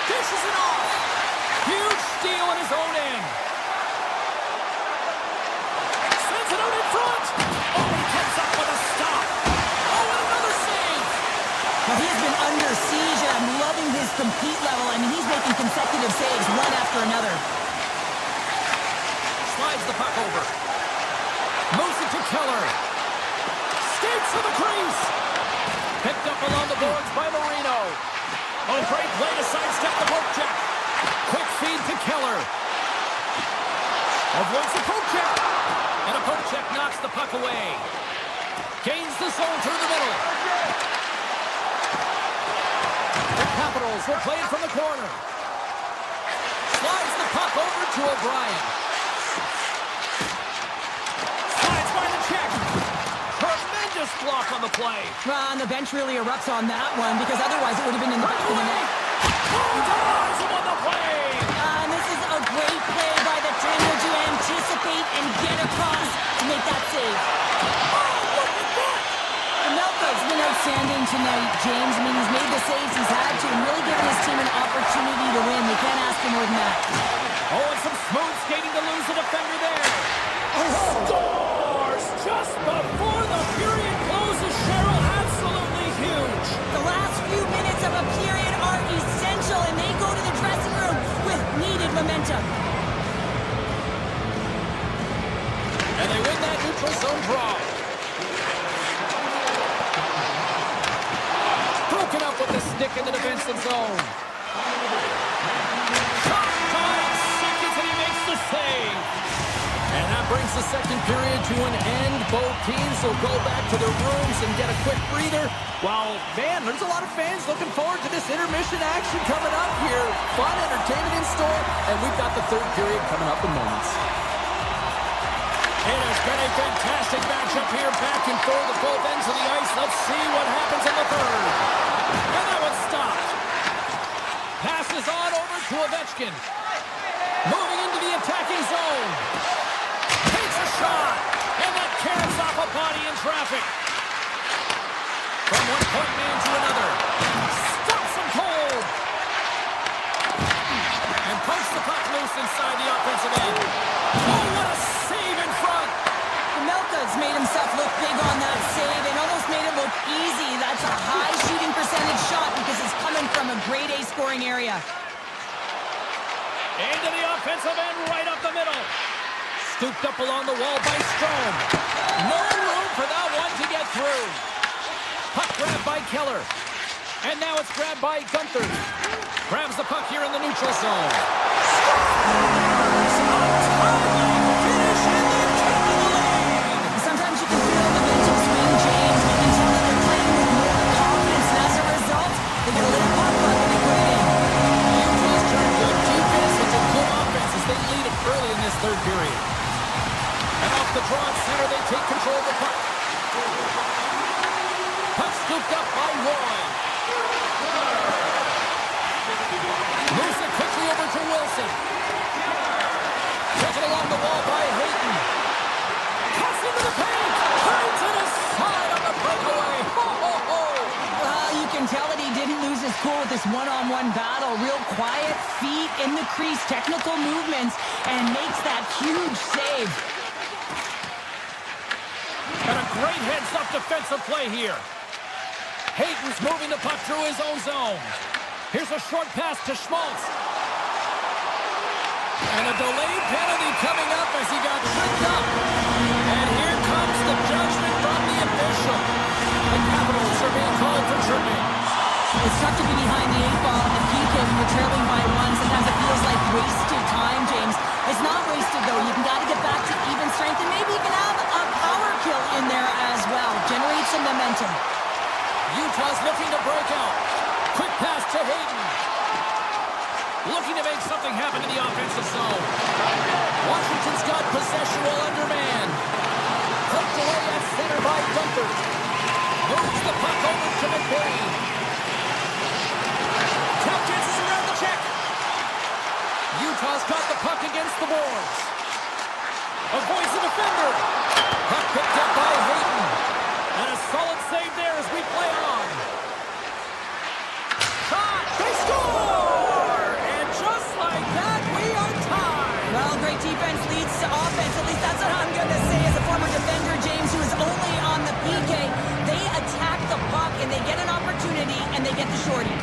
Dishes it off. Huge steal in his own end. Sends it out in front. Oh, he comes up with a stop. Oh, and another save. Well, he has been under siege, and I'm loving his compete level. I mean, he's making consecutive saves, one after another. Slides the puck over. Moves it to Keller. shoots to the crease. Picked up along the boards by Marino. Oh, great play to sidestep the poke check. Quick feed to Keller. Avoids the poke check. And a poke check knocks the puck away. Gains the zone through the middle. The Capitals will play it from the corner. Slides the puck over to O'Brien. Slides by the check. Tremendous block on the play. Well, and the bench really erupts on that one because otherwise it would have been in the back of the net. Oh, denies him on the play. And this is a great play by the tender to anticipate and get across to make that save. Melka's been outstanding tonight, James. I mean, he's made the saves he's had to and really given his team an opportunity to win. They can't ask for more than that. Oh, and some smooth skating to lose the defender there. Scores just before the period closes, Cheryl. Absolutely huge. The last few minutes of a period are essential, and they go to the dressing room with needed momentum. And they win that neutral zone draw. Broken up with the stick in the defensive zone. Shot 5 seconds and he makes the save. And that brings the second period to an end. Both teams will go back to their rooms and get a quick breather. While, man, there's a lot of fans looking forward to this intermission action coming up here. Fun entertainment in store, and we've got the third period coming up in moments. It has been a fantastic matchup here, back and forth at both ends of the ice. Let's see what happens in the third. And that one stopped. Passes on over to Ovechkin. Moving into the attacking zone. Takes a shot. And that carries off a body in traffic. From one point man to another. Stops him cold. And pokes the puck loose inside the offensive end. Oh, what a save in front. Melka's made himself look big on that save and almost made it look easy. That's a high shooting percentage shot because it's coming from a grade A scoring area. Into the offensive end, right up the middle. Scooped up along the wall by Strome. No room for that one to get through. Puck grabbed by Keller. And now it's grabbed by Gunther. Grabs the puck here in the neutral zone. Sometimes you can feel the mental swing, James. You can tell that they're playing with more confidence, and as a result, they get a little pop up and they put it in. Utah's turned good defense into good offense as they lead it early in this third period. And off the draw at center, they take control of the puck. Puck scooped up by Roy. Moves it quickly over to Wilson. Taken along the wall by Hayton. Cuts into the paint. Turns it aside on the breakaway. Ho, ho, ho. You can tell that he didn't lose his cool with this one-on-one battle. Real quiet, feet in the crease, technical movements, and makes that huge save. And a great heads-up defensive play here. Hayton's moving the puck through his own zone. Here's a short pass to Schmaltz. And a delayed penalty coming up as he got tripped up. And here comes the judgment from the official. The Capitals are being called for tripping. It's tough to be behind the 8-ball in the PK when you're trailing by one. Sometimes it feels like wasted time, James. It's not wasted, though. You got to get back to even strength, and maybe you can have a power kill in there as well. Generate some momentum. Utah's looking to break out. Quick pass to Hayton. Looking to make something happen in the offensive zone. Washington's got possession while undermanned. Poked away at center by Gunther. Moves the puck over to McBain. Tap dances around the check. Utah's got the puck against the boards. Avoids the defender. Puck picked up by Hayton. And a solid save there as we play on. Shot! They score! And just like that, we are tied. Well, great defense leads to offense. At least that's what I'm going to say as a former defender, James, who is only on the PK. They attack the puck, and they get an opportunity, and they get the shorty.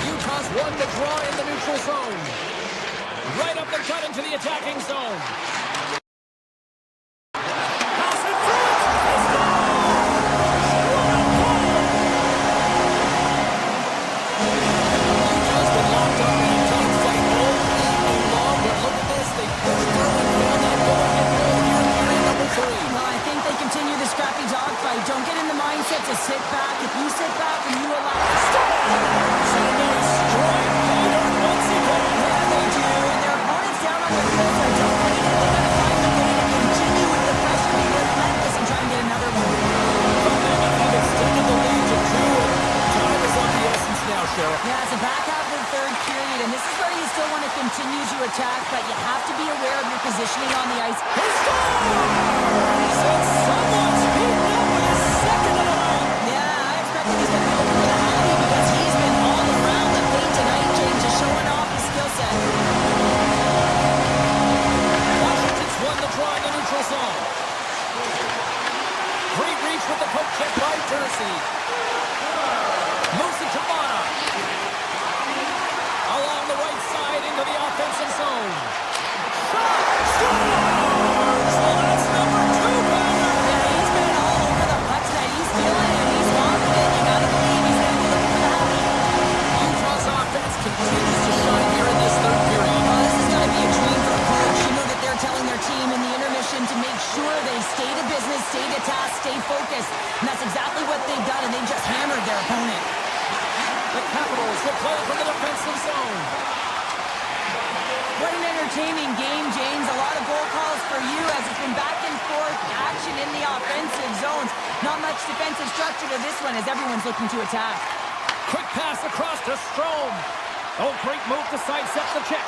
Utah's won the draw in the neutral zone. Right up the gut into the attacking zone. Pass in front! They score! attack, but you have to be aware of your positioning on the ice. He scores! And someone's beaten up with his second of the night. Yeah, I expected he's going to be looking for the alley because he's been all around the paint tonight, James, just showing off his skill set. Washington's won the draw in the neutral zone. Great reach with the poke check by Jersey. Moves it to Mana. Along the right side into the offensive zone. Shot! Scores! Well, that's number 2, Bowder. Yeah, he's been all over the puck tonight. He's feeling it. He's confident. You got to believe he's going to be looking for the alley. Utah's offense continues to shine here in this third period. Well, this is going to be a dream for the coach. You know that they're telling their team in the intermission to make sure they stay to business, stay to task, stay focused. And that's exactly what they've done, and they just hammered their opponent. The Capitals will play from the defensive zone. What an entertaining game, James. A lot of goal calls for you as it's been back and forth action in the offensive zones. Not much defensive structure to this one as everyone's looking to attack. Quick pass across to Strome. Oh, great move to sidestep the check.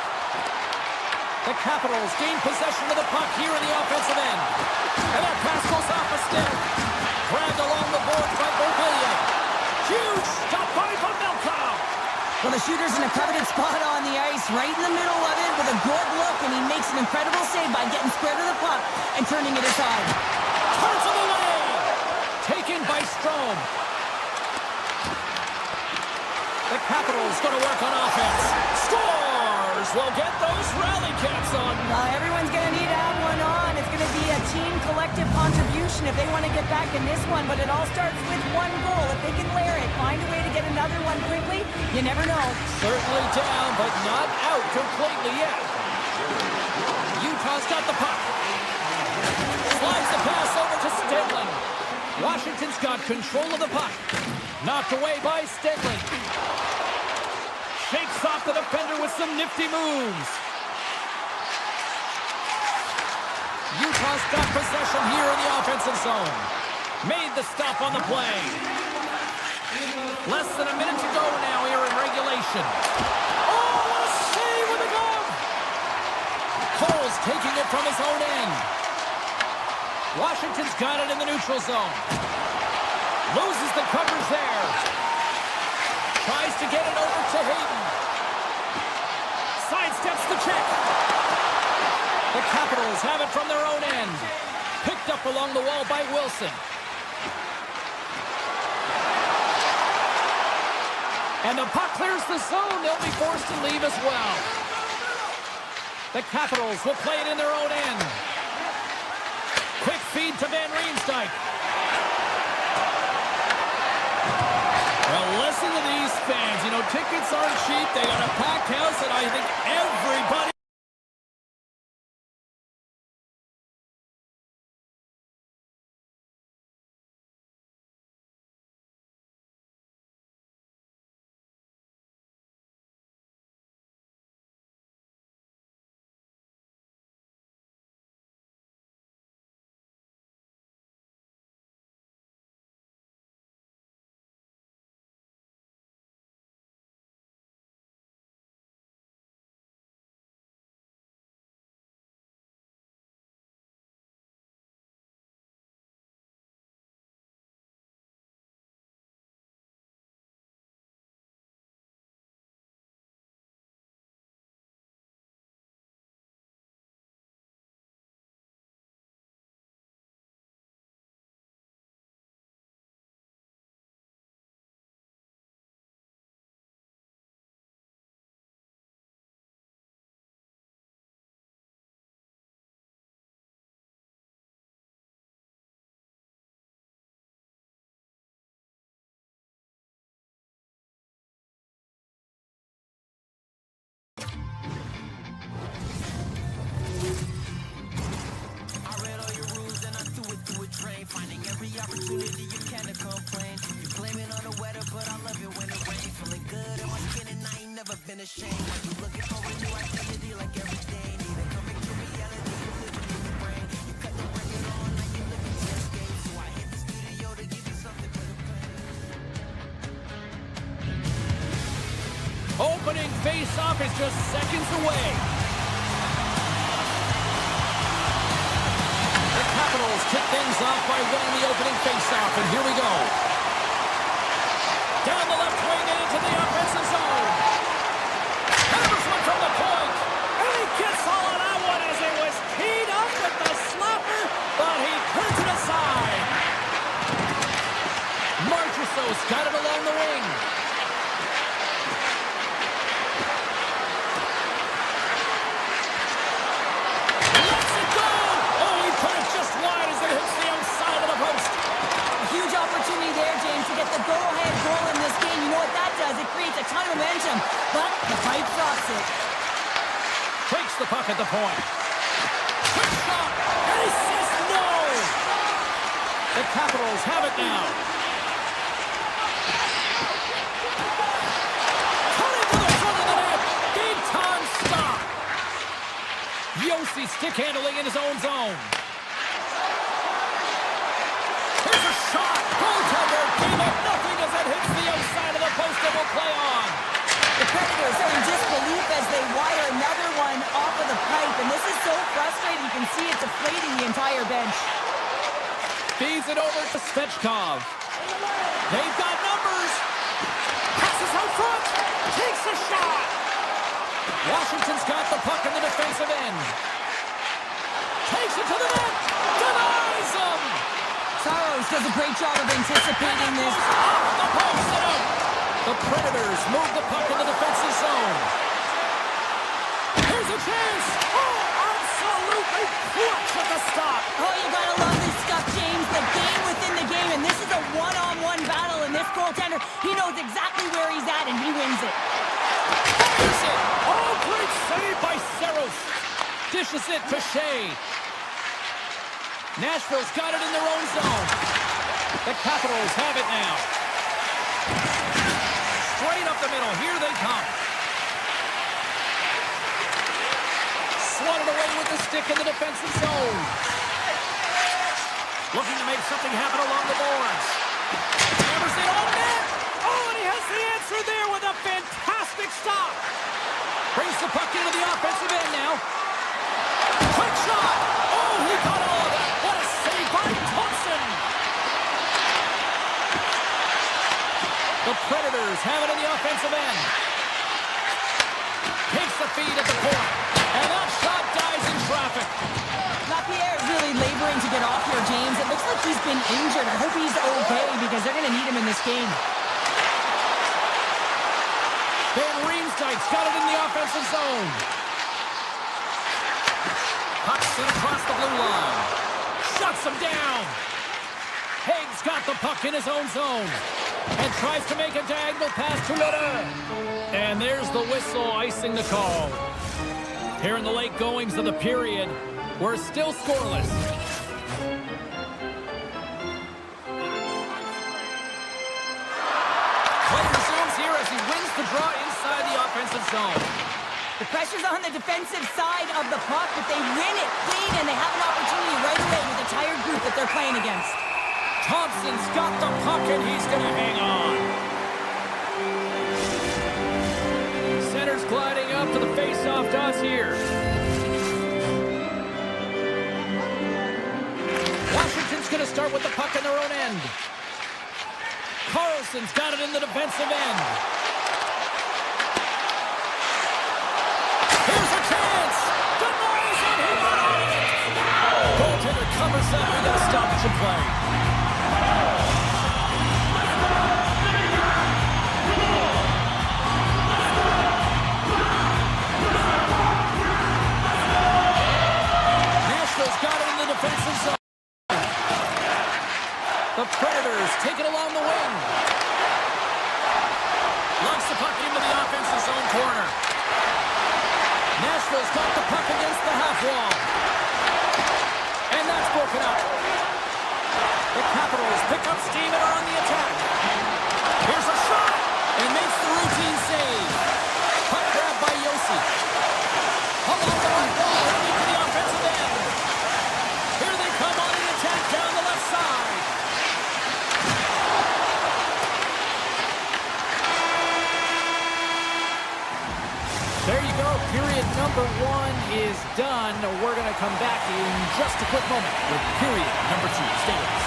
The Capitals gain possession of the puck here in the offensive end. And that pass goes off a stick. Grabbed along the boards by Beauvillier. Huge stop by Pavelka. Well, the shooter's in a coveted spot on the ice, right in the middle of it with a good look, and he makes an incredible save by getting square to the puck and turning it aside. Turns him away. Taken by Strome. The Capitals going to work on offense. Scores! Will get those rally caps on. Everyone's going to need to have one on. It's going to be a team collective contribution if they want to get back in this one, but it all starts with one goal. If they can layer it, find a way to get another one quickly, you never know. Certainly down, but not out completely yet. Utah's got the puck. Slides the pass over to Stedling. Washington's got control of the puck. Knocked away by Stedling. Shakes off the defender with some nifty moves. Utah's got possession here in the offensive zone. Made the stop on the play. Less than a minute to go now here in regulation. Oh, what a save with the glove! Cole's taking it from his own end. Washington's got it in the neutral zone. Loses the coverage there. Tries to get it over to Hayden. Sidesteps the check. The Capitals have it from their own end. Picked up along the wall by Wilson. And the puck clears the zone. They'll be forced to leave as well. The Capitals will play it in their own end. Quick feed to Van Riemsdyk. Well, listen to these fans. You know, tickets aren't cheap. They got a packed house, and I think everybody... Finding every opportunity you can to complain. You blame it on the weather, but I love it when it rains. Feeling good in my skin and I ain't never been ashamed. When you looking for a new identity like every day. Neither coming to reality, you living in your brain. You cut the record on like you looking to escape. So I hit the studio to give you something for the pain. Opening face-off is just seconds away. things off by winning the opening faceoff, and here we go. Down the left wing and into the offensive zone. Hammers one from the point. And he gets all on that one as it was teed up with the slapper, but he puts it aside. Marchessault's got it along the wing. Lets it go! Oh, he put it just wide as it hits the outside of the post. A huge opportunity there, James, to get the go-ahead goal in this game. You know what that does? It creates a ton of momentum, but the pipe drops it. Takes the puck at the point. Quick shot! And he says no! The Capitals have it now. Cutting to the front of the net. Big time stop. Josi stick handling in his own zone. Here's a shot. Goaltender gave up nothing as it hits the outside of the post and will play on. The Predators are in disbelief as they wire another one off of the pipe, and this is so frustrating. You can see it deflating the entire bench. Feeds it over to Svechkov. They've got numbers. Passes out front. Takes a shot. Washington's got the puck in the defensive end. Takes it to the net. Denies him. Saros does a great job of anticipating this. Off the post and out. The Predators move the puck in the defensive zone. Here's a chance. Oh, absolutely clutch at the stop. Oh, you gotta love this stuff, James. The game within the game, and this is a one-on-one battle, and this goaltender, he knows exactly where he's at, and he wins it. Fires it. Oh, great save by Saros. Dishes it to Shea. Nashville's got it in their own zone. The Capitals have it now. Straight up the middle. Here they come. Swatted away with the stick in the defensive zone. Looking to make something happen along the boards. Hammers it on net. Oh, and he has the answer there with a fantastic stop. Brings the puck into the offensive end now. Quick shot. Oh, he got all of that. What a save by Thompson. The Predators have it in the offensive end. Takes the feed at the point. And that shot dies in traffic. Lapierre is really laboring to get off here, James. It looks like he's been injured. I hope he's okay because they're going to need him in this game. Van Riemsdyk's got it in the offensive zone. Puck sent across the blue line. Shuts him down. Haig's got the puck in his own zone and tries to make a diagonal pass to Lodin. And there's the whistle icing the call. Here in the late goings of the period, we're still scoreless. Play resumes here as he wins the draw inside the offensive zone. The pressure's on the defensive side of the puck, but they win it clean, and they have an opportunity right away with the tired group that they're playing against. Thompson's got the puck, and he's going to hang on. Center's gliding up to the face-off does here. Washington's going to start with the puck in their own end. Carlson's got it in the defensive end. Here's a chance. Denies it. He got on it. Goaltender covers up into the stoppage of play. Nashville's got it in the defensive zone. The Predators take it along the wing. Lunks the puck into the offensive zone corner. Nashville's got the puck against the half wall. And that's broken up. The Capitals pick up steam and are on the attack. Here's a shot. And makes the routine save. Puck grab by Josi. Along the right wall and into the offensive end. Here they come on the attack down the left side. There you go, period number number 1 is done. We're going to come back in just a quick moment with period number 2. Stay with us.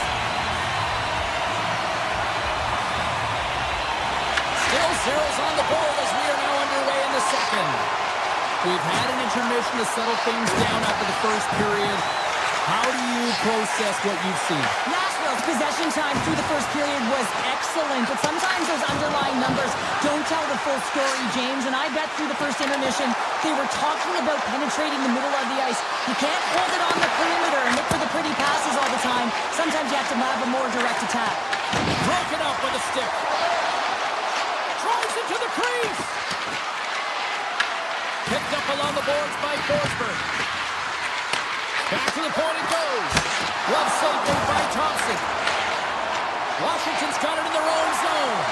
Still zeros on the board as we are now underway in the second. We've had an intermission to settle things down after the first period. How do you process what you've seen? Nashville's possession time through the first period was excellent, but sometimes those underlying numbers don't tell the full story, James, and I bet through the first intermission they were talking about penetrating the middle of the ice. You can't hold it on the perimeter and look for the pretty passes all the time. Sometimes you have to have a more direct attack. Broken up with a stick. Drives into the crease. Picked up along the boards by Forsberg. Back to the point it goes. Love save made by Thompson. Washington's got it in their own zone.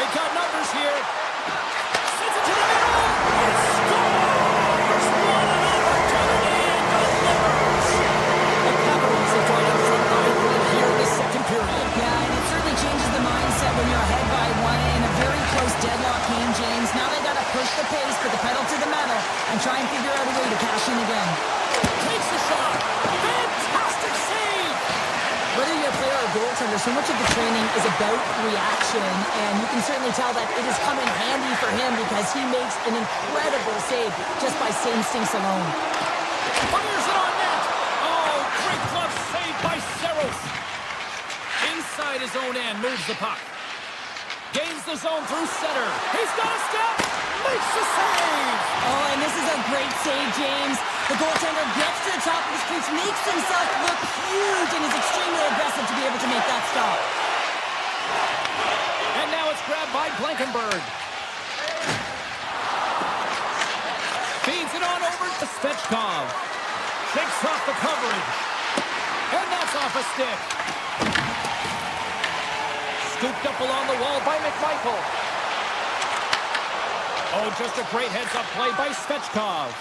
They've got numbers here. Sends it to the middle. It scores! What an opportunity and delivers. The Capitals have gone in front by 1 here in the second period. Yeah, and it certainly changes the mindset when you're ahead by 1 in a very close deadlock game, James. Now they got to push the pace, put the pedal to the metal, and try and figure out a way to cash in again. Takes the shot. Fantastic save. Whether you're a player or goaltender, so much of the training is about reaction, and you can certainly tell that it has come in handy for him because he makes an incredible save just by instincts alone. Fires it on net. Oh, great glove save by Saros. Inside his own end, moves the puck. Gains the zone through center. He's got a step. Makes the save. Oh, and this is a great save, James. The goaltender gets to the top of his crease, makes himself look huge, and is extremely aggressive to be able to make that stop. And now it's grabbed by Blankenberg. Feeds it on over to Svechkov. Shakes off the coverage. And that's off a stick. Scooped up along the wall by McMichael. Oh, just a great heads-up play by Svechkov.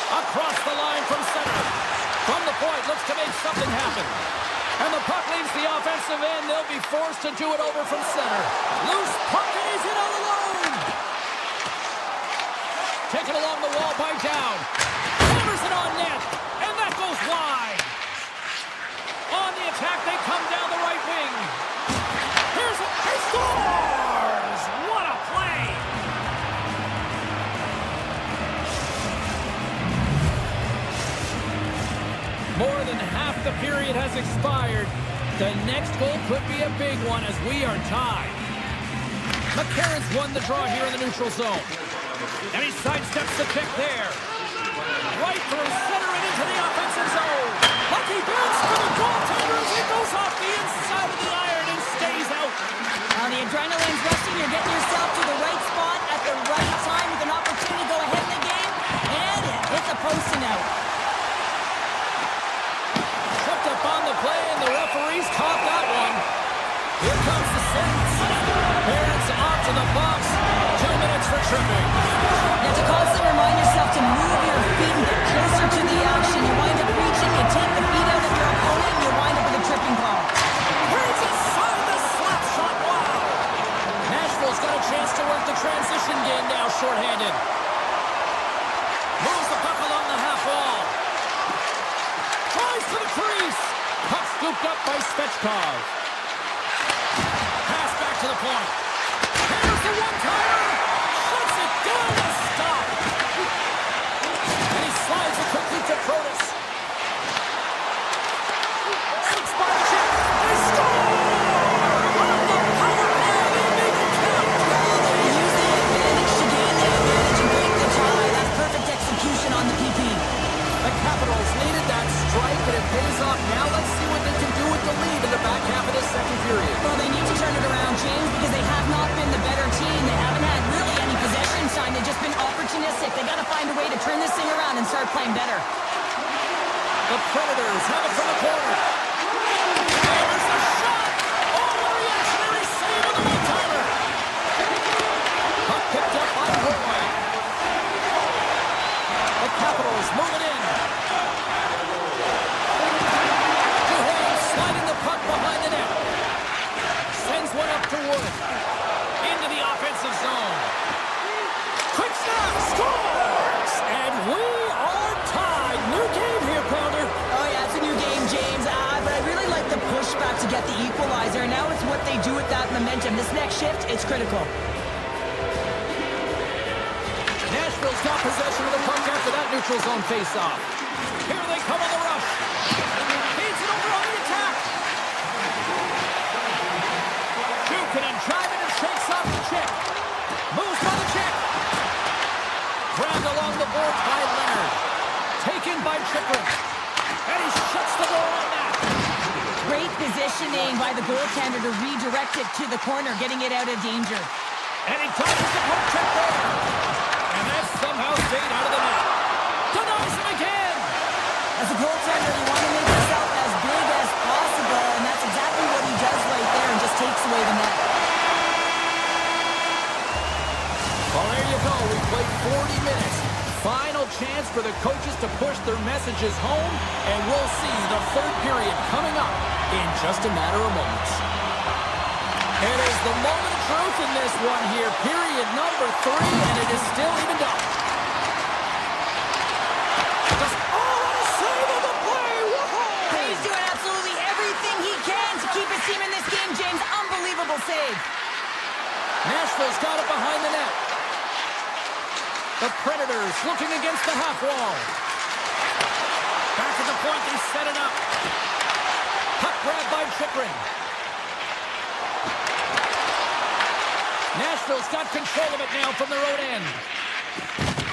Across the line from center. From the point, looks to make something happen. And the puck leaves the offensive end. They'll be forced to do it over from center. Loose puck, and he's in all alone. Taken along the wall by Down. Hammers it on net, and that goes wide. On the attack, they come down the right wing. Here's a... He scores! What a play! More than half the period has expired. The next goal could be a big one as we are tied. McCarron's won the draw here in the neutral zone. And he sidesteps the pick there. Right through center and into the offensive zone. Lucky bounce for the goaltender as it goes off the inside of the iron and stays out. Now the adrenaline's rushing. You're getting yourself to the right spot at the right time with an opportunity to go ahead in the game. And it hits the post and out. Tripped up on the play, and the referees caught that one. Here comes the sentence. Barrett's off to the box. 2 minutes for tripping. Now to constantly remind yourself to move your feet and get closer to the action. You wind up reaching, you take the feet out of your opponent, and you wind up with a tripping call. Here's inside the slap shot. Wow. Nashville's got a chance to work the transition game now, shorthanded. Moves the puck along the half wall. Tries to the crease. Puck scooped up by Svechkov. Pass back to the point. Here's the one-timer. Shuts it down to stop. And he slides it quickly to Protas. 6 by the chip. They score! On the power play, they make it count. They use the advantage to gain the advantage and break the tie. That's perfect execution on the PP. The Capitals needed that strike, and it pays off. Now let's see what they can do with the lead in the back half of this second period. Well, they need to turn it around, James, because they have not been the better team. They haven't had really any possession time. They've just been opportunistic. They got to find a way to turn this thing around and start playing better. The Predators have it from the corner. There's the shot! Oh, what a reactionary save on the one-timer! Puck picked up by Roy. The Capitals move it in. Duham sliding the puck behind the net. Sends one up to Wood. Into the offensive zone. Quick snap! Score! shift, it's critical. Nashville's got possession of the puck after that neutral zone face-off. Here they come on the rush. Feeds it over on the attack. Jukin driving and shakes off the check. Moves by the check. Grabbed along the boards by Leonard. Taken by Chikrin. And he shuts the door on that. Great positioning by the goaltender to redirect it to the corner, getting it out of danger. And he tosses the poke check there. And that somehow stayed out of the net. Denies him again. As a goaltender, you want to make yourself as big as possible, and that's exactly what he does right there and just takes away the net. Well, there you go. We played 40 minutes. Final chance for the coaches to push their messages home, and we'll see the third period coming up in just a matter of moments. It is the moment of truth in this one here. Period number 3, and it is still evened up. He's doing absolutely everything he can to keep his team in this game, James. Unbelievable save. Nashville's got it behind the net. The Predators looking against the half wall. Back at the point, they set it up. Puck grab by Chikrin. Nashville's got control of it now from their own end.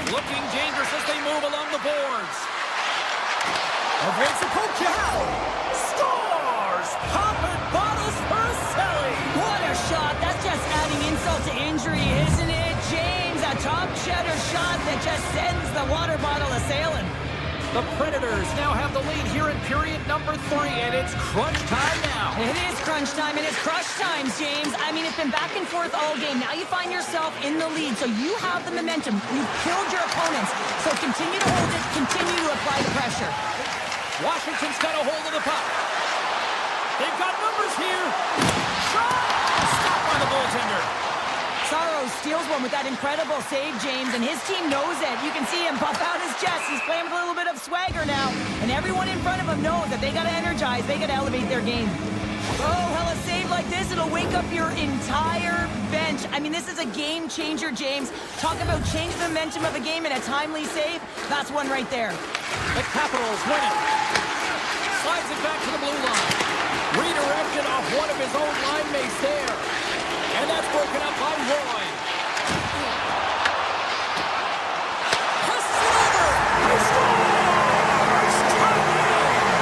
Looking dangerous as they move along the boards. Avoids the poke check. Scores! Popping bottles for a Selly. What a shot. That's just adding insult to injury, isn't it, James? A top cheddar shot that just sends the water bottle a-sailing. The Predators now have the lead here in period number 3, and it's crunch time now. It is crunch time, and it's crush time, James. I mean, it's been back and forth all game. Now you find yourself in the lead, so you have the momentum. You've killed your opponents, so continue to hold it, continue to apply the pressure. Washington's got a hold of the puck. They've got numbers here. Shot! Stopped by the goaltender. Sorrow steals one with that incredible save, James, and his team knows it. You can see him puff out his chest. He's playing with a little bit of swagger now, and everyone in front of him knows that they got to energize, they got to elevate their game. Oh, hell, a save like this, it'll wake up your entire bench. I mean, this is a game changer, James. Talk about change the momentum of a game in a timely save. That's one right there. The Capitals win it. Slides it back to the blue line. Redirected off one of his own line mates there. And that's broken up by Roy. Passes it over. He scores!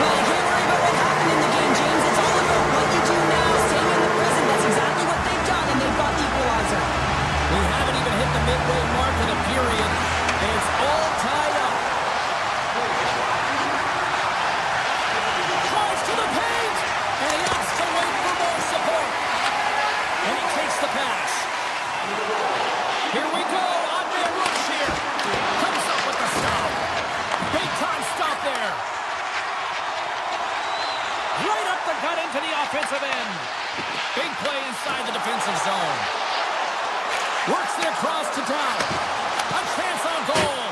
Well, you can't worry about what happened in the game, James. It's all about what you do now, staying in the present. That's exactly what they've done, and they've got the equalizer. We haven't even hit the midway mark of the period, and it's all tied up. Tries to the paint, and he has to wait for more support. And he takes the pass. Here we go. On-man rush here. Comes up with the stop. Big-time stop there. Right up the gut into the offensive end. Big play inside the defensive zone. Works it across to down. A chance on goal.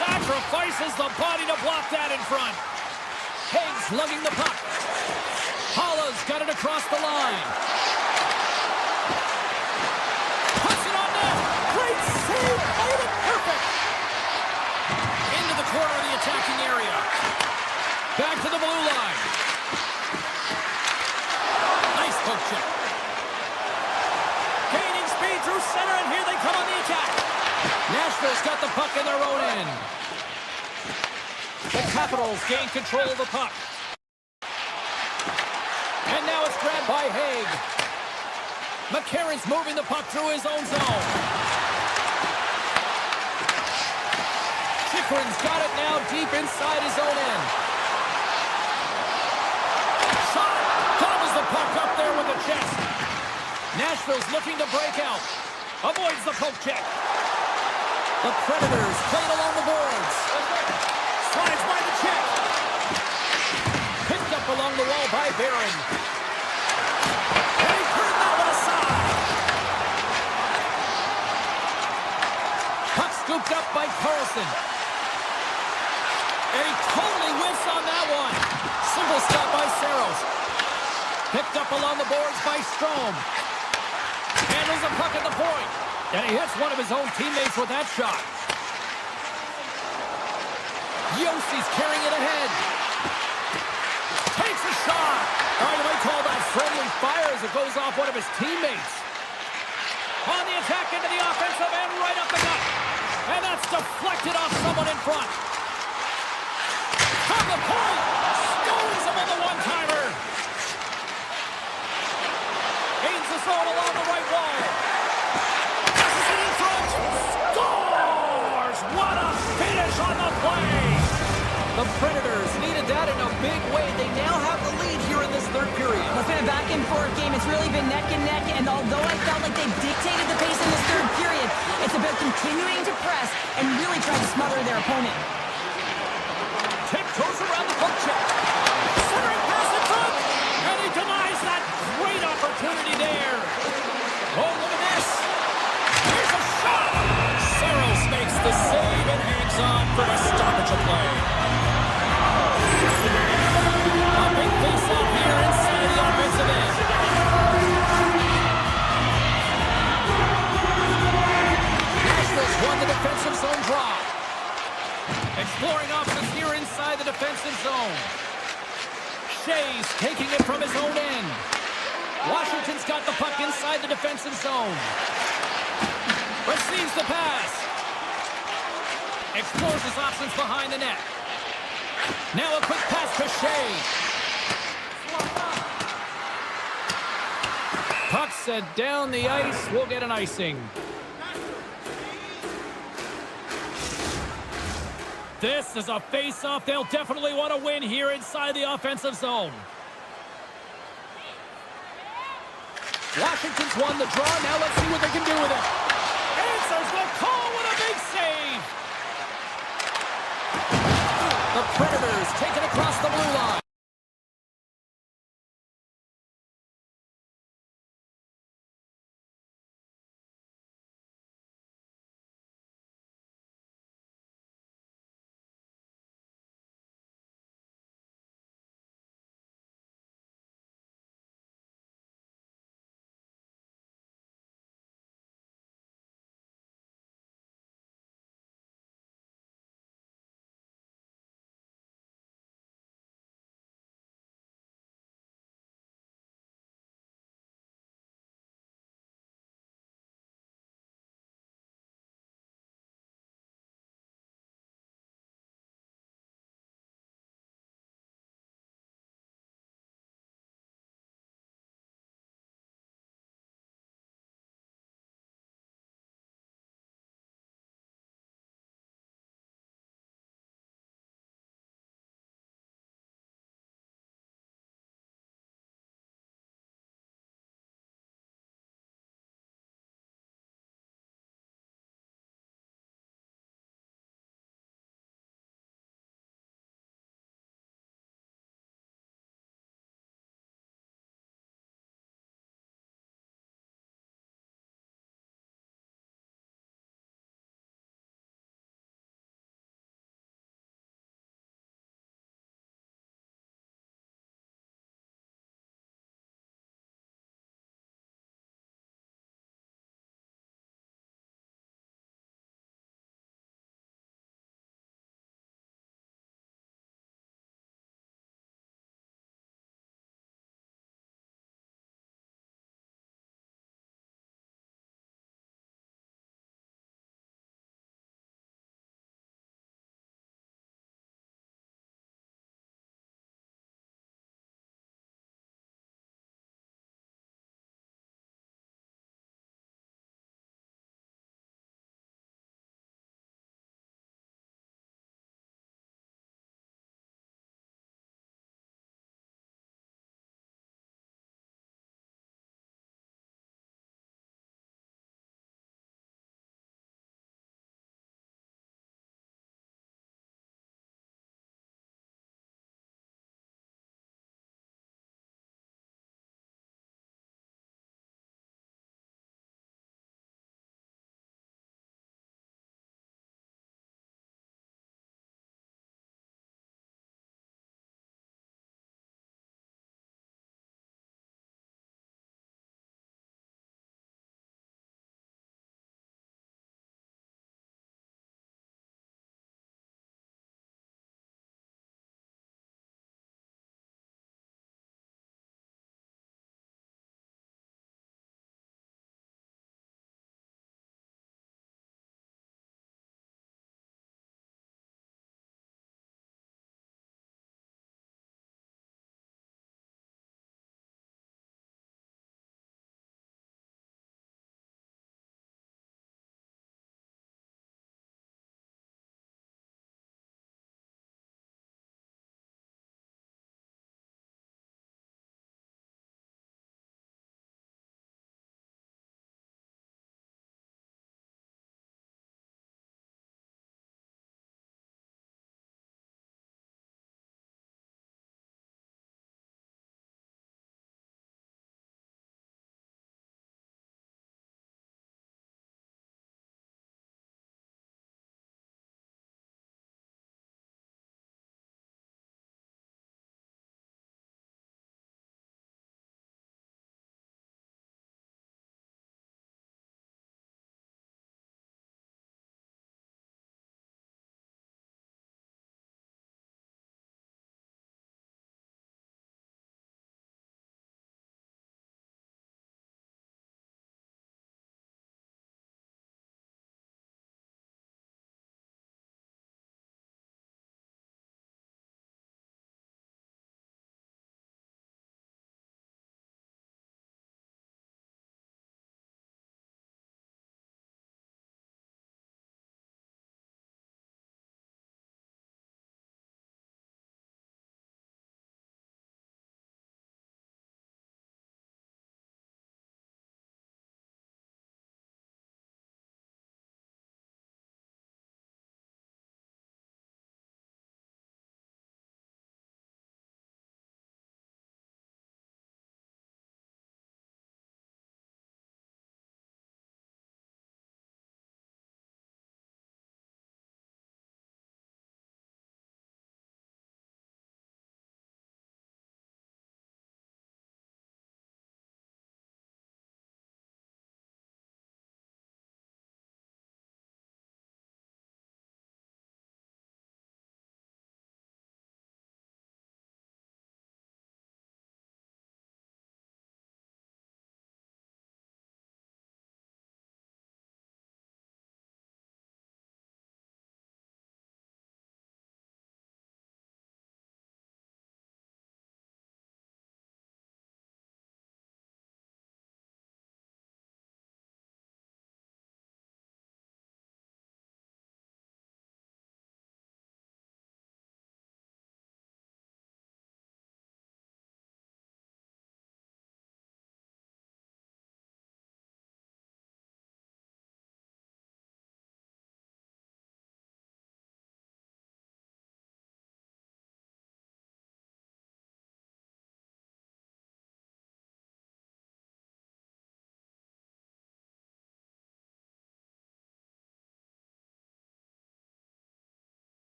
Sacrifices the body to block that in front. Haig's lugging the puck. Holla's got it across the line. Puts it on net. Great save. Made it perfect. Into the corner of the attacking area. Back to the blue line. Nice poke check. Gaining speed through center, and here they come on the attack. Nashville's got the puck in their own end. The Capitals gain control of the puck. And now it's grabbed by Haig. McCarron's moving the puck through his own zone. Chikrin's got it now deep inside his own end. Shot! Gobbles the puck up there with the chest. Nashville's looking to break out. Avoids the poke check. The Predators played along the boards. Slides by the check. Picked up along the wall by Barron. And he turned that one aside. Puck scooped up by Carlson. And he totally whiffs on that one. Simple stop by Saros. Picked up along the boards by Strome. And Handles the puck at the point. And he hits one of his own teammates with that shot. Yossi's carrying it ahead. Takes a shot. Oh, you might call that friendly fire as it goes off one of his teammates. On the attack into the offensive end, right up the gut. And that's deflected off someone in front. From the point, stones him on the one-timer. Gains the zone along the right wall. Passes it in front. Scores! What a finish on the play! The Predators needed that in a big way. They now have the lead here in this third period. It's been a back-and-forth game. It's really been neck and neck, and although I felt like they dictated the pace in this third period, it's about continuing to press and really try to smother their opponent. Tiptoes around the poke check. Centering pass in front, and he denies that great opportunity there. Oh, look at this. Here's a shot. Saros makes the save and hangs on for a stoppage of play. A big face-off here inside the offensive end. Nashville's won the defensive zone draw. Exploring options here inside the defensive zone. Shea's taking it from his own end. Washington's got the puck inside the defensive zone. Receives the pass. Explores his options behind the net. Now a quick pass to Shea. Puck set down the ice. We'll get an icing. This is a face-off they'll definitely want to win here inside the offensive zone. Washington's won the draw. Now let's see what they can do with it. Answers the call with a big save. The Predators take it across the blue line.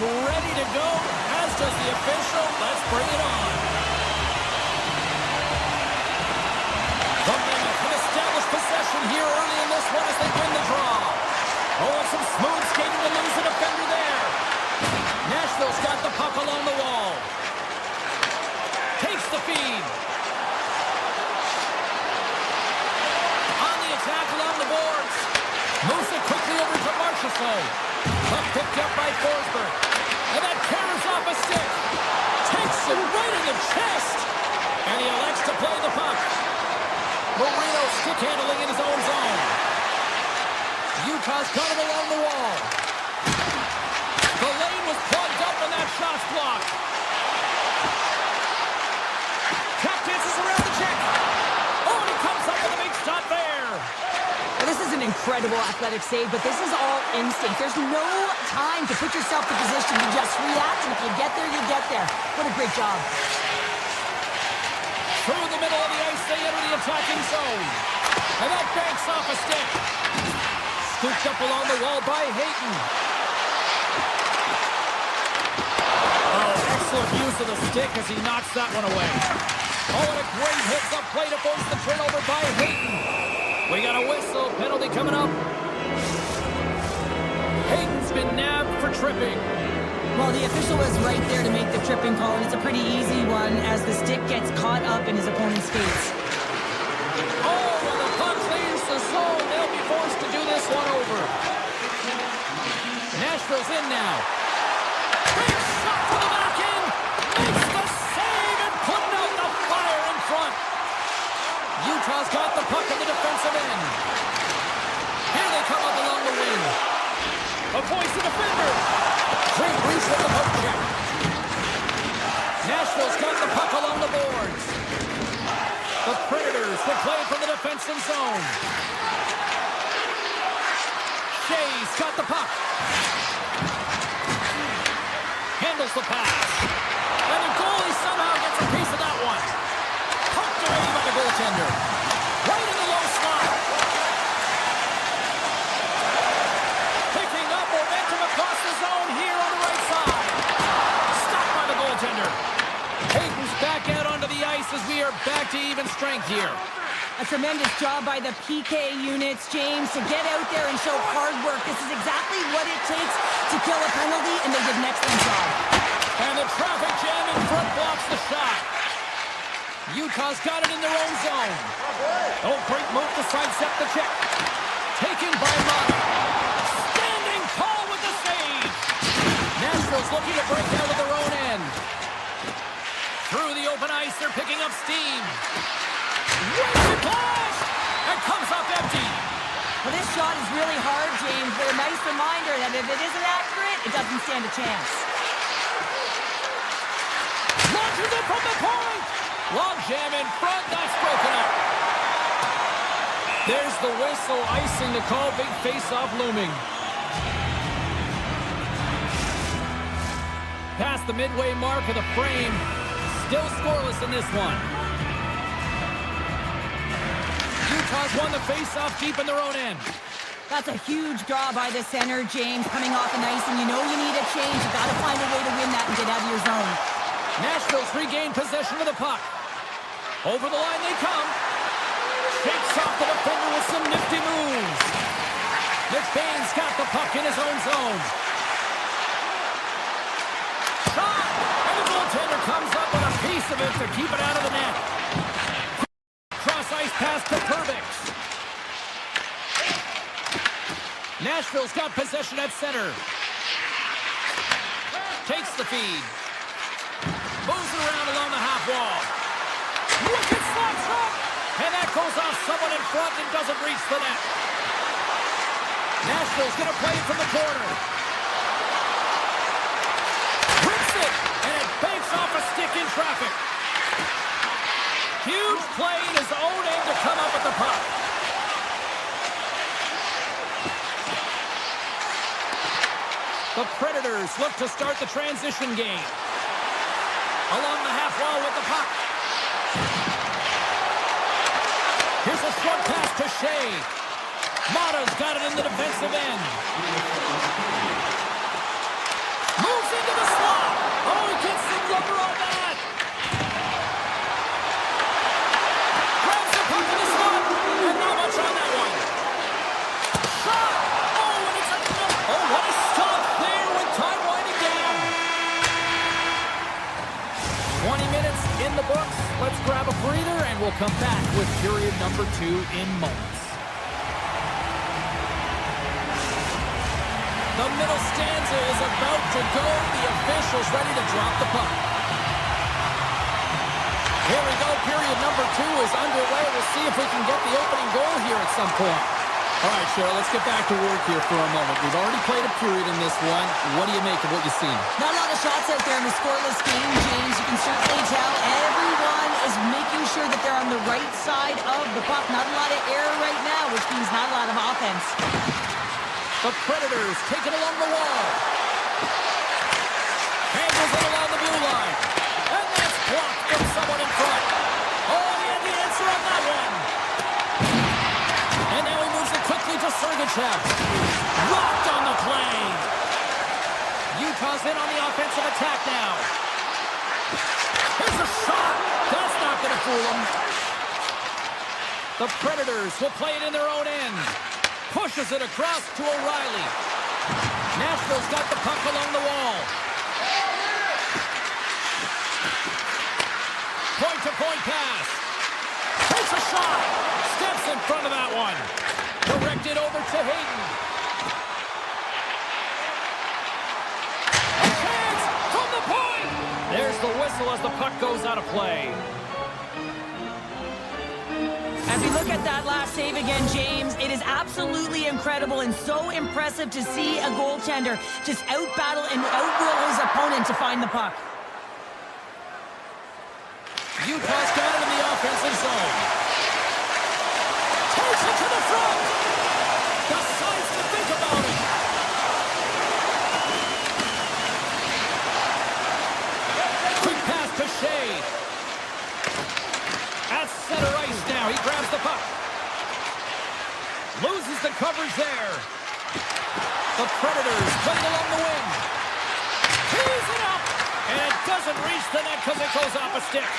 ready to go, as does the official. Let's bring it on. The Mammoth can establish possession here early in this one as they win the draw. Oh, and some smooth skating to lose a defender there. Nashville's got the puck along the wall. Takes the feed. On the attack along the boards. Moves it quickly over to Marchessault. Puck picked up by Forsberg. And that carries off a stick. Takes it right in the chest. And he elects to play the puck. Marino stick handling in his own zone. Utah's got it along the wall. The lane was plugged up and that shot's blocked. Tap dances around the check. Oh, and he comes up with a big stop there. Well, this is an incredible athletic save, but this is all instinct. There's no time to put yourself in position to just react, and if you get there, you get there. What a great job. Through the middle of the ice, they enter the attacking zone. And that banks off a stick. Scooped up along the wall by Hayton. Oh, excellent use of the stick as he knocks that one away. Oh, and a great hit up play to force the turnover by Hayton. We got a whistle. Penalty coming up. Hayton's been nabbed for tripping. Well, the official was right there to make the tripping call, and it's a pretty easy one as the stick gets caught up in his opponent's skates. Oh, when the puck leaves the zone, they'll be forced to do this one over. Nashville's in now. Big shot to the back end. Makes the save and putting out the fire in front. Utah's got the puck in the defensive end. Here they come up along the wing. Avoids the defender. Great reach with the poke check. Nashville's got the puck along the boards. The Predators will play from the defensive zone. Shea's got the puck. Handles the pass. And the goalie somehow gets a piece of that one. Poked away by the goaltender. Right in the low slot. Picking up momentum across the zone here on the right side. Stopped by the goaltender. Hayton's back out onto the ice as we are back to even strength here. A tremendous job by the PK units, James, to get out there and show hard work. This is exactly what it takes to kill a penalty, and they did an excellent job. And the traffic jam in front blocks the shot. Utah's got it in their own zone. Oh, great move to sidestep the check. Taken by Mammoth. Standing tall with the save. Nashville's looking to break out of their own end. Through the open ice, they're picking up steam. Waits it blast! And comes up empty. Well, this shot is really hard, James, but a nice reminder that if it isn't accurate, it doesn't stand a chance. Launches it from the point! Long jam in front, that's broken up. There's the whistle, icing the call, big face-off looming. Past the midway mark of the frame, still scoreless in this one. Utah's won the face-off deep in their own end. That's a huge draw by the center, James, coming off an ice, and you know you need a change. You got to find a way to win that and get out of your zone. Nashville's regained possession of the puck. Over the line they come. Shakes off the defender with some nifty moves. McBain's got the puck in his own zone. Shot! And the goaltender comes up with a piece of it to keep it out of the net. Cross-ice pass to Perbix. Nashville's got possession at center. Takes the feed. Moves it around along the half wall. Wicked slap shot! And that goes off someone in front and doesn't reach the net. Nashville's going to play it from the corner. Rips it, and it banks off a stick in traffic. Huge play in his own end to come up with the puck. The Predators look to start the transition game. Along the half wall with the puck. Here's a short pass to Shea. Mata's got it in the defensive end. Moves in the books. Let's grab a breather, and we'll come back with period number 2 in moments. The middle stanza is about to go. The official's ready to drop the puck. Here we go. Period number 2 is underway. We'll see if we can get the opening goal here at some point. All right, Cheryl, let's get back to work here for a moment. We've already played a period in this one. What do you make of what you've seen? Not a lot of shots out there in the scoreless game, James. You can certainly tell everyone is making sure that they're on the right side of the puck. Not a lot of error right now, which means not a lot of offense. The Predators take it along the wall. Handles it along the blue line. And that's blocked from someone in front. Oh, he had the answer on that one. And now he moves it quickly to Sergachev. Locked on the play. Utah's in on the offensive attack now. Here's a shot. That's not going to fool them. The Predators will play it in their own end. Pushes it across to O'Reilly. Nashville's got the puck along the wall. Point-to-point pass. Takes a shot. Steps in front of that one. Directed over to Hayden. A chance from the point. There's the whistle as the puck goes out of play. As we look at that last save again, James, it is absolutely incredible and so impressive to see a goaltender just out-battle and out-will his opponent to find the puck. Utah's got it in the offensive zone. Takes it to the front. Decides to think about it. Quick pass to Shea. At center ice now. He grabs the puck. Loses the coverage there. The Predators playing along the wing. Tees it up. And it doesn't reach the net because it goes off a stick.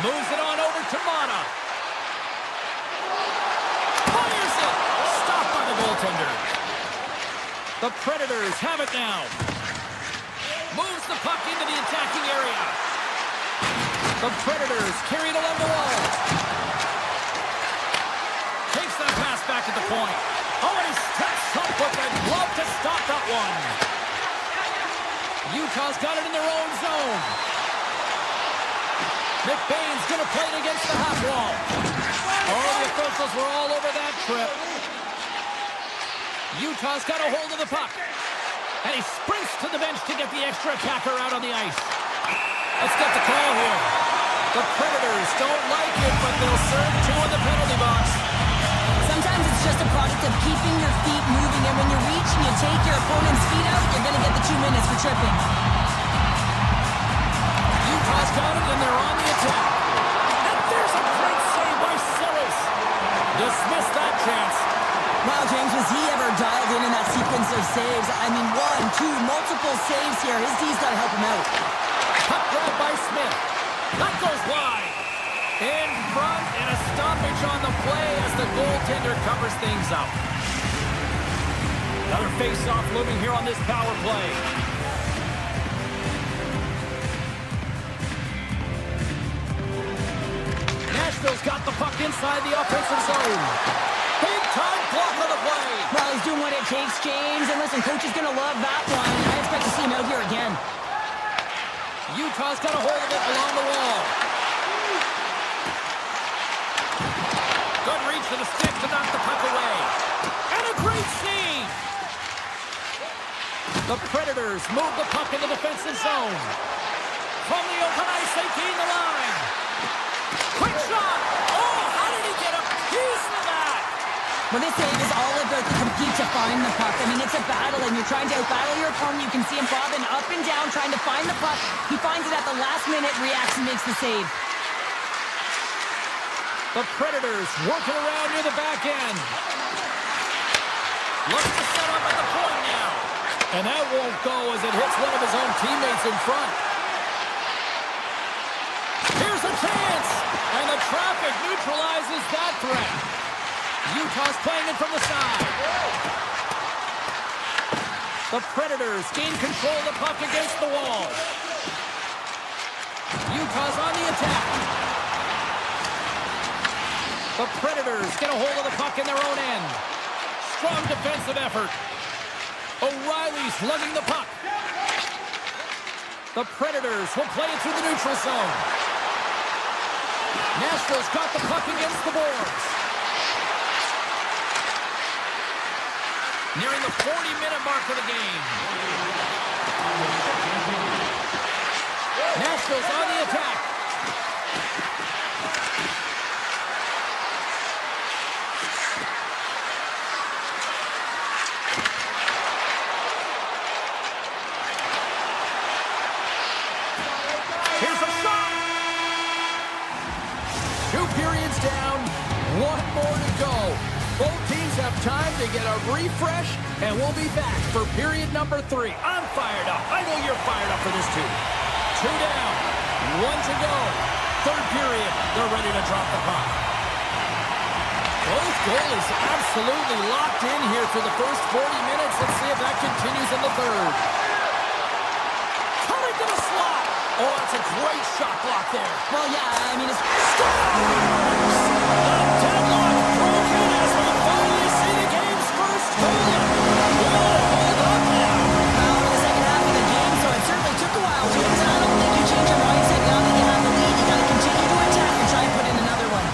Moves it on over to Mata. Fires it. Stopped by the goaltender. The Predators have it now. Moves the puck into the attacking area. The Predators carry it along the wall. Takes that pass back at the point. Oh, and he steps up with a glove to stop that one. Utah's got it in their own zone. McBain's going to play it against the half wall. Oh, the officials were all over that trip. Utah's got a hold of the puck. And he sprints to the bench to get the extra attacker out on the ice. Let's get the call here. The Predators don't like it, but they'll serve 2 in the penalty box. Sometimes it's just a product of keeping your feet moving, and when you reach and you take your opponent's feet out, you're going to get the 2 minutes for tripping. Utah's got it, and they're on the attack. And there's a great save by Saros. Dismissed that chance. Wow, James, was he ever dialed in that sequence of saves? I mean, 1, 2, multiple saves here. His D's got to help him out. Puck grab by Smith. That goes wide. In front, and a stoppage on the play as the goaltender covers things up. Another face-off looming here on this power play. Nashville's got the puck inside the offensive zone. Big-time block on the play. Well, he's doing what it takes, James. And listen, coach is going to love that one. I expect to see him out here again. Utah's got a hold of it along the wall. Good reach to the stick to knock the puck away. And a great save. The Predators move the puck in the defensive zone. From the open ice, they gain the line. Quick shot. Oh, how did he get a piece of that? Well, this save is all about the compete to find the puck. I mean, it's a battle, and you're trying to out-battle your opponent. You can see him bobbing up and down, trying to find the puck. He finds it at the last minute, reacts and makes the save. The Predators working around near the back end. Looks to set up at the point now. And that won't go as it hits one of his own teammates in front. Here's a chance. And the traffic neutralizes that threat. Utah's playing it from the side. The Predators gain control of the puck against the wall. Utah's on the attack. attack. The Predators get a hold of the puck in their own end. Strong defensive effort. O'Reilly's lugging the puck. The Predators will play it through the neutral zone. Nashville's got the puck against the boards. Nearing the 40-minute mark of the game. Nashville's on the attack. Here's a shot. 2 periods down, 1 more to go. Both teams have time to get a refresh, and we'll be back for period number 3. I'm fired up. I know you're fired up for this too. 2 down, 1 to go. 3rd period, they're ready to drop the puck. Both goalies absolutely locked in here for the first 40 minutes. Let's see if that continues in the 3rd. Coming to the slot. Oh, that's a great shot block there. Well, yeah, I mean, it's... The deadlock broken as we finally see the game's first goal. Will hold up now. Well, in the second half of the game, so it certainly took a while, James. And I don't think you change your mindset now that you have the lead. You got to continue to attack and try and put in another one.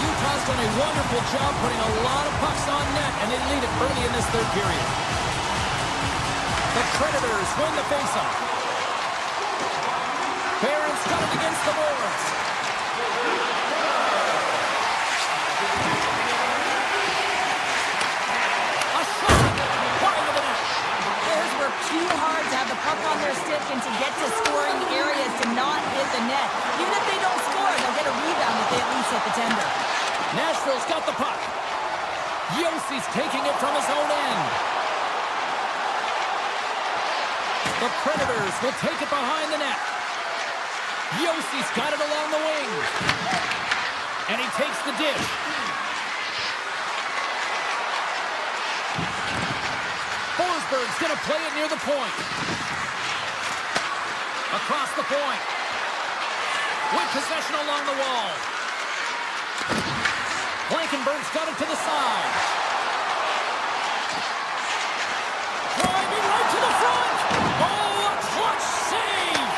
Utah's done a wonderful job putting a lot of pucks on net, and they lead it early in this 3rd period. The Predators win the faceoff. Barron's got it against the boards. A shot wide of the net. Players work too hard to have the puck on their stick and to get to scoring areas to not hit the net. Even if they don't score, they'll get a rebound if they at least hit the tender. Nashville's got the puck. Yossi's taking it from his own end. The Predators will take it behind the net. Yossi's got it along the wing. And he takes the dish. Forsberg's going to play it near the point. Across the point. With possession along the wall. Blankenberg's got it to the side. Driving right to the front. Oh, a clutch save.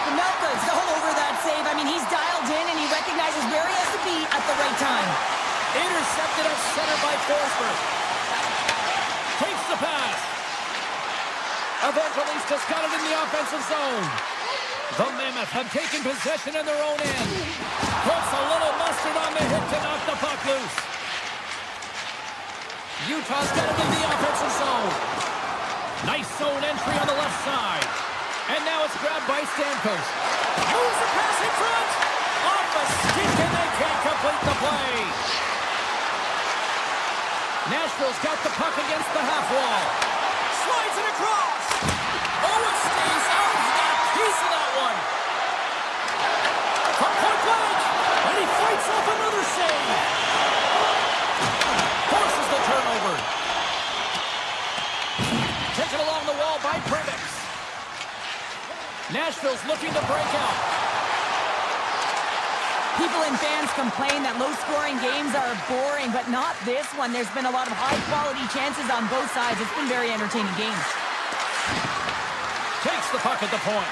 Melka's all over that save. I mean, he's dialed in and he recognizes where he has to be at the right time. Intercepted at center by Forsberg. Takes the pass. Evangelista's got it in the offensive zone. The Mammoth have taken possession in their own end. Puts a little mustard on the hit to knock the puck loose. Utah's got it in the offensive zone. Nice zone entry on the left side. And now it's grabbed by Stamkos. Moves the pass in front. Off the stick, and they can't complete the play. Nashville's got the puck against the half wall. Slides it across. Oh, it stays out. He got a piece of that one. From point blank. And he fights off another save. Forces the turnover. Taken along the wall by Previx. Nashville's looking to break out. People and fans complain that low-scoring games are boring, but not this one. There's been a lot of high-quality chances on both sides. It's been very entertaining games. Takes the puck at the point.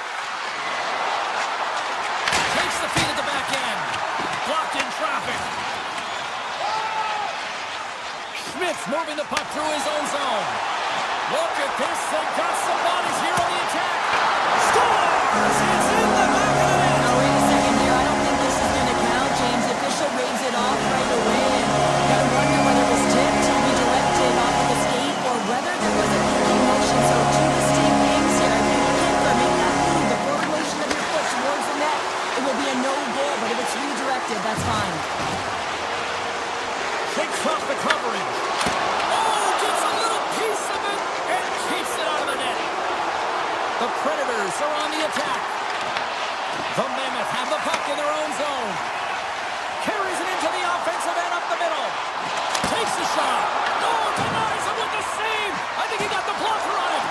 Takes the feed at the back end. Blocked in traffic. Schmidt's moving the puck through his own zone. Look at this. They've got some bodies here on the attack. Scores! It's in the back of the net. Now, wait a second here. I don't think this is going to count, James. The official waves it off right away. And you got to wonder whether it was tipped, redirected off of the skate, or whether there was a kicking motion. So two distinct things here. If you kick or make that move, the forward motion of your foot towards the net, it will be a no goal. But if it's redirected, that's fine. Takes off the coverage. Oh, gets a little piece of it and keeps it out of the net. The Predators are on the attack. The Mammoth have the puck in their own zone. Carries it into the offensive end up the middle. Takes the shot. Oh, denies him with the save. I think he got the blocker on him.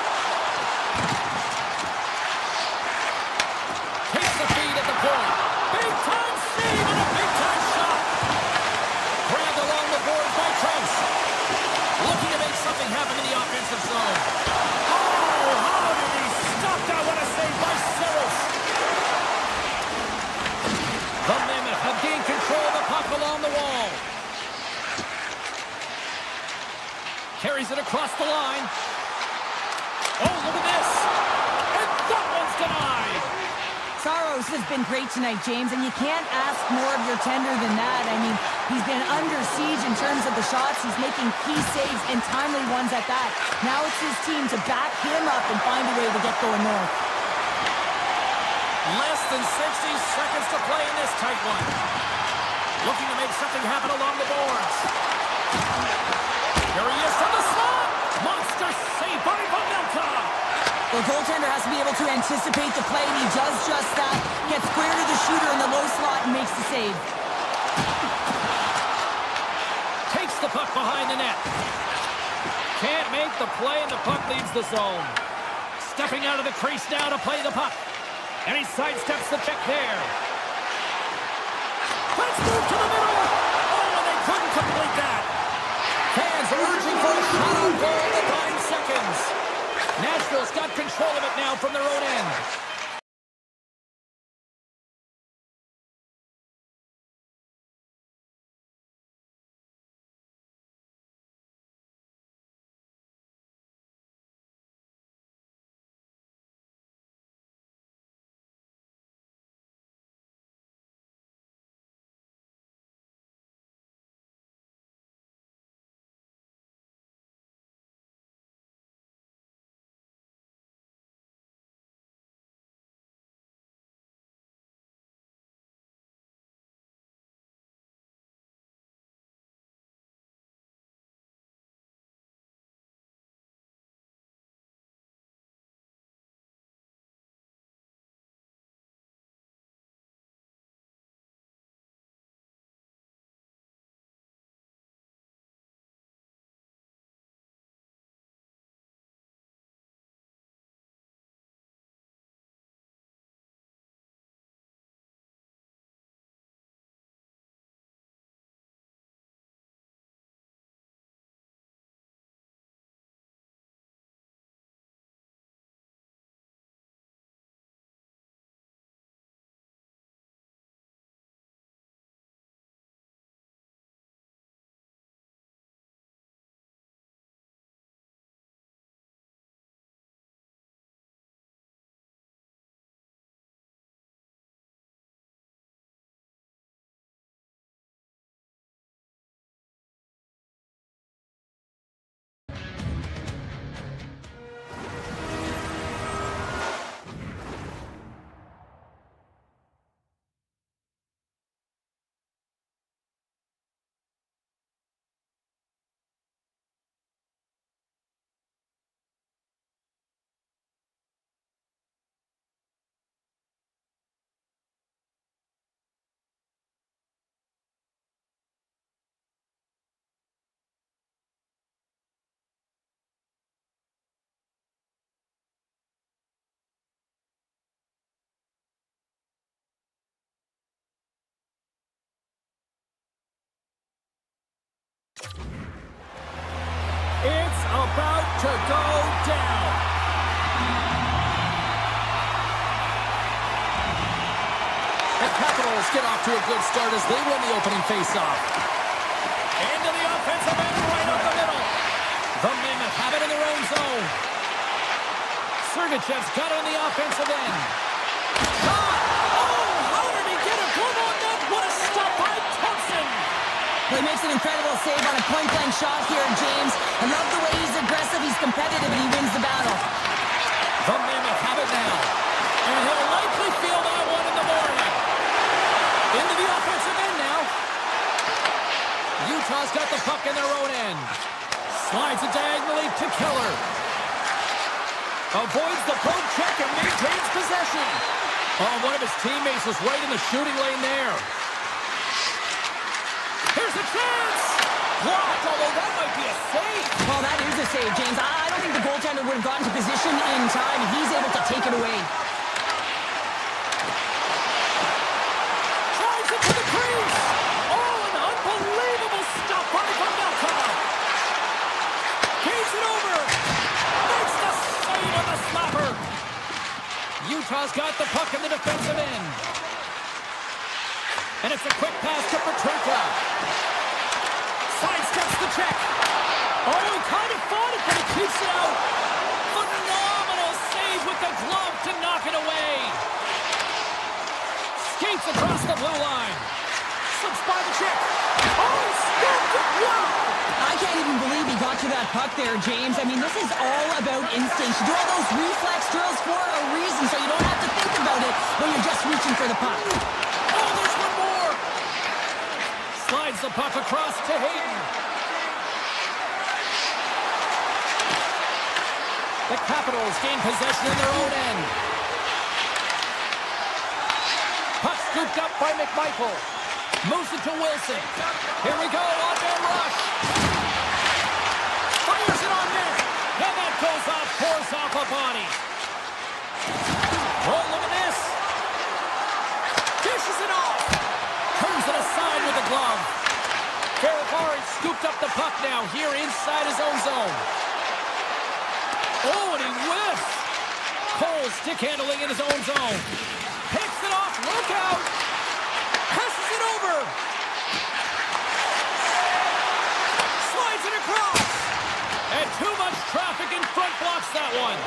Takes the feed at the point. Big the line. Oh, look at this. And that one's denied. Saros has been great tonight, James, and you can't ask more of your tender than that. I mean, he's been under siege in terms of the shots. He's making key saves and timely ones at that. Now it's his team to back him up and find a way to get going north. Less than 60 seconds to play in this tight one. Looking to make something happen along the boards. Here he is from the slot. Monster save by Mammoth. The goaltender has to be able to anticipate the play, and he does just that. Gets square to the shooter in the low slot and makes the save. Takes the puck behind the net. Can't make the play, and the puck leaves the zone. Stepping out of the crease now to play the puck. And he sidesteps the check there. Let's move to the middle. Oh, and they couldn't complete that. Fans are urging for a shot on goal in the 9 seconds. Nashville's got control of it now from their own end. It's about to go down. The Capitals get off to a good start as they win the opening faceoff. Into the offensive end right up the middle. The Mammoth have it in their own zone. Sergachev's got it on the offensive end. Shot! Oh, how did he get a glove on that? What a stop by Thompson! Well, he makes an incredible save on a point-blank shot here, James. I love the way he's aggressive, he's competitive, and he wins the battle. The Mammoth have it now. And he'll likely feel that one in the morning. Into the offensive end now. Utah's got the puck in their own end. Slides it diagonally to Keller. Avoids the poke check and maintains possession. Oh, one of his teammates was right in the shooting lane there. Here's a chance! Blocked, although that might be a save. Well, that is a save, James. I don't think the goaltender would have gotten to position in time. He's able to take it away. Drives it to the crease! Oh, an unbelievable stop by Mammoth! Keeps it over! Makes the save on the slapper! Utah's got the puck in the defensive end. And it's a quick pass to Petruka. Sidesteps the check. Oh, he kind of fought it, but he keeps it out. Phenomenal save with the glove to knock it away. Skates across the blue line. Slips by the check. Oh, he scooped it. Wow. I can't even believe he got to that puck there, James. I mean, this is all about instinct. You do all those reflex drills for a reason, so you don't have to think about it when you're just reaching for the puck. Oh, there's one more. Slides the puck across to Hayden. The Capitals gain possession in their own end. Puck scooped up by McMichael. Moves it to Wilson. Here we go, on-man rush. Fires it on net. And that goes off, pours off a body. Oh, look at this. Dishes it off. Turns it aside with the glove. Ferrari scooped up the puck now here inside his own zone. Oh, and he whiffs. Cole stick handling in his own zone. Picks it off. Look out. Passes it over. Slides it across. And too much traffic in front blocks that one.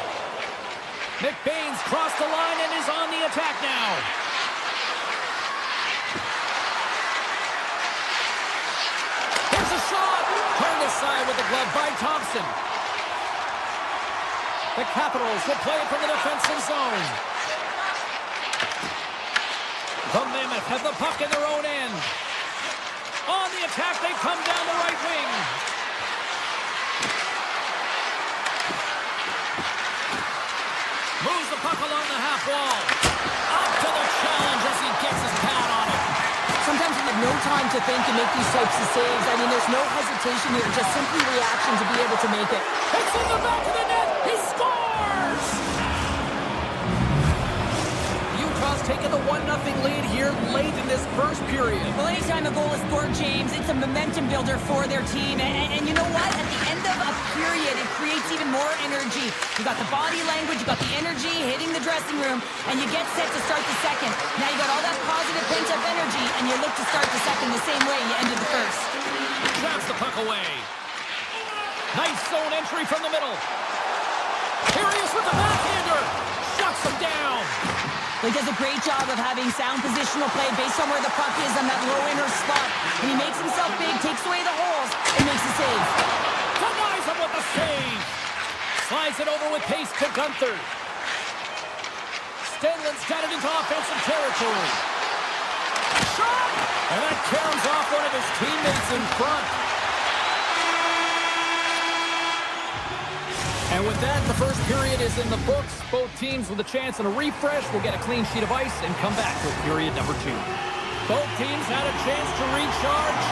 McBain's crossed the line and is on the attack now. Here's a shot. Turned aside with the glove by Thompson. The Capitals will play it from the defensive zone. The Mammoth have the puck in their own end. On the attack, they come down the right wing. Moves the puck along the half wall. Up to the challenge as he gets his pad on it. Sometimes you have no time to think and make these types of saves. I mean, there's no hesitation here, just simply reaction to be able to make it. It's in the back of the net. He scores! Utah's taken the 1-0 lead here late in this first period. Well, anytime a goal is scored, James, it's a momentum builder for their team. And you know what? At the end of a period, it creates even more energy. You got the body language, you got the energy hitting the dressing room, and you get set to start the second. Now you got all that positive pent-up energy, and you look to start the second the same way you ended the first. Grabs the puck away. Nice zone entry from the middle. Here he is with the backhander. Shuts him down. He does a great job of having sound positional play based on where the puck is on that low inner spot. And he makes himself big, takes away the holes, and makes a save. Denies him with the save. Slides it over with pace to Gunther. Stenlin's got it into offensive territory. Shot! And that caroms off one of his teammates in front. And with that, the first period is in the books. Both teams with a chance and a refresh will get a clean sheet of ice and come back with period number 2. Both teams had a chance to recharge,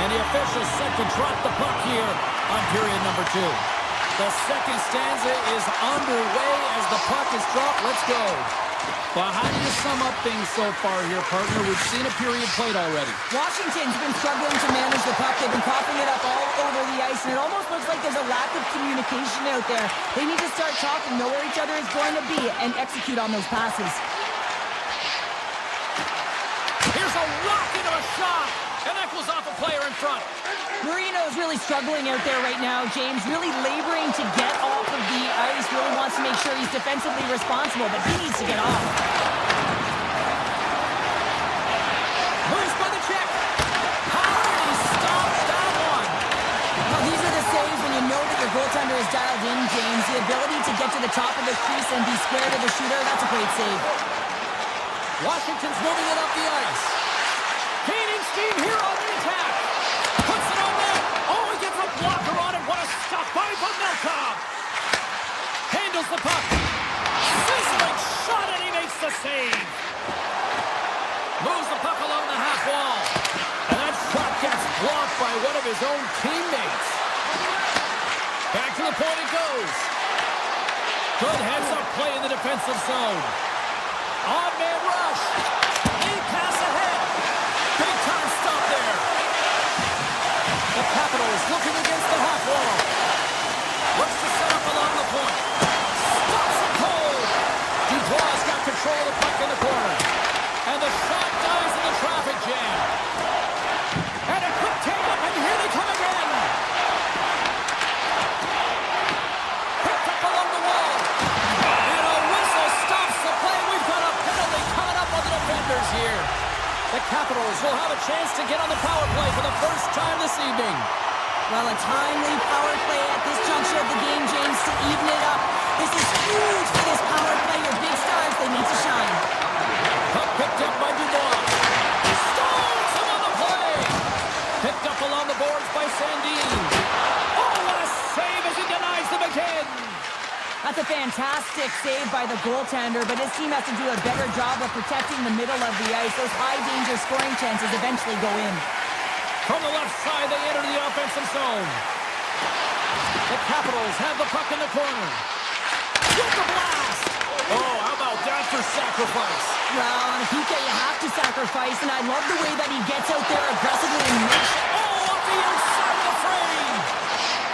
and the officials set to drop the puck here on period number 2. The second stanza is underway as the puck is dropped. Let's go. Well, how do you sum up things so far here, partner? We've seen a period played already. Washington's been struggling to manage the puck. They've been coughing it up all over the ice, and it almost looks like there's a lack of communication out there. They need to start talking, know where each other is going to be, and execute on those passes. Here's a rocket of a shot, and that goes off a player in front. Marino is really struggling out there right now, James. Really laboring to get off of the ice. Really wants to make sure he's defensively responsible, but he needs to get off. Moves by the check. How did he stop that one? Well, these are the saves when you know that your goaltender is dialed in, James. The ability to get to the top of the crease and be square to the shooter, that's a great save. Washington's moving it up the ice. Gaining steam here on the attack. Puts it on net. Oh, he gets a blocker on it. What a stop by Pavelka. Handles the puck. Sizzling shot, and he makes the save. Moves the puck along the half wall. And that shot gets blocked by one of his own teammates. Back to the point it goes. Good heads-up play in the defensive zone. On-man rush. Lead pass ahead. Big time stop there. The Capitals looking against the half wall. Looks to set up along the point. Stops it cold. Dubois got control of the puck in the corner. And the shot dies in the traffic jam. And a quick take up, and here they come again. Capitals will have a chance to get on the power play for the first time this evening. Well, a timely power play at this juncture of the game, James, to even it up. This is huge for this power play. Your big stars, they need to shine. Puck picked up by Dubois. Stones him on the play. Picked up along the boards by Sandin. Oh, what a save as he denies them again. That's a fantastic save by the goaltender, but his team has to do a better job of protecting the middle of the ice. Those high-danger scoring chances eventually go in. From the left side, they enter the offensive zone. The Capitals have the puck in the corner. With the blast! Oh, how about that for sacrifice? Well, on a PK, you have to sacrifice, and I love the way that he gets out there aggressively and makes it. Oh, off the outside of the frame!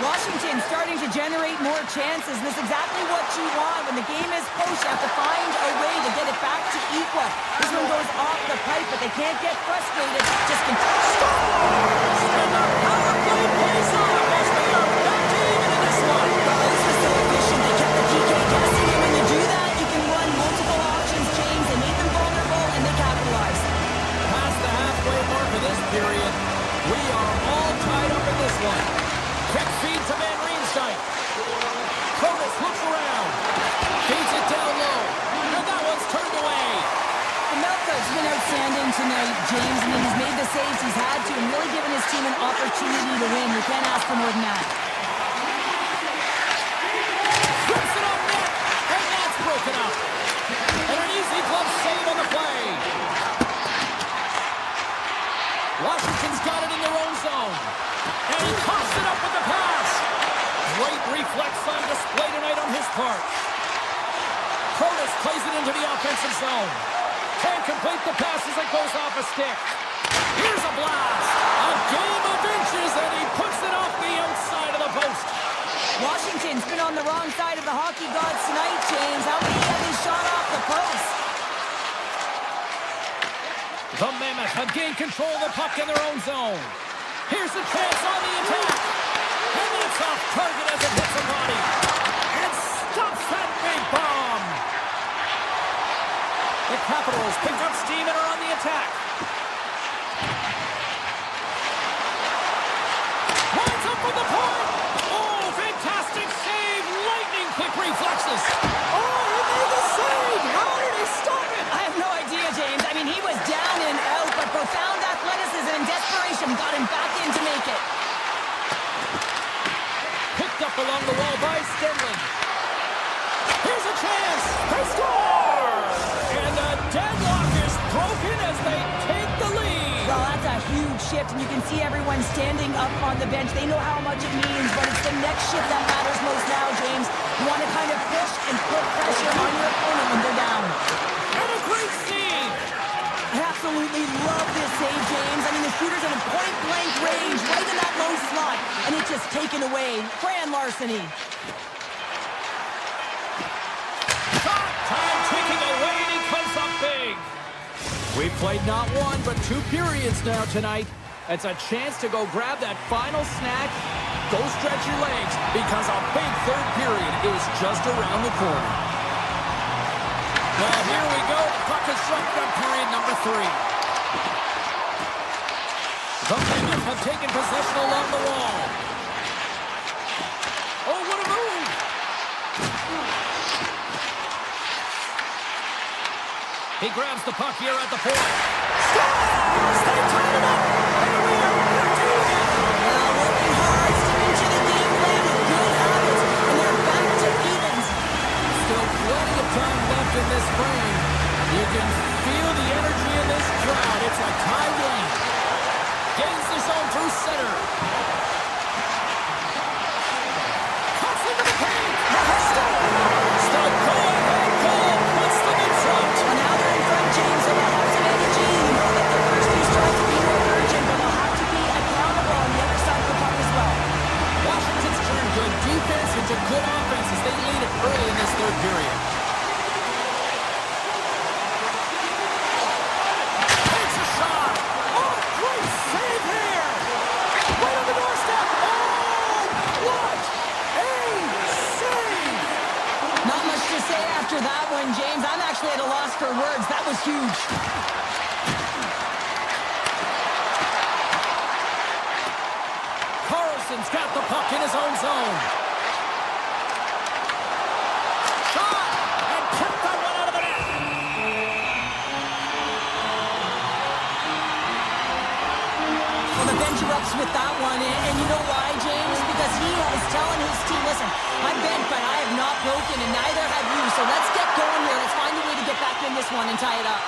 Washington starting to generate more chances, and that's exactly what you want. When the game is close, you have to find a way to get it back to equal. This one goes off the pipe, but they can't get frustrated. Just continue. Scores! And the power play pays off as we are back to even in this one. Well, this was so efficient. They kept the PK guessing, and when you do that, you can run multiple options, James. They make them vulnerable, and they capitalize. Past the halfway mark of this period, we are all tied up in this one. Quick feed to Van Riemsdyk. Protas looks around. Feeds it down low. And that one's turned away. The Melka's been outstanding tonight, James. I mean, he's made the saves he's had to and really given his team an opportunity to win. You can't ask for more than that. Flips it on net. And that's broken up. And an easy glove save on the play. Washington's got it in their own zone. And he coughs it up with the pass. Great reflex on display tonight on his part. Protas plays it into the offensive zone. Can't complete the pass as it goes off a stick. Here's a blast. A game of inches, and he puts it off the outside of the post. Washington's been on the wrong side of the hockey gods tonight, James. How many have they shot off the post? The Mammoth have gained control of the puck in their own zone. Here's the chance on the attack. And that's off target as it hits a body. And stops that big bomb. The Capitals pick up steam and are on the attack. Lines up with the point. Oh, fantastic save. Lightning quick reflexes. Oh, he made the save. How did he stop it? I have no idea, James. I mean, he was down and out, but profound athleticism and desperation got him back in to make it. Picked up along the wall by Stenley. Here's a chance. They score! And the deadlock is broken as they take the lead. Well, that's a huge shift, and you can see everyone standing up on the bench. They know how much it means, but it's the next shift that matters most now, James. You want to kind of push and put pressure on your opponent when they're down. And a great save. I absolutely love this save, James. I mean, the shooter's in a point-blank range, right in that low slot, and it's just taken away. Fran larceny. Shot time ticking away, and he comes up big. We've played not one, but 2 periods now tonight. It's a chance to go grab that final snack. Go stretch your legs, because a big third period is just around the corner. Well, here we go. The puck is swept up period number 3. The Mammoth have taken possession along the wall. Oh, what a move! He grabs the puck here at the point. Scores! They tie it up! And we are back to even! Well, working hard, sticking to the game plan with good habits, and they're back to evens. Still plenty of time left in this frame. You can feel the energy in this crowd. It's a tie game. Gains the zone through center. Cuts into the paint. Scores! The go-ahead goal puts them in front. Well, now they're in front, James. They'll have some energy. You know that their first two strikes will be more urgent, but they'll have to be accountable on the other side of the puck as well. Washington's turned good defense into good offense as they lead it early in this third period. Takes a shot. Oh, great save here. Right on the doorstep. Oh, what a save. Not much to say after that one, James. I'm actually at a loss for words. That was huge. Washington's got the puck in his own zone. Shot! And kept that one out of the net. Well, the bench erupts with that one, and you know why, James? Because he is telling his team, listen, I'm bent, but I have not broken, and neither have you, so let's get going here. Let's find a way to get back in this one and tie it up.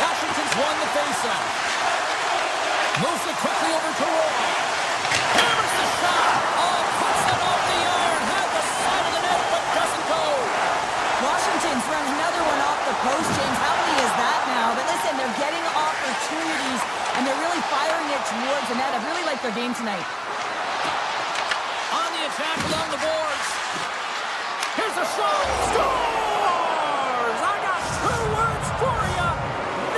Washington's won the faceoff. Moves it quickly over to Roy. Hammers the shot. Oh, puts it off the iron. Had the side of the net, but doesn't go. Washington's run another one off the post, James. How many is that now? But listen, they're getting opportunities, and they're really firing it towards the net. I really like their game tonight. On the attack along the boards. Here's a shot. Scores! I got two words for you.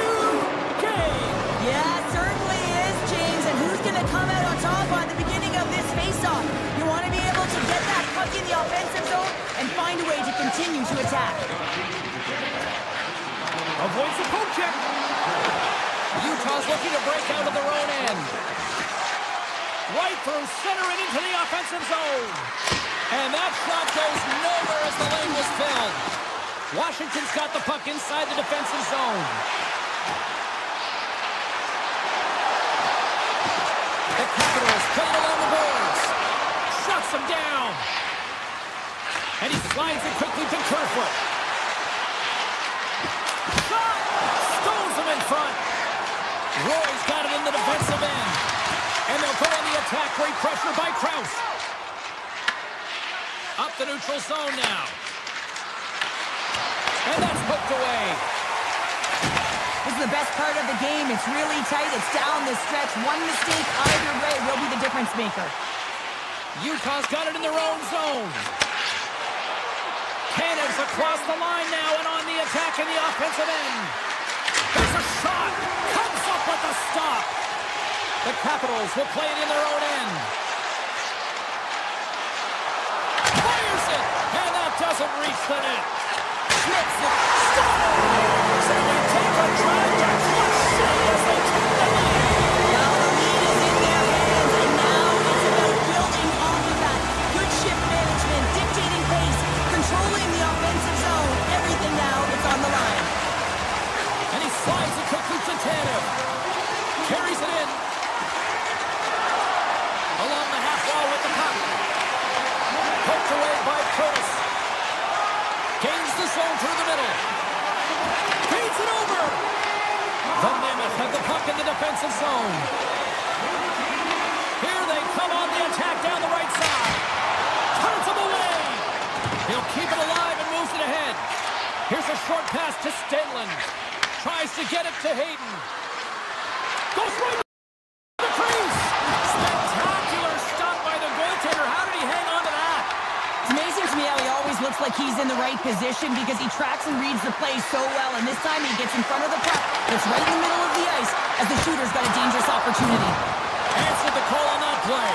New game. Yeah, it certainly is, James. And who's going to come out on top by the beginning of this faceoff? You want to be able to get that puck in the offensive zone and find a way to continue to attack. Avoids the poke check. Utah's looking to break out of their own end. Right through center and into the offensive zone. And that shot goes nowhere as the lane was filled. Washington's got the puck inside the defensive zone. The Capitals play it along the boards. Shuts him down. And he slides it quickly to Kerfoot. Shot! Stones him in front. Roy's got it in the defensive end. And they'll go on the attack. Great pressure by Krause. Up the neutral zone now. And that's hooked away. This is the best part of the game. It's really tight. It's down the stretch. One mistake either way will be the difference maker. Utah's got it in their own zone. Canada's across the line now and on the attack in the offensive end. There's a shot. Comes up with a stop. The Capitals will play it in their own end. Fires it. And that doesn't reach the net. Schmitz scores. And they take a drive to Clutch City as they take the lead. Now the lead is in their hands, and now it's about building off of that. Good shift management, dictating pace, controlling the offensive zone. Everything now, it's on the line. And he slides it quickly to Tanev. Carries it in. Along the half wall with the puck. Poked away by Curtis. Gains the zone through the middle. Feeds it over. The Mammoth have the puck in the defensive zone. Here they come on the attack down the right side. Turns him away. He'll keep it alive and moves it ahead. Here's a short pass to Stenlund. Tries to get it to Hayden. Goes right to the crease. Spectacular stop by the goaltender. How did he hang on to that? It's amazing to me how he always looks like he's in the right position because he tracks and reads the play so well. And this time he gets in front of the puck. It's right in the middle of the ice as the shooter's got a dangerous opportunity. Answered the call on that play.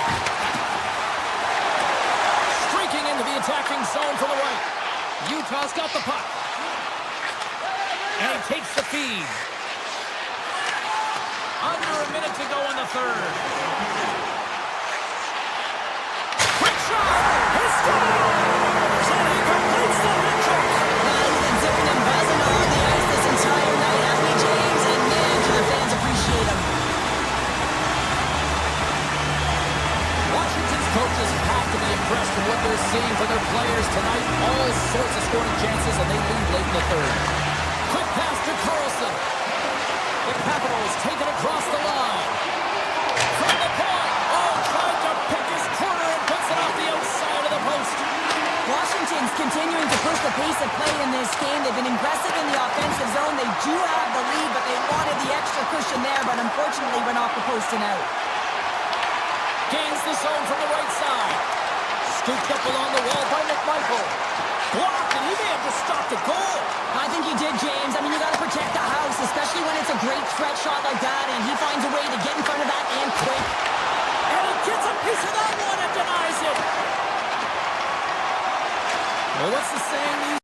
Streaking into the attacking zone from the right. Utah's got the puck. And he takes the feed. Under a minute to go in the third. Quick shot! He scores! And he completes the hat trick! He's been zipping and buzzing on the ice this entire night, hasn't he, James? And man, do the fans appreciate him. Washington's coaches have to be impressed with what they're seeing from their players tonight. All sorts of scoring chances, and they lead late in the third. Quick pass to Carlson. The Capitals take it across the line. From the point. Oh, tried to pick his corner and puts it off the outside of the post. Washington's continuing to push the pace of play in this game. They've been aggressive in the offensive zone. They do have the lead, but they wanted the extra cushion there, but unfortunately went off the post and out. Gains the zone from the right side. Scooped up along the wall by McMichael. Blocked, and he may have just stopped a goal. I think he did, James. I mean, you got to protect the house, especially when it's a great threat shot like that, and he finds a way to get in front of that and quick. And he gets a piece of that one and denies it. Well, what's the saying these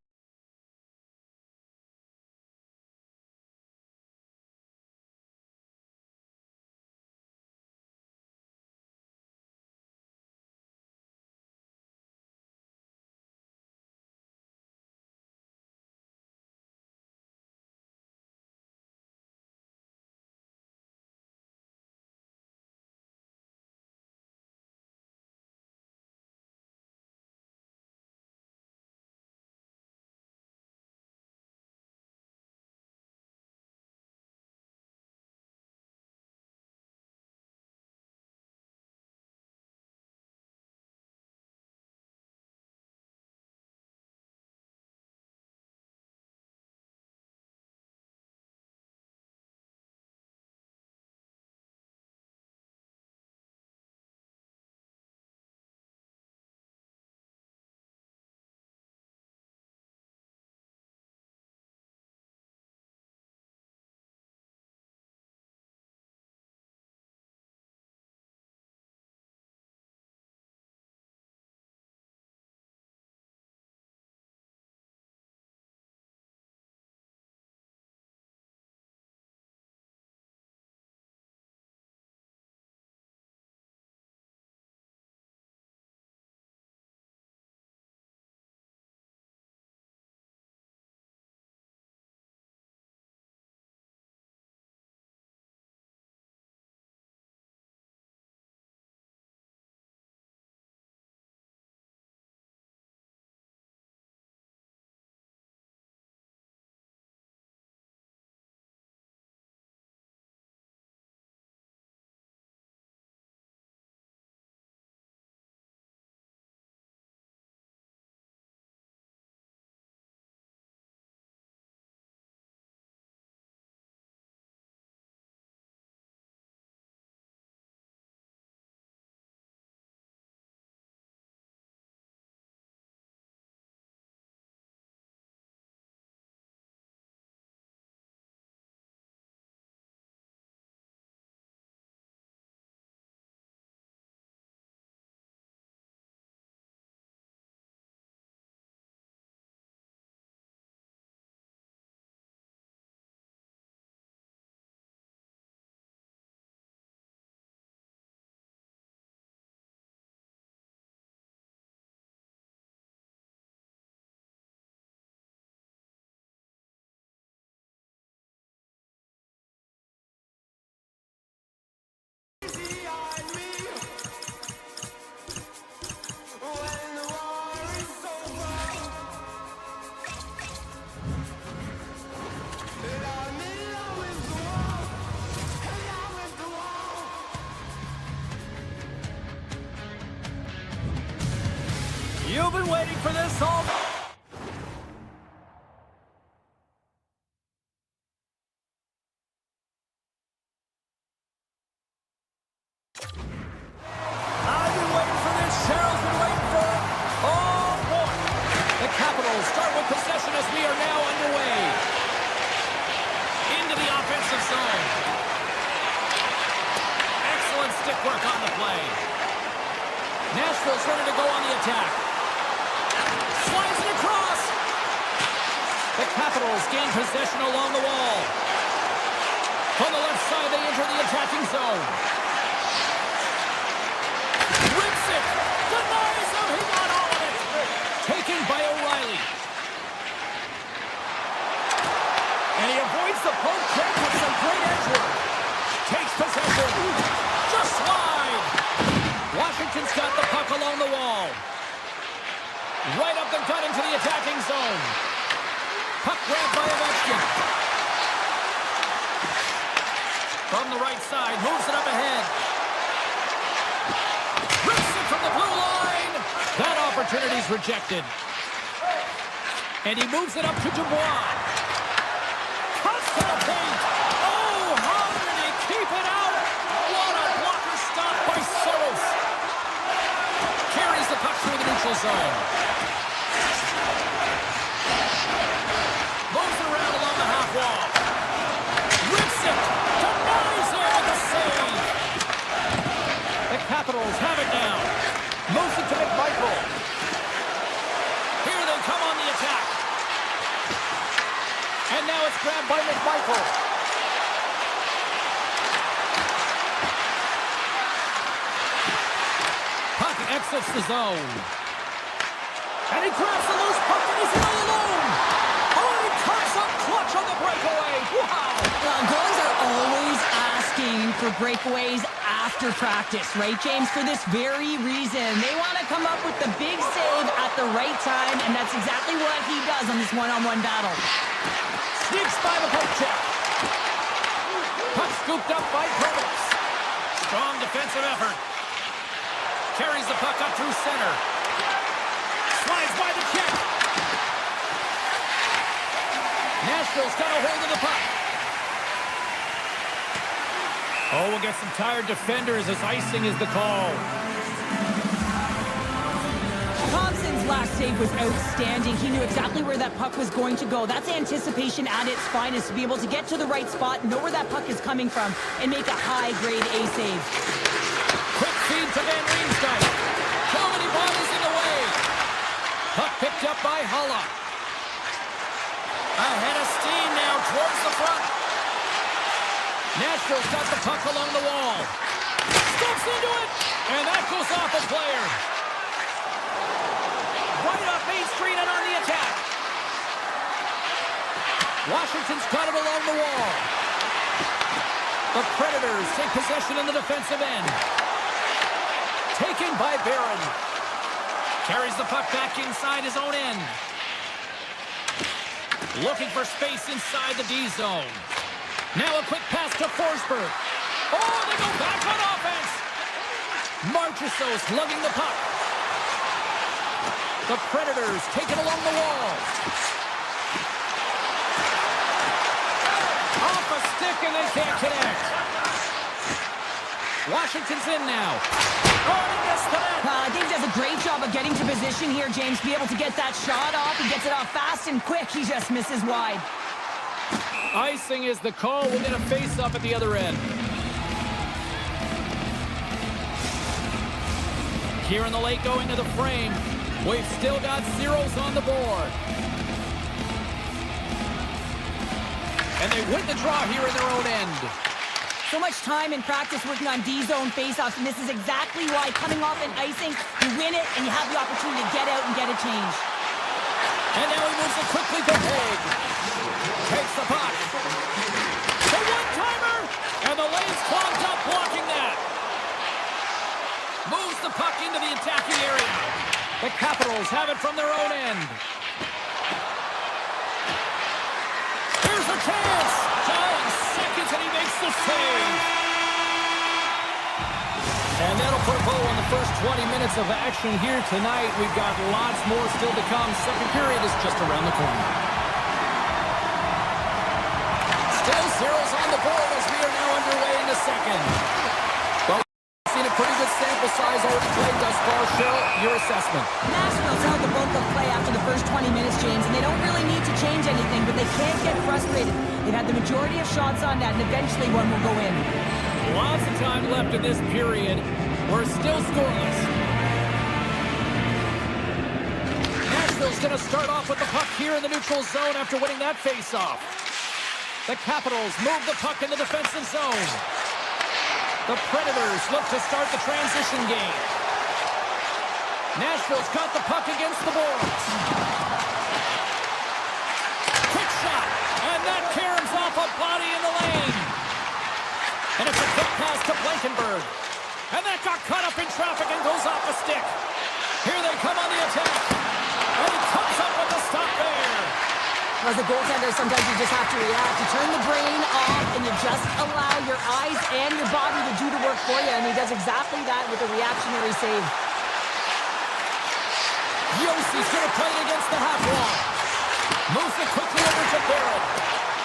waiting for this all. I've been waiting for this. Cheryl's been waiting for it. Oh, boy. The Capitals start with possession as we are now underway. Into the offensive zone. Excellent stick work on the play. Nashville's ready to go on the attack. Slides it across. The Capitals gain possession along the wall. From the left side, they enter the attacking zone. Rips it. Denies him. He got all of it. Taken by O'Reilly. And he avoids the poke check with some great edge work. Takes possession. Just wide. Washington's got the puck along the wall. Right up the gut into the attacking zone. Puck grabbed by Ovechkin. From the right side, moves it up ahead. Rips it from the blue line. That opportunity's rejected. And he moves it up to Dubois. Cuts to the paint. Oh, how did he keep it out? What a blocker stop by Soros. Carries the puck through the neutral zone. Moves it around along the half wall. Rips it. Denies it with a save. The Capitals have it now. Moves it to McMichael. Here they come on the attack. And now it's grabbed by McMichael. Puck exits the zone. And he grabs the loose puck and he's all alone. Oh, he comes up clutch on the breakaway. Wow. Goalies are always asking for breakaways after practice, right, James? For this very reason. They want to come up with the big save at the right time, and that's exactly what he does on this one-on-one battle. Sneaks by the poke check. Puck scooped up by Provost. Strong defensive effort. Carries the puck up through center. Slides by the check. Nashville's got a hold of the puck. Oh, we'll get some tired defenders as icing is the call. Thompson's last save was outstanding. He knew exactly where that puck was going to go. That's anticipation at its finest, to be able to get to the right spot, know where that puck is coming from, and make a high-grade A save. Quick feed to Van Riemsdyk. Too many bodies in the way. Puck picked up by Hulla. Ahead of steam now towards the front. Nashville's got the puck along the wall. Steps into it, and that goes off a player. Right up Main Street and on the attack. Washington's got it along the wall. The Predators take possession in the defensive end. Taken by Barron. Carries the puck back inside his own end. Looking for space inside the D zone. Now a quick pass to Forsberg. Oh, they go back on offense. Marchessault lugging the puck. The Predators take it along the wall. Off a stick and they can't connect. Washington's in now. Oh, he missed the net. I think he does a great job of getting to position here, James. Be able to get that shot off. He gets it off fast and quick. He just misses wide. Icing is the call. We'll get a face-up at the other end. Here in the late going to the frame. We've still got zeros on the board. And they win the draw here in their own end. So much time in practice working on D-zone faceoffs, and this is exactly why coming off an icing, you win it, and you have the opportunity to get out and get a change. And now he moves it quickly to Haig. Takes the puck. The one-timer! And the lane's clogged up blocking that. Moves the puck into the attacking area. The Capitals have it from their own end. Here's a chance. John seconds and he makes the save. And that'll put a bow on the first 20 minutes of action here tonight. We've got lots more still to come. Second period is just around the corner. Still zeros on the board as we are now underway in the second. Well, we've seen a pretty good sample size already played thus far. Cheryl, your assessment. Nashville's held the bulk of play after the first 20 minutes, James, and they don't really need to change anything, but they can't get frustrated. They've had the majority of shots on net, and eventually one will go in. Lots of time left in this period. We're still scoreless. Nashville's going to start off with the puck here in the neutral zone after winning that faceoff. The Capitals move the puck in the defensive zone. The Predators look to start the transition game. Nashville's got the puck against the boards. Quick shot, and that caroms off a body in the lane. And it's a quick pass to Blankenberg. And that got caught up in traffic and goes off a stick. Here they come on the attack. And he comes up with a stop there. As a goaltender, sometimes you just have to react. You turn the brain off and you just allow your eyes and your body to do the work for you. And he does exactly that with a reactionary save. Yossi's going to play it against the half wall. Moves it quickly over to Barrett.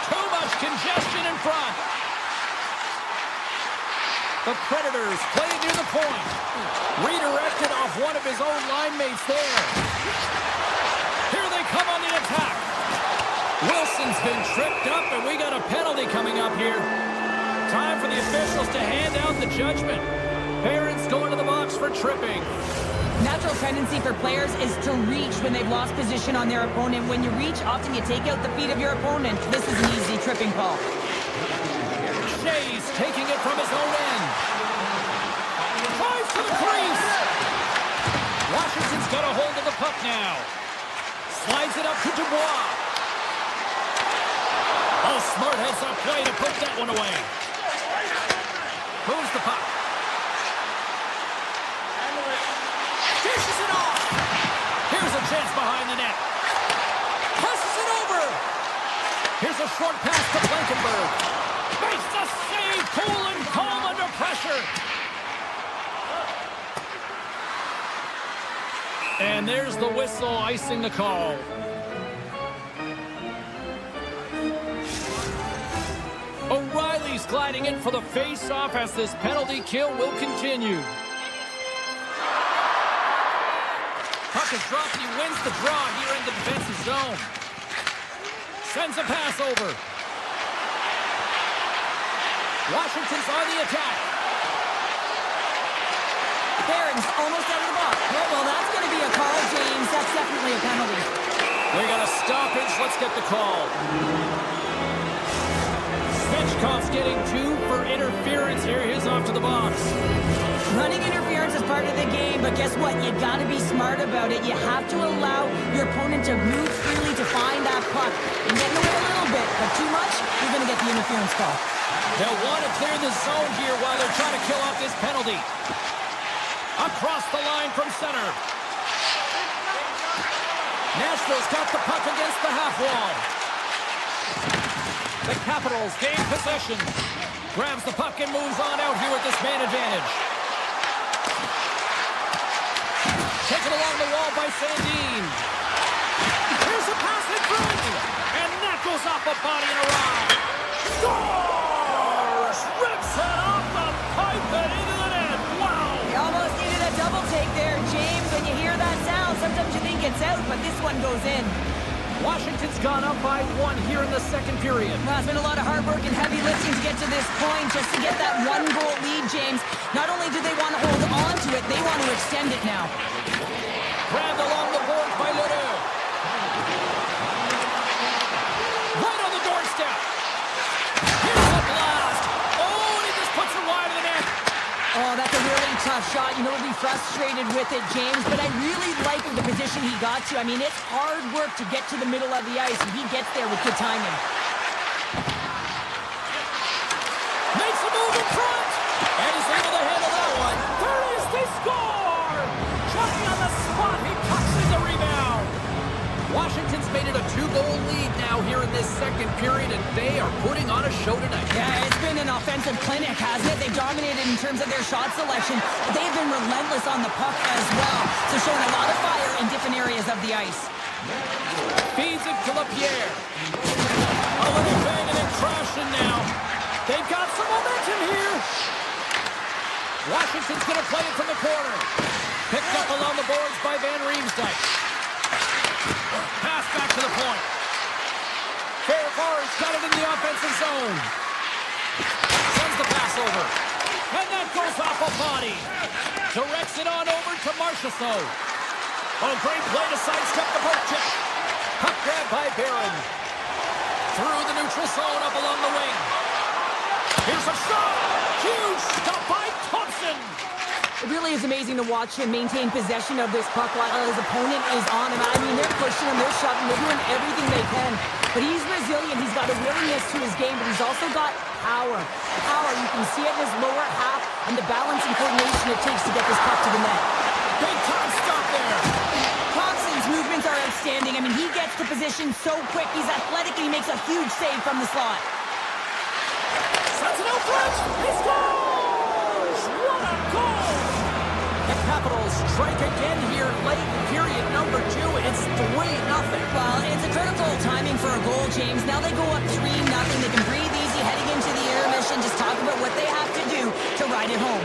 Too much congestion in front. The Predators play it near the point. Redirected off one of his own line mates there. Here they come on the attack. Wilson's been tripped up, and we got a penalty coming up here. Time for the officials to hand out the judgment. Barron's going to the box for tripping. Natural tendency for players is to reach when they've lost position on their opponent. When you reach, often you take out the feet of your opponent. This is an easy tripping call. Shea's taking it from his own end. Drives to the crease. Washington's got a hold of the puck now. Slides it up to Dubois. Oh, smart heads-up play to put that one away. Moves the puck. Dishes it off. Here's a chance behind the net. Passes it over. Here's a short pass to Blankenberg. Makes the save, cool and calm under pressure. And there's the whistle icing the call. O'Reilly's gliding in for the face-off as this penalty kill will continue. Puck is dropped and he wins the draw here in the defensive zone. Sends a pass over. Washington's on the attack. Barron's almost out of the box. Well, that's going to be a call, James. That's definitely a penalty. We got a stoppage. Let's get the call. Svechkov's getting 2 for interference here. He's off to the box. Running interference is part of the game, but guess what? You got to be smart about it. You have to allow your opponent to move freely to find that puck. You're getting away a little bit, but too much, you're going to get the interference call. They'll want to clear the zone here while they're trying to kill off this penalty. Across the line from center. Nashville's got the puck against the half wall. The Capitals gain possession. Grabs the puck and moves on out here with this man advantage. Taken along the wall by Sandin. Here's a pass in front. And that goes off a body and around. Scores! Rips it off the pipe and into the net. Wow! You almost needed a double take there, James. When you hear that sound, sometimes you think it's out, but this one goes in. Washington's gone up by 1 here in the second period. Well, it's been a lot of hard work and heavy lifting to get to this point, just to get that 1-goal lead, James. Not only do they want to hold on to it, they want to extend it now. Grabbed along the boards by Ledoux. Right on the doorstep. Here's the blast. Oh, and he just puts it wide of the net. Oh, that's a really tough shot. You know, he'll be frustrated with it, James, but I really like the position he got to. I mean, it's hard work to get to the middle of the ice, and he gets there with good timing. Makes a move in front. And he's able to handle that one. There it is. They score. Jumping on the spot. He pucks in the rebound. Washington's made it a 2-goal lead now here in this second period, and they are putting on a show tonight. Yeah, it's been an offensive clinic, hasn't it? They've dominated in terms of their shot selection, but they've been relentless on the puck as well. So showing a lot of fire in different areas of the ice. Feeds it to LaPierre. A little banging and crashing now. They've got some momentum here. Washington's going to play it from the corner. Picked up along the boards by Van Riemsdyk. Pass back to the point. Ferrar's got it in the offensive zone. Sends the pass over. And that goes off a body. Directs it on over to Marchessault. Oh, great play to sidestep the poke check. Puck grab by Barron. Through the neutral zone up along the wing. Here's a shot. Huge stop by Thompson. It really is amazing to watch him maintain possession of this puck while his opponent is on him. I mean, they're pushing him, they're shoving, they're doing everything they can. But he's resilient. He's got a willingness to his game, but he's also got power. Power, you can see it in his lower half and the balance and coordination it takes to get this puck to the net. Big time stop there. Thompson's movements are outstanding. I mean, he gets to position so quick. He's athletic and he makes a huge save from the slot. Sends it out front. He scores! What a goal! The Capitals strike again here late in period number 2. It's 3-0. Well, it's a critical timing for a goal, James. Now they go up 3-0. They can breathe easy heading into the intermission. Just talk about what they have to do to ride it home.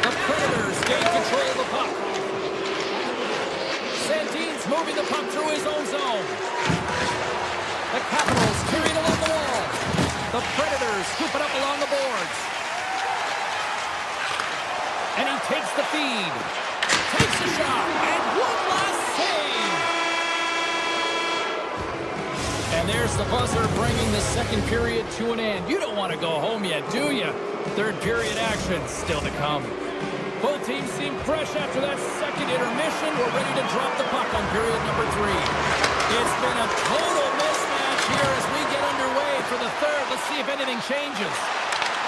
The Predators gain control of the puck. Sandin's moving the puck through his own zone. The Capitals carry it along the wall. The Predators scoop it up along the boards. And he takes the feed. Takes the shot. And one last save. And there's the buzzer bringing the second period to an end. You don't want to go home yet, do you? Third period action still to come. Both teams seem fresh after that second intermission. We're ready to drop the puck on period number 3. It's been a total mismatch here as we get underway for the third. Let's see if anything changes.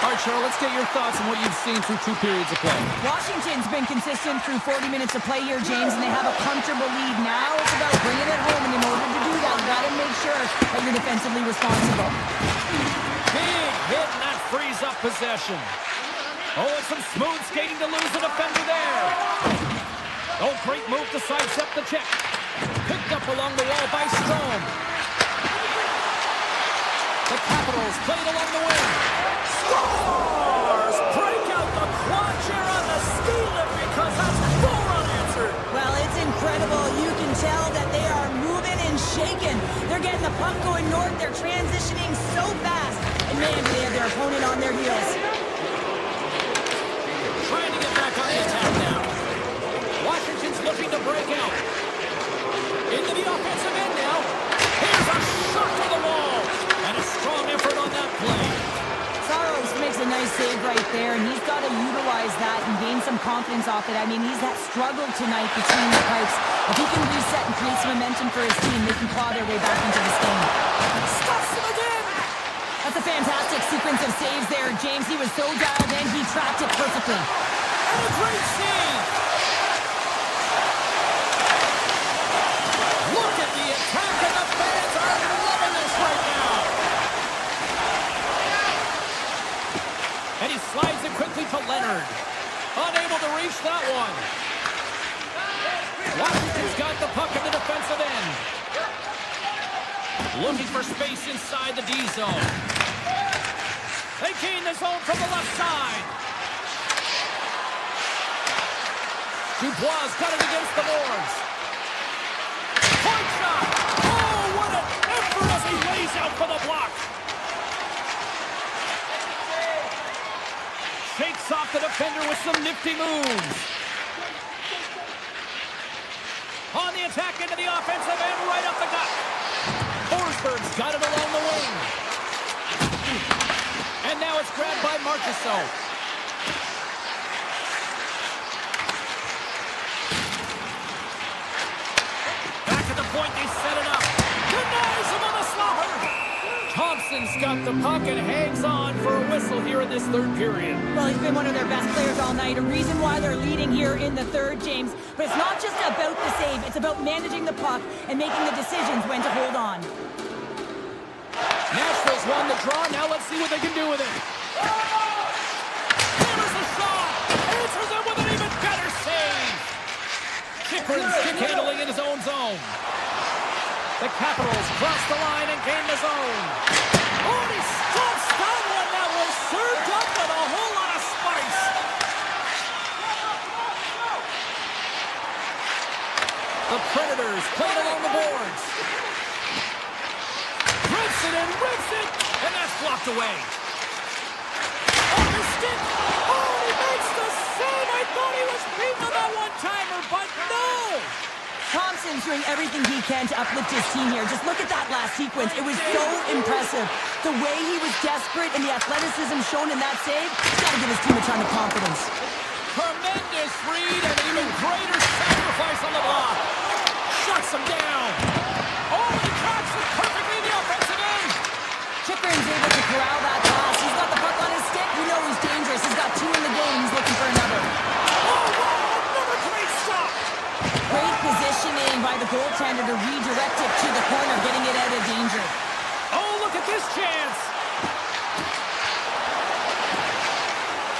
All right, Cheryl, let's get your thoughts on what you've seen through 2 periods of play. Washington's been consistent through 40 minutes of play here, James, and they have a comfortable lead. Now it's about bringing it home, and in order to do that, you've got to make sure that you're defensively responsible. Big hit, and that frees up possession. Oh, and some smooth skating to lose the defender there. Oh, great move to sidestep the check. Picked up along the wall by Strome. The Capitals played along the wing. Scores! Break out the quad chair on the ski lift because that's full unanswered. Well, it's incredible. You can tell that they are moving and shaking. They're getting the puck going north. They're transitioning so fast. And man, do they have their opponent on their heels. Trying to get back on the attack now. Washington's looking to break out. Into the offensive end now. Here's a shot to the wall. And a strong effort on that play. Saros makes a nice save right there, and he's got to utilize that and gain some confidence off it. I mean, he's that struggle tonight between the pipes. If he can reset and create some momentum for his team, they can claw their way back into this game. Stuffs him again. That's a fantastic sequence of saves there, James. He was so dialed in, he trapped it perfectly. And a great save. Look at the attack, and the fans are loving this right now. And he slides it quickly to Leonard. Unable to reach that one. Washington's got the puck in the defensive end. Looking for space inside the D zone. They gain the zone from the left side. Dubois got it against the boards. Point shot. Oh, what an effort as he lays out for the block. Shakes off the defender with some nifty moves. On the attack into the offensive end, right up the gut. Forsberg's got it along the wing. And now it's grabbed by Marchessault. Back at the point, they set it up. Denies him on the slobber. Thompson's got the puck and hangs on for a whistle here in this third period. Well, he's been one of their best players all night. A reason why they're leading here in the third, James. But it's not just about the save. It's about managing the puck and making the decisions when to hold on. Nashville's won the draw. Now let's see what they can do with it. Hammers the shot. Answers it with an even better save. Chikrin's stick handling in his own zone. The Capitals cross the line and gain the zone. Oh, and he stops that one. That was served up with a whole lot of spice. The Predators played along the boards. Rips it and rips it, and that's blocked away. Off his stick. Oh, he makes the save. I thought he was beaten on that one-timer, but no. Thompson's doing everything he can to uplift his team here. Just look at that last sequence. It was so impressive. The way he was desperate and the athleticism shown in that save, he's got to give his team a ton of confidence. Tremendous read and even greater sacrifice on the block. Shuts him down. Oh, he tracks it perfectly in the offensive end. Chikrin's able to corral that pass. He's got the puck on his stick. You know he's dangerous. He's got 2 in the game. He's looking for another. Oh, wow, another great stop. Great positioning by the goaltender to redirect it to the corner, getting it out of danger. Oh, look at this chance.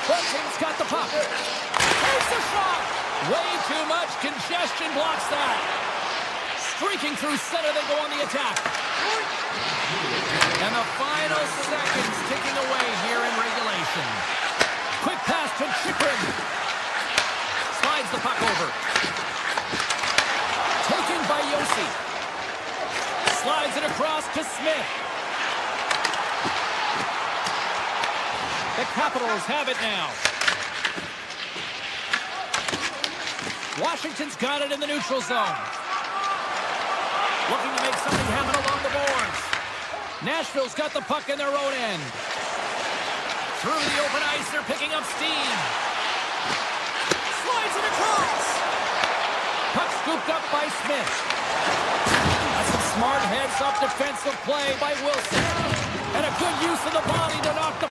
Bunting's got the puck. Takes the shot. Way too much congestion blocks that. Streaking through center, they go on the attack. And the final seconds ticking away here in regulation. Quick pass to Chikrin. Slides the puck over. Taken by Yossi. Slides it across to Smith. The Capitals have it now. Washington's got it in the neutral zone. Looking to make something happen along the boards. Nashville's got the puck in their own end. Through the open ice, they're picking up steam. Slides it across. Puck scooped up by Smith. That's some smart heads-up defensive play by Wilson. And a good use of the body to knock the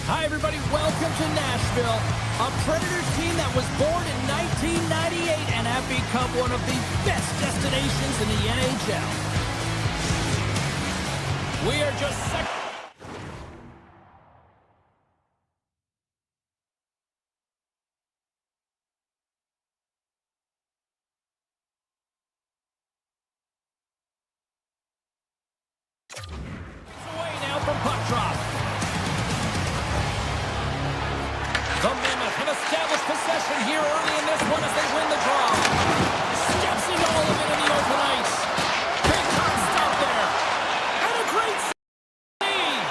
Hi, everybody. Welcome to Nashville, a Predators team that was born in 1998 and have become one of the best destinations in the NHL. We are just second. Away now from puck drop. The Mammoth have established possession here early in this one as they win the draw. Steps into all of it in the open ice. Big time stop there. And a great save.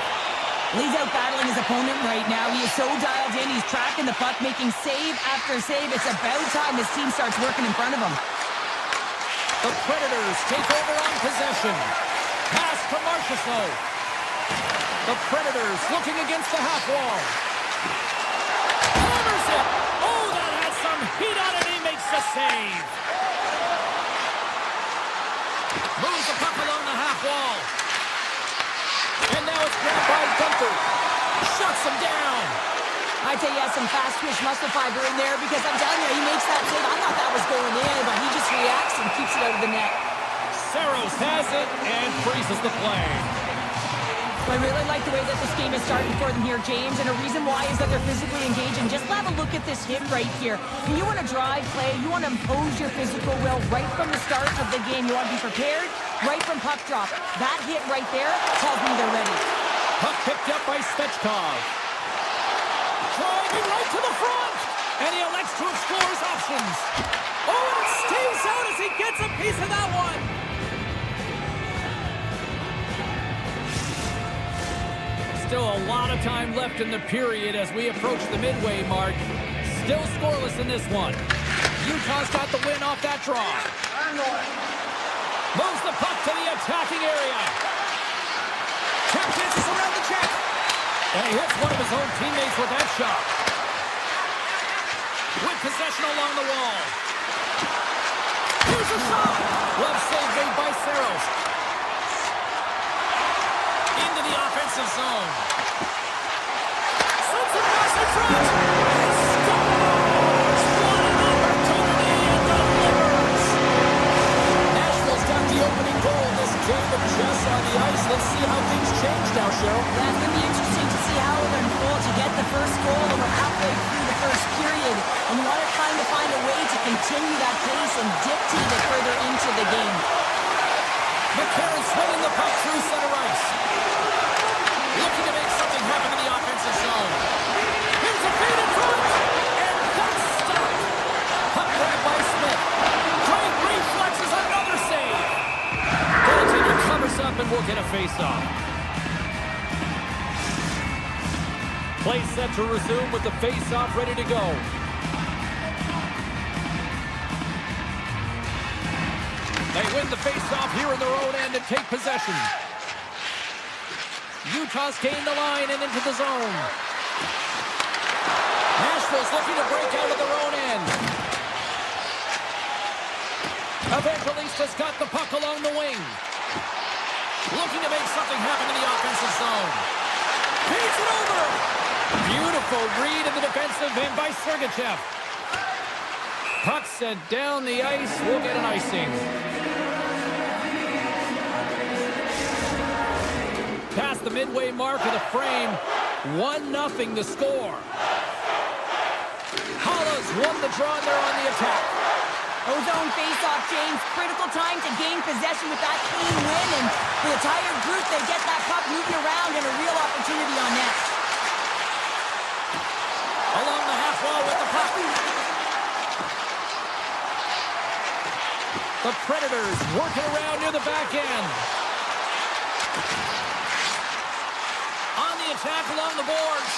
He's out battling his opponent right now. He is so dialed in. He's tracking the puck, making save after save. It's about time his team starts working in front of him. The Predators take over on possession. Pass to Marchessault. The Predators looking against the half wall. Hammers it. Oh, that has some heat on it. He makes the save. Moves the puck along the half wall. And now it's grabbed by Gunther. Shuts him down. I tell you, he has some fast twitch muscle fiber in there because I'm telling you, he makes that save. I thought that was going in, but he just reacts and keeps it out of the net. Saros has it and freezes the play. I really like the way that this game is starting for them here, James, and a reason why is that they're physically engaging. Just have a look at this hit right here. When you want to drive play, you want to impose your physical will right from the start of the game. You want to be prepared right from puck drop. That hit right there tells me they're ready. Puck picked up by Svechkov. Driving right to the front, and he elects to explore his options. Oh, and it stays out as he gets a piece of that one. Still a lot of time left in the period as we approach the midway mark. Still scoreless in this one. Utah's got the win off that draw. Moves the puck to the attacking area. Check dances around the check. And he hits one of his own teammates with that shot. With possession along the wall. Here's a shot. Glove save made by Saros. Into the offensive zone. Sends it past in front. And scores! What an opportunity and delivers! Nashville's got the opening goal in this game of chess on the ice. Let's see how things change now, Cheryl. That's going to be interesting to see how it unfolds. You get the first goal and we're halfway through the first period. And you want to trying to find a way to continue that pace and dictate it further into the game. McCarron swinging the puck through center ice. Looking to make something happen in the offensive zone. Here's a feed in front. And that's stopped. Puck grabbed by Smith. Great reflexes, another save. Goaltender covers up and we'll get a face-off. Play set to resume with the face-off ready to go. They win the face-off here in their own end and take possession. Utah's gained the line and into the zone. Nashville's looking to break out of their own end. Evangelista's got the puck along the wing. Looking to make something happen in the offensive zone. Feeds it over. Beautiful read in the defensive end by Sergachev. Puck sent down the ice. We'll get an icing. Past the midway mark of the frame. 1-0 the score. Hollis won the draw and they're on the attack. Ozone face-off, James. Critical time to gain possession with that clean win. And the entire group, they get that puck moving around and a real opportunity on net. Along the half wall with the puck. The Predators working around near the back end. On the attack along the boards.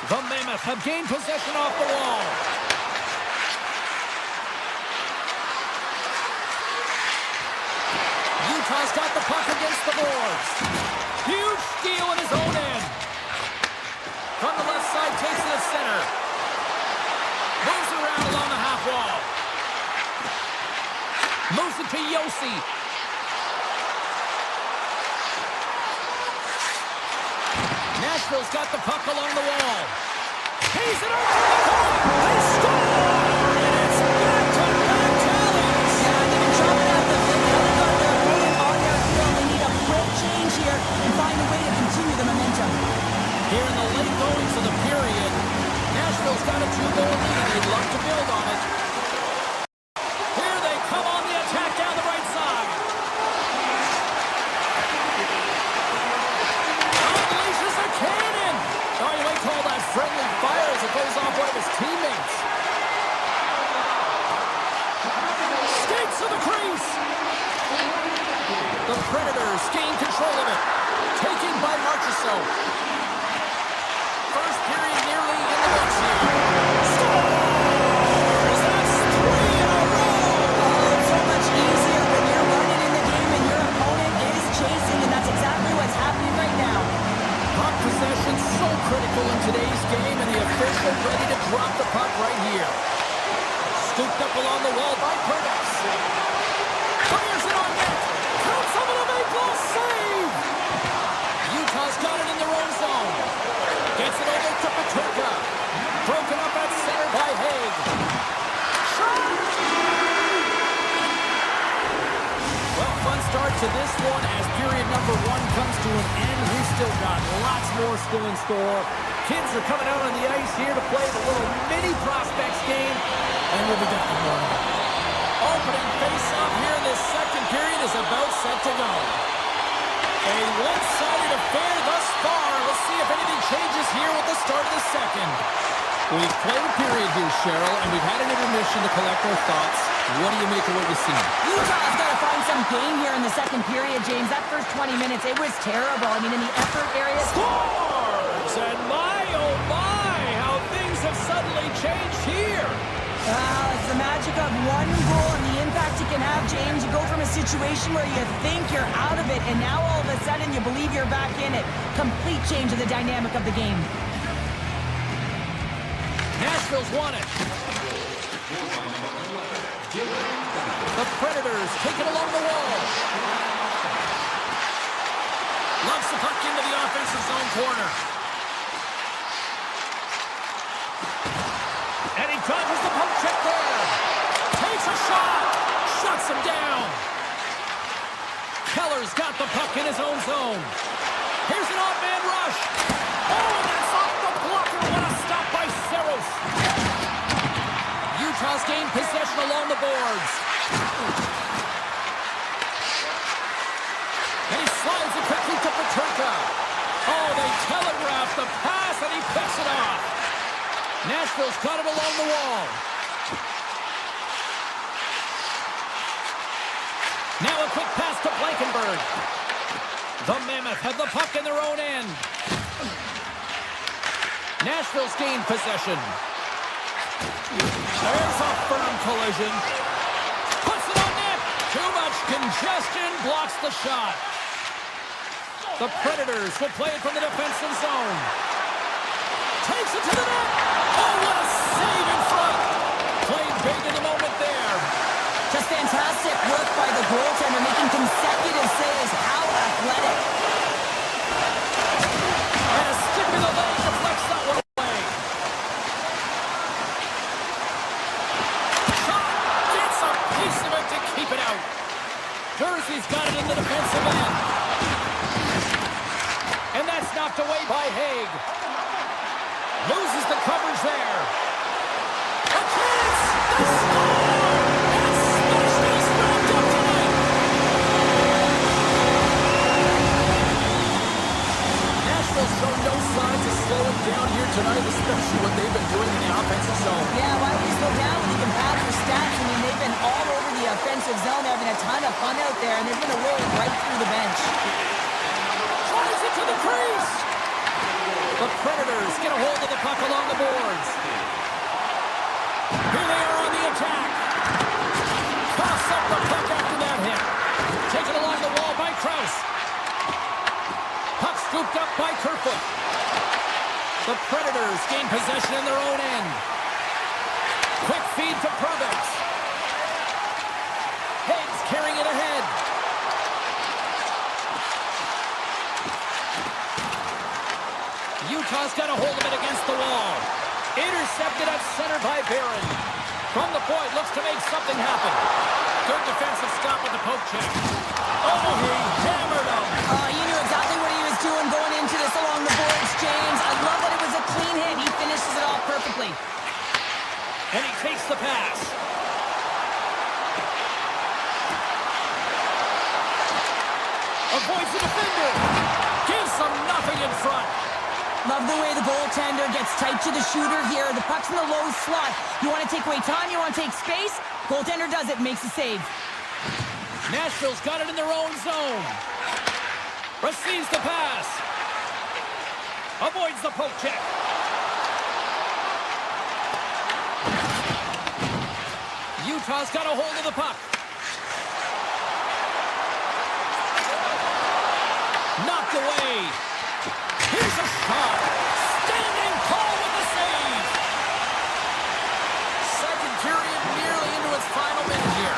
The Mammoth have gained possession off the wall. Utah's got the puck against the boards. Huge steal in his own end. From the left side, takes it to center. Moves around along the half wall. Moves it to Yossi. Nashville's got the puck along the wall. He's it over the goal. They score! And it's back-to-back tallies. Yeah, they've been chopping at the bit. Now they've got their opponent on their field. They need a quick change here and find a way to continue the momentum. Here in the late goings of the period, Nashville's got a 2-goal lead. They'd love to build on it. Here they come on the attack down the right side. Unleashes a cannon. Oh, you might call that friendly fire as it goes off one of his teammates. Skates to the crease. The Predators gain control of it. Taken by Marchessault. First period nearly in the books here. Scores! That's 3 in a row! Oh, it's so much easier when you're running in the game and your opponent is chasing, and that's exactly what's happening right now. Puck possession so critical in today's game, and the official ready to drop the puck right here. Scooped up along the wall by Curtis. Fires it on net. Counts over the make-goal save! Utah's got it in their own zone. Gets it over to Petrarca. Broken up at center by Haig. Shot! Well, fun start to this one as period number 1 comes to an end. We've still got lots more still in store. Kids are coming out on the ice here to play the little mini prospects game, and we'll be back in the morning. Opening face-off here in this second period is about set to go. A one-sided affair thus far. Let's see if anything changes here with the start of the second. We've played a period here, Cheryl, and we've had an intermission to collect our thoughts. What do you make of what you've seen? Utah's got to find some game here in the second period, James. That first 20 minutes, it was terrible. I mean, in the effort area. Scores! And my, oh my, how things have suddenly changed here. It's the magic of one goal and the impact it can have, James. You go from a situation where you think you're out of it, and now all of a sudden you believe you're back in it. Complete change of the dynamic of the game. Nashville's won it. The Predators take it along the wall. Loves the puck into the offensive zone corner. And he dodges the poke check there. Takes a shot. Shuts him down. Keller's got the puck in his own zone. Here's an off-man rush. Oh, and that's off the blocker. What a stop by Saros. Utah's gained possession along the boards. And he slides it quickly to Petrarca. Oh, they telegraph the pass, and he picks it off. Nashville's got it along the wall. Now a quick pass to Blankenberg. The Mammoth have the puck in their own end. Nashville's gained possession. There's a firm collision. Puts it on net. Too much congestion blocks the shot. The Predators will play it from the defensive zone. Takes it to the net. Oh, what a save in front. Played big in the moment there. Just fantastic work by the goaltender, making consecutive saves. How athletic. And a stick in the leg deflects that one away. Shot. Gets a piece of it to keep it out. Jersey's got it in the defensive end. And that's knocked away by Haig. Loses the coverage there. A chance! They score! And Smash is wrapped up tonight! Nashville's shown no signs of slowing down here tonight, especially what they've been doing in the offensive zone. Yeah, why would you slow down when you can pad your stats? I mean, they've been all over the offensive zone. They're having a ton of fun out there, and they've been away right through the bench. Tries it to the crease! The Predators get a hold of the puck along the boards. Here they are on the attack. Coughs up the puck after that hit. Taken along the wall by Krause. Puck scooped up by Kerfoot. The Predators gain possession in their own end. Quick feed to Provex. Haig's carrying it ahead. Utah's got a hold of it against the wall. Intercepted at center by Barron. From the point, looks to make something happen. Good defensive stop with the poke check. Oh, he hammered him. You knew exactly what he was doing going into this along the boards, James. I love that it was a clean hit. He finishes it off perfectly. And he takes the pass. Avoids the defender. Gives them nothing in front. Love the way the goaltender gets tight to the shooter here. The puck's in the low slot. You want to take away time, you want to take space. Goaltender does it, makes a save. Nashville's got it in their own zone. Receives the pass. Avoids the poke check. Utah's got a hold of the puck. Knocked away. Here's a shot. Standing tall with the save. Second period nearly into its final minute here.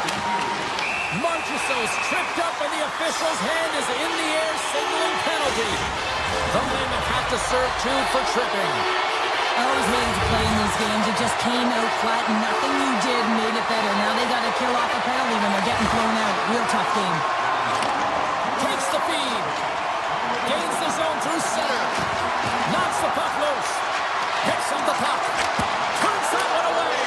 Marchessault's tripped up and the official's hand is in the air signaling penalty. The Mammoth have to serve two for tripping. I always hated to play in these games. It just came out flat and nothing you did made it better. Now they got to kill off a penalty when they're getting thrown out. Real tough game. Takes the feed. Gains the zone through center. Knocks the puck loose. Picks up the puck. Turns that one away.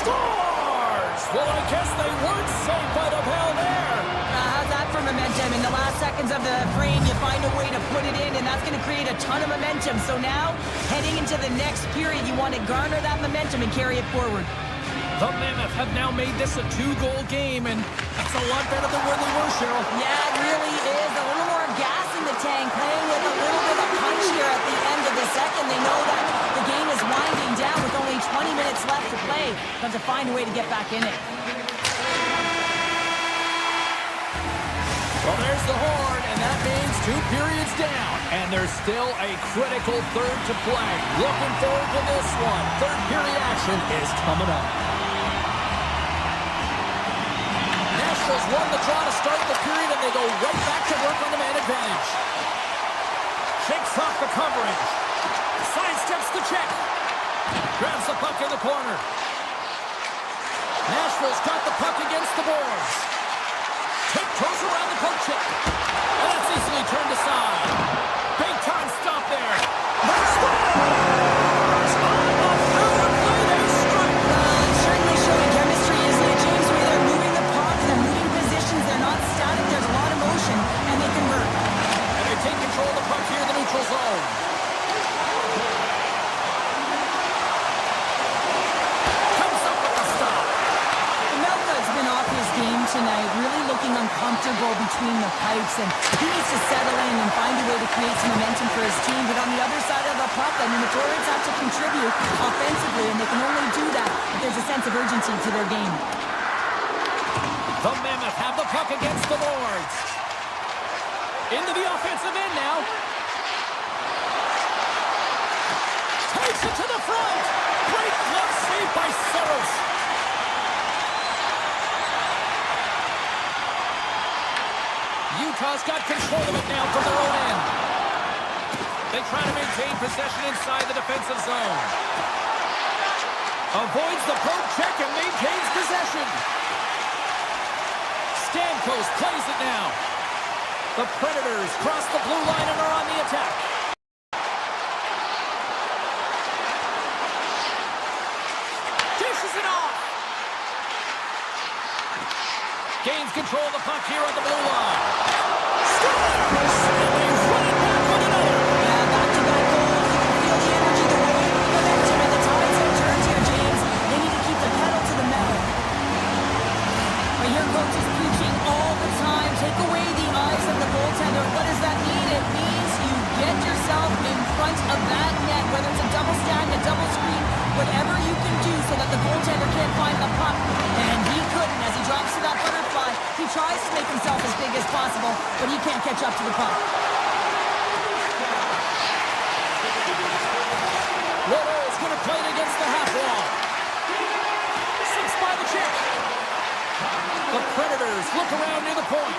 Scores! Well, I guess they weren't safe by the bell there. How's that for momentum? In the last seconds of the frame, you find a way to put it in, and that's going to create a ton of momentum. So now, heading into the next period, you want to garner that momentum and carry it forward. The Mammoth have now made this a two-goal game, and that's a lot better than where they were, Cheryl. Yeah, it really is. A little more gas in the tank, playing with a little bit of punch here at the end of the second. They know that the game is winding down with only 20 minutes left to play. Have to find a way to get back in it. Well, there's the horn, and that means two periods down. And there's still a critical third to play. Looking forward to this one. Third period action is coming up. Nashville's won the draw to start the period, and they go right back to work on the man advantage. Shakes off the coverage. Sidesteps the check. Grabs the puck in the corner. Nashville's got the puck against the boards. Tiptoes around the poke check. And that's easily turned aside. Big time stop there. The scores! On the power play, they strike. Certainly showing chemistry, isn't it, James? Where they're moving the puck, they're moving positions, they're not static, there's a lot of motion, and they convert. And they take control of the puck here in the neutral zone. Comes up with the stop. Melka's been off his game tonight, really looking uncomfortable between the pipes, and he needs to settle in and find a way to create some momentum for his team. But on the other side of the puck, I mean, the forwards have to contribute offensively, and they can only do that if there's a sense of urgency to their game. The Mammoth have the puck against the boards. Into the offensive end now. Takes it to the front. Great glove save by Saros. Utah's got control of it now from their own end. They try to maintain possession inside the defensive zone. Avoids the poke check and maintains possession. Stamkos plays it now. The Predators cross the blue line and are on the attack. Dishes it off. Gains control of the puck here on the blue line. Scores! And they run it back with another. Yeah, back-to-back goals. You can feel the energy, the wave, the momentum, and the tides have turned here, James. They need to keep the pedal to the metal. But your coach is preaching all the time. Take away the eyes of the goaltender. What does that mean? It means you get yourself in front of that net, whether it's a double stack, a double screen, whatever you can do so that the goaltender can't find the puck. And he couldn't. As he drops to that butterfly, he tries to make himself as big as possible, but he can't catch up to the puck. Loto is going to play it against the half wall. Six by the check. The Predators look around near the point.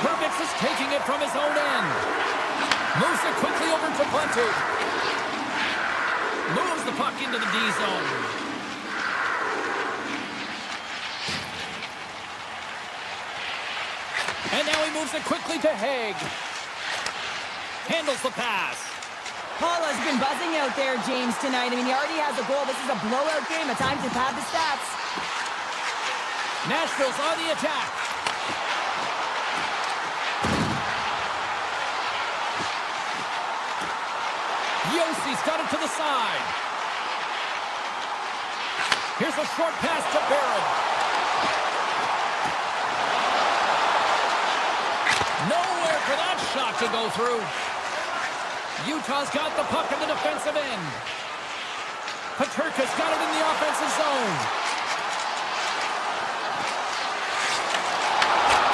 Herbix is taking it from his own end. Moves it quickly over to Bunting. Moves the puck into the D zone. And now he moves it quickly to Haig. Handles the pass. Paul has been buzzing out there, James, tonight. I mean, he already has a goal. This is a blowout game. At times, they've had the stats. Nashville's on the attack. Yossi's got it to the side. Here's a short pass to Barron. Nowhere for that shot to go through. Utah's got the puck in the defensive end. Paterka's got it in the offensive zone.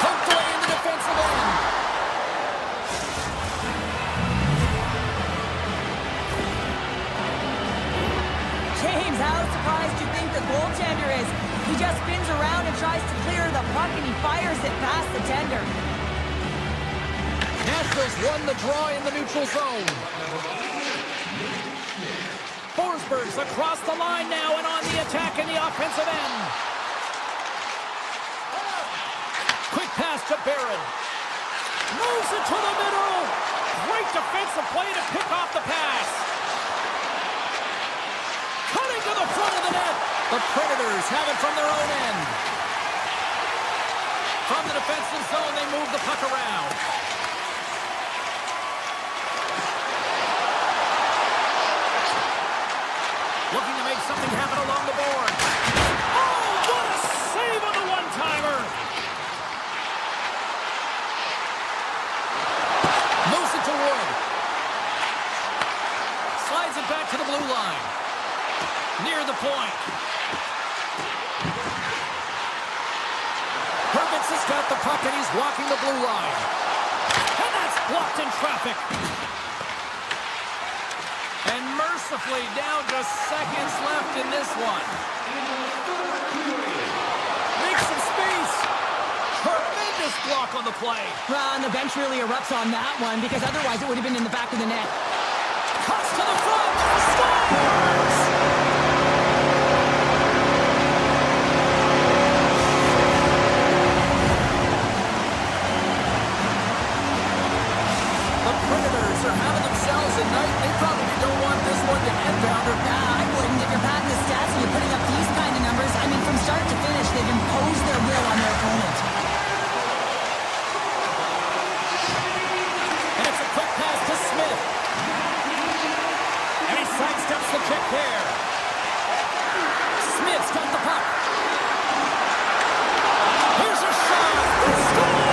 Poked away in the defensive end. James, how surprised do you think the goaltender is? He just spins around and tries to clear the puck, and he fires it past the tender. Nashville's won the draw in the neutral zone. Forsberg's across the line now and on the attack in the offensive end. Quick pass to Barron. Moves it to the middle. Great defensive play to pick off the pass. Cutting to the front of the net. The Predators have it from their own end. From the defensive zone, they move the puck around. Looking to make something happen along the board. Oh, what a save on the one-timer! Moves it to Wood. Slides it back to the blue line. Near the point. Hervitz has got the puck and he's walking the blue line. And that's blocked in traffic. And mercifully down to seconds left in this one. Makes some space. Tremendous block on the play. Well, and the bench really erupts on that one, because otherwise it would have been in the back of the net. Cuts to the front. Scores! The Predators are having themselves a night. They probably don't want this one to end, Pounder. I wouldn't. If you're patting the stats and you're putting up these kind of numbers, I mean, from start to finish, they've imposed their will on their opponent. And it's a quick pass to Smith. And he sidesteps the check there. Smith's got the puck. Here's a shot. They score!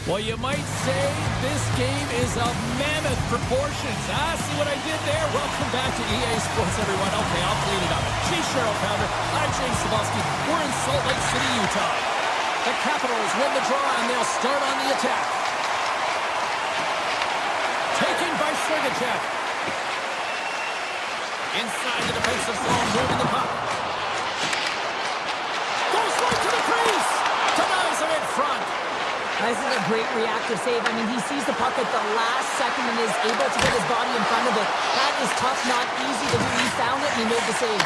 Well, you might say this game is of mammoth proportions. See what I did there? Welcome back to EA Sports, everyone. Okay, I'll clean it up. She's Cheryl Pounder. I'm James Cebulski. We're in Salt Lake City, Utah. The Capitals win the draw, and they'll start on the attack. Taken by Sergachev. Inside the defensive zone, moving the puck. Goes right to the crease. Denies him in front. This is a great reactive save. I mean, he sees the puck at the last second and is able to get his body in front of it. That is tough, not easy to do. He found it and he made the save.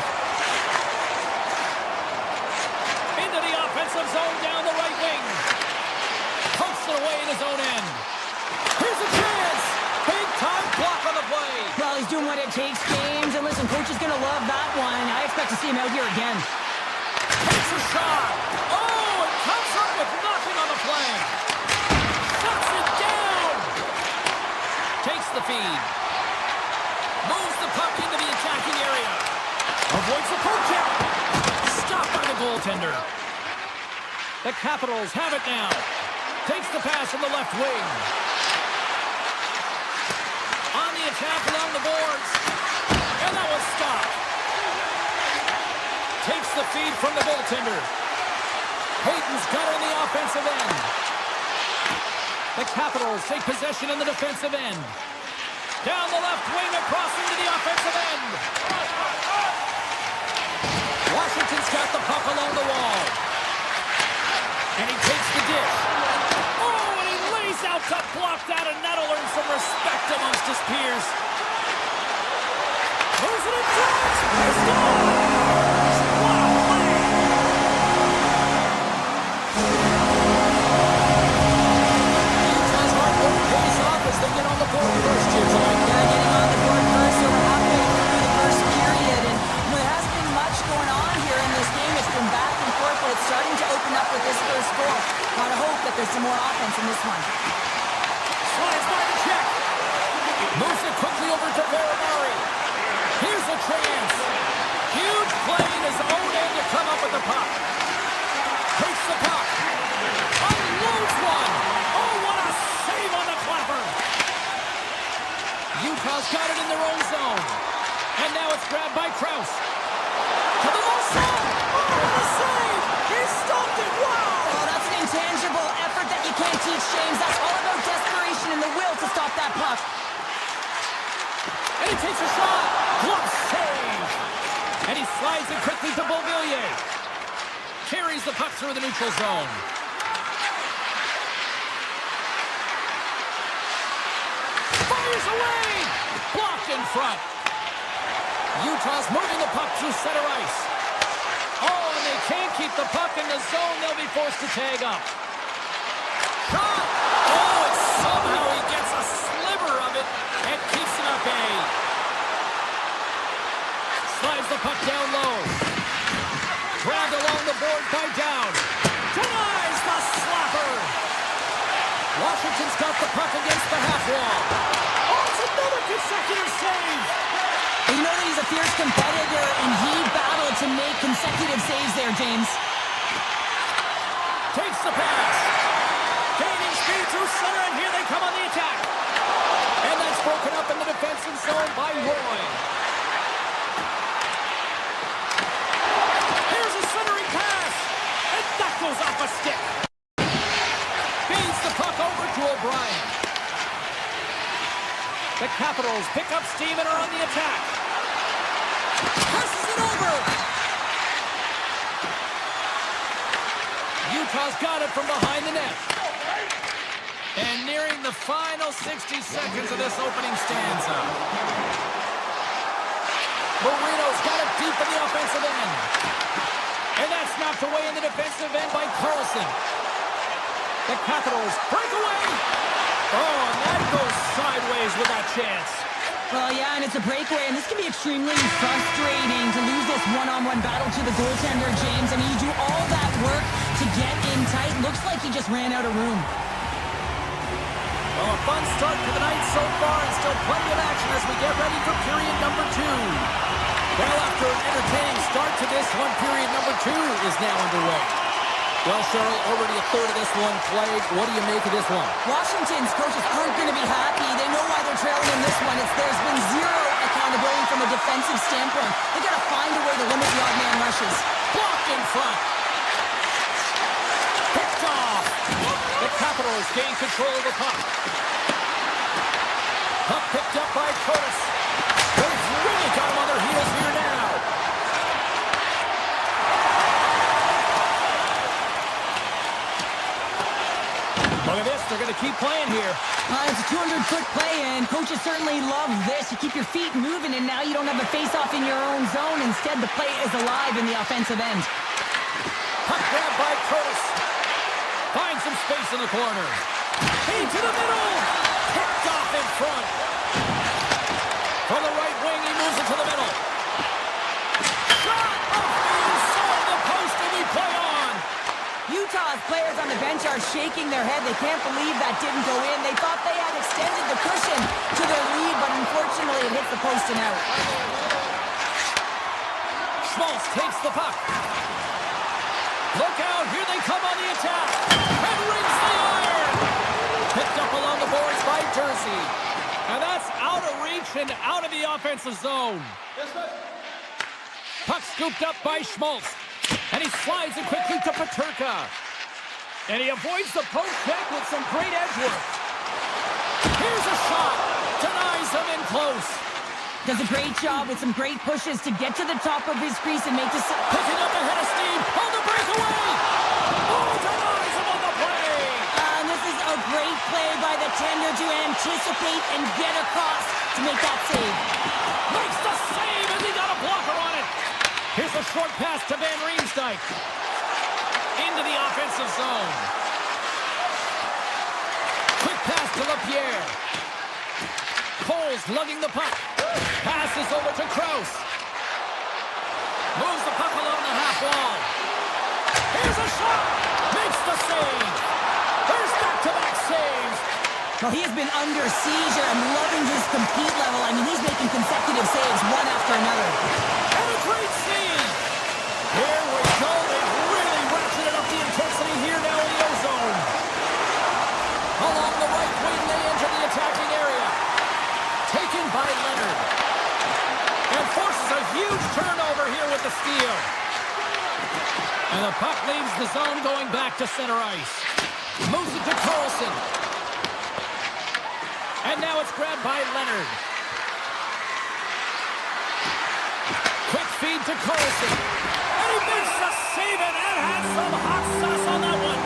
Into the offensive zone down the right wing. Pokes it away in his own end. Here's a chance. Big time block on the play. Well, he's doing what it takes, James. And listen, coach is going to love that one. I expect to see him out here again. Takes a shot. Oh, it comes up with nothing on the play. Shuts it down. Takes the feed. Moves the puck into the attacking area. Avoids the poke check. Stopped by the goaltender. The Capitals have it now. Takes the pass from the left wing. On the attack along the boards. And that was stopped. Takes the feed from the goaltender. Hayden's got her on the offensive end. The Capitals take possession in the defensive end. Down the left wing, across into the offensive end. Washington's got the puck along the wall. And he takes the dish. Oh, and he lays out to block that, and that'll earn some respect amongst his peers. Moves it in front. He scores! What a play! Utah's hard work pays off as they get on the board first here tonight. Yeah, getting on the board first, so we're halfway through the first period. And there hasn't been much going on here in this game. It's been back and forth, but it's starting to open up with this first goal. Gotta hope that there's some more offense in this one. Slides by the check. Moves it quickly over to Varamari. Here's a chance. Huge play in his own end to come up with the puck. Takes the puck. Unloads one. Oh, what a save on the clapper. Utah's got it in their own zone. And now it's grabbed by Krause. To the low side. Oh, the save. He stopped it. Wow. Oh, that's an intangible effort that you can't teach, James. That's all about desperation and the will to stop that puck. And he takes a shot. Glove save. And he slides it quickly to Beauvillier. Carries the puck through the neutral zone. Fires away. Blocked in front. Utah's moving the puck through center ice. Oh, and they can't keep the puck in the zone. They'll be forced to tag up. Shot. Oh, and somehow he gets a sliver of it and keeps it at bay. Slides the puck down low. Grabbed along the board by Down. Denies the slapper. Washington's got the puck against the half wall. Oh, it's another consecutive save. You know that he's a fierce competitor, and he battled to make consecutive saves there, James. Takes the pass. Gaining speed through center, and here they come on the attack. And that's broken up in the defensive zone by Roy. Here's a centering pass. And that goes off a stick. Feeds the puck over to O'Brien. The Capitals pick up steam and are on the attack. Passes it over. Utah's got it from behind the net. And nearing the final 60 seconds of this opening stanza. Marino's got it deep in the offensive end. And that's knocked away in the defensive end by Carlson. The Capitals break away. Oh, and that goes sideways with that chance. Well, yeah, and it's a breakaway, and this can be extremely frustrating to lose this one-on-one battle to the goaltender, James. I mean, you do all that work to get in tight. Looks like he just ran out of room. Well, a fun start to the night so far, and still plenty of action as we get ready for period number 2. Well, after an entertaining start to this one, period number 2 is now underway. Well, Cheryl, already a third of this one played. What do you make of this one? Washington's coaches aren't going to be happy. They know why they're trailing in this one. There's been zero accountability from a defensive standpoint. They got to find a way to limit the odd man rushes. Blocked in front. Picked off. The Capitals gain control of the puck. Puck picked up by Curtis. They've really got him on their heels here now. Look at this. They're going to keep playing here. It's a 200-foot play, and coaches certainly love this. You keep your feet moving, and now you don't have a face-off in your own zone. Instead, the play is alive in the offensive end. Puck grab by Curtis. Finds some space in the corner. Into the middle. Picked off in front. From the right wing, he moves it to the middle. Shot off the inside the post, and we play on. Utah's players on the bench are shaking their head. They can't believe that didn't go in. They thought they had extended the cushion to their lead, but unfortunately it hits the post and out. Schmaltz takes the puck. Look out, here they come on the attack. And rings the iron. Picked up along the boards by Jersey. And that's out of reach and out of the offensive zone. Puck scooped up by Schmaltz. And he slides it quickly to Peterka. And he avoids the post check with some great edge work. Here's a shot. Denies him in close. Does a great job with some great pushes to get to the top of his crease and make this... Picking up ahead of steam on the breakaway. Oh, denies him on the play. And this is a great play by the tender to anticipate and get across to make that save. Makes the save, and he got a blocker on it. Here's a short pass to Van Riemsdyk. Into the offensive zone. Quick pass to LaPierre. Cole's lugging the puck. Passes over to Krause. Moves the puck along the half wall. Here's a shot. Makes the save. There's back-to-back saves. Well, he has been under siege, and I'm loving his compete level. I mean, he's making consecutive saves one after another. And a great save. Here we go. They've really ratcheted up the intensity here now in the O-zone. Along the right wing, they enter the attacking area. Taken by Leonard. And forces a huge turnover here with the steal. And the puck leaves the zone going back to center ice. Moves it to Carlson. And now it's grabbed by Leonard. Quick feed to Carlson. And he makes the save, and that had some hot sauce on that one.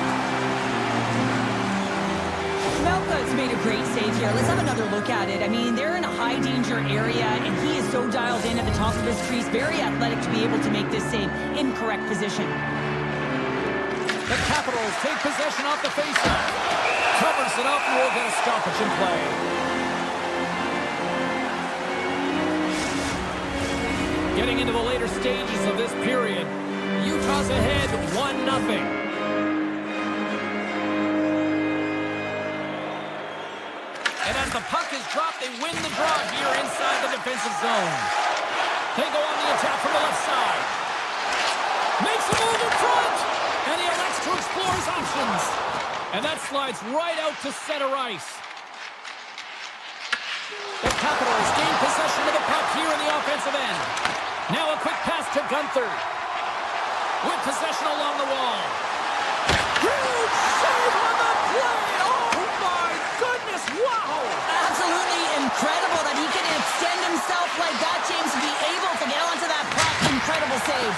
Melka's made a great save here. Let's have another look at it. I mean, they're in a high-danger area, and he is so dialed in at the top of his crease. Very athletic to be able to make this save in correct position. The Capitals take possession off the faceoff. Covers it up, and we'll get a stoppage in play. Getting into the later stages of this period, Utah's ahead 1-0. And as the puck is dropped, they win the draw here inside the defensive zone. They go on the attack from the left side. Makes a move in front, and he elects to explore his options. And that slides right out to center ice. The Capitals gain possession of the puck here in the offensive end. Now a quick pass to Gunther. With possession along the wall. Huge save on the play! Oh my goodness, wow! Absolutely incredible that he can extend himself like that, James, to be able to get onto that puck. Incredible save.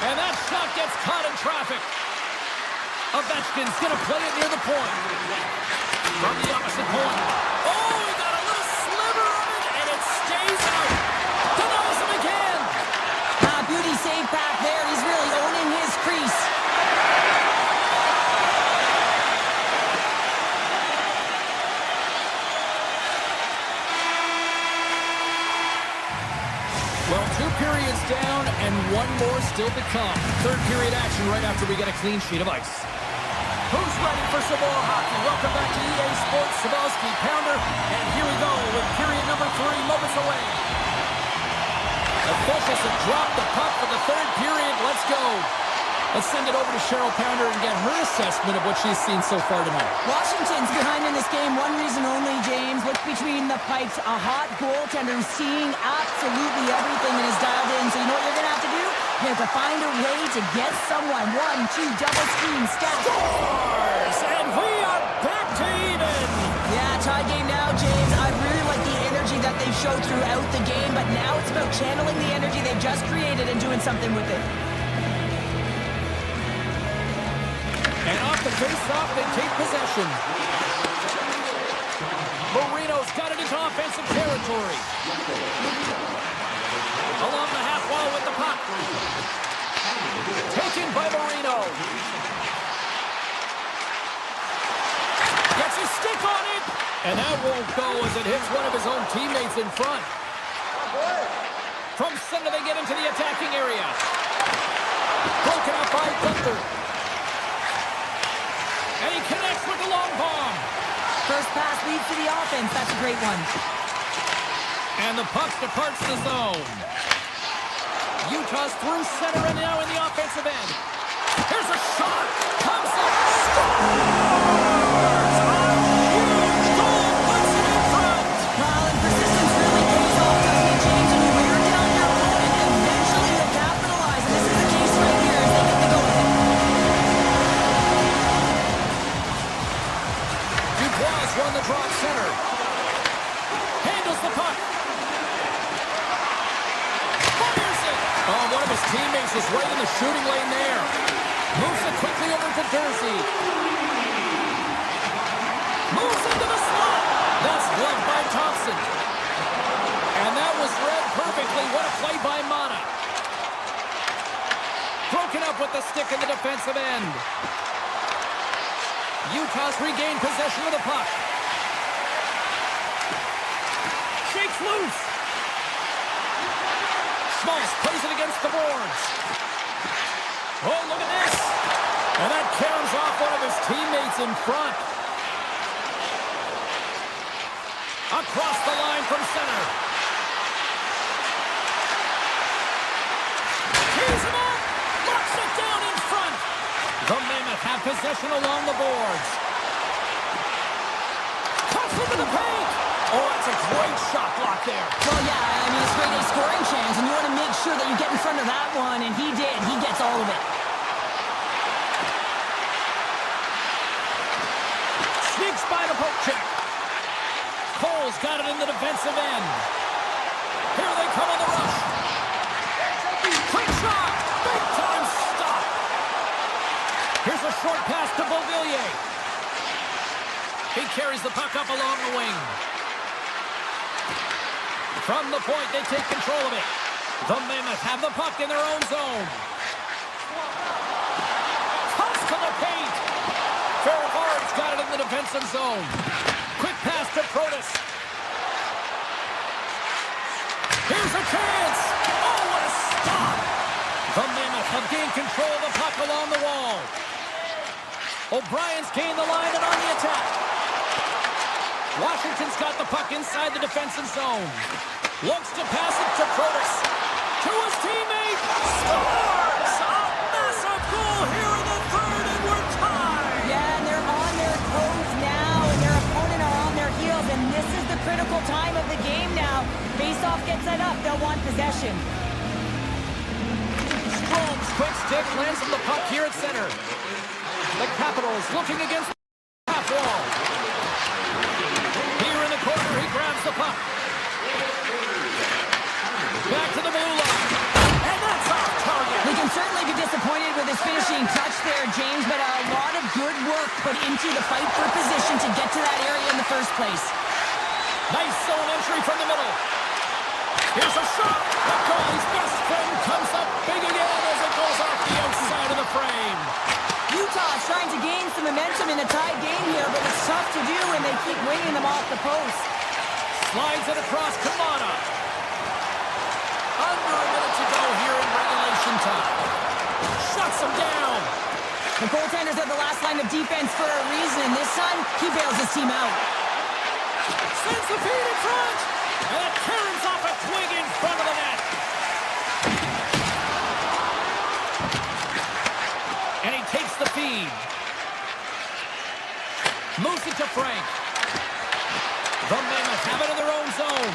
And that shot gets caught in traffic. Ovechkin's going to play it near the point. From the opposite point. Oh, he got a little sliver of it, and it stays out. Denies him again. Beauty save back there. He's really owning his crease. Well, 2 periods down and 1 more still to come. Third period action right after we get a clean sheet of ice. Who's ready for some more hockey? Welcome back to EA Sports, Sabalski Pounder, and here we go with period number 3 moments away. Officials have dropped the puck for the third period. Let's go. Let's send it over to Cheryl Pounder and get her assessment of what she's seen so far tonight. Washington's behind in this game. One reason only, James. Look between the pipes. A hot goaltender who's seeing absolutely everything and is dialed in. So you know what you're going to have to do? You have to find a way to get someone. 1, 2, double screen, stack. Scores! And we are back to even! Yeah, tie game now, James. I really like the energy that they've showed throughout the game, but now it's about channeling the energy they've just created and doing something with it. And off the face-off, they take possession. Marino's got it into offensive territory. Along the half wall with the puck. Taken by Marino. Gets his stick on it. And that won't go as it hits one of his own teammates in front. From center, they get into the attacking area. Broken up by Gunther. And he connects with the long bomb. First pass leads to the offense. That's a great one. And the puck departs the zone. Utah's through center and now in the offensive end. Here's a shot. Comes up. Scores! A huge goal puts it in front. Well, and persistence really pays off, doesn't it, James? When you wear down your opponent, eventually you'll capitalize. And this is the case right here as they get the go-ahead. Dubois won the draw at center. Handles the puck. Fires it. Oh, one of his teammates is right in the shooting lane there. Moves it quickly over to Jersey. Moves into the slot. That's gloved by Thompson. And that was read perfectly. What a play by Mata. Broken up with the stick in the defensive end. Utah's regained possession of the puck. Shakes loose. Schmaltz plays it against the boards. Oh, look at this. And that caroms off one of his teammates in front. Across the line from center. Tees him up. Locks it down in front. The Mammoth have possession along the boards. Cuts into the paint. Oh, that's a great shot block there. Well, yeah, I mean, it's great a scoring chance, and you want to make sure that you get in front of that one, and he did. He gets all of it. Sneaks by the poke check. Cole's got it in the defensive end. Here they come on the rush. Quick shot. Big time stop. Here's a short pass to Beauvillier. He carries the puck up along the wing. From the point, they take control of it. The Mammoth have the puck in their own zone. Toss to the paint. Farragard's got it in the defensive zone. Quick pass to Protas. Here's a chance. Oh, what a stop. The Mammoth have gained control of the puck along the wall. O'Brien's gained the line and on the attack. Washington's got the puck inside the defensive zone. Looks to pass it to Protas. To his teammate. Scores! A massive goal here in the third, and we're tied. Yeah, and they're on their toes now, and their opponent are on their heels, and this is the critical time of the game now. Face-off gets set up. They'll want possession. Strome's quick stick lands on the puck here at center. The Capitals looking against the half wall. Here in the corner, he grabs the puck. Back to the blue line. And that's off target. We can certainly be disappointed with his finishing touch there, James, but a lot of good work put into the fight for position to get to that area in the first place. Nice zone entry from the middle. Here's a shot. The goalie's best friend comes up big again as it goes off the outside of the frame. Utah's trying to gain some momentum in a tied game here, but it's tough to do, and they keep winning them off the post. Slides it across to Mata. Under a minute to go here in regulation time. Shuts him down. The goaltenders are the last line of defense for a reason, and this time, he bails his team out. Sends the feed in front. And it caroms off a twig in front of the net. Moves it to Frank. The Mammoth have it in their own zone.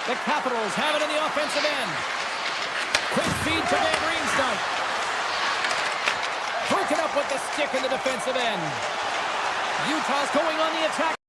The Capitals have it in the offensive end. Quick feed to Van Riemsdyk. Broken up with the stick in the defensive end. Utah's going on the attack.